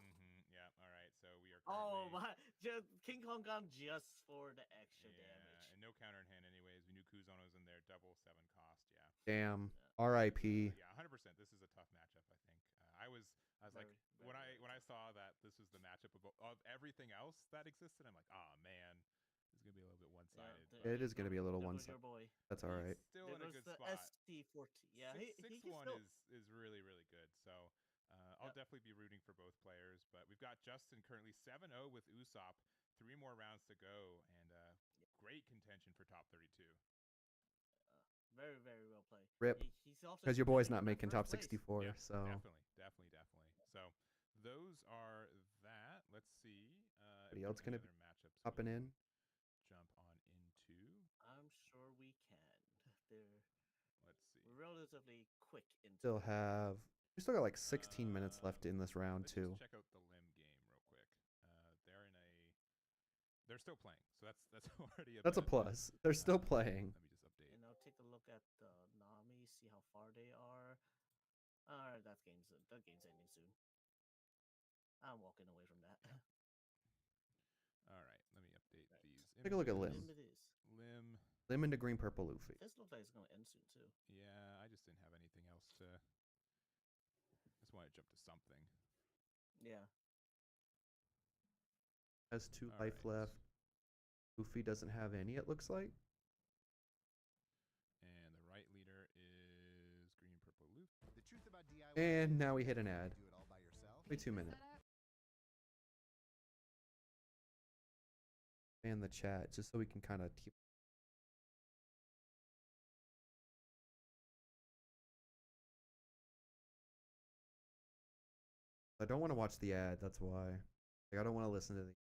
Yeah. All right. So we are. Oh currently- my! Just King Kong gone just for the extra Yeah, damage. and no counter in hand anyways. We knew Kuzono's in there, double 7 cost. Yeah. Damn. Yeah. R.I.P. Yeah, 100%. This is a tough matchup. I think. I was like Very, when I saw that this was the matchup of everything else that existed, I'm like, oh man, it's gonna be a little bit one-sided. Yeah, It is going to be a little there one goes your sided. boy. That's all right. He's still in There a goes good the spot. ST14. Yeah, he 6-1 can still. is really really good. So I'll definitely be rooting for both players. But we've got Justin currently 7-0 with Usopp, 3 more rounds to go, and great contention for top 32. Very, very well played. Rip. He's also Because your boy's contending not for that making first top place. 64, Yeah, so definitely. So those are that. Let's see. Anybody else gonna be matchups hopping we in? jump on into. I'm sure we can. They're Let's see. relatively quick into still it. have. We still got like 16 minutes left in this round Let's too. just check out the Lim game real quick. They're still playing, so that's already That's a benefit. plus. They're still playing. Let me just update. And I'll take a look at the Nami, see how far they are. Alright, that game's ending soon. I'm walking away from that. All right, let me update these. Take a look at images. Lim. It is. Lim. Lim into green purple Luffy. This looks like it's gonna end soon too. Yeah, I just didn't have anything else to. Just want to jump to something. Yeah. Has 2 All life right. left. Luffy doesn't have any, it looks like. And the right leader is green, purple, Luffy. The truth about DIY And now we hit an ad. do it all by yourself. Only 2 minutes. And the chat, just so we can kind of keep. I don't want to watch the ad, that's why. Like, I don't want to listen to the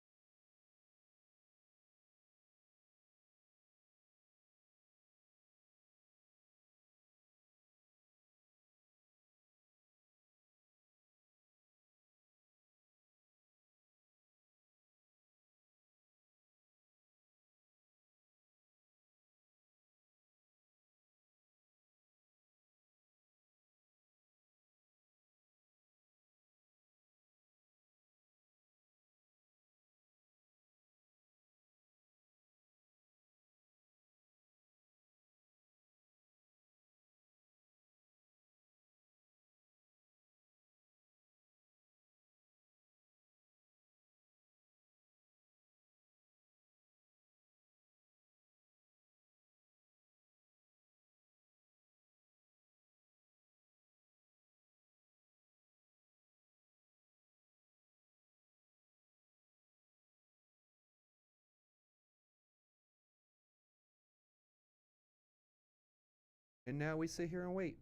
And now we sit here and wait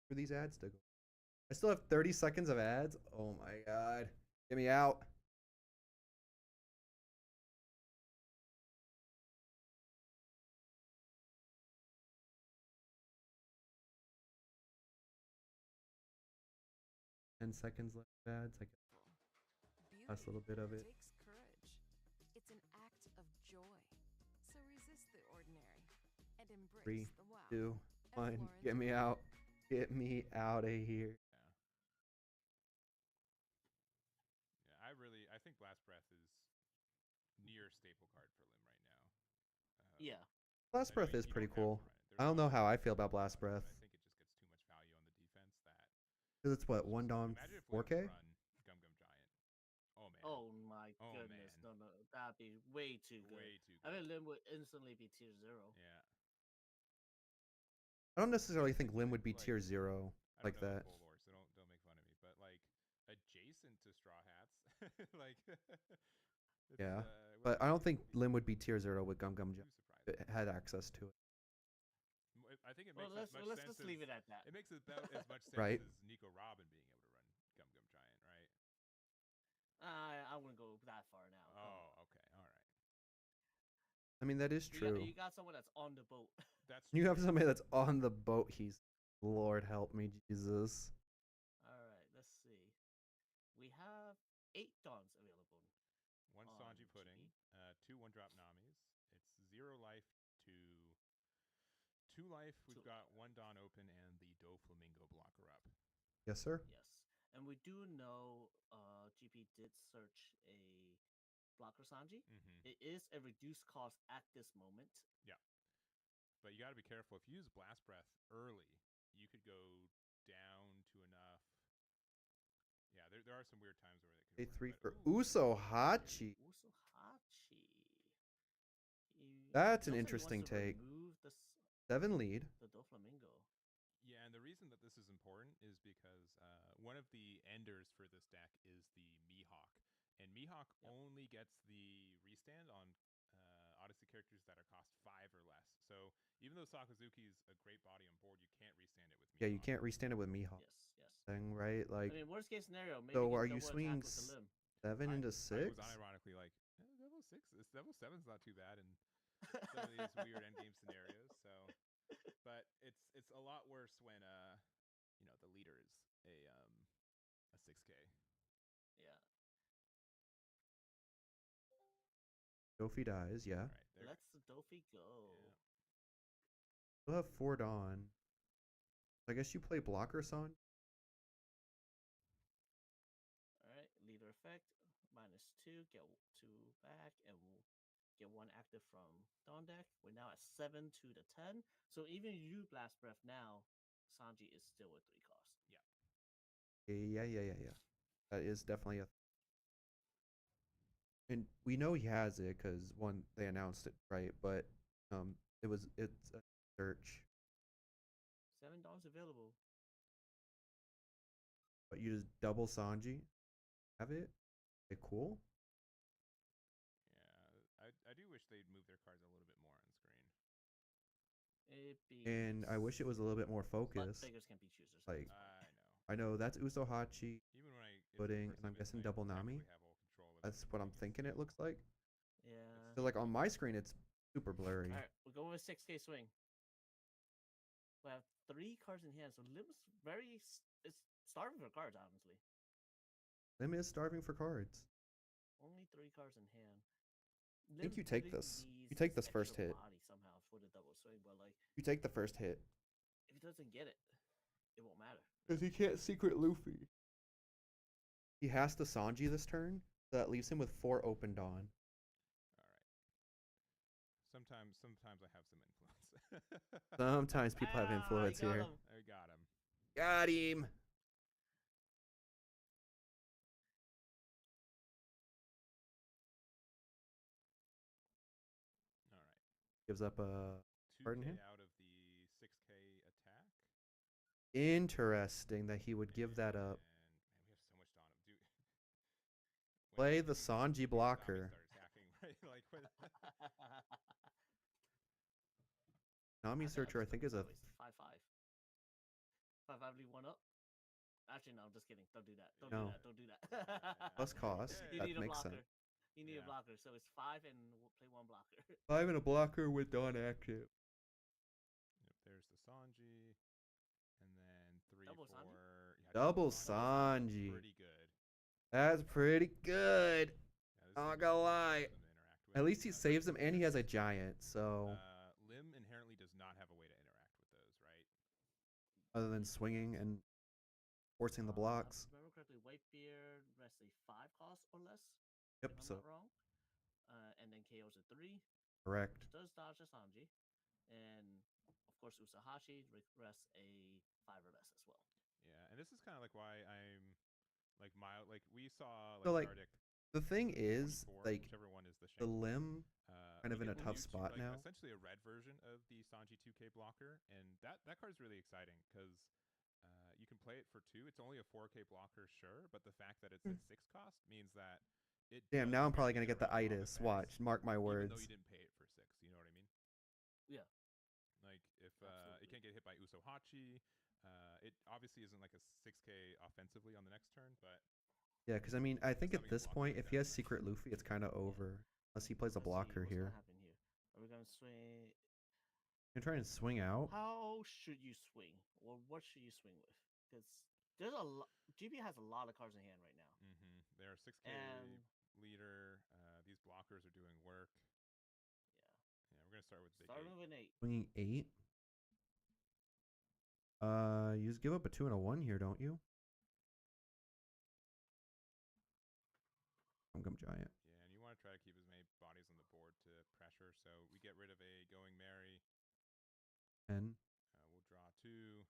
for these ads to go. I still have 30 seconds of ads. Oh my god. Get me out. Ten seconds left of ads. I get last little bit of it. Takes courage. It's an act of joy. So resist the ordinary and embrace 3, the wow. 2, At 1. Florence Get me out. Get me out of here. Yeah, I think Blast Breath is near staple card for Lim right now. Yeah. Blast I know Breath is you pretty don't have cool. to run it. There's I don't no know how I reason feel to about run Blast it, but Breath. I think it just gets too much value on the defense that. Because it's what, 1 Dom Imagine if Lim 4K? run Gum Gum Giant. Oh man. Oh my Oh, goodness. man. No. That'd be way too good. Way too I good. mean, Lim would instantly be tier 0. Yeah. I don't necessarily think Think Lim that, would be like, tier 0 I like don't know that. the full lore, so don't make fun of me. But like adjacent to Straw Hats, like it's, Yeah. wouldn't But I be don't think too Lim would be tier 0 with Gum Gum Giant. surprising. It had access to it. I think it Well, makes let's as much sense just leave as, it at that. It makes about as much sense Right. as Nico Robin being able to run Gum Gum Giant, right? I wouldn't go that far now. Oh, okay, all right. I mean, that is true. You got someone that's on the boat. That's You have true. somebody that's on the boat. He's, Lord help me, Jesus. All right, let's see. We have 8 dons available. One on Sanji Pudding, GB. 2 1-drop Namis. It's 0 life to 2 life. We've got 1 Dawn open and the Doflamingo blocker up. Yes, sir. Yes, and we do know GP did search a blocker Sanji. It is a reduced cost at this moment. Yeah, but you got to be careful. If you use Blast Breath early, you could go down to enough. Yeah, there are some weird times where it could. A3 work, for but, Uso Hachi. Usohachi. That's an looks like he interesting wants to take. remove 7 lead. the Doflamingo. Yeah, and the reason that this is important is because one of the enders for this deck is the Mihawk. And Mihawk only gets the restand on Odyssey characters that are cost 5 or less. So even though Sakazuki is a great body on board, you can't restand it with Mihawk. Yeah, you can't restand it with Mihawk. Yes. Thing, right? Like, I mean, worst case scenario, maybe so get are you double swinging attack with the limb. 7 into 6? I was unironically like, level 6. Level 7's not too bad in some of these weird endgame scenarios. So, but it's a lot worse when the leader is a 6K. Yeah. Dofi dies, yeah. Right, Let's Dofi go. Yeah. We'll have 4 Dawn. I guess you play blocker, son? Alright, leader effect, -2, get 2 back, and we'll get 1 active from Dawn deck. We're now at 7 to the 10. So even you Blast Breath now, Sanji is still with 3 cost. Yeah. That is definitely a... And we know he has it because, one, they announced it, right? But it's a search. 7 Dons available. But you just double Sanji? Have it? Okay, cool. Yeah, I do wish they'd move their cards a little bit more on screen. And I wish it was a little bit more focused. But beggars can't be choosers. Like, I know. I know that's Uso Hachi, Even when Pudding, and I'm guessing double Nami. That's what I'm thinking it looks like. Yeah. So like on my screen, it's super blurry. Alright, we're going with 6K swing. We have 3 cards in hand, so Lim's it's starving for cards, honestly. Lim is starving for cards. Only 3 cards in hand. I think you take really this. needs You take this first extra hit. body somehow for the double swing, but like You take the first hit. if he doesn't get it, it won't matter. Because he can't secret Luffy. He has to Sanji this turn, so that leaves him with 4 open Dawn. All right. Sometimes I have some influence. Sometimes people have influence you got here. him. I got him. Got him. All right. Gives up a 2K here. out of the 6K attack. Interesting that he would give that up. And man, we have so much Dawn. Dude. Play the Sanji blocker. Start attacking, right? Like when Nami Searcher, I think, is a 5/5. 5/5 leave 1 up. Actually, no, I'm just kidding. Don't do that. Don't No. do that. Don't do that. plus cost. You That need a makes blocker. sense. You need a Yeah. blocker, so it's 5 and play 1 blocker. 5 and a blocker with Dawn active. Yep, there's the Sanji, and then 3 Double for Sanji? yeah, Double Sanji. Sanji. Pretty good. That's pretty good. Yeah, this Not thing gonna is lie. awesome to interact with. At least he saves them, especially and he has a since, giant. So Lim inherently does not have a way to interact with those, right? other than swinging and forcing the blocks. If I remember correctly, Whitebeard rests a 5 cost or less. Yep. If I'm So not wrong. And then KO's a 3. correct. Which does dodge a Sanji. And of course, Usahashi rests a 5 or less as well. Yeah, and this is kind of like why I'm like mild. Like we saw like, So, like, Gardic The thing is, 24, like, whichever one is the the Shanks. limb kind of we in a get tough new spot like, now. Essentially a red version of the Sanji 2K blocker, and that card's really exciting because you can play it for 2. It's only a 4K blocker, sure, but the fact that it's at 6 cost means that it. Damn, does now I'm probably very gonna get the generate a lot of itis. effects, Watch, mark my words. Even though you didn't pay it for 6, you know what I mean? Yeah. Like if it can't get hit by Usohachi, it obviously isn't like a 6K offensively on the next turn, but Yeah, because I mean, I think at having a this blocker point, is if he has definitely Secret Luffy, it's kind of over. Unless he plays a Let's see blocker what's here. gonna happen here. Are we gonna swing? You try and swing out. How should you swing, or what should you swing with? Because there's a lot. GP has a lot of cards in hand right now. They're 6K And leader. These blockers are doing work. yeah, Yeah, we're gonna start with big starting 8. with an 8. Swinging 8. You just give up a 2 and a 1 here, don't you? Gum Giant. Yeah, and you want to try to keep as many bodies on the board to pressure. So we get rid of a Going Merry. 10. We'll draw 2.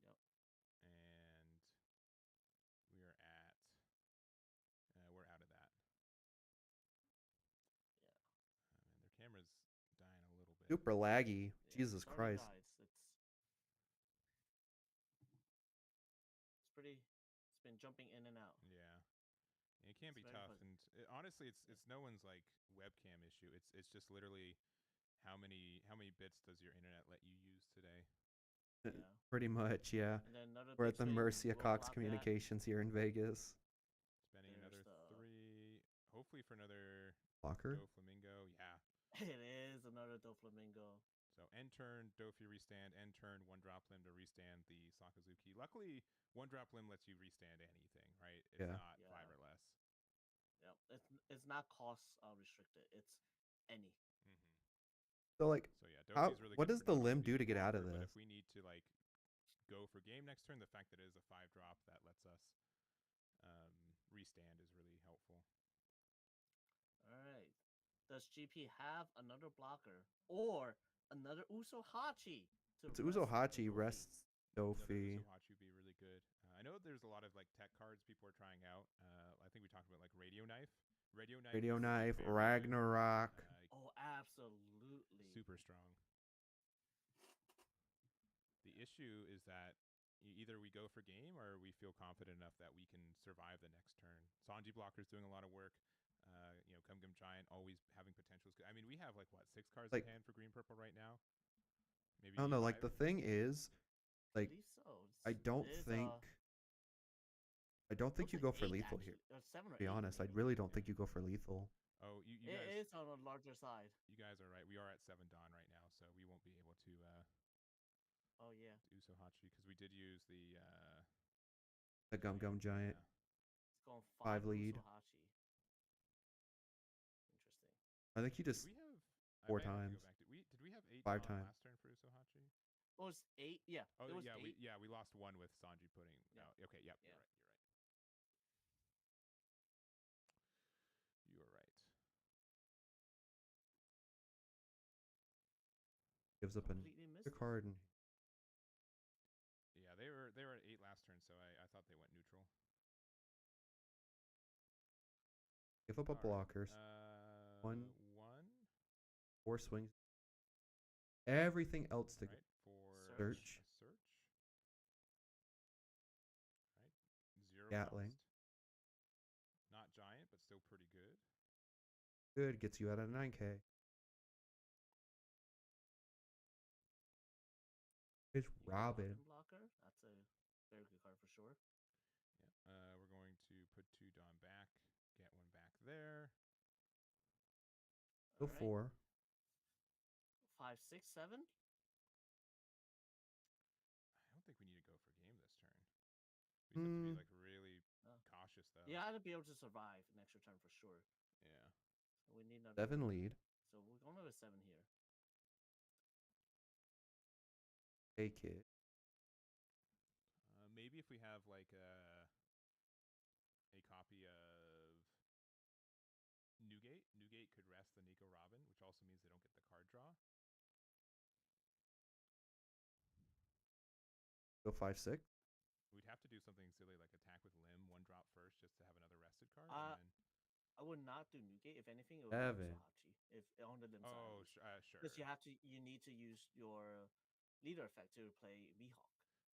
Yep. And we are at. We're out of that. Yeah. Man, their camera's dying a little bit. Super laggy. Yeah, Jesus starting Christ. guides, It's pretty. It's been jumping in and out. Yeah. It can be very tough, fuzzy. and honestly, it's no one's like webcam issue. It's just literally how many bits does your internet let you use today? Yeah. Pretty much, yeah. And then another We're big at the swing, mercy of we'll Cox block that. Communications here in Vegas. Spending There's another the- 3, hopefully for another Blocker. Doflamingo. Yeah. It is another Doflamingo. So end turn Dofi restand, end turn 1-drop limb to restand the Sakazuki. Luckily, 1-drop limb lets you restand anything, right? It's Yeah. not 5 or less. Yep. It's not cost restricted. It's any. So, like, So yeah, how, Dofi's really what good does for the keeping limb do speed to get out of longer, this? But if we need to like go for game next turn, the fact that it is a 5-drop that lets us restand is really helpful. All right. Does GP have another blocker or another Usohachi? It's Usohachi rests Another Dofi. Usohachi would be really good. I know there's a lot of like tech cards people are trying out. I think we talked about like Radio Knife. Radio Knife. Radio is Knife, very good. Ragnarok. Oh, absolutely. Super strong. The issue is that either we go for game or we feel confident enough that we can survive the next turn. Sanji blocker's doing a lot of work. Gum Giant always having potentials. I mean, we have like what 6 cards Like- in hand for green purple right now. Maybe I don't know. Like, 5? the thing is, like, believe so. I don't It is, think. I don't think looks you like go for 8 lethal actually, here. or 7 or To be 8 honest, I maybe. really don't think you go for lethal. Oh, you It guys. is on a larger side. You guys are right. We are at 7 Dawn right now, so we won't be able to Oh yeah. Usohachi because we did use the The Gum Giant. It's going 5 lead. Usohachi. Interesting. I think you just Did we have 4 I might have to times. go back. Did we have 8 5 Dawn times. last turn for Usohachi? What was 8? Yeah. Oh it was yeah, 8. we lost 1 with Sanji putting. Yeah. Oh, okay, yep, Yeah. you're right. You are right. gives up Completely a missed it. card. And Yeah, they were at 8 last turn, so I thought they went neutral. give up a blockers. 1, 4 swings. Everything else to right for search. a search. Right, 0 Gatling. cost. Not giant, but still pretty good. Good, gets you out of 9K. Robin. Blocker. That's a very good card for sure. Yeah. We're going to put 2 Dawn back, get 1 back there. Go All right. 4. 5, 6, 7. I don't think we need to go for game this turn. We just have to be like really cautious though. You got to be able to survive an extra turn for sure. Yeah. So we need another 7 lead. So we're going with a 7 here. Take it. Maybe if we have like a copy of Newgate. Newgate could rest the Nico Robin, which also means they don't get the card draw. Go 5, 6. We'd have to do something silly like attack with Limb, 1 drop first, just to have another rested card. And then... I would not do Newgate. If anything, it would be 7. Usohachi. If on the Limb Oh, side. sure. Because you need to use your leader effect to play Mihawk.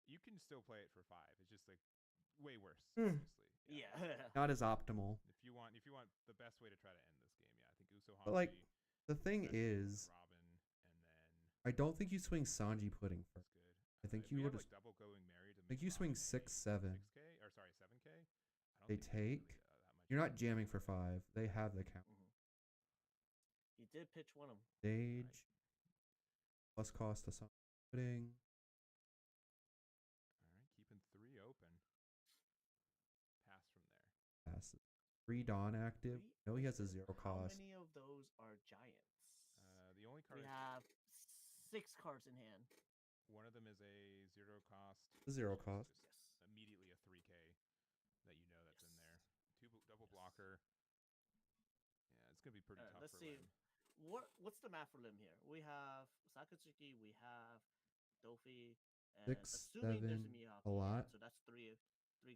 You can still play it for 5. It's just like way worse, Hmm. obviously. Yeah. Not as optimal. If you want the best way to try to end this game, yeah, I think Usohachi. But like the thing is, Robin, and then I don't think you swing Sanji Pudding that's first. good. I think If you we have, would. like double going married. I think you swing 6, 7. 6K or sorry 7K. I don't They think there's take. really, that much You're not jamming for 5. They have the count. He did pitch one of them. Stage. Plus cost to Sanji Pudding. All right, keeping 3 open. Pass from there. Passes. 3 Dawn active. No, he has a 0 cost. How many of those are giants? The only card We have 6 cards in hand. one of them is a 0 cost. 0 cost. Just immediately a 3K that you know that's in there. 2 double blocker. Yeah, it's gonna be pretty tough. Let's for see. Lim. What's the map for Lim here? We have Sakatsuki, we have Dofi, and 6, assuming there's 7, Mihawk. a lot. So that's three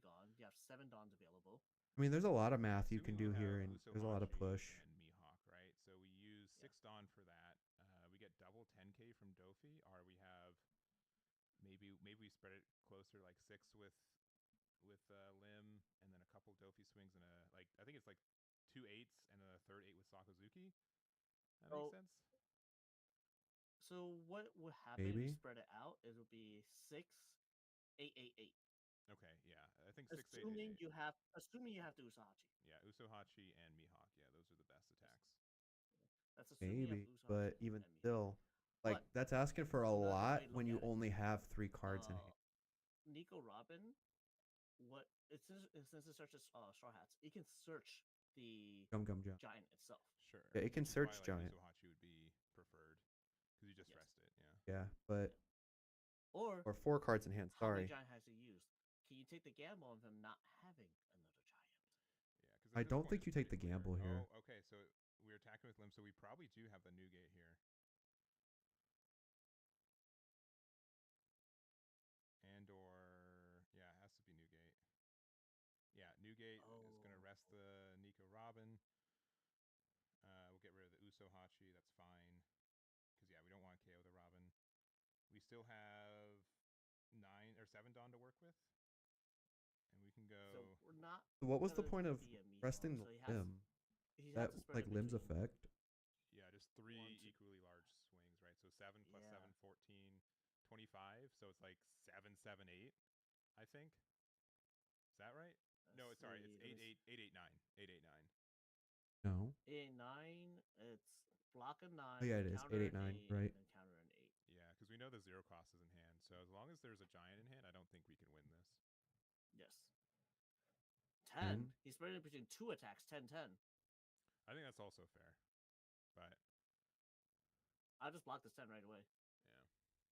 gone. You have 7 Dawns available. I mean, there's a lot of math you can Assuming do we here, have and there's a lot of Usohachi push. and Mihawk, right? So we use 6 Dawn for that. We get double 10K from Dofi, or we have maybe we spread it closer, like 6 with Lim, and then a couple Dofi swings and a I think it's like 2 8s and a third 8 with Sakazuki. That makes sense. So what would happen if Maybe. you spread it out? It would be 6, 8, 8, 8. Okay, yeah, I think 6 8 Assuming 8, 8. you have the Usohachi. Yeah, Usohachi and Mihawk. Yeah, those are the best attacks. That's assuming you have Maybe, Usohachi but even and Mihawk. still, like But that's asking for a another way lot to when look you at it, only have 3 cards in hand. Nico Robin, since it searches Straw Hats, it can search the Gum Gum Jump. giant itself. Sure. Yeah, it can which is why, search like, giant. Usohachi would be preferred because you just Yes. rest it. Yeah. Yeah, but Or 4 cards in hand. how many Sorry. giant has he used? Can you take the gamble of him not having another giant? Yeah. Because I don't think you take the gamble here. Oh, okay. So we're attacking with Lim, so we probably do have the Newgate here. And yeah, it has to be Newgate. Yeah, Newgate is going to rest the Nico Robin. We'll get rid of the Usohachi. That's fine. Because, yeah, we don't want to KO the Robin. We still have 9 or 7 Dawn to work with. And we can go... So we're not. So what was the gonna point of be a Mihawk, resting the so he has- limb? he has That to spread like it limb's between- effect? Yeah, just 3 equally large swings, right? So 7 plus 7, 14, 25. So it's like 7, 7, 8, I think. Is that right? No, it's sorry. It's 8, 8, 8, 8, 9. 8, 8, 9. No. 8, 9. It's block a 9. Oh, yeah, it is. counter 8, 8, an 9, 8, right. And then counter an 8. Yeah, because we know the 0 cost is in hand. So as long as there's a giant in hand, I don't think we can win this. Yes. 10. He's spreading it between 2 attacks. 10, 10. I think that's also fair. But I'll just block this 10 right away.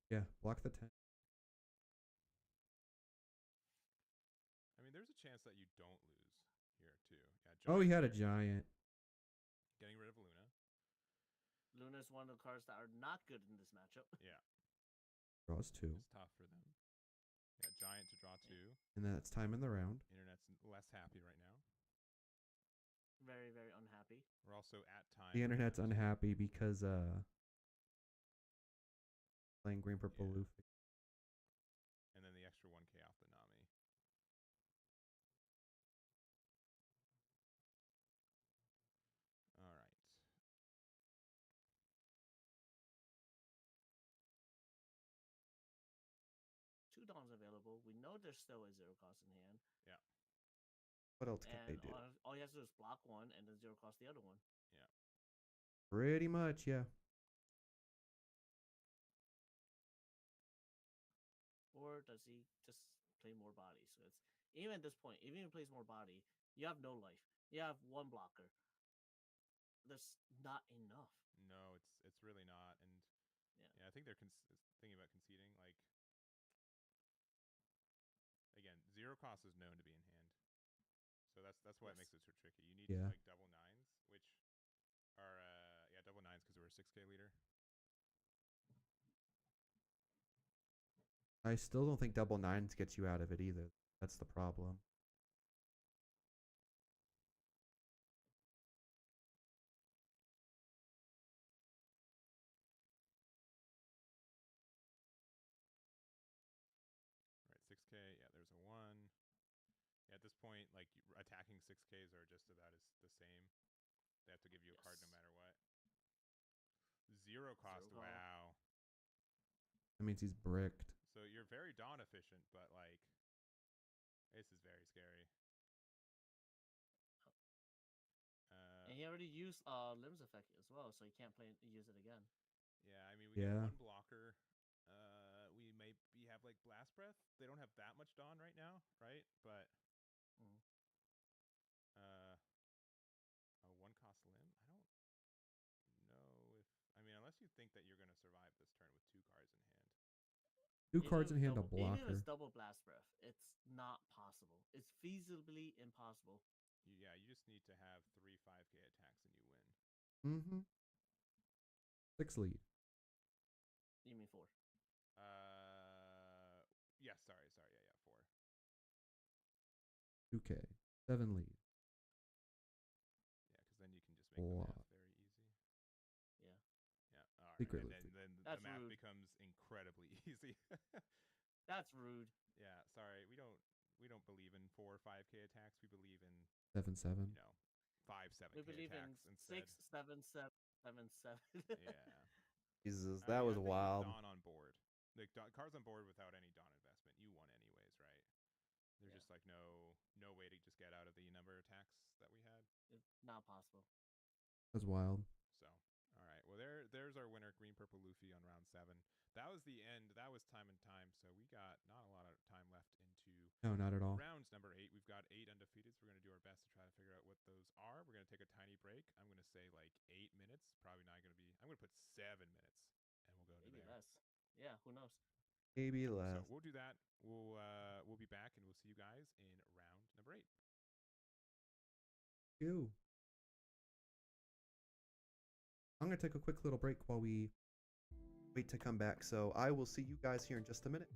Yeah, block the 10. I mean, there's a chance that you don't lose here too. Yeah. Oh, he had a giant. giant. Getting rid of Luna. Luna's one of the cards that are not good in this matchup. Yeah. Draws 2. It's tough for them. Yeah, giant to draw 2. And then it's time in the round. Internet's less happy right now. Very, very unhappy. We're also at time. The internet's unhappy because playing green purple Luffy. And then the extra 1K off the Nami. All right. available. We know there's still a 0 cost in hand. Yeah. What else can they And do? all you have to do is block one and then 0 cost the other one. Yeah. Pretty much, yeah. Or does he just play more body? So it's even at this point, even if he plays more body, you have no life. You have one blocker. That's not enough. No, it's really not. And Yeah. yeah, I think they're thinking about conceding. Like, again, 0 cost is known to be in hand, so that's why it makes it so tricky. You need Yeah. like double nines, which are double nines because we're a 6K leader. I still don't think double nines gets you out of it either. That's the problem. Right, 6K. Yeah, there's a 1. Yeah, at this point, like attacking 6Ks are just about the same. They have to give you a card no matter what. 0 cost. Wow. That means he's bricked. So you're very Dawn efficient, but like this is very scary. And he already used limbs effect as well, so he can't use it again. Yeah, I mean we get one blocker. We may have like blast breath. They don't have that much Dawn right now, right? But a 1 cost limb. I don't know if unless you think that you're gonna survive this turn with 2 cards in hand. 2 cards in hand, a Even if blocker. it's double blast breath, it's not possible. It's feasibly impossible. Yeah, you just need to have 3 5K attacks and you win. Mm-hmm. 6 lead. You mean 4? Yeah, sorry, yeah, 4. 2K. 7 lead. Yeah, because then you can just make the math very easy. Yeah. Yeah. All right. Secret And loop. then the That's math rude. becomes incredibly easy. That's rude. Yeah. Sorry, we don't believe in 4 or 5K attacks. We believe in 7-7. 5 7K We believe in attacks instead. 6 7 7 7 7. Yeah. Jesus, that was I think wild. With Dawn on board, like cards on board without any Dawn investment, you won anyways, right? There's just like no way to just get out of the number of attacks that we had. It's not possible. That's wild. So, all right. Well, there's our winner, Green Purple Luffy on round 7. That was the end. That was time and time. So we got not a lot of time left into No, not at all. rounds number 8. We've got 8 undefeateds. We're going to do our best to try to figure out what those are. We're going to take a tiny break. I'm going to say like 8 minutes. Probably not going to be. I'm going to put 7 minutes, and we'll go to Maybe there. less. Yeah, who knows? Maybe less. So we'll do that. We'll be back, and we'll see you guys in round number 8. Ew. I'm going to take a quick little break while we wait to come back. So I will see you guys here in just a minute.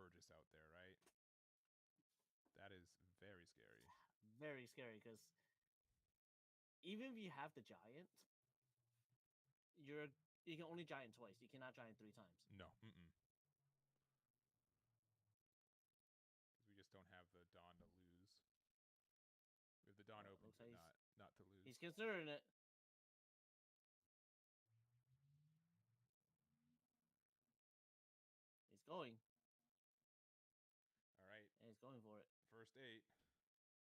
Burgess out there, right? That is very scary. Very scary because even if you have the giant, you can only giant twice. You cannot giant 3 times. No. Because we just don't have the Dawn to lose. We have the Dawn open, Looks like not to lose. he's considering it. He's going. All right. And he's going for it. First 8.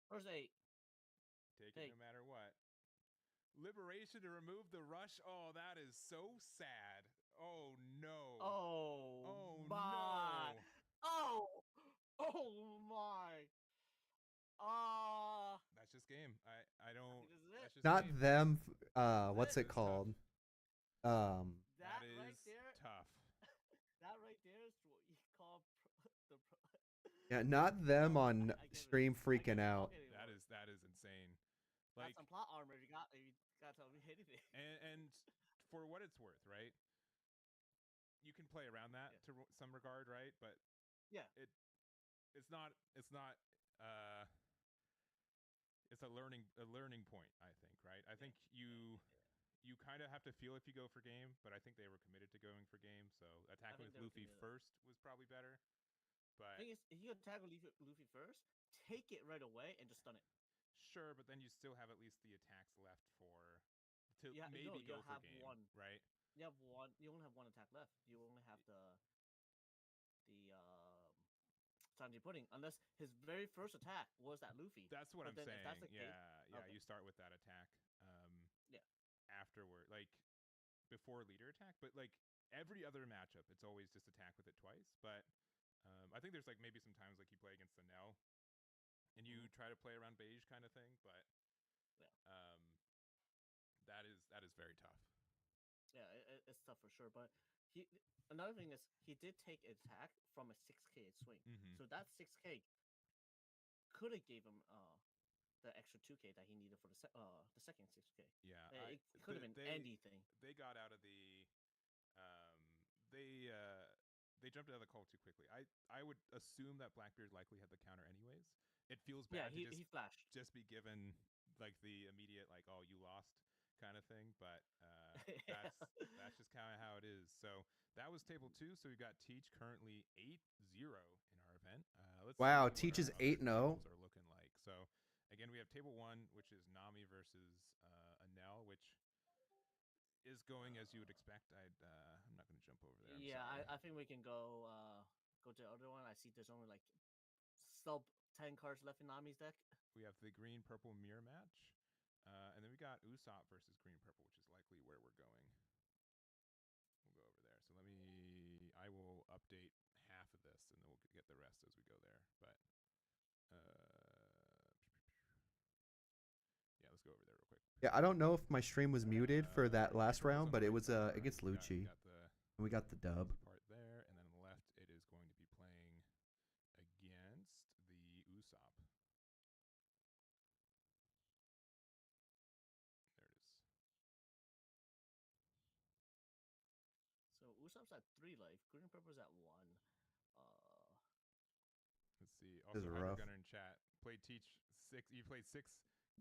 First 8. Take it no matter what. Liberation to remove the rush. Oh, that is so sad. Oh no. Oh No. my. Oh my. That's just game. I don't. This is it. That's just Not game. them. What's it It's called? That is right there. tough. That right there is what you call Yeah, not them on stream freaking out. That is insane. That's Like some plot armor. You got to tell me anything. and for what it's worth, right? You can play around that to some regard, right? But yeah, it's not it's a learning point, I think, right? I think you kind of have to feel if you go for game, but I think they were committed to going for game. So attacking with Luffy first was probably better. But the thing is, if you attack with Luffy first, take it right away and just stun it. Sure, but then you still have at least the attacks left to maybe no, go for have game, one. right? You have one. You only have one attack left. You only have the Sanji Pudding, unless his very first attack was that Luffy. That's what I'm saying. If that's the case, okay. You start with that attack. Afterward, like before leader attack, but like every other matchup, it's always just attack with it twice. But I think there's like maybe some times like you play against the Nell, and you try to play around beige kind of thing, but that is very tough. Yeah, it's tough for sure. But another thing is he did take an attack from a 6K swing, so that 6K could have gave him the extra 2K that he needed for the second 6K. Yeah, it could have been anything. They got out of the they jumped out of the call too quickly. I would assume that Blackbeard likely had the counter anyways. It feels bad he to flashed. just be given like the immediate like, oh, you lost kind of thing, but that's just kind of how it is. So that was table 2. So we got Teach currently 8-0 in our event. Wow, Teach is 8-0. Are looking like. So again, we have table 1, which is Nami versus Anel, which is going as you would expect. I'm not going to jump over there. I think we can go to the other one. I see there's only like sub 10 cards left in Nami's deck. We have the green-purple mirror match. And then we got Usopp versus green-purple, which is likely where we're going. We'll go over there. So I will update half of this, and then we'll get the rest as we go there. But yeah, let's go over there real quick. Yeah, I don't know if my stream was muted for that last round, but it was against Lucci. We got the dub. Part there, and then on the left, it is going to be playing against the Usopp. There it is. So Usopp's at 3 life. Green Purple's at 1. Let's see. Also, Hydro Gunner in chat played Teach 6. You played 6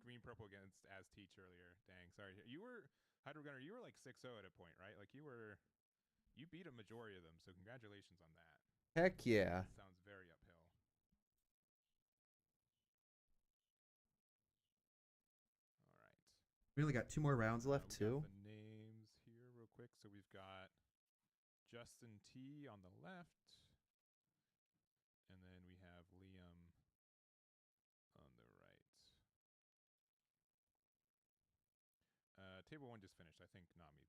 green purple against as Teach earlier. Dang, sorry. You were Hydro Gunner. You were like 6-0 at a point, right? Like you beat a majority of them. So congratulations on that. Heck yeah. That sounds very uphill. All right. We only got 2 more rounds left too. The names here real quick. So we've got Justin T on the left. And then we have Liam on the right. Table 1 just finished. I think Nami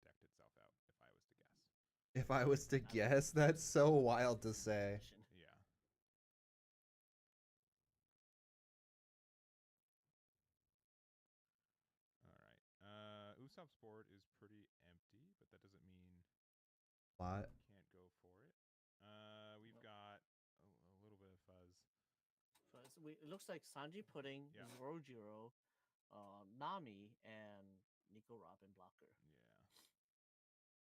decked itself out, if I was to guess. If I was to guess, that's so wild to say. Yeah. All right. Usopp's board is pretty empty, but that doesn't mean What? can't go for it. We've got a little bit of fuzz. It looks like Sanji Pudding, Zoro, Nami, and Nico Robin blocker.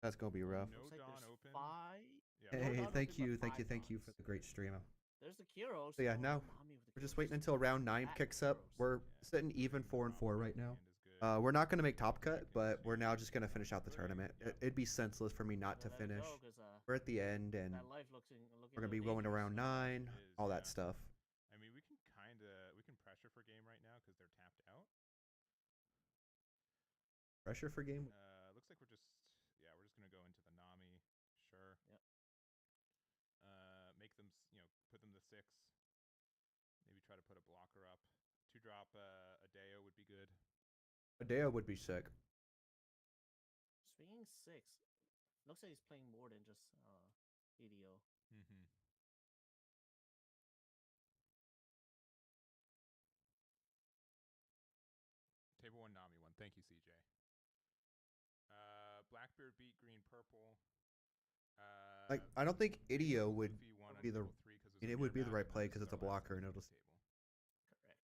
That's gonna be rough. No Looks like Dawn there's open. 5. Yeah. No Hey, Dawn thank open, but you, 5 thank you for dawns. the great stream. There's the Kyros. So yeah, Oh, now Nami with the we're just Kyros waiting is until round 9 fat kicks up. Kyros. We're Yeah. sitting even Maybe 4 and Drop 4 Rock right now. hand is good. We're not gonna make top cut, Second but we're now speed. just gonna finish out the Three, tournament. yep. It'd be senseless for me not to Let it finish. go, 'cause, We're at the end, and that life looking we're gonna be going to round 9, It is, all yeah. that stuff. I mean, we can pressure for game right now because they're tapped out. Pressure for game. Looks like we're just gonna go into the Nami. Sure. Yep. Make them put them to 6. Maybe try to put a blocker up. 2-drop a Deo would be good. Adeo would be sick. Swinging 6. Looks like he's playing more than just EDO. Mm-hmm. Table 1 Nami 1. Thank you, CJ. Blackbeard beat green purple. Like, I don't think Ideo would Luffy won on be the. table 3 'cause It was a would be mirror the map, right and play this because is it's a our last blocker, and TCG it'll. table. Correct.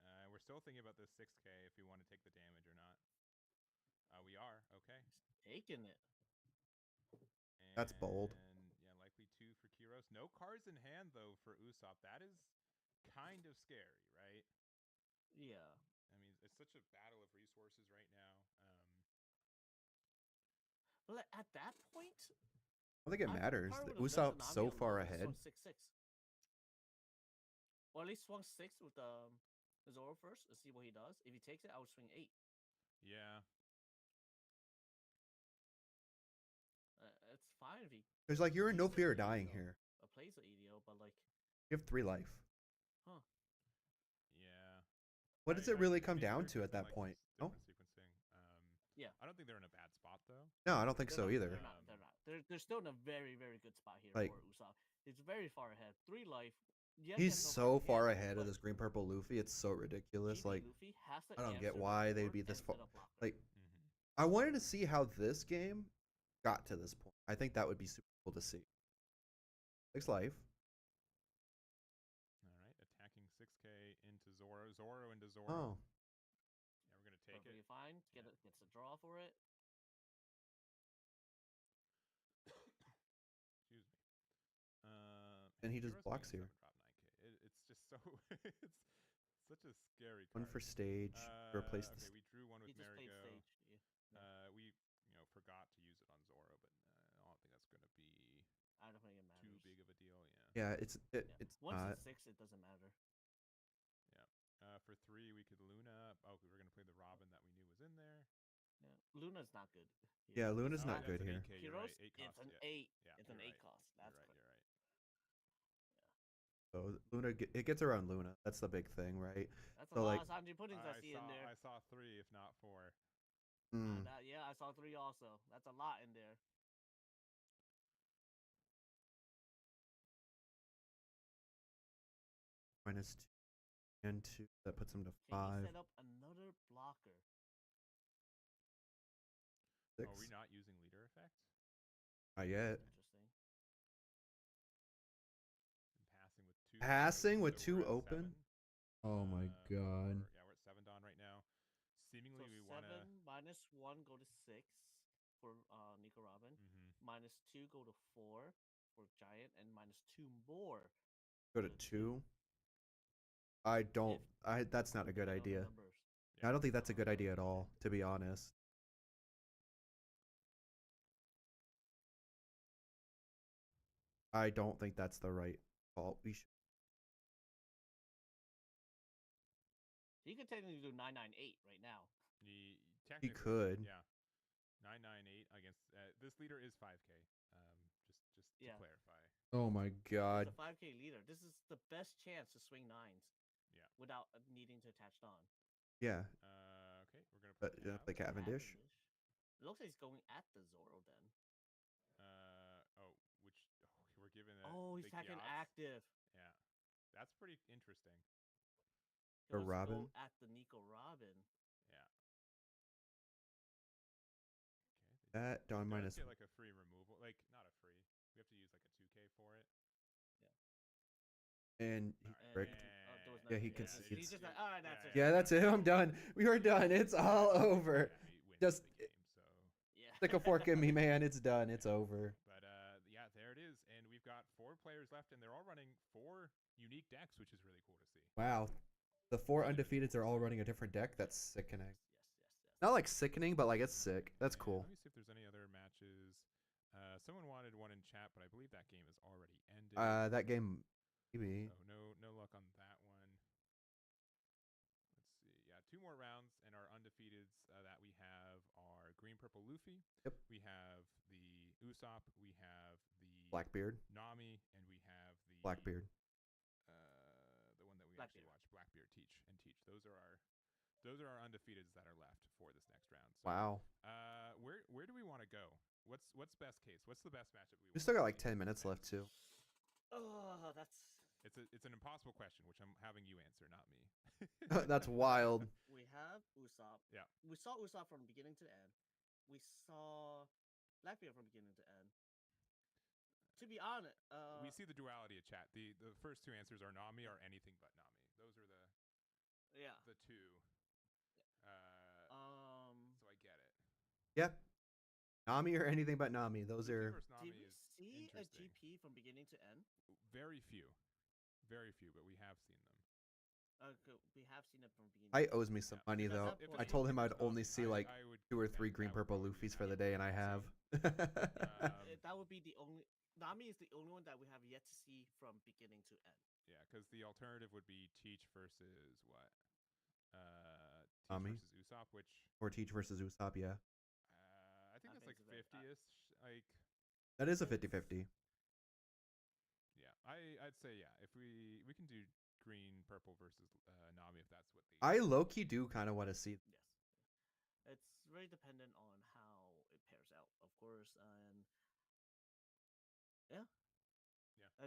All right. We're still thinking about this 6K if we want to take the damage or not. We are. Okay. Taking it. That's bold. And yeah, likely 2 for Kyros. No cards in hand though for Usopp. That is kind of scary, right? Yeah. I mean, it's such a battle of resources right now. But at that point, I don't think it matters. probably would've left Usopp's Nami so alone far and ahead. swung 6-6. Or at least swung 6 with the Zoro first and see what he does. If he takes it, I would swing 8. Yeah. It's fine if he. There's like you're in no plays fear the of dying EDO, here. Plays the EDO, but like. You have 3 life. Huh. Yeah. What does it really come down to at that point? No. Sequencing. Yeah. I don't think they're in a bad spot though. No, I don't think so either. They're not. They're not. They're still in a very, very good spot here Like- for Usopp. It's very far ahead. 3 life. Yes, He's he has no so cards in far hand, ahead of but this green purple Luffy. It's so ridiculous. GB Like, Luffy has to I don't get answer why they'd board be this and far. hit a blocker. Like, Mm-hmm. I wanted to see how this game got to this point. I think that would be super cool to see. 6 life. All right. Attacking 6K into Zoro. Zoro into Zoro. Oh, Yeah, we're gonna take Perfectly it. fine. Gets a draw for it. Excuse me. And he just Kyros blocks being here. 7-drop 9K. It's just so it's such a scary one card. for stage to replace Okay, the. we drew one He with just played Marigo. stage. Yeah. We forgot to use it on Zoro, but I don't think that's gonna be I don't think it matters. too big of a deal. Yeah. Yeah, it's Once not. it's 6, it doesn't matter. For 3, we could Luna. Oh, we were gonna play the Robin that we knew was in there. Yeah. Luna's not good. Yeah, Luna's not that's good an here. 8K, you're right. Heroes, 8 it's cost, an yeah. 8. Yeah, It's an you're 8 right. cost. You're That's right. You're right. So Luna, it gets around Luna. That's the big thing, right? That's So, a like- lot of Sanji puddings I see in there. I saw 3, if not 4. Mm. Yeah, I saw 3 also. That's a lot in there. -2 and 2. That puts him to Can 5. he set up another blocker? 6. Are we not using leader effect? Not yet. Interesting. And passing with 2. Passing with so we're 2 at open? 7. Oh my god. Yeah, we're at 7 Dawn right now. Seemingly, So we 7 want to. -1 go to 6 for Nico Robin. -2 go to 4 for Giant, and -2 more. Go to 2. I don't. That's not a good depending on the idea. numbers. I don't think that's a good idea at all, to be honest. I don't think that's the right call. We should. He could technically do 998 right now. He He could. Yeah. 998 against this leader is 5K. Just to Yeah. clarify. Oh my god. He's a 5K leader. This is the best chance to swing 9s. Yeah. Without needing to attach Dawn. Yeah. Okay, we're gonna. But Cav. the Cavendish. It looks like he's going at the Zoro then. We're given. He's big attacking yachts. active. Yeah, that's pretty interesting. He Or wants to Robin? go at the Nico Robin. Yeah. Okay. That Dawn does minus. get like a free removal, like not a free. We have to use like a 2K for it. And he And, bricked. there was Yeah, nothing. he He's concedes. just like, all right, that's it. Yeah, that's it. I'm done. We are done. It's all over. Yeah, he wins Just the game, so. Yeah. stick a fork in me, man. It's done. It's over. But yeah, there it is, and we've got 4 players left, and they're all running 4 unique decks, which is really cool to see. Wow. The 4 undefeateds are all running a different deck. That's sickening. Yes. Not like sickening, but like it's sick. That's And cool. Let me see if there's any other matches. Someone wanted one in chat, but I believe that game is already ended. That game, maybe. So no luck on that one. Let's see. Yeah, 2 more rounds, and our undefeateds that we have are Green Purple Luffy. Yep. We have the Usopp. We have the Blackbeard. Nami, and we have the Blackbeard. the one that we Blackbeard. actually watched, Blackbeard Teach. Those are our undefeateds that are left for this next round. So, Wow. where do we want to go? What's best case? What's the best matchup We want still to got like see 10 minutes next? left too. Oh, that's. It's an impossible question, which I'm having you answer, not me. That's wild. We have Usopp. Yeah. We saw Usopp from beginning to end. We saw Blackbeard from beginning to end. To be honest, We see the duality of chat. The first 2 answers are Nami or anything but Nami. Those are the 2. So I get it. Yeah. Nami or anything but Nami. Those Luffy are. versus Nami did we is see a interesting. GP from beginning to end? Very few, but we have seen them. We have seen it from beginning. I to owes end. me some Yeah. money Because though. at that If point- I told him I'd Luffy versus only Nami, see like I would 2 or 3 recommend green that would purple probably be Luffys for the my day, and I have. That would be the only. Nami is the only one that we have yet to see from beginning to end. Yeah, because the alternative would be Teach versus what? Teach Nami? versus Usopp, which Or Teach versus Usopp, yeah. I think I that's think like it's a very- 50ish. Like, That is a 50-50. yeah, I'd say yeah. If we can do green purple versus Nami, if that's what the I low-key do kind of want to see. Yes. It's very dependent on how it pairs out, of course, and yeah.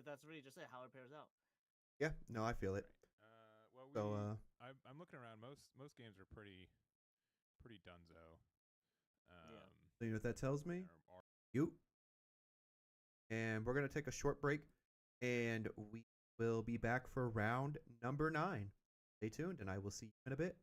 That's really just it. How it pairs out. Yeah, no, I feel it. Well, So, I'm looking around. Most games are pretty dunzo. So you know what that tells me? are- You. And we're going to take a short break, and we will be back for round number 9. Stay tuned, and I will see you in a bit.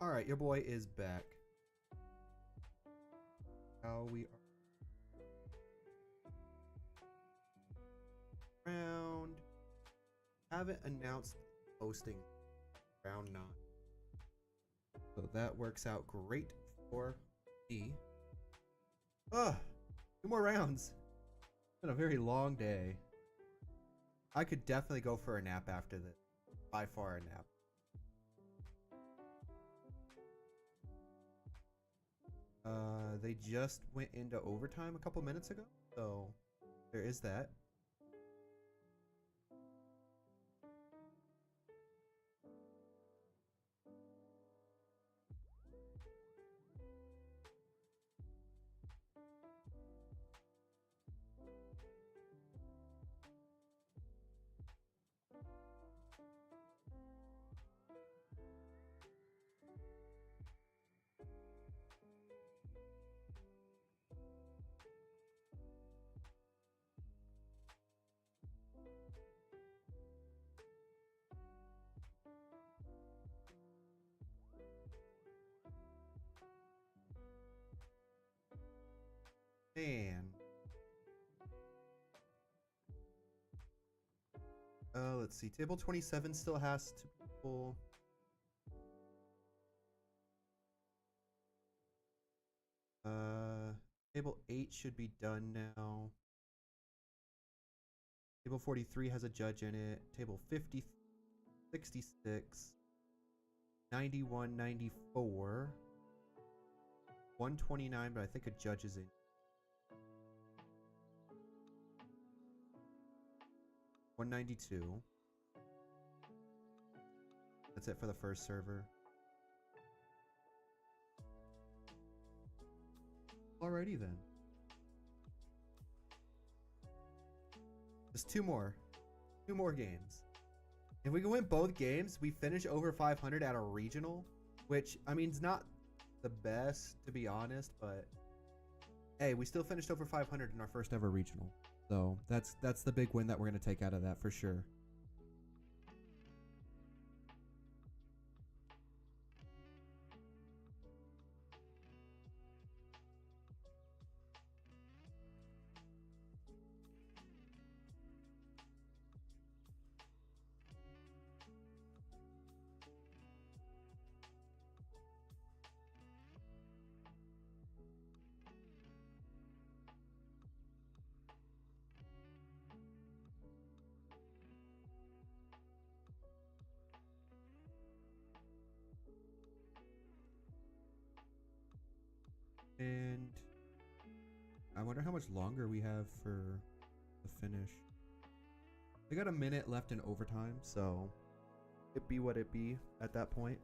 All right, your boy is back. How we are. Round. Haven't announced hosting round 9. So that works out great for me. Ugh, 2 more rounds. It's been a very long day. I could definitely go for a nap after this. By far a nap. They just went into overtime a couple minutes ago, so there is that. Man. Let's see. Table 27 still has to pull. Table 8 should be done now. Table 43 has a judge in it. Table 50, 66, 91, 94, 129, but I think a judge is in. 192. That's it for the first server. Alrighty then. Just 2 more. 2 more games. If we can win both games, we finish over 500 at a regional, which, I mean, is not the best, to be honest, but hey, we still finished over 500 in our first ever regional. So that's the big win that we're going to take out of that for sure. And I wonder how much longer we have for the finish. We got a minute left in overtime, so it be what it be at that point.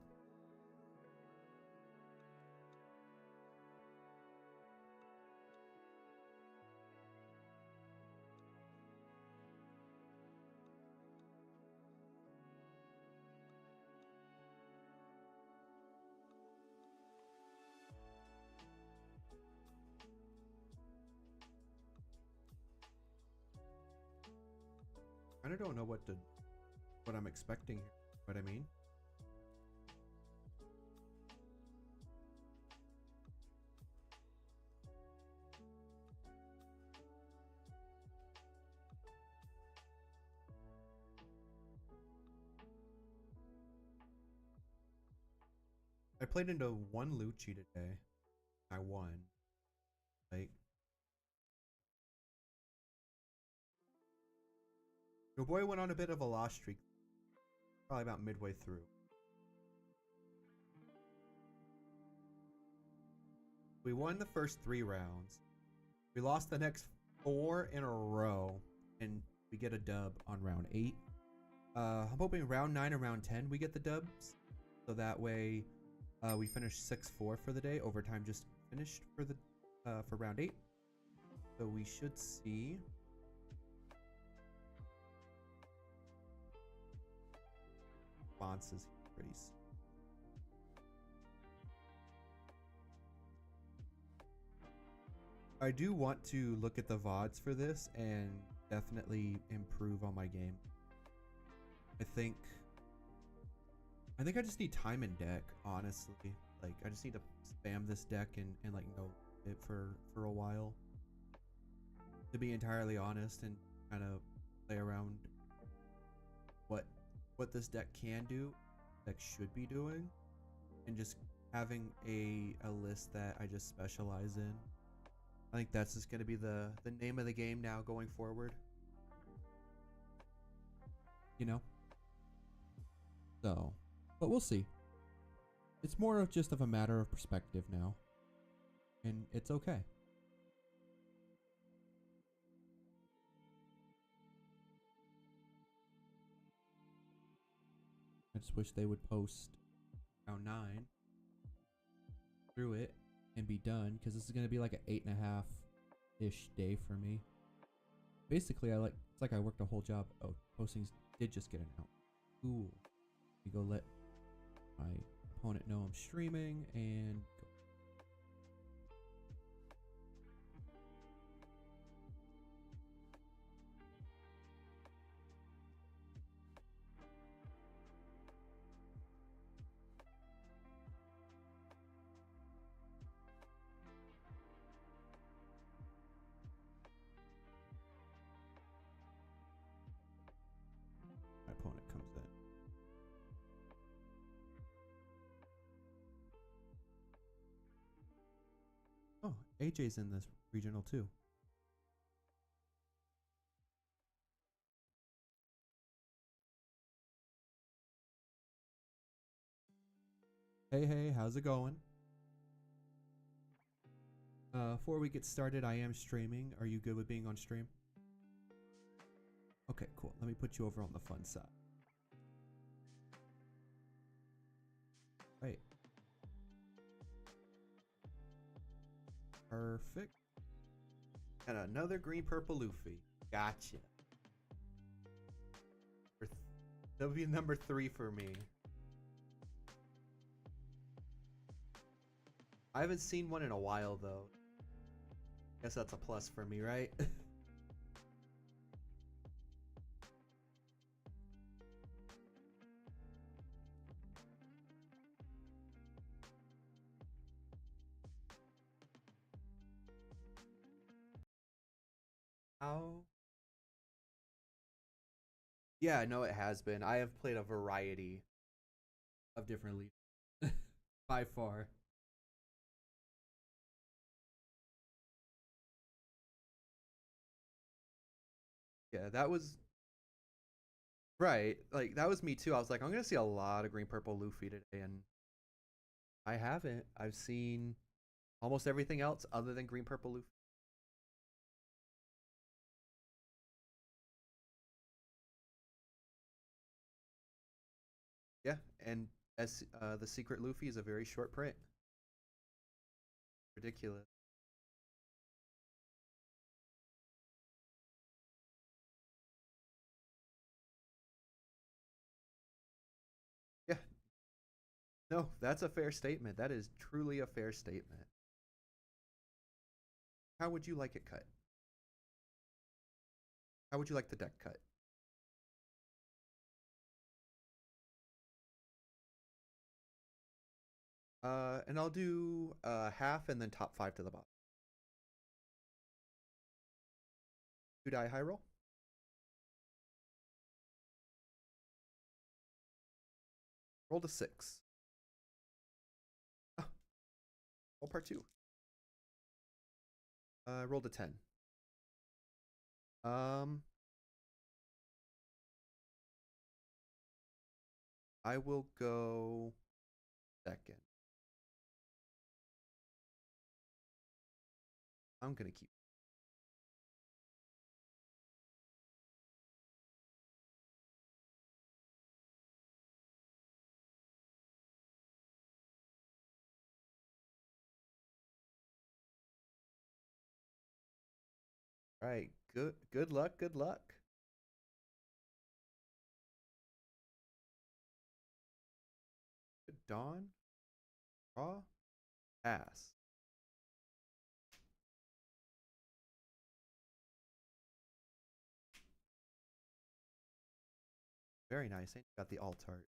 I don't know what I'm expecting here. What I mean? I played into 1 Lucci today. I won. Like, your boy went on a bit of a loss streak. Probably about midway through. We won the first 3 rounds. We lost the next 4 in a row. And we get a dub on round 8. I'm hoping round 9 and round 10 we get the dubs. So that way we finish 6-4 for the day. Overtime just finished for the for round 8. So we should see responses pretty soon. I do want to look at the VODs for this and definitely improve on my game. I think I think I just need time in deck, honestly. Like, I just need to spam this deck and like know it for a while. To be entirely honest, and kind of play around what this deck can do, deck should be doing, and just having a list that I just specialize in. I think that's just going to be the name of the game now going forward. You know? So, but we'll see. It's more of just of a matter of perspective now. And it's okay. I just wish they would post round 9 through it and be done, because this is going to be like an 8.5-ish day for me. Basically, it's like I worked a whole job. Oh, postings did just get announced. Cool. We go let my opponent know I'm streaming and go. My opponent comes in. Oh, AJ's in this regional too. Hey, how's it going? Before we get started, I am streaming. Are you good with being on stream? Okay, cool. Let me put you over on the fun side. Right. Perfect. And another green purple Luffy. Gotcha. That'll be number 3 for me. I haven't seen one in a while though. Guess that's a plus for me, right? How? Yeah, no, it has been. I have played a variety of different leads. By far. Yeah, that was right. Like that was me too. I was like, I'm gonna see a lot of green purple Luffy today, and I haven't. I've seen almost everything else other than green purple Luffy. Yeah, and as the secret Luffy is a very short print. Ridiculous. Yeah. No, that's a fair statement. That is truly a fair statement. How would you like it cut? How would you like the deck cut? And I'll do half and then top 5 to the bottom. 2 die high roll. Roll to 6. Oh. Roll part 2. Roll to 10. I will go second. I'm gonna keep. All right. Good luck. Good luck. Good dawn. Draw. Pass. Very nice. And got the alt art.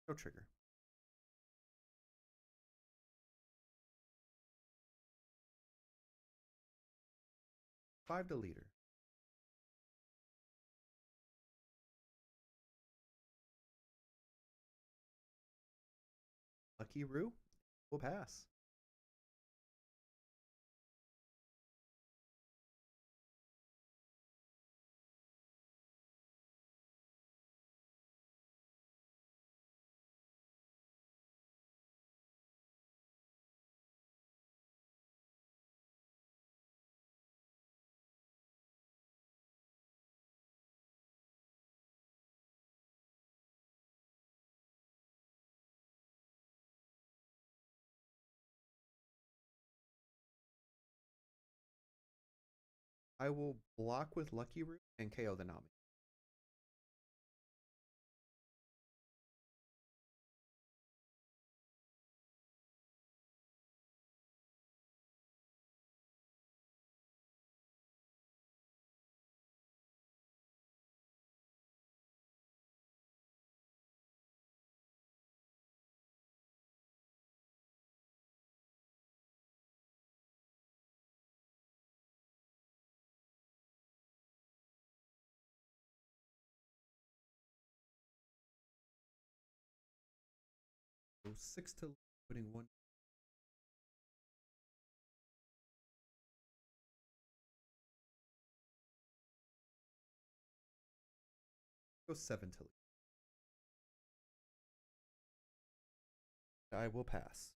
No trigger. Five to leader. Lucky Roo will pass. I will block with Lucky Root and KO the Nami. So 6 to putting 1. Go 7 to lead. I will pass.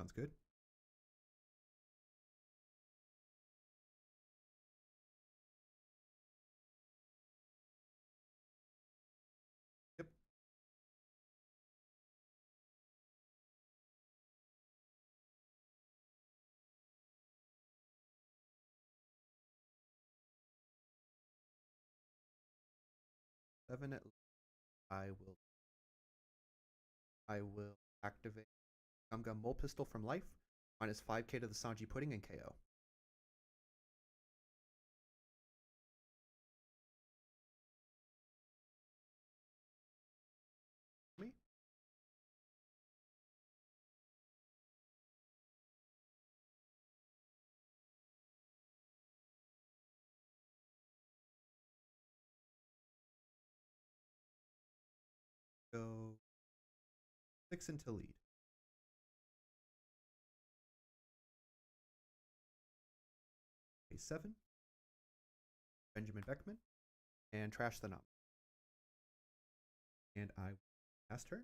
Sounds good. Yep. Seven at I will activate Gum Gum Mole Pistol from life. Minus 5k to the Sanji Pudding and KO. Me? Go 6 into lead. A 7. Benjamin Beckman. And trash the Nom. And I pass turn.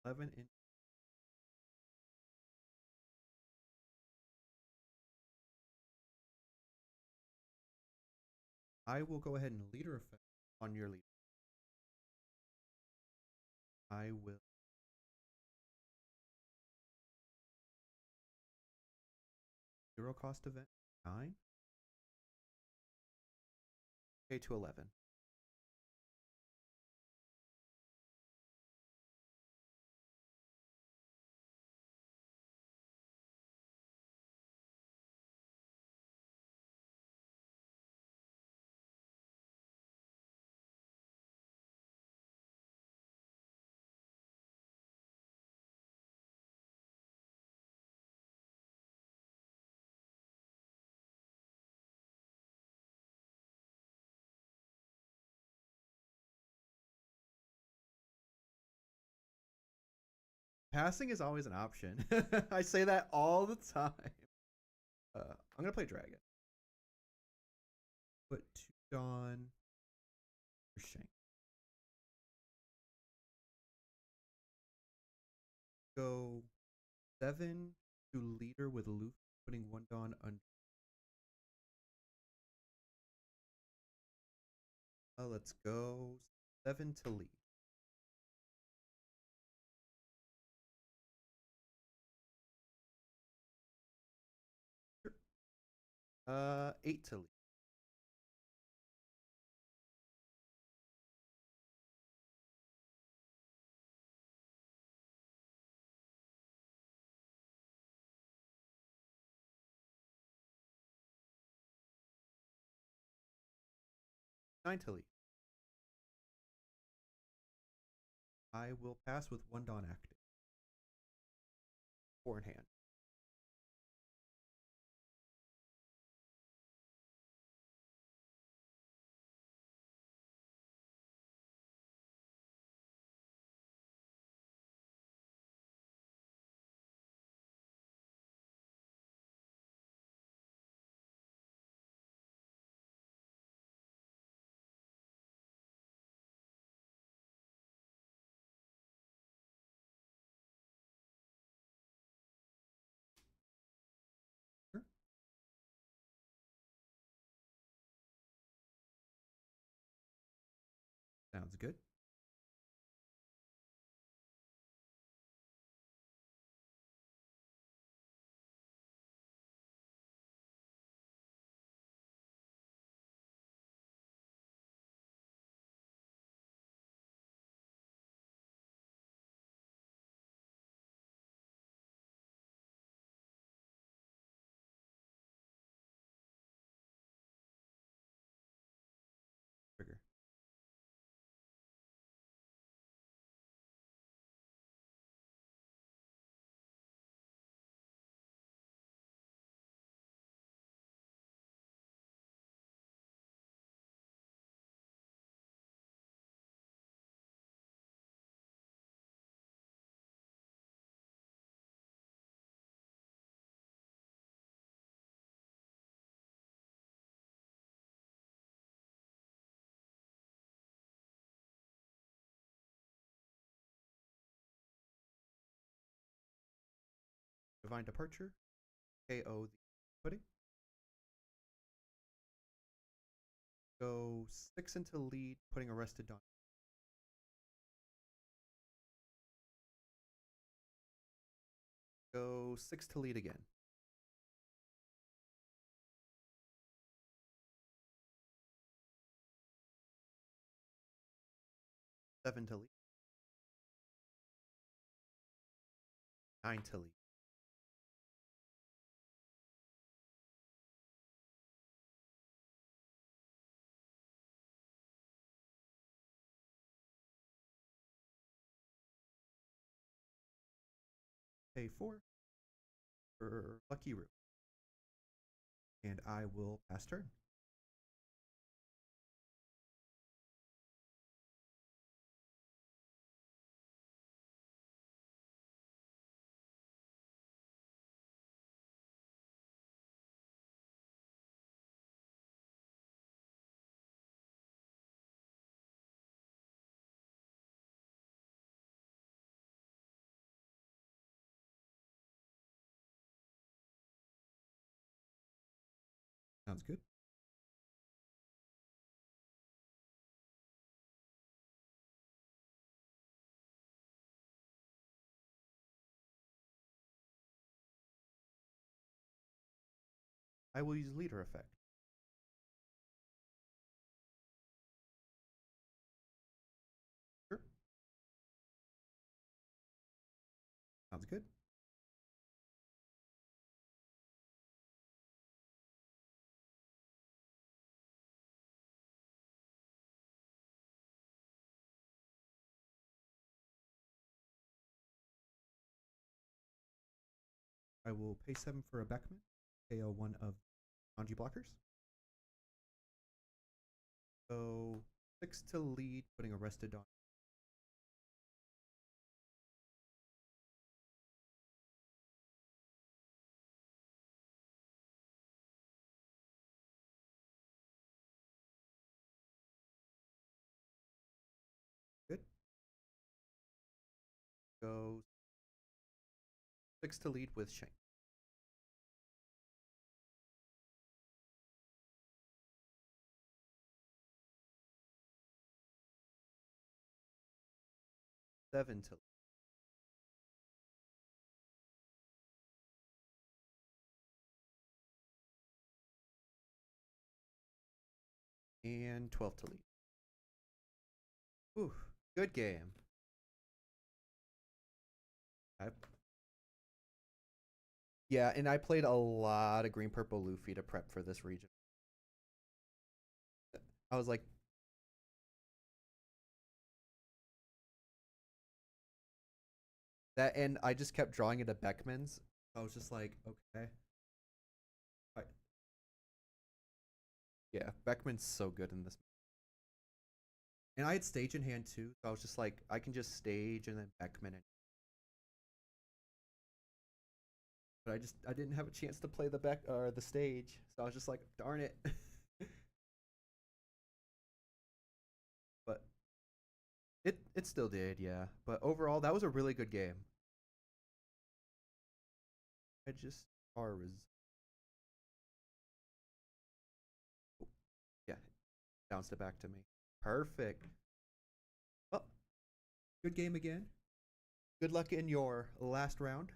In I will go ahead and leader effect on your leader. I will zero cost event 9. Okay, to 11. Passing is always an option. I say that all the time. I'm gonna play dragon. Put 2 Dawn for Shank. Go 7 to leader with Luffy, putting 1 Dawn under. Let's go 7 to lead. Sure. 8 to lead. Nine to lead. I will pass with 1 Dawn active. 4 in hand. Sure. Sounds good. Trigger. Divine Departure. KO the pudding. Go 6 into lead, putting Arrested Dawn. Go 6 to lead again. Seven to lead. 9 to lead. Pay 4 for Lucky Root. And I will pass turn. Sounds good. I will use leader effect. Sure. Sounds good. I will pay 7 for a Beckman. KO 1 of Kanji blockers. So 6 to lead, putting Arrested Dawn. go 6 to lead with Shank. Seven to and 12 to lead. Ooh, good game. Yeah, and I played a lot of green purple Luffy to prep for this region. I was like, that, and I just kept drawing into Beckman's. I was just like, okay. Yeah, Beckman's so good in this. And I had stage in hand too, so I was just like, I can just stage and then Beckman. But I didn't have a chance to play the stage, so I was just like, darn it. But it still did, yeah. But overall, that was a really good game. I just yeah, bounced it back to me. Perfect. Well, good game again. Good luck in your last round.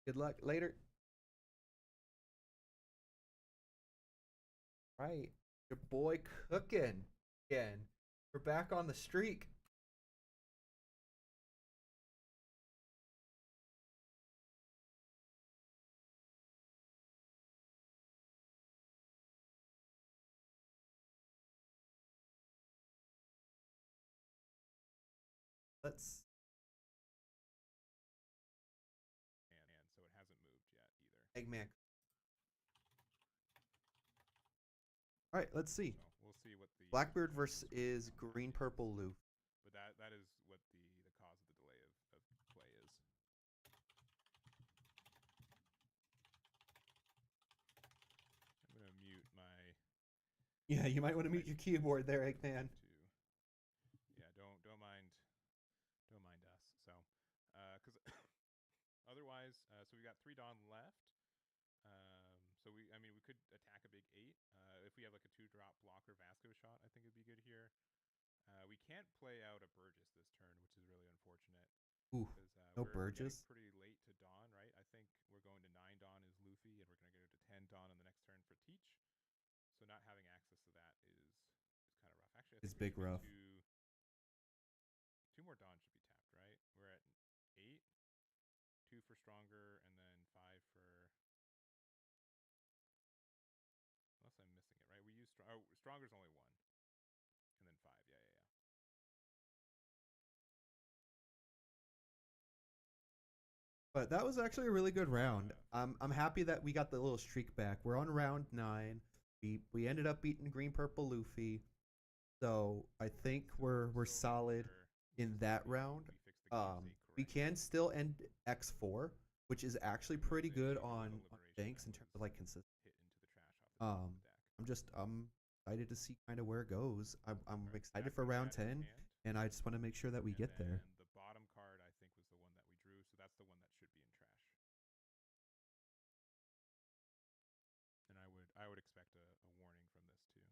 Good luck later. Right. Your boy cooking again. We're back on the streak. Let's. And so it hasn't moved yet either. Eggman. All right, let's see. So we'll see what the Blackbeard versus green purple Loof. But that is what the cause of the delay of play is. I'm gonna mute my. Yeah, you might want to mute your keyboard there, Eggman. Yeah, don't mind us. So, because otherwise, so we got 3 Dawn left. So we could attack a big 8. If we have like a 2-drop blocker Vasco shot, I think it'd be good here. We can't play out a Burgess this turn, which is really unfortunate. Ooh, no Burgess. We're getting pretty late to Dawn, right? I think we're going to 9 Dawn is Luffy, and we're going to go to 10 Dawn on the next turn for Teach. So not having access to that is kind of rough. Actually, I think it's big rough. 2 more Dawn should be tapped, right? We're at 8, 2 for Stronger, and then 5 for. Unless I'm missing it, right? We use Stronger's only 1, and then 5. Yeah. But that was actually a really good round. I'm happy that we got the little streak back. We're on round 9. We ended up beating green purple Luffy. So I think we're solid in that round. We can still end X4, which is actually pretty good on Shanks in terms of like consistency. I'm excited to see kind of where it goes. I'm excited for round 10, and I just want to make sure that we get there. The bottom card I think was the one that we drew, so that's the one that should be in trash. And I would expect a warning from this too.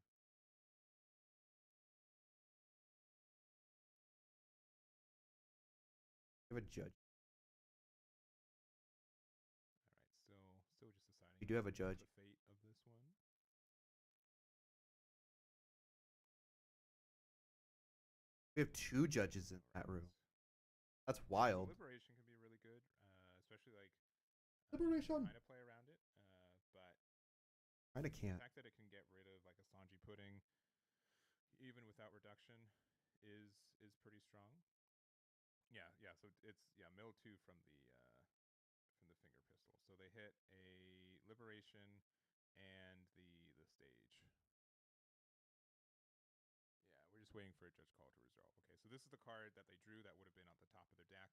You have a judge. All right, still just deciding. You do have a judge. The fate of this one. We have 2 judges in that room. That's wild. Liberation can be really good, especially like Liberation. trying to play around it, but kind of can't. The fact that it can get rid of like a Sanji pudding, even without reduction, is pretty strong. Yeah. So it's mill 2 from the finger pistol. So they hit a liberation and the stage. Yeah, we're just waiting for a judge call to resolve. Okay, so this is the card that they drew that would have been on the top of their deck.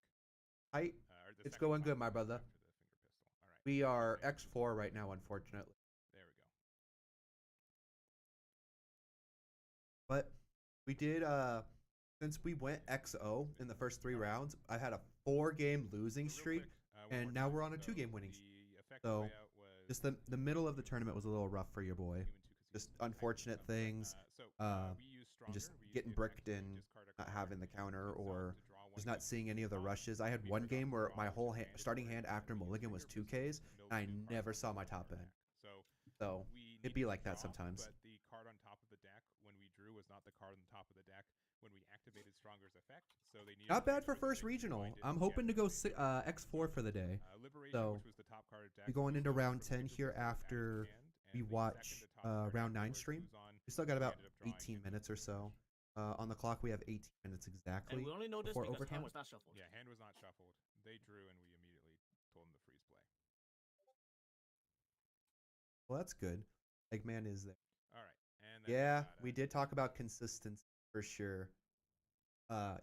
It's going good, my brother. All right. We are X4 right now, unfortunately. There we go. But we did since we went XO in the first 3 rounds, I had a 4-game losing streak, and now we're on a 2-game winning streak. So just the middle of the tournament was a little rough for your boy. Just unfortunate things, and just getting bricked and not having the counter, or just not seeing any of the rushes. I had one game where my whole starting hand after mulligan was 2Ks, and I never saw my top end. So it'd be like that sometimes. But the card on top of the deck when we drew was not the card on top of the deck when we activated Stronger's effect. So they needed Not bad for first regional. I'm hoping to go X4 for the day. So we're going into round 10 here after we watch round 9 stream. We still got about 18 minutes or so. On the clock, we have 18 minutes exactly. And we only know this before because overtime. hand was not shuffled. Yeah, hand was not shuffled. They drew, and we immediately told them to freeze play. Well, that's good. Eggman is there. All right. And then Yeah, we did talk about consistency for sure.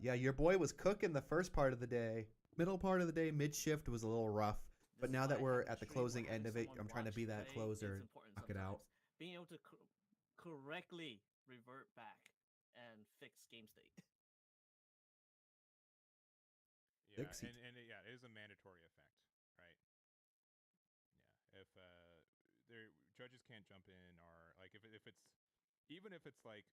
Yeah, your boy was cooking the first part of the day. Middle part of the day, mid shift was a little rough. But now that we're at the closing end of it, I'm trying to be that closer and knock it out. Being able to correctly revert back and fix game state. Yeah, and yeah, it is a mandatory effect, right? Yeah, if their judges can't jump in, or like if it's even if it's like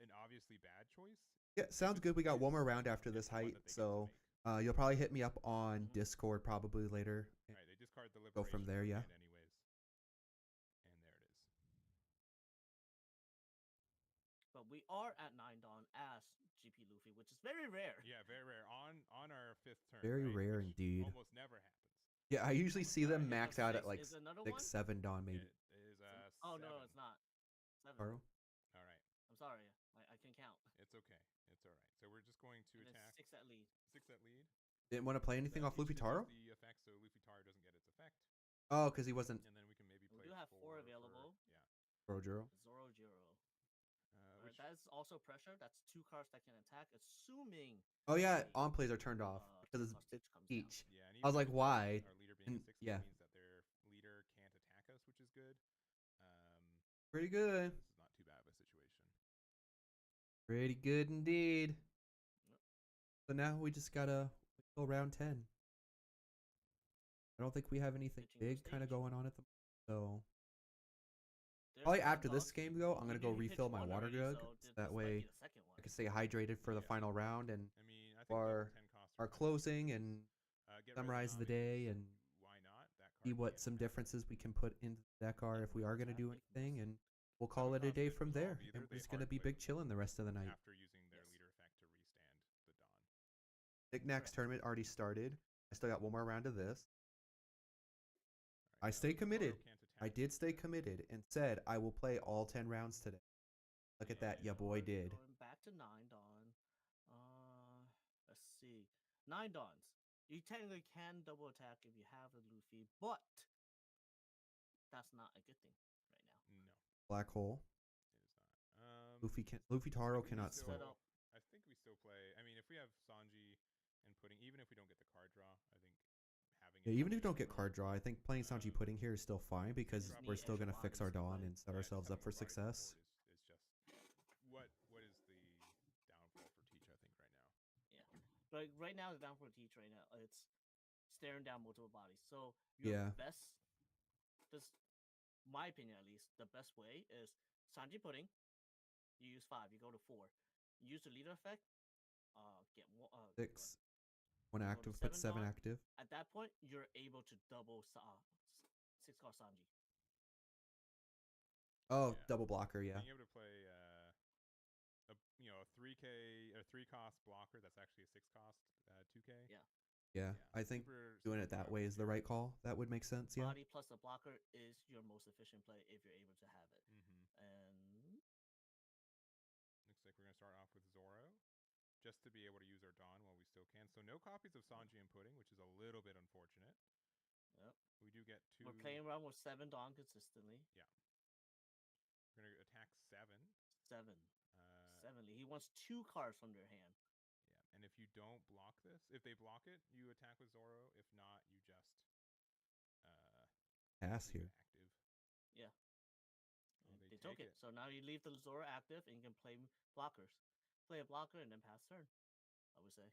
an obviously bad choice. Yeah, sounds good. We got one more round after this height, so you'll probably hit me up on Discord probably later. Right, they discard the go from there, yeah. Anyways, and there it is. But we are at 9 Dawn as GP Luffy, which is very rare. Yeah, very rare on our 5th turn. Very right? rare Which indeed. Almost never happens. Yeah, I usually see them max out at like 6, 7 Dawn maybe. It is Oh 7. no, it's not. 7. Taro? All right. I'm sorry. I can count. It's okay. It's all right. So we're just going to And attack. It's 6 at lead. 6 at lead. Didn't want to play anything off Luffy Taro? The effect, so Luffy Taro doesn't get its effect. Oh, because he wasn't. And then we can maybe play. We do have 4 available. Rojiro. Zorojiro. That is also pressure. That's 2 cards that can attack, assuming. Oh yeah, on plays are turned off because it's each. Yeah, I was like, why? Our leader being And, 6 yeah. means that their leader can't attack us, which is good. Pretty good. This is not too bad of a situation. Pretty good indeed. So now we just gotta go round 10. I don't think we have anything big kind of going on at the moment, so probably after this game though, I'm gonna go refill my water jug. So that way I can stay hydrated for the final round and I mean, I think our closing and summarize the day and why not? see what some differences we can put into the deck are if we are gonna do anything, and we'll call it a day from there. And we're just gonna be big chilling the rest of the night. After using their leader effect to restand the dawn. Knickknacks tournament already started. I still got one more round of this. I stay committed. I did stay committed and said I will play all 10 rounds today. Look at that, ya boy did. Going back to 9 Dawn. Let's see. 9 Dawns. You technically can double attack if you have a Luffy, but that's not a good thing right now. No. Black hole. It is not. Luffy Taro cannot swim. I think we still play. I mean, if we have Sanji and Pudding, even if we don't get the card draw, I think having Yeah, even if you don't get card draw, I think playing Sanji Pudding here is still fine because we're still gonna fix our Dawn and set ourselves up for success. Is just what is the downfall for Teach? I think right now. Yeah, but right now the downfall for Teach right now it's staring down multiple bodies. So your best, this my opinion at least, the best way is Sanji Pudding. You use 5, you go to 4. You use the leader effect. Get 6. 1 active, put 7 active. At that point, you're able to double 6 card Sanji. Oh, double blocker, yeah. Being able to play a 3K or 3 cost blocker that's actually a 6 cost 2K. Yeah, I think doing it that way is the right call. That would make sense, yeah. Body plus the blocker is your most efficient play if you're able to have it. And looks like we're gonna start off with Zoro, just to be able to use our Dawn while we still can. So no copies of Sanji and Pudding, which is a little bit unfortunate. Yep. We do get 2. We're playing around with 7 Dawn consistently. Yeah. We're gonna attack 7. 7. 7. He wants 2 cards from their hand. Yeah, and if you don't block this, if they block it, you attack with Zoro. If not, you just pass here. Active. Yeah. Oh, they took it. So now you leave the Zoro active and you can play blockers. play a blocker, and then pass turn. I would say.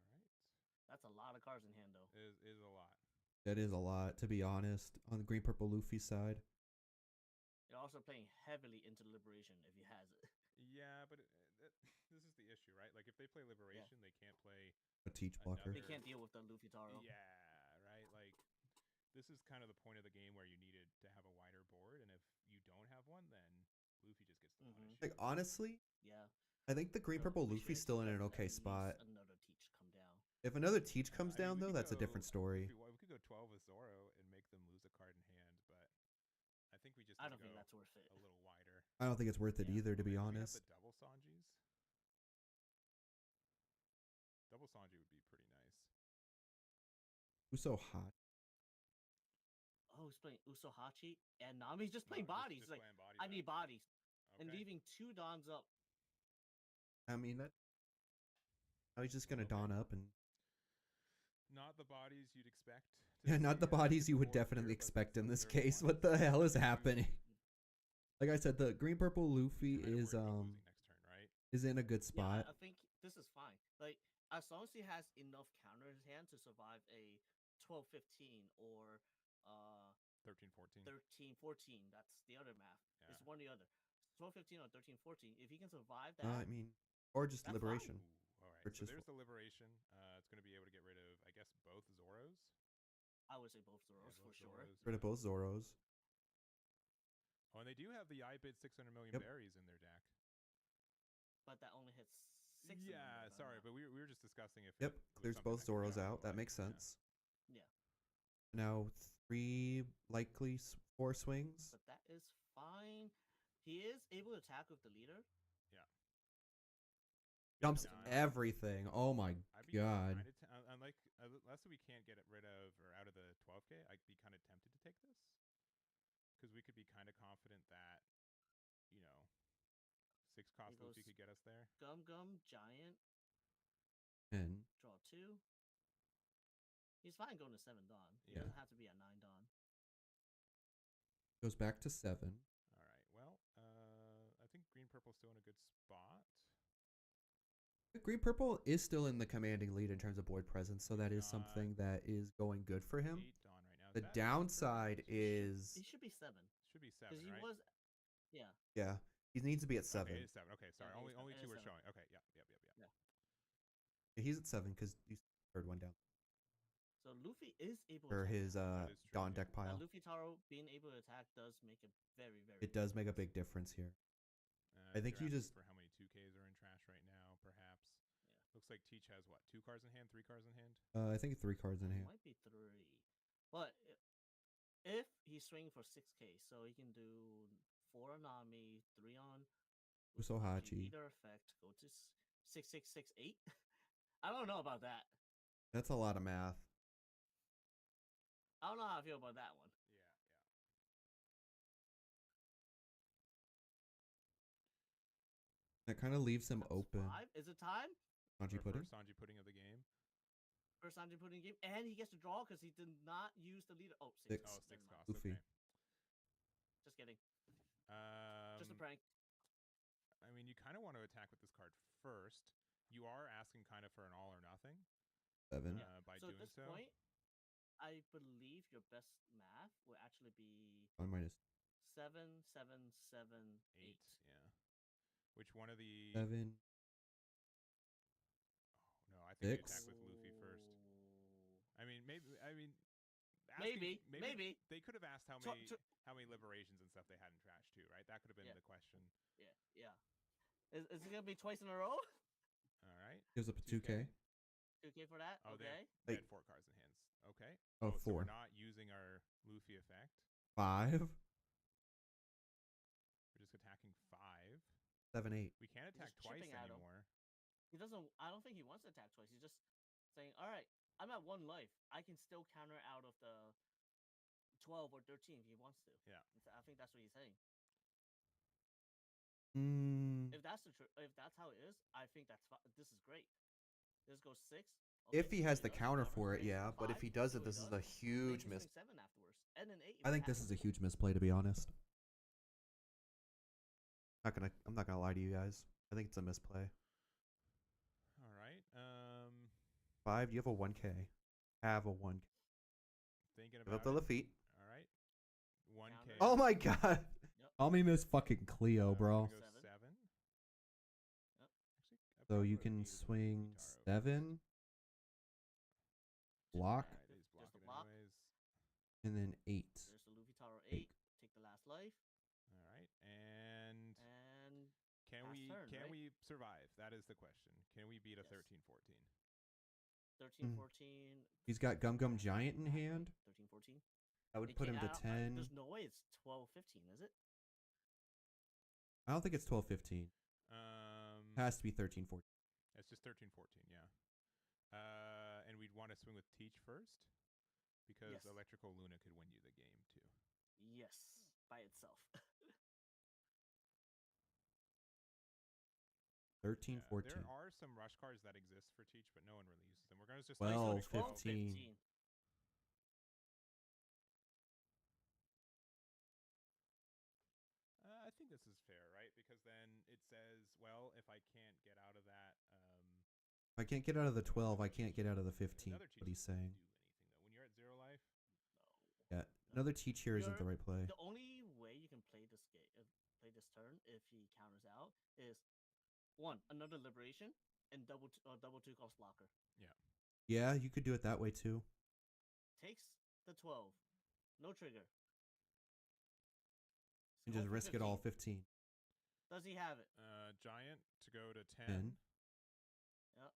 All right. That's a lot of cards in hand, though. Is a lot. That is a lot, to be honest, on the green purple Luffy side. You're also playing heavily into Liberation if he has it. Yeah, but this is the issue, right? Like if they play Liberation, they can't play A teach blocker. They can't deal with the Luffy Taro. Yeah, right. Like this is kind of the point of the game where you needed to have a wider board, and if you don't have one, then Luffy just gets the punish. Like honestly, Yeah. I think the green So purple we Luffy's should still in an expect okay at spot. least another teach come down. If another teach comes I mean, down we though, could that's a go- different story. We could go 12 with Zoro and make them lose a card in hand, but I think we just I need don't to think go that's worth it. a little wider. I don't think it's worth it Yeah. either, to be Do we have honest. the double Sanjis? Double Sanji would be pretty nice. Who's so hot? Oh, he's playing Usohachi, and Nami's just playing No, bodies. just Like, playing bodies I out. need bodies. And Okay. leaving 2 Dons up. I mean that. I was just gonna Okay. dawn up and Not the bodies you'd expect. yeah, not the see, bodies you would board here, definitely but expect in that's this the third case. one. What the hell is Two- happening? Like I said, the green purple Luffy Kinda is worried about losing next turn, right? is in a good Yeah, spot. I think this is fine. Like, as long as he has enough counter in his hand to survive a 12-15 or 13-14. 13-14. That's the other math. Yeah. It's one or the other. 12-15 or 13-14. If he can survive that, I mean, or just That's liberation. Ooh, all right. Which So is there's the Liberation. It's going to be able to get rid of, I guess, both Zoros. I would say both Zoros Yeah, for both sure. Zoros, Rid of yeah. both Zoros. Oh, and they do have the I bid 600 million Yep. berries in their deck. But that only hits 6. of them, Yeah, if I'm sorry, not- but we were just discussing if Yep, it was clears something both that could Zoros go, out. That like, makes yeah. sense. Yeah. Now 3 likely 4 swings. But that is fine. He is able to attack with the leader. Jumps Nah. everything. Oh my I'd be god. kinda unless we can't get rid of or out of the 12K, I'd be kind of tempted to take this because we could be kind of confident that 6 cost goes Luffy could get us there. Gum Giant. And Draw 2. He's fine going to 7 Dawn. He Yeah. doesn't have to be at 9 Dawn. goes back to 7. All right. Well, I think green purple's still in a good spot. Green purple is still in the commanding lead in terms of board presence, so that is Got something that is going good for him. 8 Dawn right now. Is The that downside perfect? is He should be 7. Should be Because 7, he right? was. Yeah. yeah, he needs to be at 7. Okay, it is 7. Okay, sorry. it is Only seven. 2 It are is showing. 7. Okay, yeah. He's at 7 because you third one down So Luffy is able for to his That is true, Dawn yeah. deck pile. Luffy Taro being able to attack does make it very, very. It does make a big difference here. I If think you're you asking just- for how many 2Ks are in trash right now, perhaps. Yeah. Looks like Teach has what? 2 cards in hand, 3 cards in hand. I think 3 cards in It hand. might be 3. But if he's swinging for 6K, so he can do 4 on Nami, 3 on Usohachi. Leader effect, go to 6-6-6-8. I don't know about that. That's a lot of math. I don't know how I feel about that one. Yeah. That kind of leaves him That's open. 5. Is it time? Sanji Our pudding. first Sanji pudding of the game. First time to put in game, and he gets to draw because he did not use the leader. Oh, 6. Six. Oh, Never 6 mind. cost. Luffy. Okay. Just kidding. Just a Um, prank. I mean, you kind of want to attack with this card first. You are asking kind of for an all or nothing 7. by So at doing this so. point, I believe your best math will actually be 1 minus 7, 7, 7, 8. 8, yeah. Which one of the... 7. Oh, no, I think you 6. attack with Luffy first. I mean, maybe. Maybe. They could have asked how Tr- many tr- how many liberations and stuff they had in trash too, right? That could have been Yeah. the question. Yeah. Is it gonna be twice in a row? All right. Gives up a 2K. 2K for that? Oh, Okay. they Wait. had 4 cards in hands. Okay. Oh, So 4. we're not using our Luffy effect. 5. We're just attacking 5. 7, 8. We can't attack just twice chipping at 'em. anymore. He doesn't. I don't think he wants to attack twice. He's just saying, "All right, I'm at 1 life. I can still counter out of the 12 or 13 if he wants to." Yeah. I think that's what he's saying. Mm, If that's if that's how it is, I think this is great. This goes 6. if okay, he has so the does. counter Cover for it, six, yeah. But if 5, he does so it, this is does. a Then huge you miss. swing 7 afterwards, and then 8. I think this is a huge misplay, to be honest. I'm not gonna lie to you guys. I think it's a misplay. All right. 5. You have a 1K. Have a 1K. Thinking Give up about the it. Lafitte. All right. 1K. Oh my god. Call me Miss fucking Cleo, We're bro. gonna go 7. Yep. Actually, I So probably you would've can needed the swing Luffy Taro. 7, block, Alright, he's Just blocking the block. anyways. and then 8. There's the Luffy Taro Take. 8. Take the last life. All right, and And can last turn, can right? we survive? That is the question. Can we beat a Yes. 13-14? 13, 14. He's got Gum Gum Giant in hand. 13, 14. I would put him to 10. There's no way it's 12, 15, is it? I don't think it's 12, 15. Has to be 13, 14. It's just 13-14, yeah. And we'd want to swing with Teach first because Yes. Electrical Luna could win you the game too. Yes, by itself. 13, Yeah, 14. there are some rush cards that exist for Teach, but no one really uses them. We're gonna just 12, 12, 15. I think this is fair, right? Because then it says, well, if I can't get out of that, If I can't get out of the 12, I can't get out of the 15. another What he's Teach doesn't saying. do anything though. When you're at 0 life, Yeah. Another Teach here isn't the right play. The only way you can play this game, play this turn, if he counters out, is 1, another liberation, and double 2 cost blocker. yeah. Yeah, you could do it that way too. Takes the 12, no trigger. And Going just for risk it all 15. 15. Does he have it? Giant to go to 10. 10. Yep.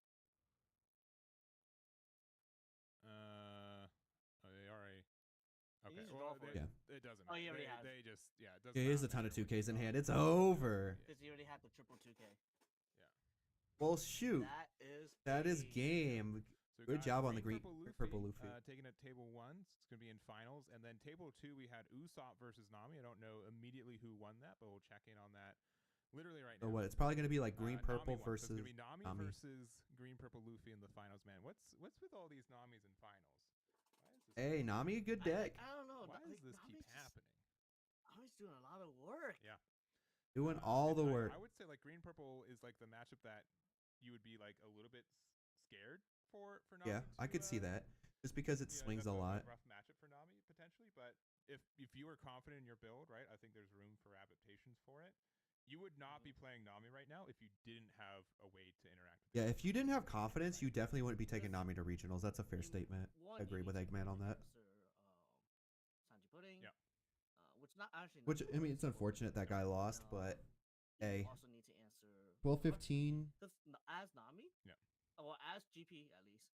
They already. He Okay. needs to Well, draw for they, it. it doesn't. Oh, he matter. already has. They just it doesn't. Yeah, he has a matter. ton of They 2Ks in draw. hand. It's over. Because he already had the triple 2K. Well, shoot. That is game. So we Good got job on the green purple Luffy. taking at table 1. It's going to be in finals. And then table 2, we had Usopp versus Nami. I don't know immediately who won that, but we'll check in on that literally right So now. what? It's probably going to be like green purple Nami won. versus So it's going to be Nami Nami. versus green purple Luffy in the finals, man. What's with all these Namis in finals? Why is this Hey, Nami, a good deck. I don't know. Why does this keep happening? Nami's doing a lot of work. Yeah. Doing all the work. I would say like green purple is like the matchup that you would be like a little bit scared for Nami. Yeah, I could see that. Just because it swings that's a lot. rough matchup for Nami potentially, but if you were confident in your build, right, I think there's room for adaptations for it. You would not be playing Nami right now if you didn't have a way to interact with Yeah, it. if you didn't have confidence, you definitely wouldn't be taking Nami to regionals. That's a fair statement. I agree with Eggman on that. Sanji Pudding. Yeah. Which not actually. Which, I mean, it's unfortunate that guy lost, but hey. You also need to answer 12, 15. Because as Nami, yeah. Well, as GP at least,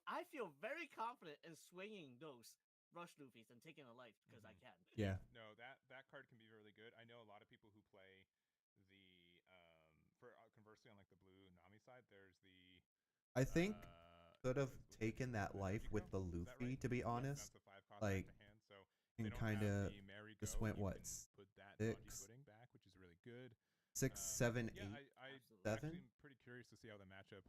I feel very confident in swinging those rush Luffys and taking a life because I can. Yeah. No, that card can be really good. I know a lot of people who play the for conversely on like the blue Nami side, there's the. I think could have taken that life with the Luffy, to be honest. Like, and kind of just went what, put that 6, pudding back, which is really good. 6, 7, 8, I'm 7. actually pretty curious to see how the matchup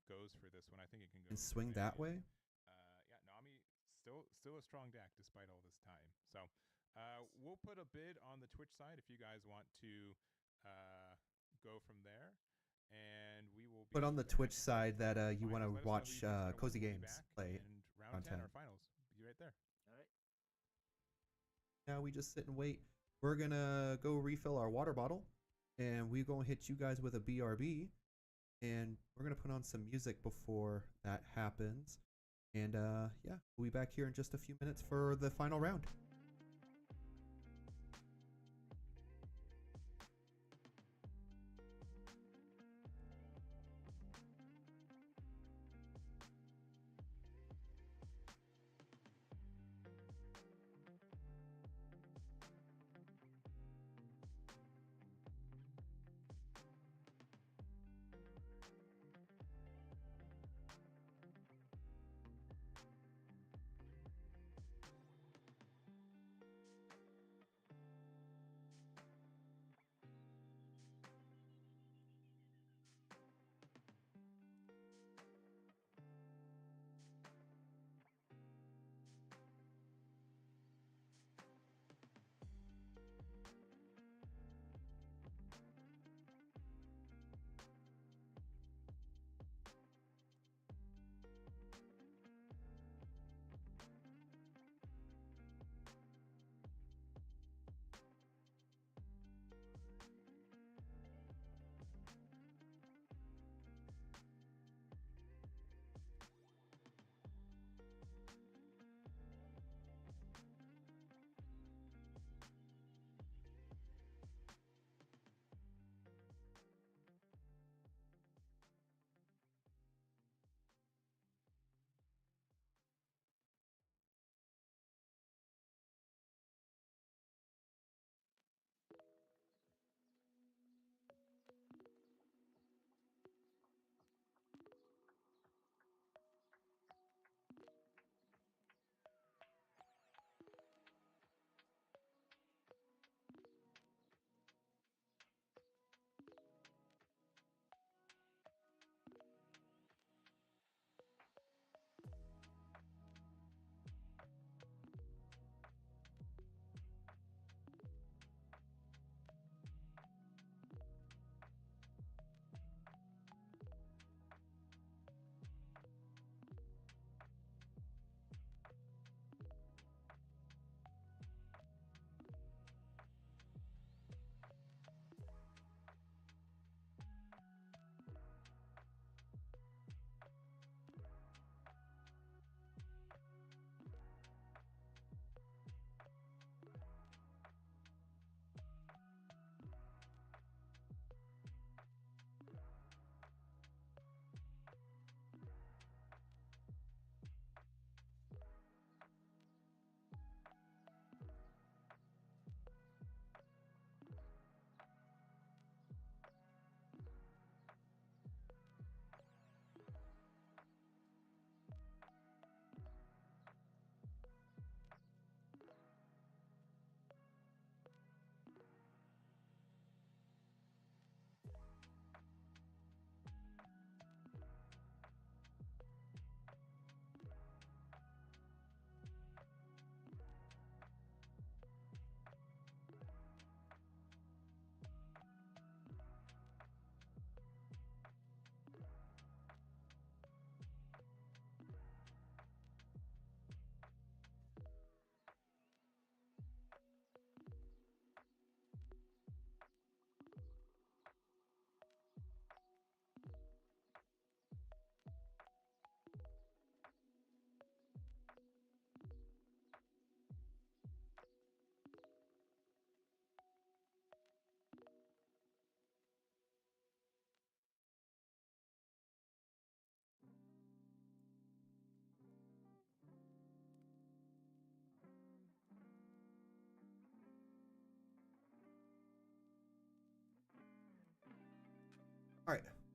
goes for this one. I think it can go. And swing that way. Yeah, Nami still a strong deck despite all this time. So we'll put a bid on the Twitch side if you guys want to go from there. And we will put on the Twitch side that you want to watch Cozy Games play round 10 content. our finals. Be right there. All right. Now we just sit and wait. We're gonna go refill our water bottle, and we're gonna hit you guys with a BRB, and we're gonna put on some music before that happens. And yeah, we'll be back here in just a few minutes for the final round.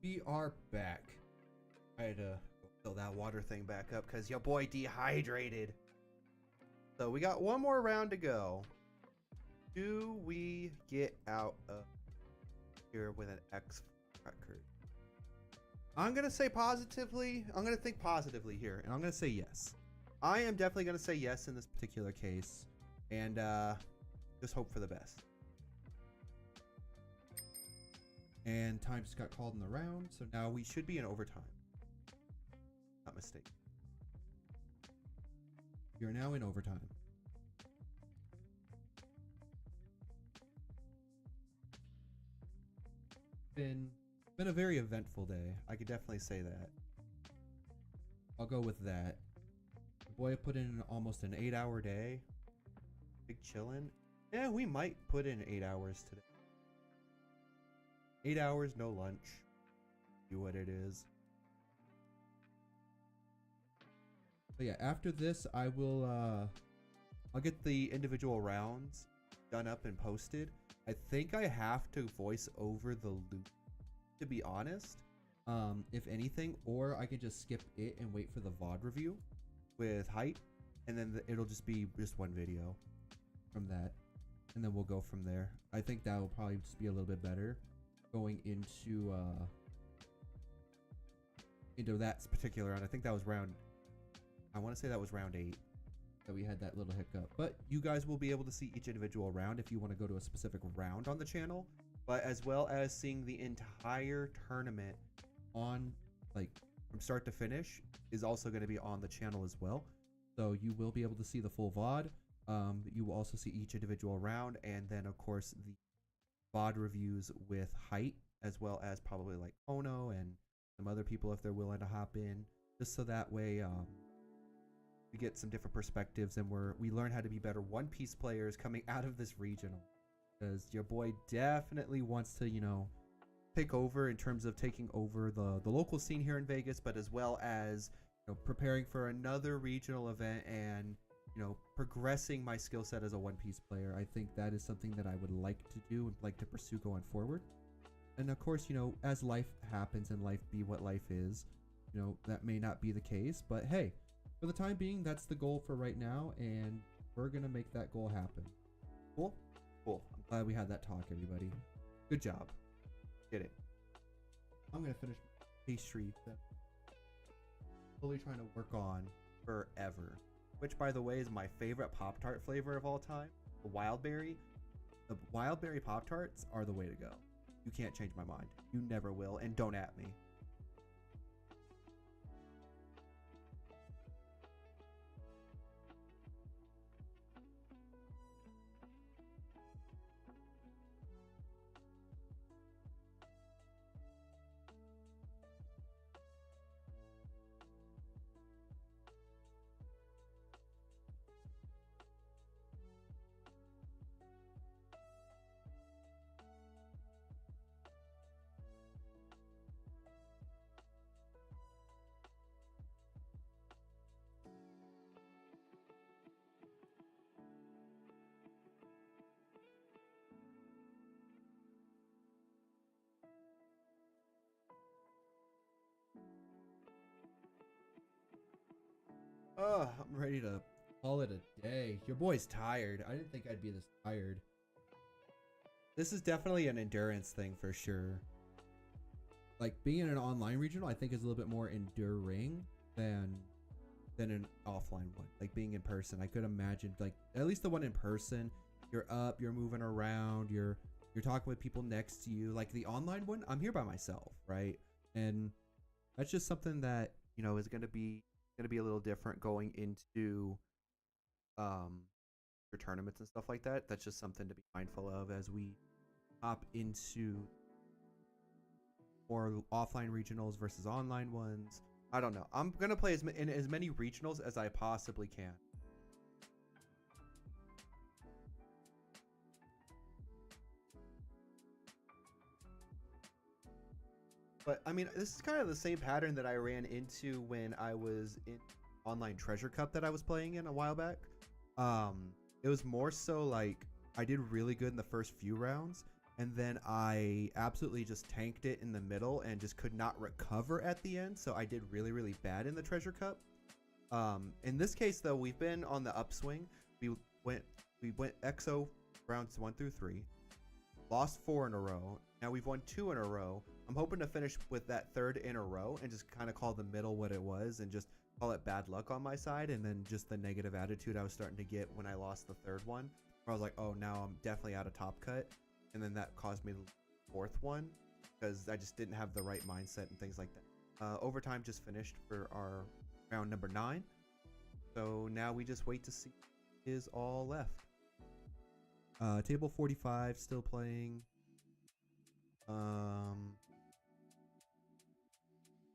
We are back. I had to Fill that water thing back up because your boy dehydrated. So we got one more round to go. Do we get out of here with an X record? I'm going to say positively. I'm going to think positively here. and I'm gonna say yes. I am definitely going to say yes in this particular case. And just hope for the best. And time just got called in the round, so now we should be in overtime. Not mistaken. You're now in overtime. Been a very eventful day. I could definitely say that. I'll go with that. The boy put in almost an 8-hour day. Big chillin'. Yeah, we might put in 8 hours today. 8 hours, no lunch. Do what it is. But yeah, after this, I will. I'll get the individual rounds done up and posted. I think I have to voice over the loop, to be honest. If anything, or I can just skip it and wait for the VOD review With height, and then it'll just be just one video. from that, and then we'll go from there. I think that will probably just be a little bit better going into that Particular round. I think that was round. I want to say that was round 8. that we had that little hiccup. But You guys will be able to see each individual round if you want to go to a specific round on the channel, but as well as seeing the entire tournament on like from start to finish is also going to be on the channel as well. so you will be able to see the full VOD. You will also see each individual round, and then of course the VOD reviews with height, as well as probably like Ono and some other people if they're willing to hop in, just so that way we get some different perspectives and we learn how to be better One Piece players coming out of this regional, because your boy definitely wants to, take over in terms of taking over the local scene here in Vegas, but as well as preparing for another regional event and progressing my skill set as a One Piece player. I think that is something that I would like to do and like to pursue going forward. And of course, as life happens and life be what life is, that may not be the case, but hey, for the time being, that's the goal for right now, and we're gonna make that goal happen. Cool. I'm glad we had that talk, everybody. Good job. Get it. I'm gonna finish my pastry that I'm fully trying to work on. Forever. Which, by the way, is my favorite Pop-Tart flavor of all time. The wild berry. The wild berry Pop-Tarts are the way to go. You can't change my mind. You never will, and don't at me. I'm ready to call it a day. Your boy's tired. I didn't think I'd be this tired. This is definitely an endurance thing for sure. Like being in an online regional, I think is a little bit more enduring than an offline one. like being in person. I could imagine like at least the one in person, you're up, you're moving around, you're talking with people next to you. Like the online one, I'm here by myself, right? And that's just something that Is going to be a little different going into your tournaments and stuff like that. That's just something to be mindful of as we hop into more offline regionals versus online ones. I don't know. I'm gonna play in as many regionals as I possibly can. But I mean, this is kind of the same pattern that I ran into when I was in online Treasure Cup that I was playing in a while back. It was more so like I did really good in the first few rounds, and then I absolutely just tanked it in the middle and just could not recover at the end. So I did really, really bad in the treasure cup. In this case, though, we've been on the upswing. We went XO rounds 1 through 3, lost 4 in a row. Now we've won 2 in a row. I'm hoping to finish with that 3rd in a row and just kind of call the middle what it was and just call it bad luck on my side, and then just the negative attitude I was starting to get when I lost the 3rd one, where I was like, oh, now I'm definitely out of top cut, and then that caused me the 4th one because I just didn't have the right mindset and things like that. Overtime just finished for our round number 9, so now we just wait to see what is all left. Table 45 still playing.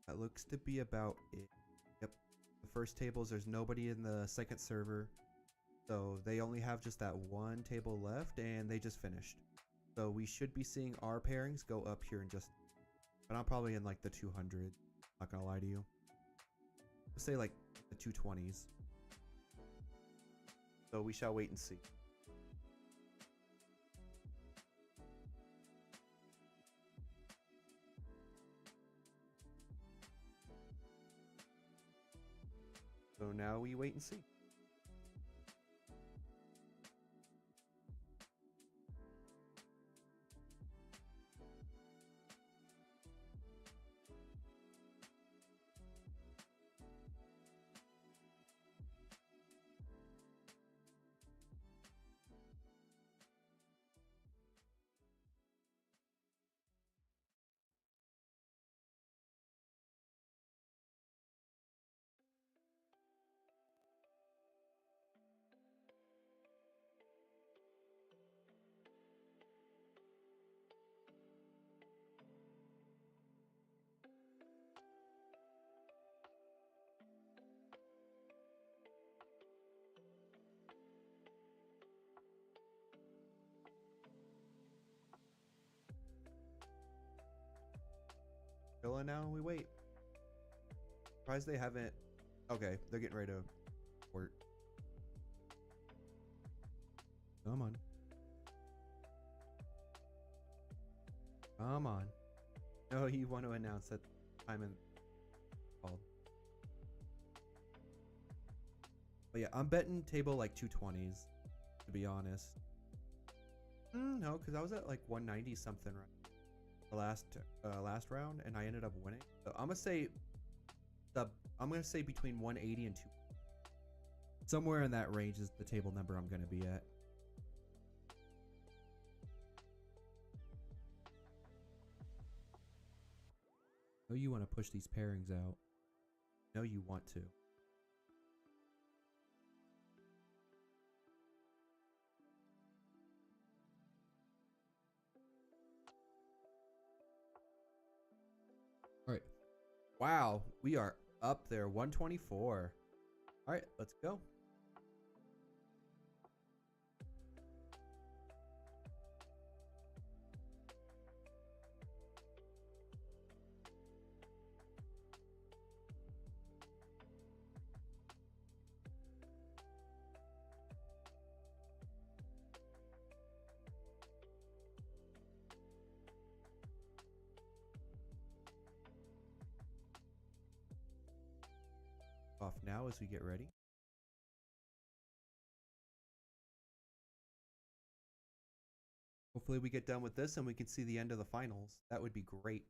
That looks to be about it. Yep. The first tables, there's nobody in the second server. So they only have just that one table left, and they just finished. So we should be seeing our pairings go up here in just... But I'm probably in like the 200. Not gonna lie to you. Let's say like the 220s. So we shall wait and see. So now we wait and see. Chilling now and we wait. Surprised they haven't. Okay, they're getting ready to work. Come on. Come on. No, you want to announce that I'm in called. But yeah, I'm betting table like 220s, to be honest. No, because I was at like 190 something right the last round, and I ended up winning. So I'm gonna say between 180 and 2. Somewhere in that range is the table number I'm gonna be at. Oh, you want to push these pairings out. No, you want to. All right. Wow, we are up there, 124. All right, let's go. Off now as we get ready. Hopefully we get done with this and we can see the end of the finals. That would be great.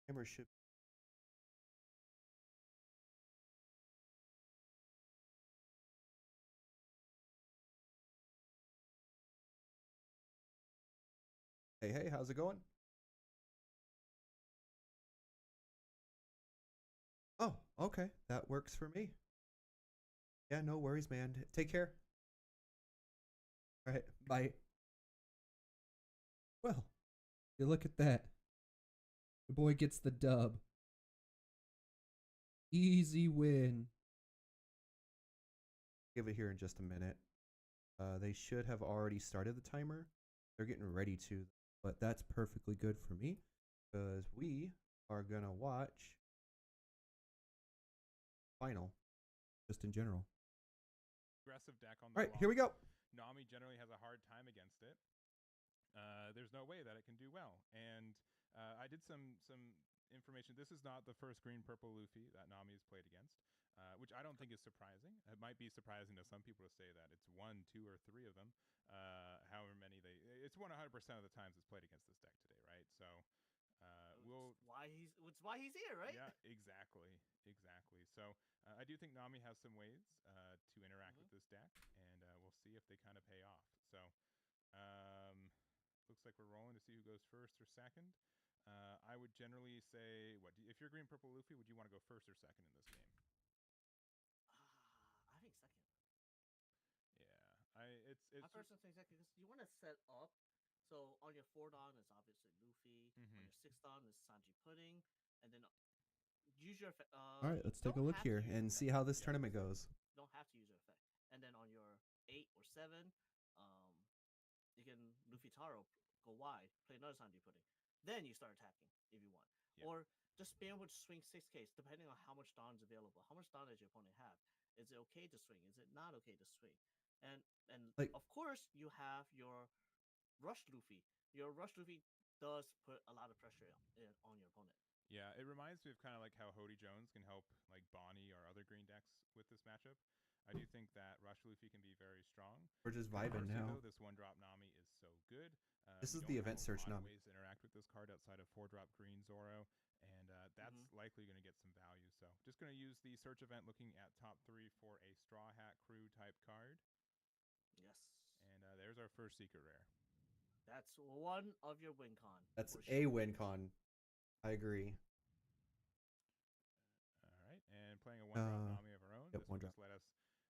Timer should. Hey, how's it going? Oh, okay. That works for me. Yeah, no worries, man. Take care. All right, bye. Well, you look at that. The boy gets the dub. Easy win. Give it here in just a minute. They should have already started the timer. They're getting ready to, but that's perfectly good for me because we are gonna watch final, just in general. Aggressive deck on the All right, here we go. Nami generally has a hard time against it. There's no way that it can do well. And I did some information. This is not the first green purple Luffy that Nami has played against, which I don't think is surprising. It might be surprising to some people to say that it's 1, 2, or 3 of them. However many it's 100% of the times it's played against this deck today, right? So it's why he's here, right? Yeah, exactly. So I do think Nami has some ways to interact with this deck, and we'll see if they kind of pay off. So looks like we're rolling to see who goes first or second. I would generally say, if you're green purple Luffy, would you want to go first or second in this game? I think second. Yeah, it's I personally think second because you want to set up. So on your 4 Dawn is obviously Luffy. On your 6 Dawn is Sanji Pudding, and then use your effect. All right, let's take a look here and see how this tournament goes. Don't have to use your effect. And then on your 8 or 7, you can Luffy Taro go wide, play another Sanji Pudding. Then you start attacking if you want. Yeah. Or just spam with swing 6Ks, depending on how much Dawn is available. How much Dawn does your opponent have? Is it okay to swing? Is it not okay to swing? And of course, you have your Rush Luffy. Your Rush Luffy does put a lot of pressure on your opponent. Yeah, it reminds me of kind of like how Hody Jones can help like Bonnie or other green decks with this matchup. I do think that Rush Luffy can be very strong. We're just vibing now. Though, this 1-drop Nami is so good. This is the event search Nami. Ways to interact with this card outside of 4-drop green Zoro, and that's likely going to get some value. So just going to use the search event looking at top 3 for a Straw Hat Crew type card. Yes. And there's our first secret rare. That's one of your win con. That's a win con. I agree. All right, and playing a 1-drop Nami of our own. Yep, this will 1-drop. just let us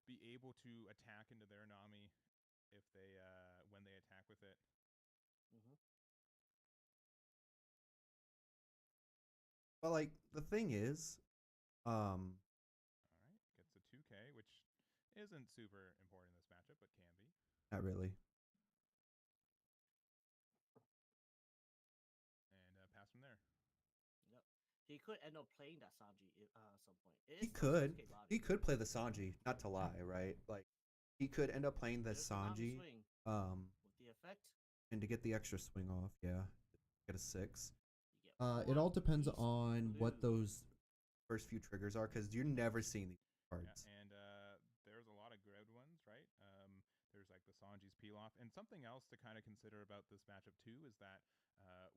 be able to attack into their Nami if they when they attack with it. But like the thing is, all right, gets a 2K, which isn't super important in this matchup, but can be. Not really. And pass from there. Yep. He could end up playing that Sanji at some point. He could play the Sanji, not to lie, right? Like he could end up playing the Sanji with the effect. And to get the extra swing off, yeah. Get a 6. It all depends on what those first few triggers are, because you're never seeing these cards. Yeah, and there's a lot of good ones, right? There's like the Sanji's peel off, and something else to kind of consider about this matchup too is that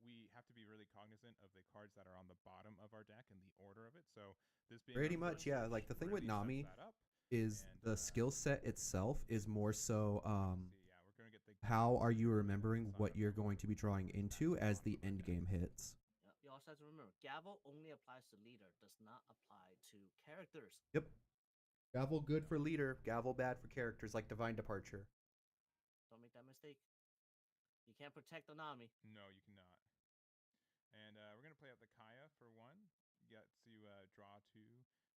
we have to be really cognizant of the cards that are on the bottom of our deck and the order of it. So this being pretty much, yeah. Like the thing with Nami is the skill set itself is more so we're gonna get how are you remembering what you're going to be drawing into as the end game hits. You also have to remember, Gavel only applies to leader, does not apply to characters. Yep. Gavel good for leader, Gavel bad for characters like Divine Departure. Don't make that mistake. You can't protect the Nami. No, you cannot. And we're going to play out the Kaya for 1. You get to draw 2,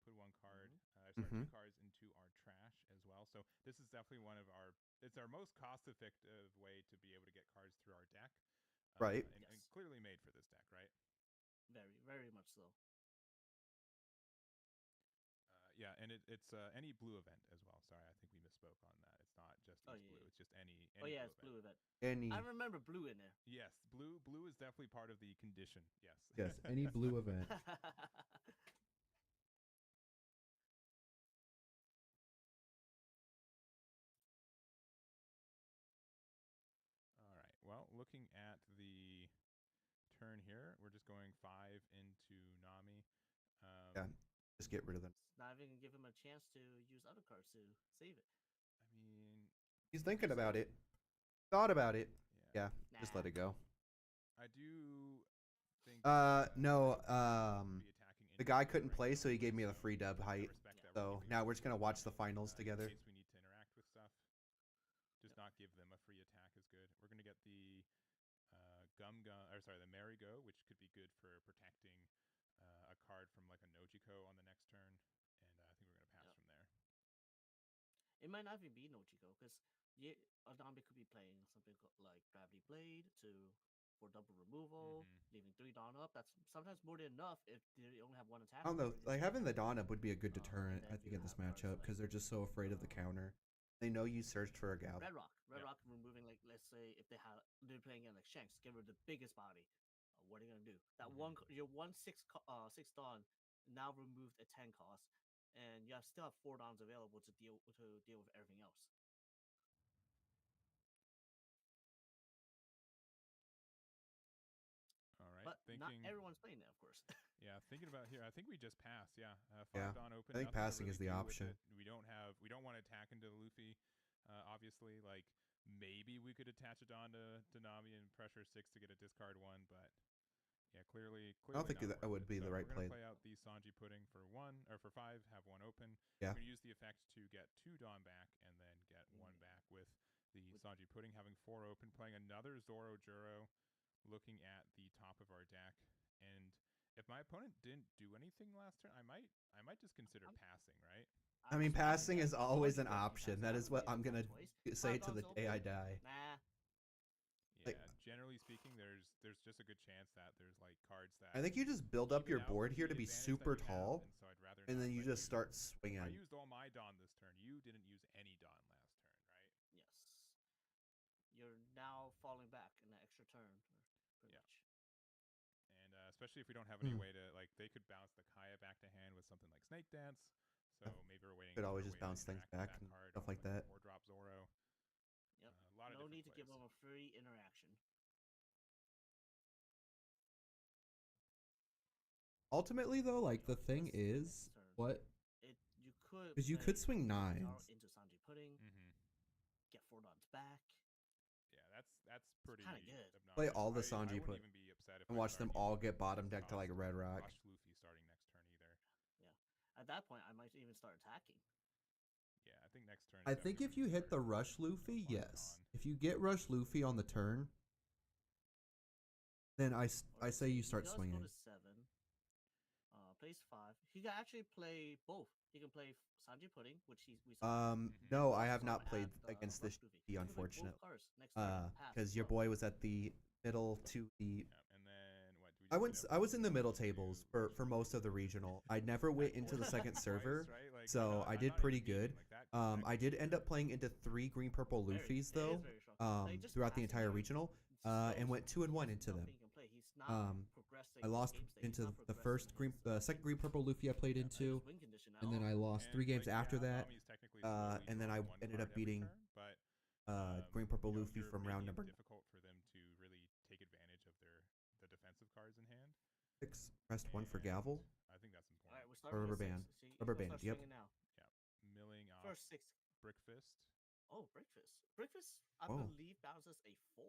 put 1 card, 2 cards into our trash as well. So this is definitely it's our most cost-effective way to be able to get cards through our deck. Right. And clearly made for this deck, right? Very, very much so. Yeah, and it's any blue event as well. Sorry, I think we misspoke on that. It's not just blue. It's just any it's blue event. Any. I remember blue in there. Yes, blue is definitely part of the condition. Yes. Yes, any blue event. All right. Well, looking at the turn here. We're just going 5 into Nami. Yeah, just get rid of them. It's not even gonna give him a chance to use other cards to save it. I mean, He's thinking about it. Thought about it. Yeah, just let Nah. it go. I do think. No. be attacking The guy into couldn't right play, now, so he gave me so the free dub I height. respect that So we're keeping now it we're just gonna open, watch the finals together. In case we need to interact with stuff. Just not give them a free attack is good. We're gonna get the the Marigo, which could be good for protecting a card from like a Nojiko on the next turn, and I think we're gonna pass from there. It might not even be Nojiko because Adami could be playing something like Gravity Blade for double removal, leaving 3 Dawn up. That's sometimes more than enough if they only have one attack. I don't know. Like having the Dawn up would be a good deterrent, then I think, you in this have cards matchup like, because they're just so afraid of the counter. They know you searched for a gal. Red Rock removing, like, let's say if they're playing against like Shanks, give her the biggest body. What are you gonna do? That your 1/6 6 Dawn now removed a 10 cost, and you still have 4 Dawns available to deal with everything else. All right, But not everyone's playing it, of course. Yeah, thinking about here, I think we just passed. Yeah, 5 Yeah, Dawn open. I think nothing to passing is really the do with option. it. We don't want to attack into Luffy. Obviously, like maybe we could attach a Dawn to Nami and pressure 6 to get a discard 1, but yeah, clearly I don't think not that worth would it. be the So right we're gonna play. play out the Sanji Pudding for 5, have 1 open. Yeah. We're gonna use the effect to get 2 Dawn back and then get 1 back with the Sanji Pudding having 4 open, playing another Zoro Juro, looking at the top of our deck. And if my opponent didn't do anything last turn, I might just consider passing, right? I mean, passing is always an option. That is what I'm gonna say to the day I die. Nah. Yeah, generally speaking, there's just a good chance that there's like cards that I think you just build up your board here to be super tall, and so I'd rather and not then you let just start swinging. I used all my Dawn this turn. You didn't use any Dawn last turn, right? Yes. You're now falling back in an extra turn, pretty much. And especially if we don't have any way to, like, they could bounce the Kaya back to hand with something like Snake Dance. So maybe we're waiting. Could always for a just way to bounce things interact back with and card stuff on, like that. 4-drop Zoro. Yep. A lot of no different need to give plays. them a free interaction. Ultimately, though, like the thing is, what? You could Because you could play swing Zoro 9s. into Sanji Pudding, get 4 Dawns back. Yeah, that's pretty kind of good. obnoxious. Play all the I Sanji wouldn't Pudding even be upset if and I watch them started all using get bottom this deck to like cost Red Rock. Rush Luffy starting next turn either. Yeah. At that point, I might even start attacking. Yeah, I think next turn. I think if you hit the Rush Luffy, yes. If you get Rush Luffy on the turn, then I say you start swinging. Go to 7. Plays 5. He can actually play both. He can play Sanji Pudding, which we saw. No, I have not played against this G, unfortunately. Because your boy was at the middle to the. And then what? I was in the middle tables for most of the regional. I never went into the second server, so I did pretty good. I did end up playing into 3 green purple Luffys though, throughout the entire regional, and went 2-1 into them. I lost into the second green purple Luffy I played into, and then I lost 3 games after that, and then I ended up beating green purple Luffy from round number. Difficult for them to really take advantage of the defensive cards in hand. 6. Pressed 1 for gavel. I think that's important. All right, we're starting Rubber with band. 6. Rubber band. Yep. Now. Yeah, milling off. First 6. Brickfist. Oh, Brickfist. Brickfist, I Whoa. believe, bounces a 4.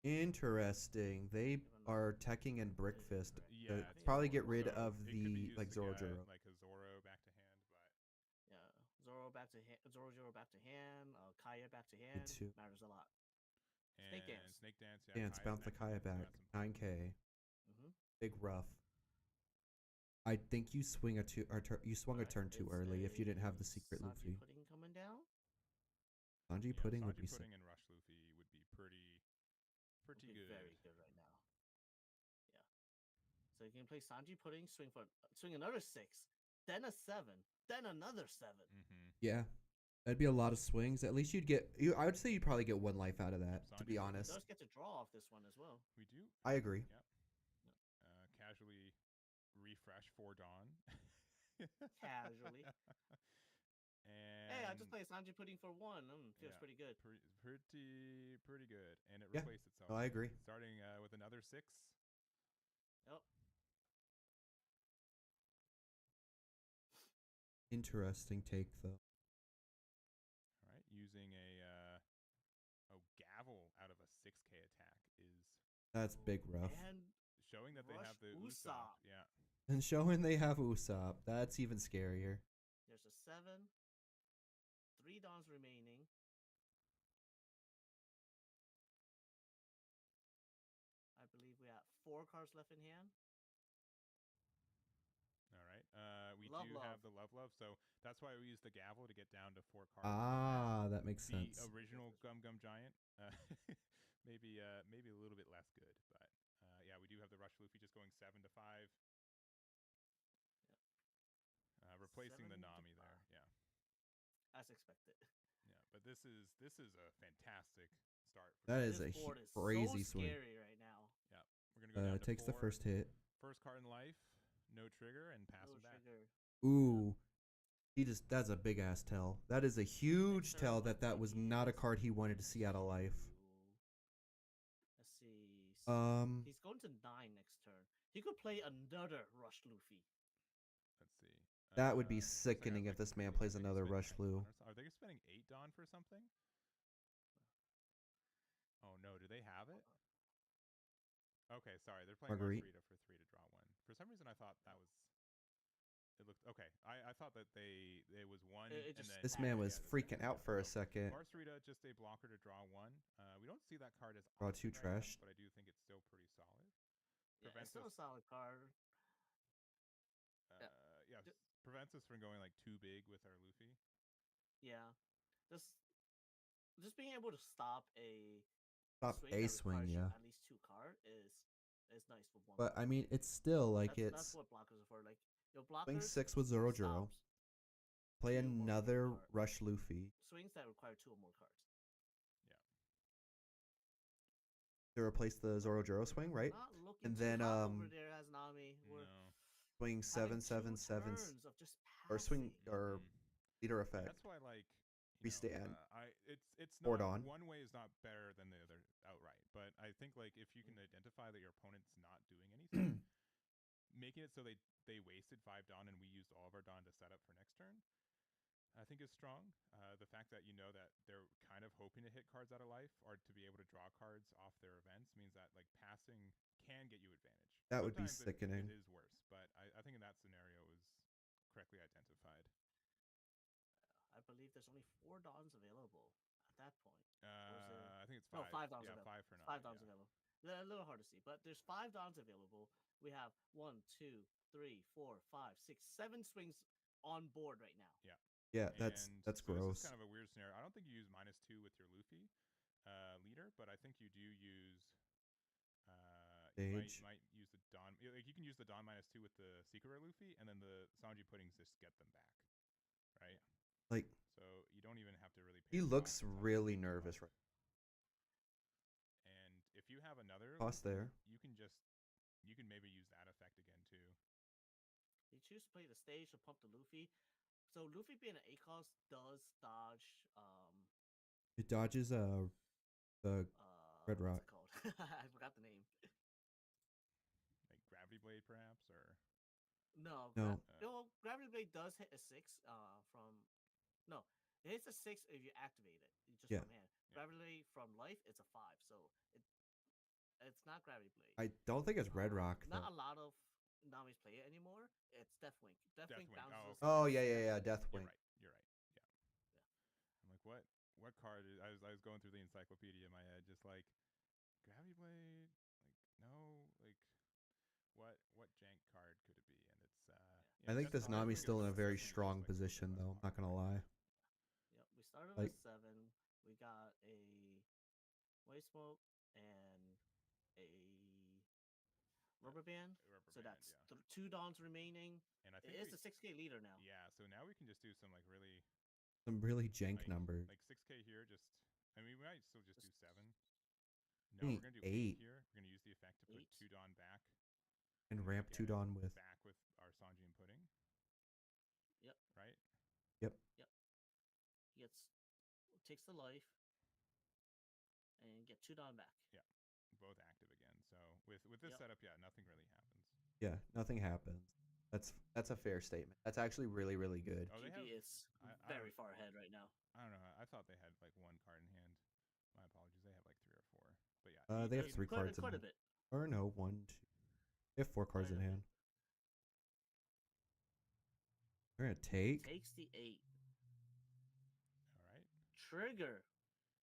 Interesting. They are teching and Brickfist. Yeah, probably get rid of it could the be used like to Zoro get, Juro. like a Zoro back to hand, but Yeah, Zoro Juro back to hand. Kaya back to hand. too. Matters a lot. Snake Dance. Yeah, Dance, bounce the Kaya back. 9K. Big rough. I think you swing you swung a turn too early if you didn't have the secret Sanji Luffy. Pudding coming down. Sanji Pudding would be Sanji sick. Pudding and Rush Luffy would be pretty good. Very good right now. Yeah. So you can play Sanji Pudding, swing another 6, then a 7, then another 7. Yeah, that'd be a lot of swings. At least you'd get. I would say you'd probably get 1 life out of that. To be honest. He does get to draw off this one as well. We do. I agree. Yep. Casually refresh for Dawn. Casually. And hey, I just played Sanji Pudding for 1. Feels pretty good. Pretty good, and it Yeah. replaced itself. No, I agree. Starting with another 6. Yep. Interesting take though. All right, using a gavel out of a 6K attack is That's big rough. And showing that they Rush have the Usopp. Usopp. Yeah. And showing they have Usopp. That's even scarier. There's a 7. 3 dons remaining. I believe we have 4 cards left in hand. All right. We Love, do love. have the love, so that's why we use the gavel to get down to 4 cards. Ah, that makes The sense. original Gum Gum Giant, maybe a little bit less good, but yeah, we do have the Rush Luffy just going 7 to 5. Replacing the 7 to Nami 5. there, yeah. As expected. Yeah, but this is a fantastic start. That is This a board is crazy so swing. scary right now. Yeah, we're gonna go down to Takes 4. the first hit. First card in life, no trigger, and pass No him back. trigger. Ooh. That's a big ass tell. That is a huge Next tell turn, that was not a card he wanted to see out of life. Let's see. He's going to 9 next turn. He could play another Rush Luffy. Let's see. That would be looks like I have, sickening if like, this man maybe plays another spending Rush 10 Blue. Dawn or so- Are they spending 8 Dawn for something? Oh no, do they have it? Okay, sorry, they're playing Marguerite. Margarita for 3 to draw 1. For some reason, I thought that was. It looked okay. I thought that there was 1. It and just then This man was this freaking yeah, out for a so second. Margarita, just a blocker to draw 1. We don't see that card as Draw often 2 right trash. now, but I do think it's still pretty solid. Yeah, Prevents it's still a us- solid card. yeah, prevents us from going like too big with our Luffy. Yeah. Just being able to stop a Swing, that requires you yeah. at least 2 cards is nice with 1 But card. I mean, it's still like that's it's what blockers are for. Like your swing blockers 6 with Zoro Juro. stops Play 2 or more another cards. Rush Luffy. Swings that require 2 or more cards. To replace the Zoro Juro swing, right? Not looking And too then hot over there as Nami. We're No. swing having 7 7 2 7 turns of just or swing passing. or leader Yeah, effect. that's why like We stand. it's Or not Dawn. one way is not better than the other outright. But I think like if you can identify that your opponent's not doing anything, making it so they wasted 5 Dawn and we used all of our Dawn to set up for next turn, I think is strong. The fact that you know that they're kind of hoping to hit cards out of life or to be able to draw cards off their events means that like passing can get you advantage. That would be Sometimes sickening. It is worse, but I think in that scenario it was correctly identified. I believe there's only 4 Dawns available at that point. I think it's 5. No, 5 Dawns Yeah, available. 5 for now. 5 Dawns available. They're a little hard to see, but there's 5 Dawns available. We have 1, 2, 3, 4, 5, 6, 7 swings on board right now. Yeah. Yeah, that's So gross. this is kind of a weird scenario. I don't think you use -2 with your Luffy leader, but I think you do use. You might use the Dawn. Like you can use the Dawn -2 with the Secret Rare Luffy, and then the Sanji puddings just get them back, right? Like So you don't even have to really. He looks really nervous right. And if you have another Toss there, you can maybe use that effect again too. You choose to play the stage to pump the Luffy. So Luffy being an A cost does dodge. it dodges the Red Rock. What's it called? I forgot the name. Like Gravity Blade, perhaps, or No. No. Gravity Blade does hit a 6 from. No, it hits a 6 if you activate it. Just Yeah. from hand. Gravity Blade from life, it's a 5. So it's not Gravity Blade. I don't think it's Red Rock though. Not a lot of Namis play it anymore. It's Deathwink. Deathwink bounces. Oh yeah, Deathwing. You're right. Yeah. I'm like, what card? I was going through the encyclopedia in my head, just like Gravity Blade. Like no, like what jank card could it be? And it's I think this Nami's still in a very strong position though. I'm not gonna lie. Yep, we started Like- with 7. We got a White Smoke and a Rubber Band. So that's 2 Dawns remaining. And I It think is a 6K leader now. Yeah, so now we can just do some like really jank numbers. Like 6K here. I mean, we might still just do 7. No, Think we're gonna do 8 here. We're gonna use the effect to put 2 Dawn back. and ramp get 2 Dawn with. back with our Sanji and Pudding. Yep. Right. Yep. Takes the life and get 2 Dawn back. Yeah. both active again. So with this setup, yeah, nothing really happens. Yeah, nothing happens. That's a fair statement. That's actually really, really good. Oh, they have. GB is very far ahead right now. I don't know. I thought they had like one card in hand. My apologies. They have like 3 or 4. But yeah, They have 3 quite, cards in quite hand. a bit. Or no, 1, 2. They have 4 cards in Quite a hand. We're gonna take Takes the 8. All right. Trigger.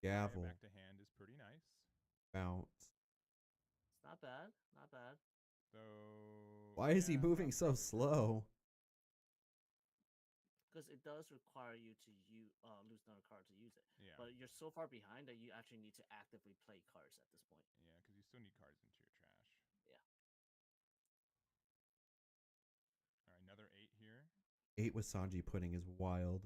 gavel. Back to hand is pretty nice. Bounce. It's not bad. Not bad. So Why is he moving so slow? Because it does require you to lose another card to use it. Yeah. But you're so far behind that you actually need to actively play cards at this point. Yeah, because you still need cards into your trash. Yeah. All right, another 8 here. 8 with Sanji pudding is wild.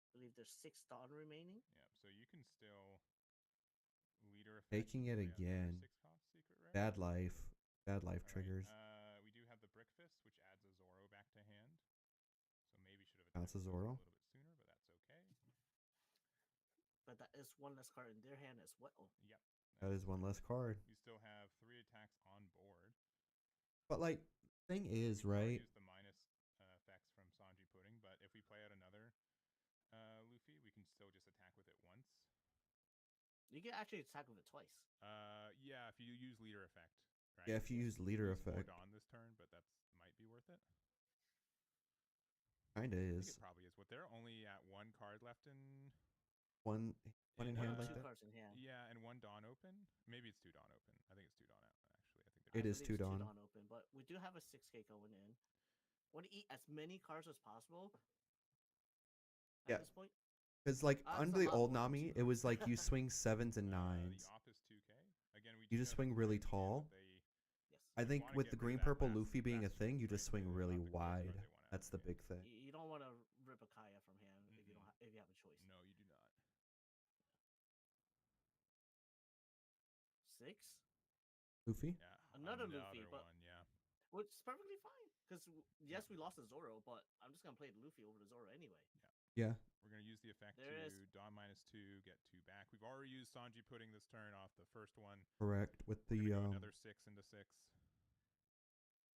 I believe there's 6 Dawn remaining. Yeah, so you can still leader effect. Taking it again. 6 cost secret rare. Bad life. Bad life All triggers. Right, we do have the Brick Fist, which adds a Zoro back to hand. So maybe should have Counts as Zoro. a little bit sooner, but that's okay. But that is one less card in their hand as well. Yep. That is one less card. You still have 3 attacks on board. But like, thing is, right? Use the minus effects from Sanji Pudding, but if we play out another Luffy, we can still just attack with it once. You can actually attack with it twice. Yeah, if you use leader effect. Right? Yeah, if you use leader effect. On this turn, but that's might be worth it. Kinda I is. think it probably is. What they're only at 1 card left in. One in hand like 2 that. cards in hand. Yeah, and 1 Dawn open. Maybe it's 2 Dawn open. I think it's 2 Dawn out. Actually, I think It I is believe 2 it's Dawn. Open, but we do have a 6K going in. Want to eat as many cards as possible. At this point. Because like under the old Nami, it was like you Yes. swing 7s and 9s. The Office 2K. Again, You just swing really tall. I think wanna with get the rid of green that purple last- Luffy being a last thing, you swing, just swing right? They really want the card wide. they want out That's of the hand. big thing. You don't want to rip a Kaya from hand if you don't if you have a choice. No, you do not. 6. Luffy? Yeah. Another Luffy, but one, yeah. which is perfectly fine. Because yes, we lost the Zoro, but I'm just gonna play the Luffy over the Zoro anyway. Yeah. We're gonna use the effect There to is- Dawn -2, get 2 back. We've already used Sanji Pudding this turn off the first one. Correct. With We're the gonna go another 6 into 6.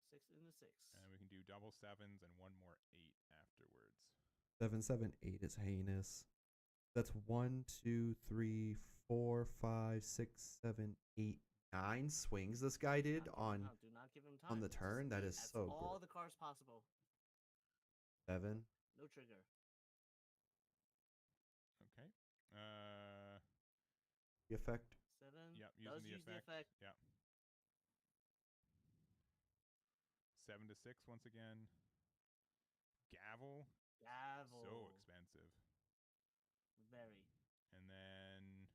6 into 6. And we can do double 7s and 1 more 8 afterwards. 7, 7, 8 is heinous. That's 1, 2, 3, 4, 5, 6, 7, 8, 9 swings this guy did Do on not give him time. on the Just turn. That eat is as so all good. the cards possible. 7. No trigger. Okay. The effect. 7. Yep, Does using use the effect. Yep. 7 to 6 once again. Gavel. Gavel. So expensive. Very. And then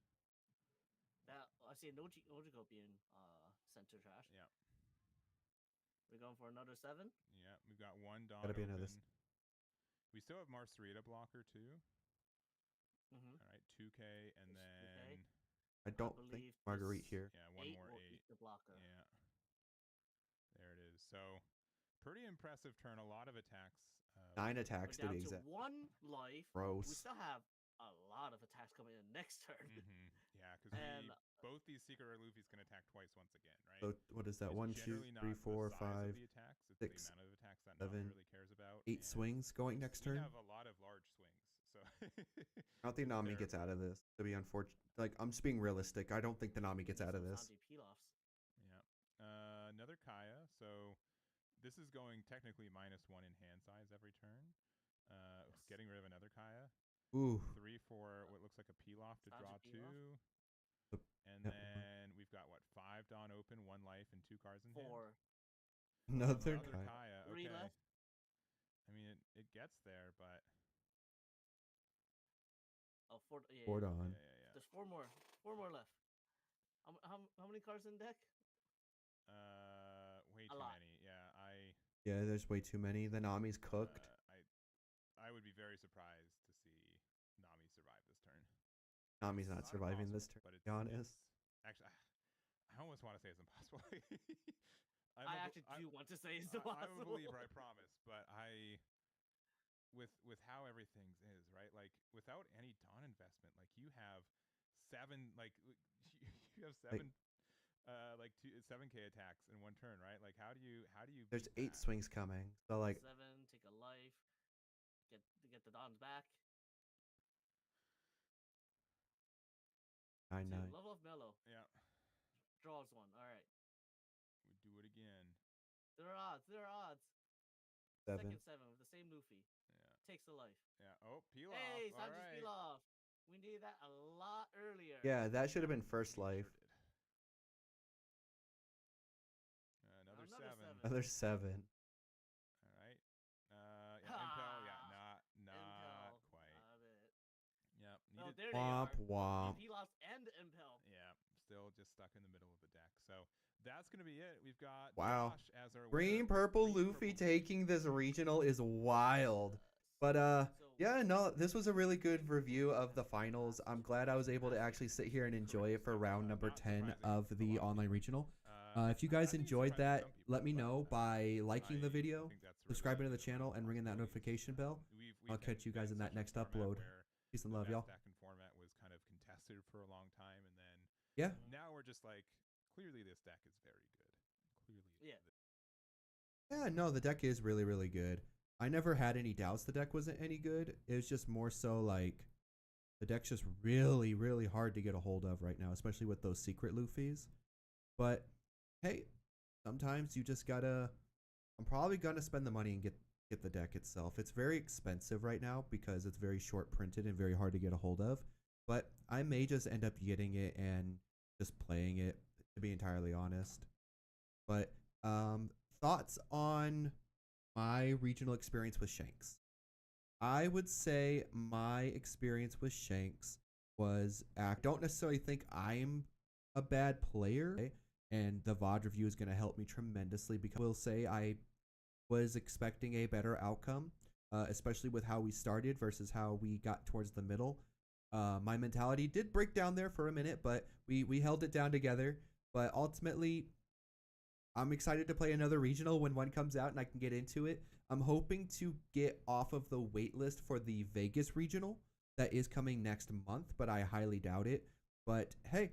That I see an Ojiko being sent to trash. yeah. We're going for another 7. Yeah, we've got 1 Dawn Gotta be open. another We still have Marcerita blocker too. Mm-hmm. All right, 2K and There's then 2K. I don't believe think Marguerite this here. yeah, 1 8 more will 8. eat the blocker. Yeah. There it is. So pretty impressive turn. A lot of attacks. 9 We're attacks to down be to exact. 1 life. Gross. We still have a lot of attacks coming in next turn. Yeah, because And- both these secret rare Luffy's can attack twice once again, right? So what is that? It's 1, 2, generally 3, not 4, the size of 5, the attacks, it's 6, the amount of attacks that 7, Nami really cares about. 8 and swings going next we turn. have a lot of large swings, so I don't think Nami they're- gets out of this. To be unfortunate, like I'm just being realistic. I don't think the Nami gets Need out of some this. Sanji Pilafs. Yeah. Another Kaya. So this is going technically -1 in hand size every turn. Getting rid of another Kaya. Ooh. 3 for what looks like a Pilaf to Sanji draw Pilaf? 2. The- And yeah. then we've got what, 5 Dawn open, 1 life, and 2 cards in hand. 4. Another Another Kai. Kaya. 3 Okay. left. I mean, it gets there, but Oh, 4. Yeah, Board yeah. on. yeah. There's 4 more. 4 more left. How many cards in deck? Way A too lot. many. Yeah, Yeah, there's way too many. The Nami's cooked. I would be very surprised to see Nami survive this turn. Nami's not It's surviving this impossible, turn. but To be honest. actually, I almost want to say it's impossible. I actually do want to say it's I'm a impossible. believer, I promise. But with how everything is, right? Like without any Dawn investment, like you have 7 like you have 7 like 7k attacks in one turn, right? Like how do you There's beat 8 that? swings coming. So like 7, take a life, get the Dons back. 9 2, 9. level of Mellow. Yeah. Draws 1. All right. We do it again. There are odds. 7. Second 7 with the same Luffy. Yeah. Takes the life. Yeah. Oh, peel Hey, off. All Sanji's right. peel off. We needed that a lot earlier. Yeah, that should have been first We life. sure did. Another Another 7. Another 7. All right. Yeah, impel. Yeah, not Impel. quite. Out of it. Yep. Oh, Needed. there Womp they are. womp. Peel off and Impel. Yeah, still just stuck in the middle of the deck. So that's gonna be it. We've got Wow. Josh as our Green winner. purple Green, Luffy purple. taking this regional is wild. But So yeah, no, this was a really good review of the finals. I'm glad I was able to actually sit here and enjoy it for round number 10 of the online regional. If you guys enjoyed that, let me know by liking the video, subscribing to the channel, and ringing that notification bell. I'll catch you guys in that next upload. Peace and love, y'all. Deck and format was kind of contested for a long time, and then Yeah. now we're just like, clearly this deck is very good. Clearly, Yeah. Yeah, no, the deck is really, really good. I never had any doubts the deck wasn't any good. It was just more so like the deck's just really, really hard to get a hold of right now, especially with those secret Luffys. But hey, sometimes you just gotta. I'm probably gonna spend the money and get the deck itself. It's very expensive right now because it's very short printed and very hard to get a hold of. But I may just end up getting it and just playing it, to be entirely honest. But thoughts on my regional experience with Shanks. I would say my experience with Shanks was I don't necessarily think I'm a bad player, and the VOD review is going to help me tremendously because I will say I was expecting a better outcome, especially with how we started versus how we got towards the middle. My mentality did break down there for a minute, but we held it down together. But ultimately, I'm excited to play another regional when one comes out and I can get into it. I'm hoping to get off of the wait list for the Vegas regional that is coming next month, but I highly doubt it. But hey,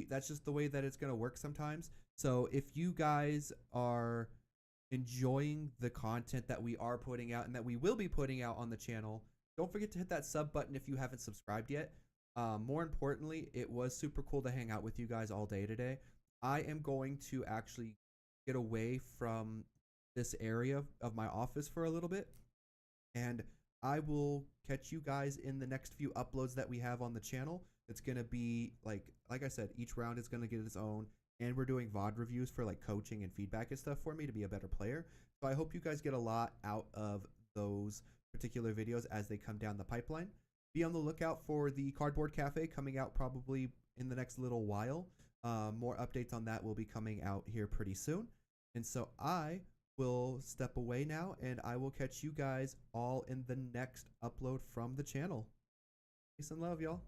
that's just the way that it's going to work sometimes. So if you guys are enjoying the content that we are putting out and that we will be putting out on the channel, don't forget to hit that sub button if you haven't subscribed yet. More importantly, it was super cool to hang out with you guys all day today. I am going to actually get away from this area of my office for a little bit, and I will catch you guys in the next few uploads that we have on the channel. It's going to be like I said, each round is going to get its own, and we're doing VOD reviews for like coaching and feedback and stuff for me to be a better player. So I hope you guys get a lot out of those particular videos as they come down the pipeline. Be on the lookout for the Cardboard Cafe coming out probably in the next little while. More updates on that will be coming out here pretty soon. And so I will step away now, and I will catch you guys all in the next upload from the channel. Peace and love, y'all.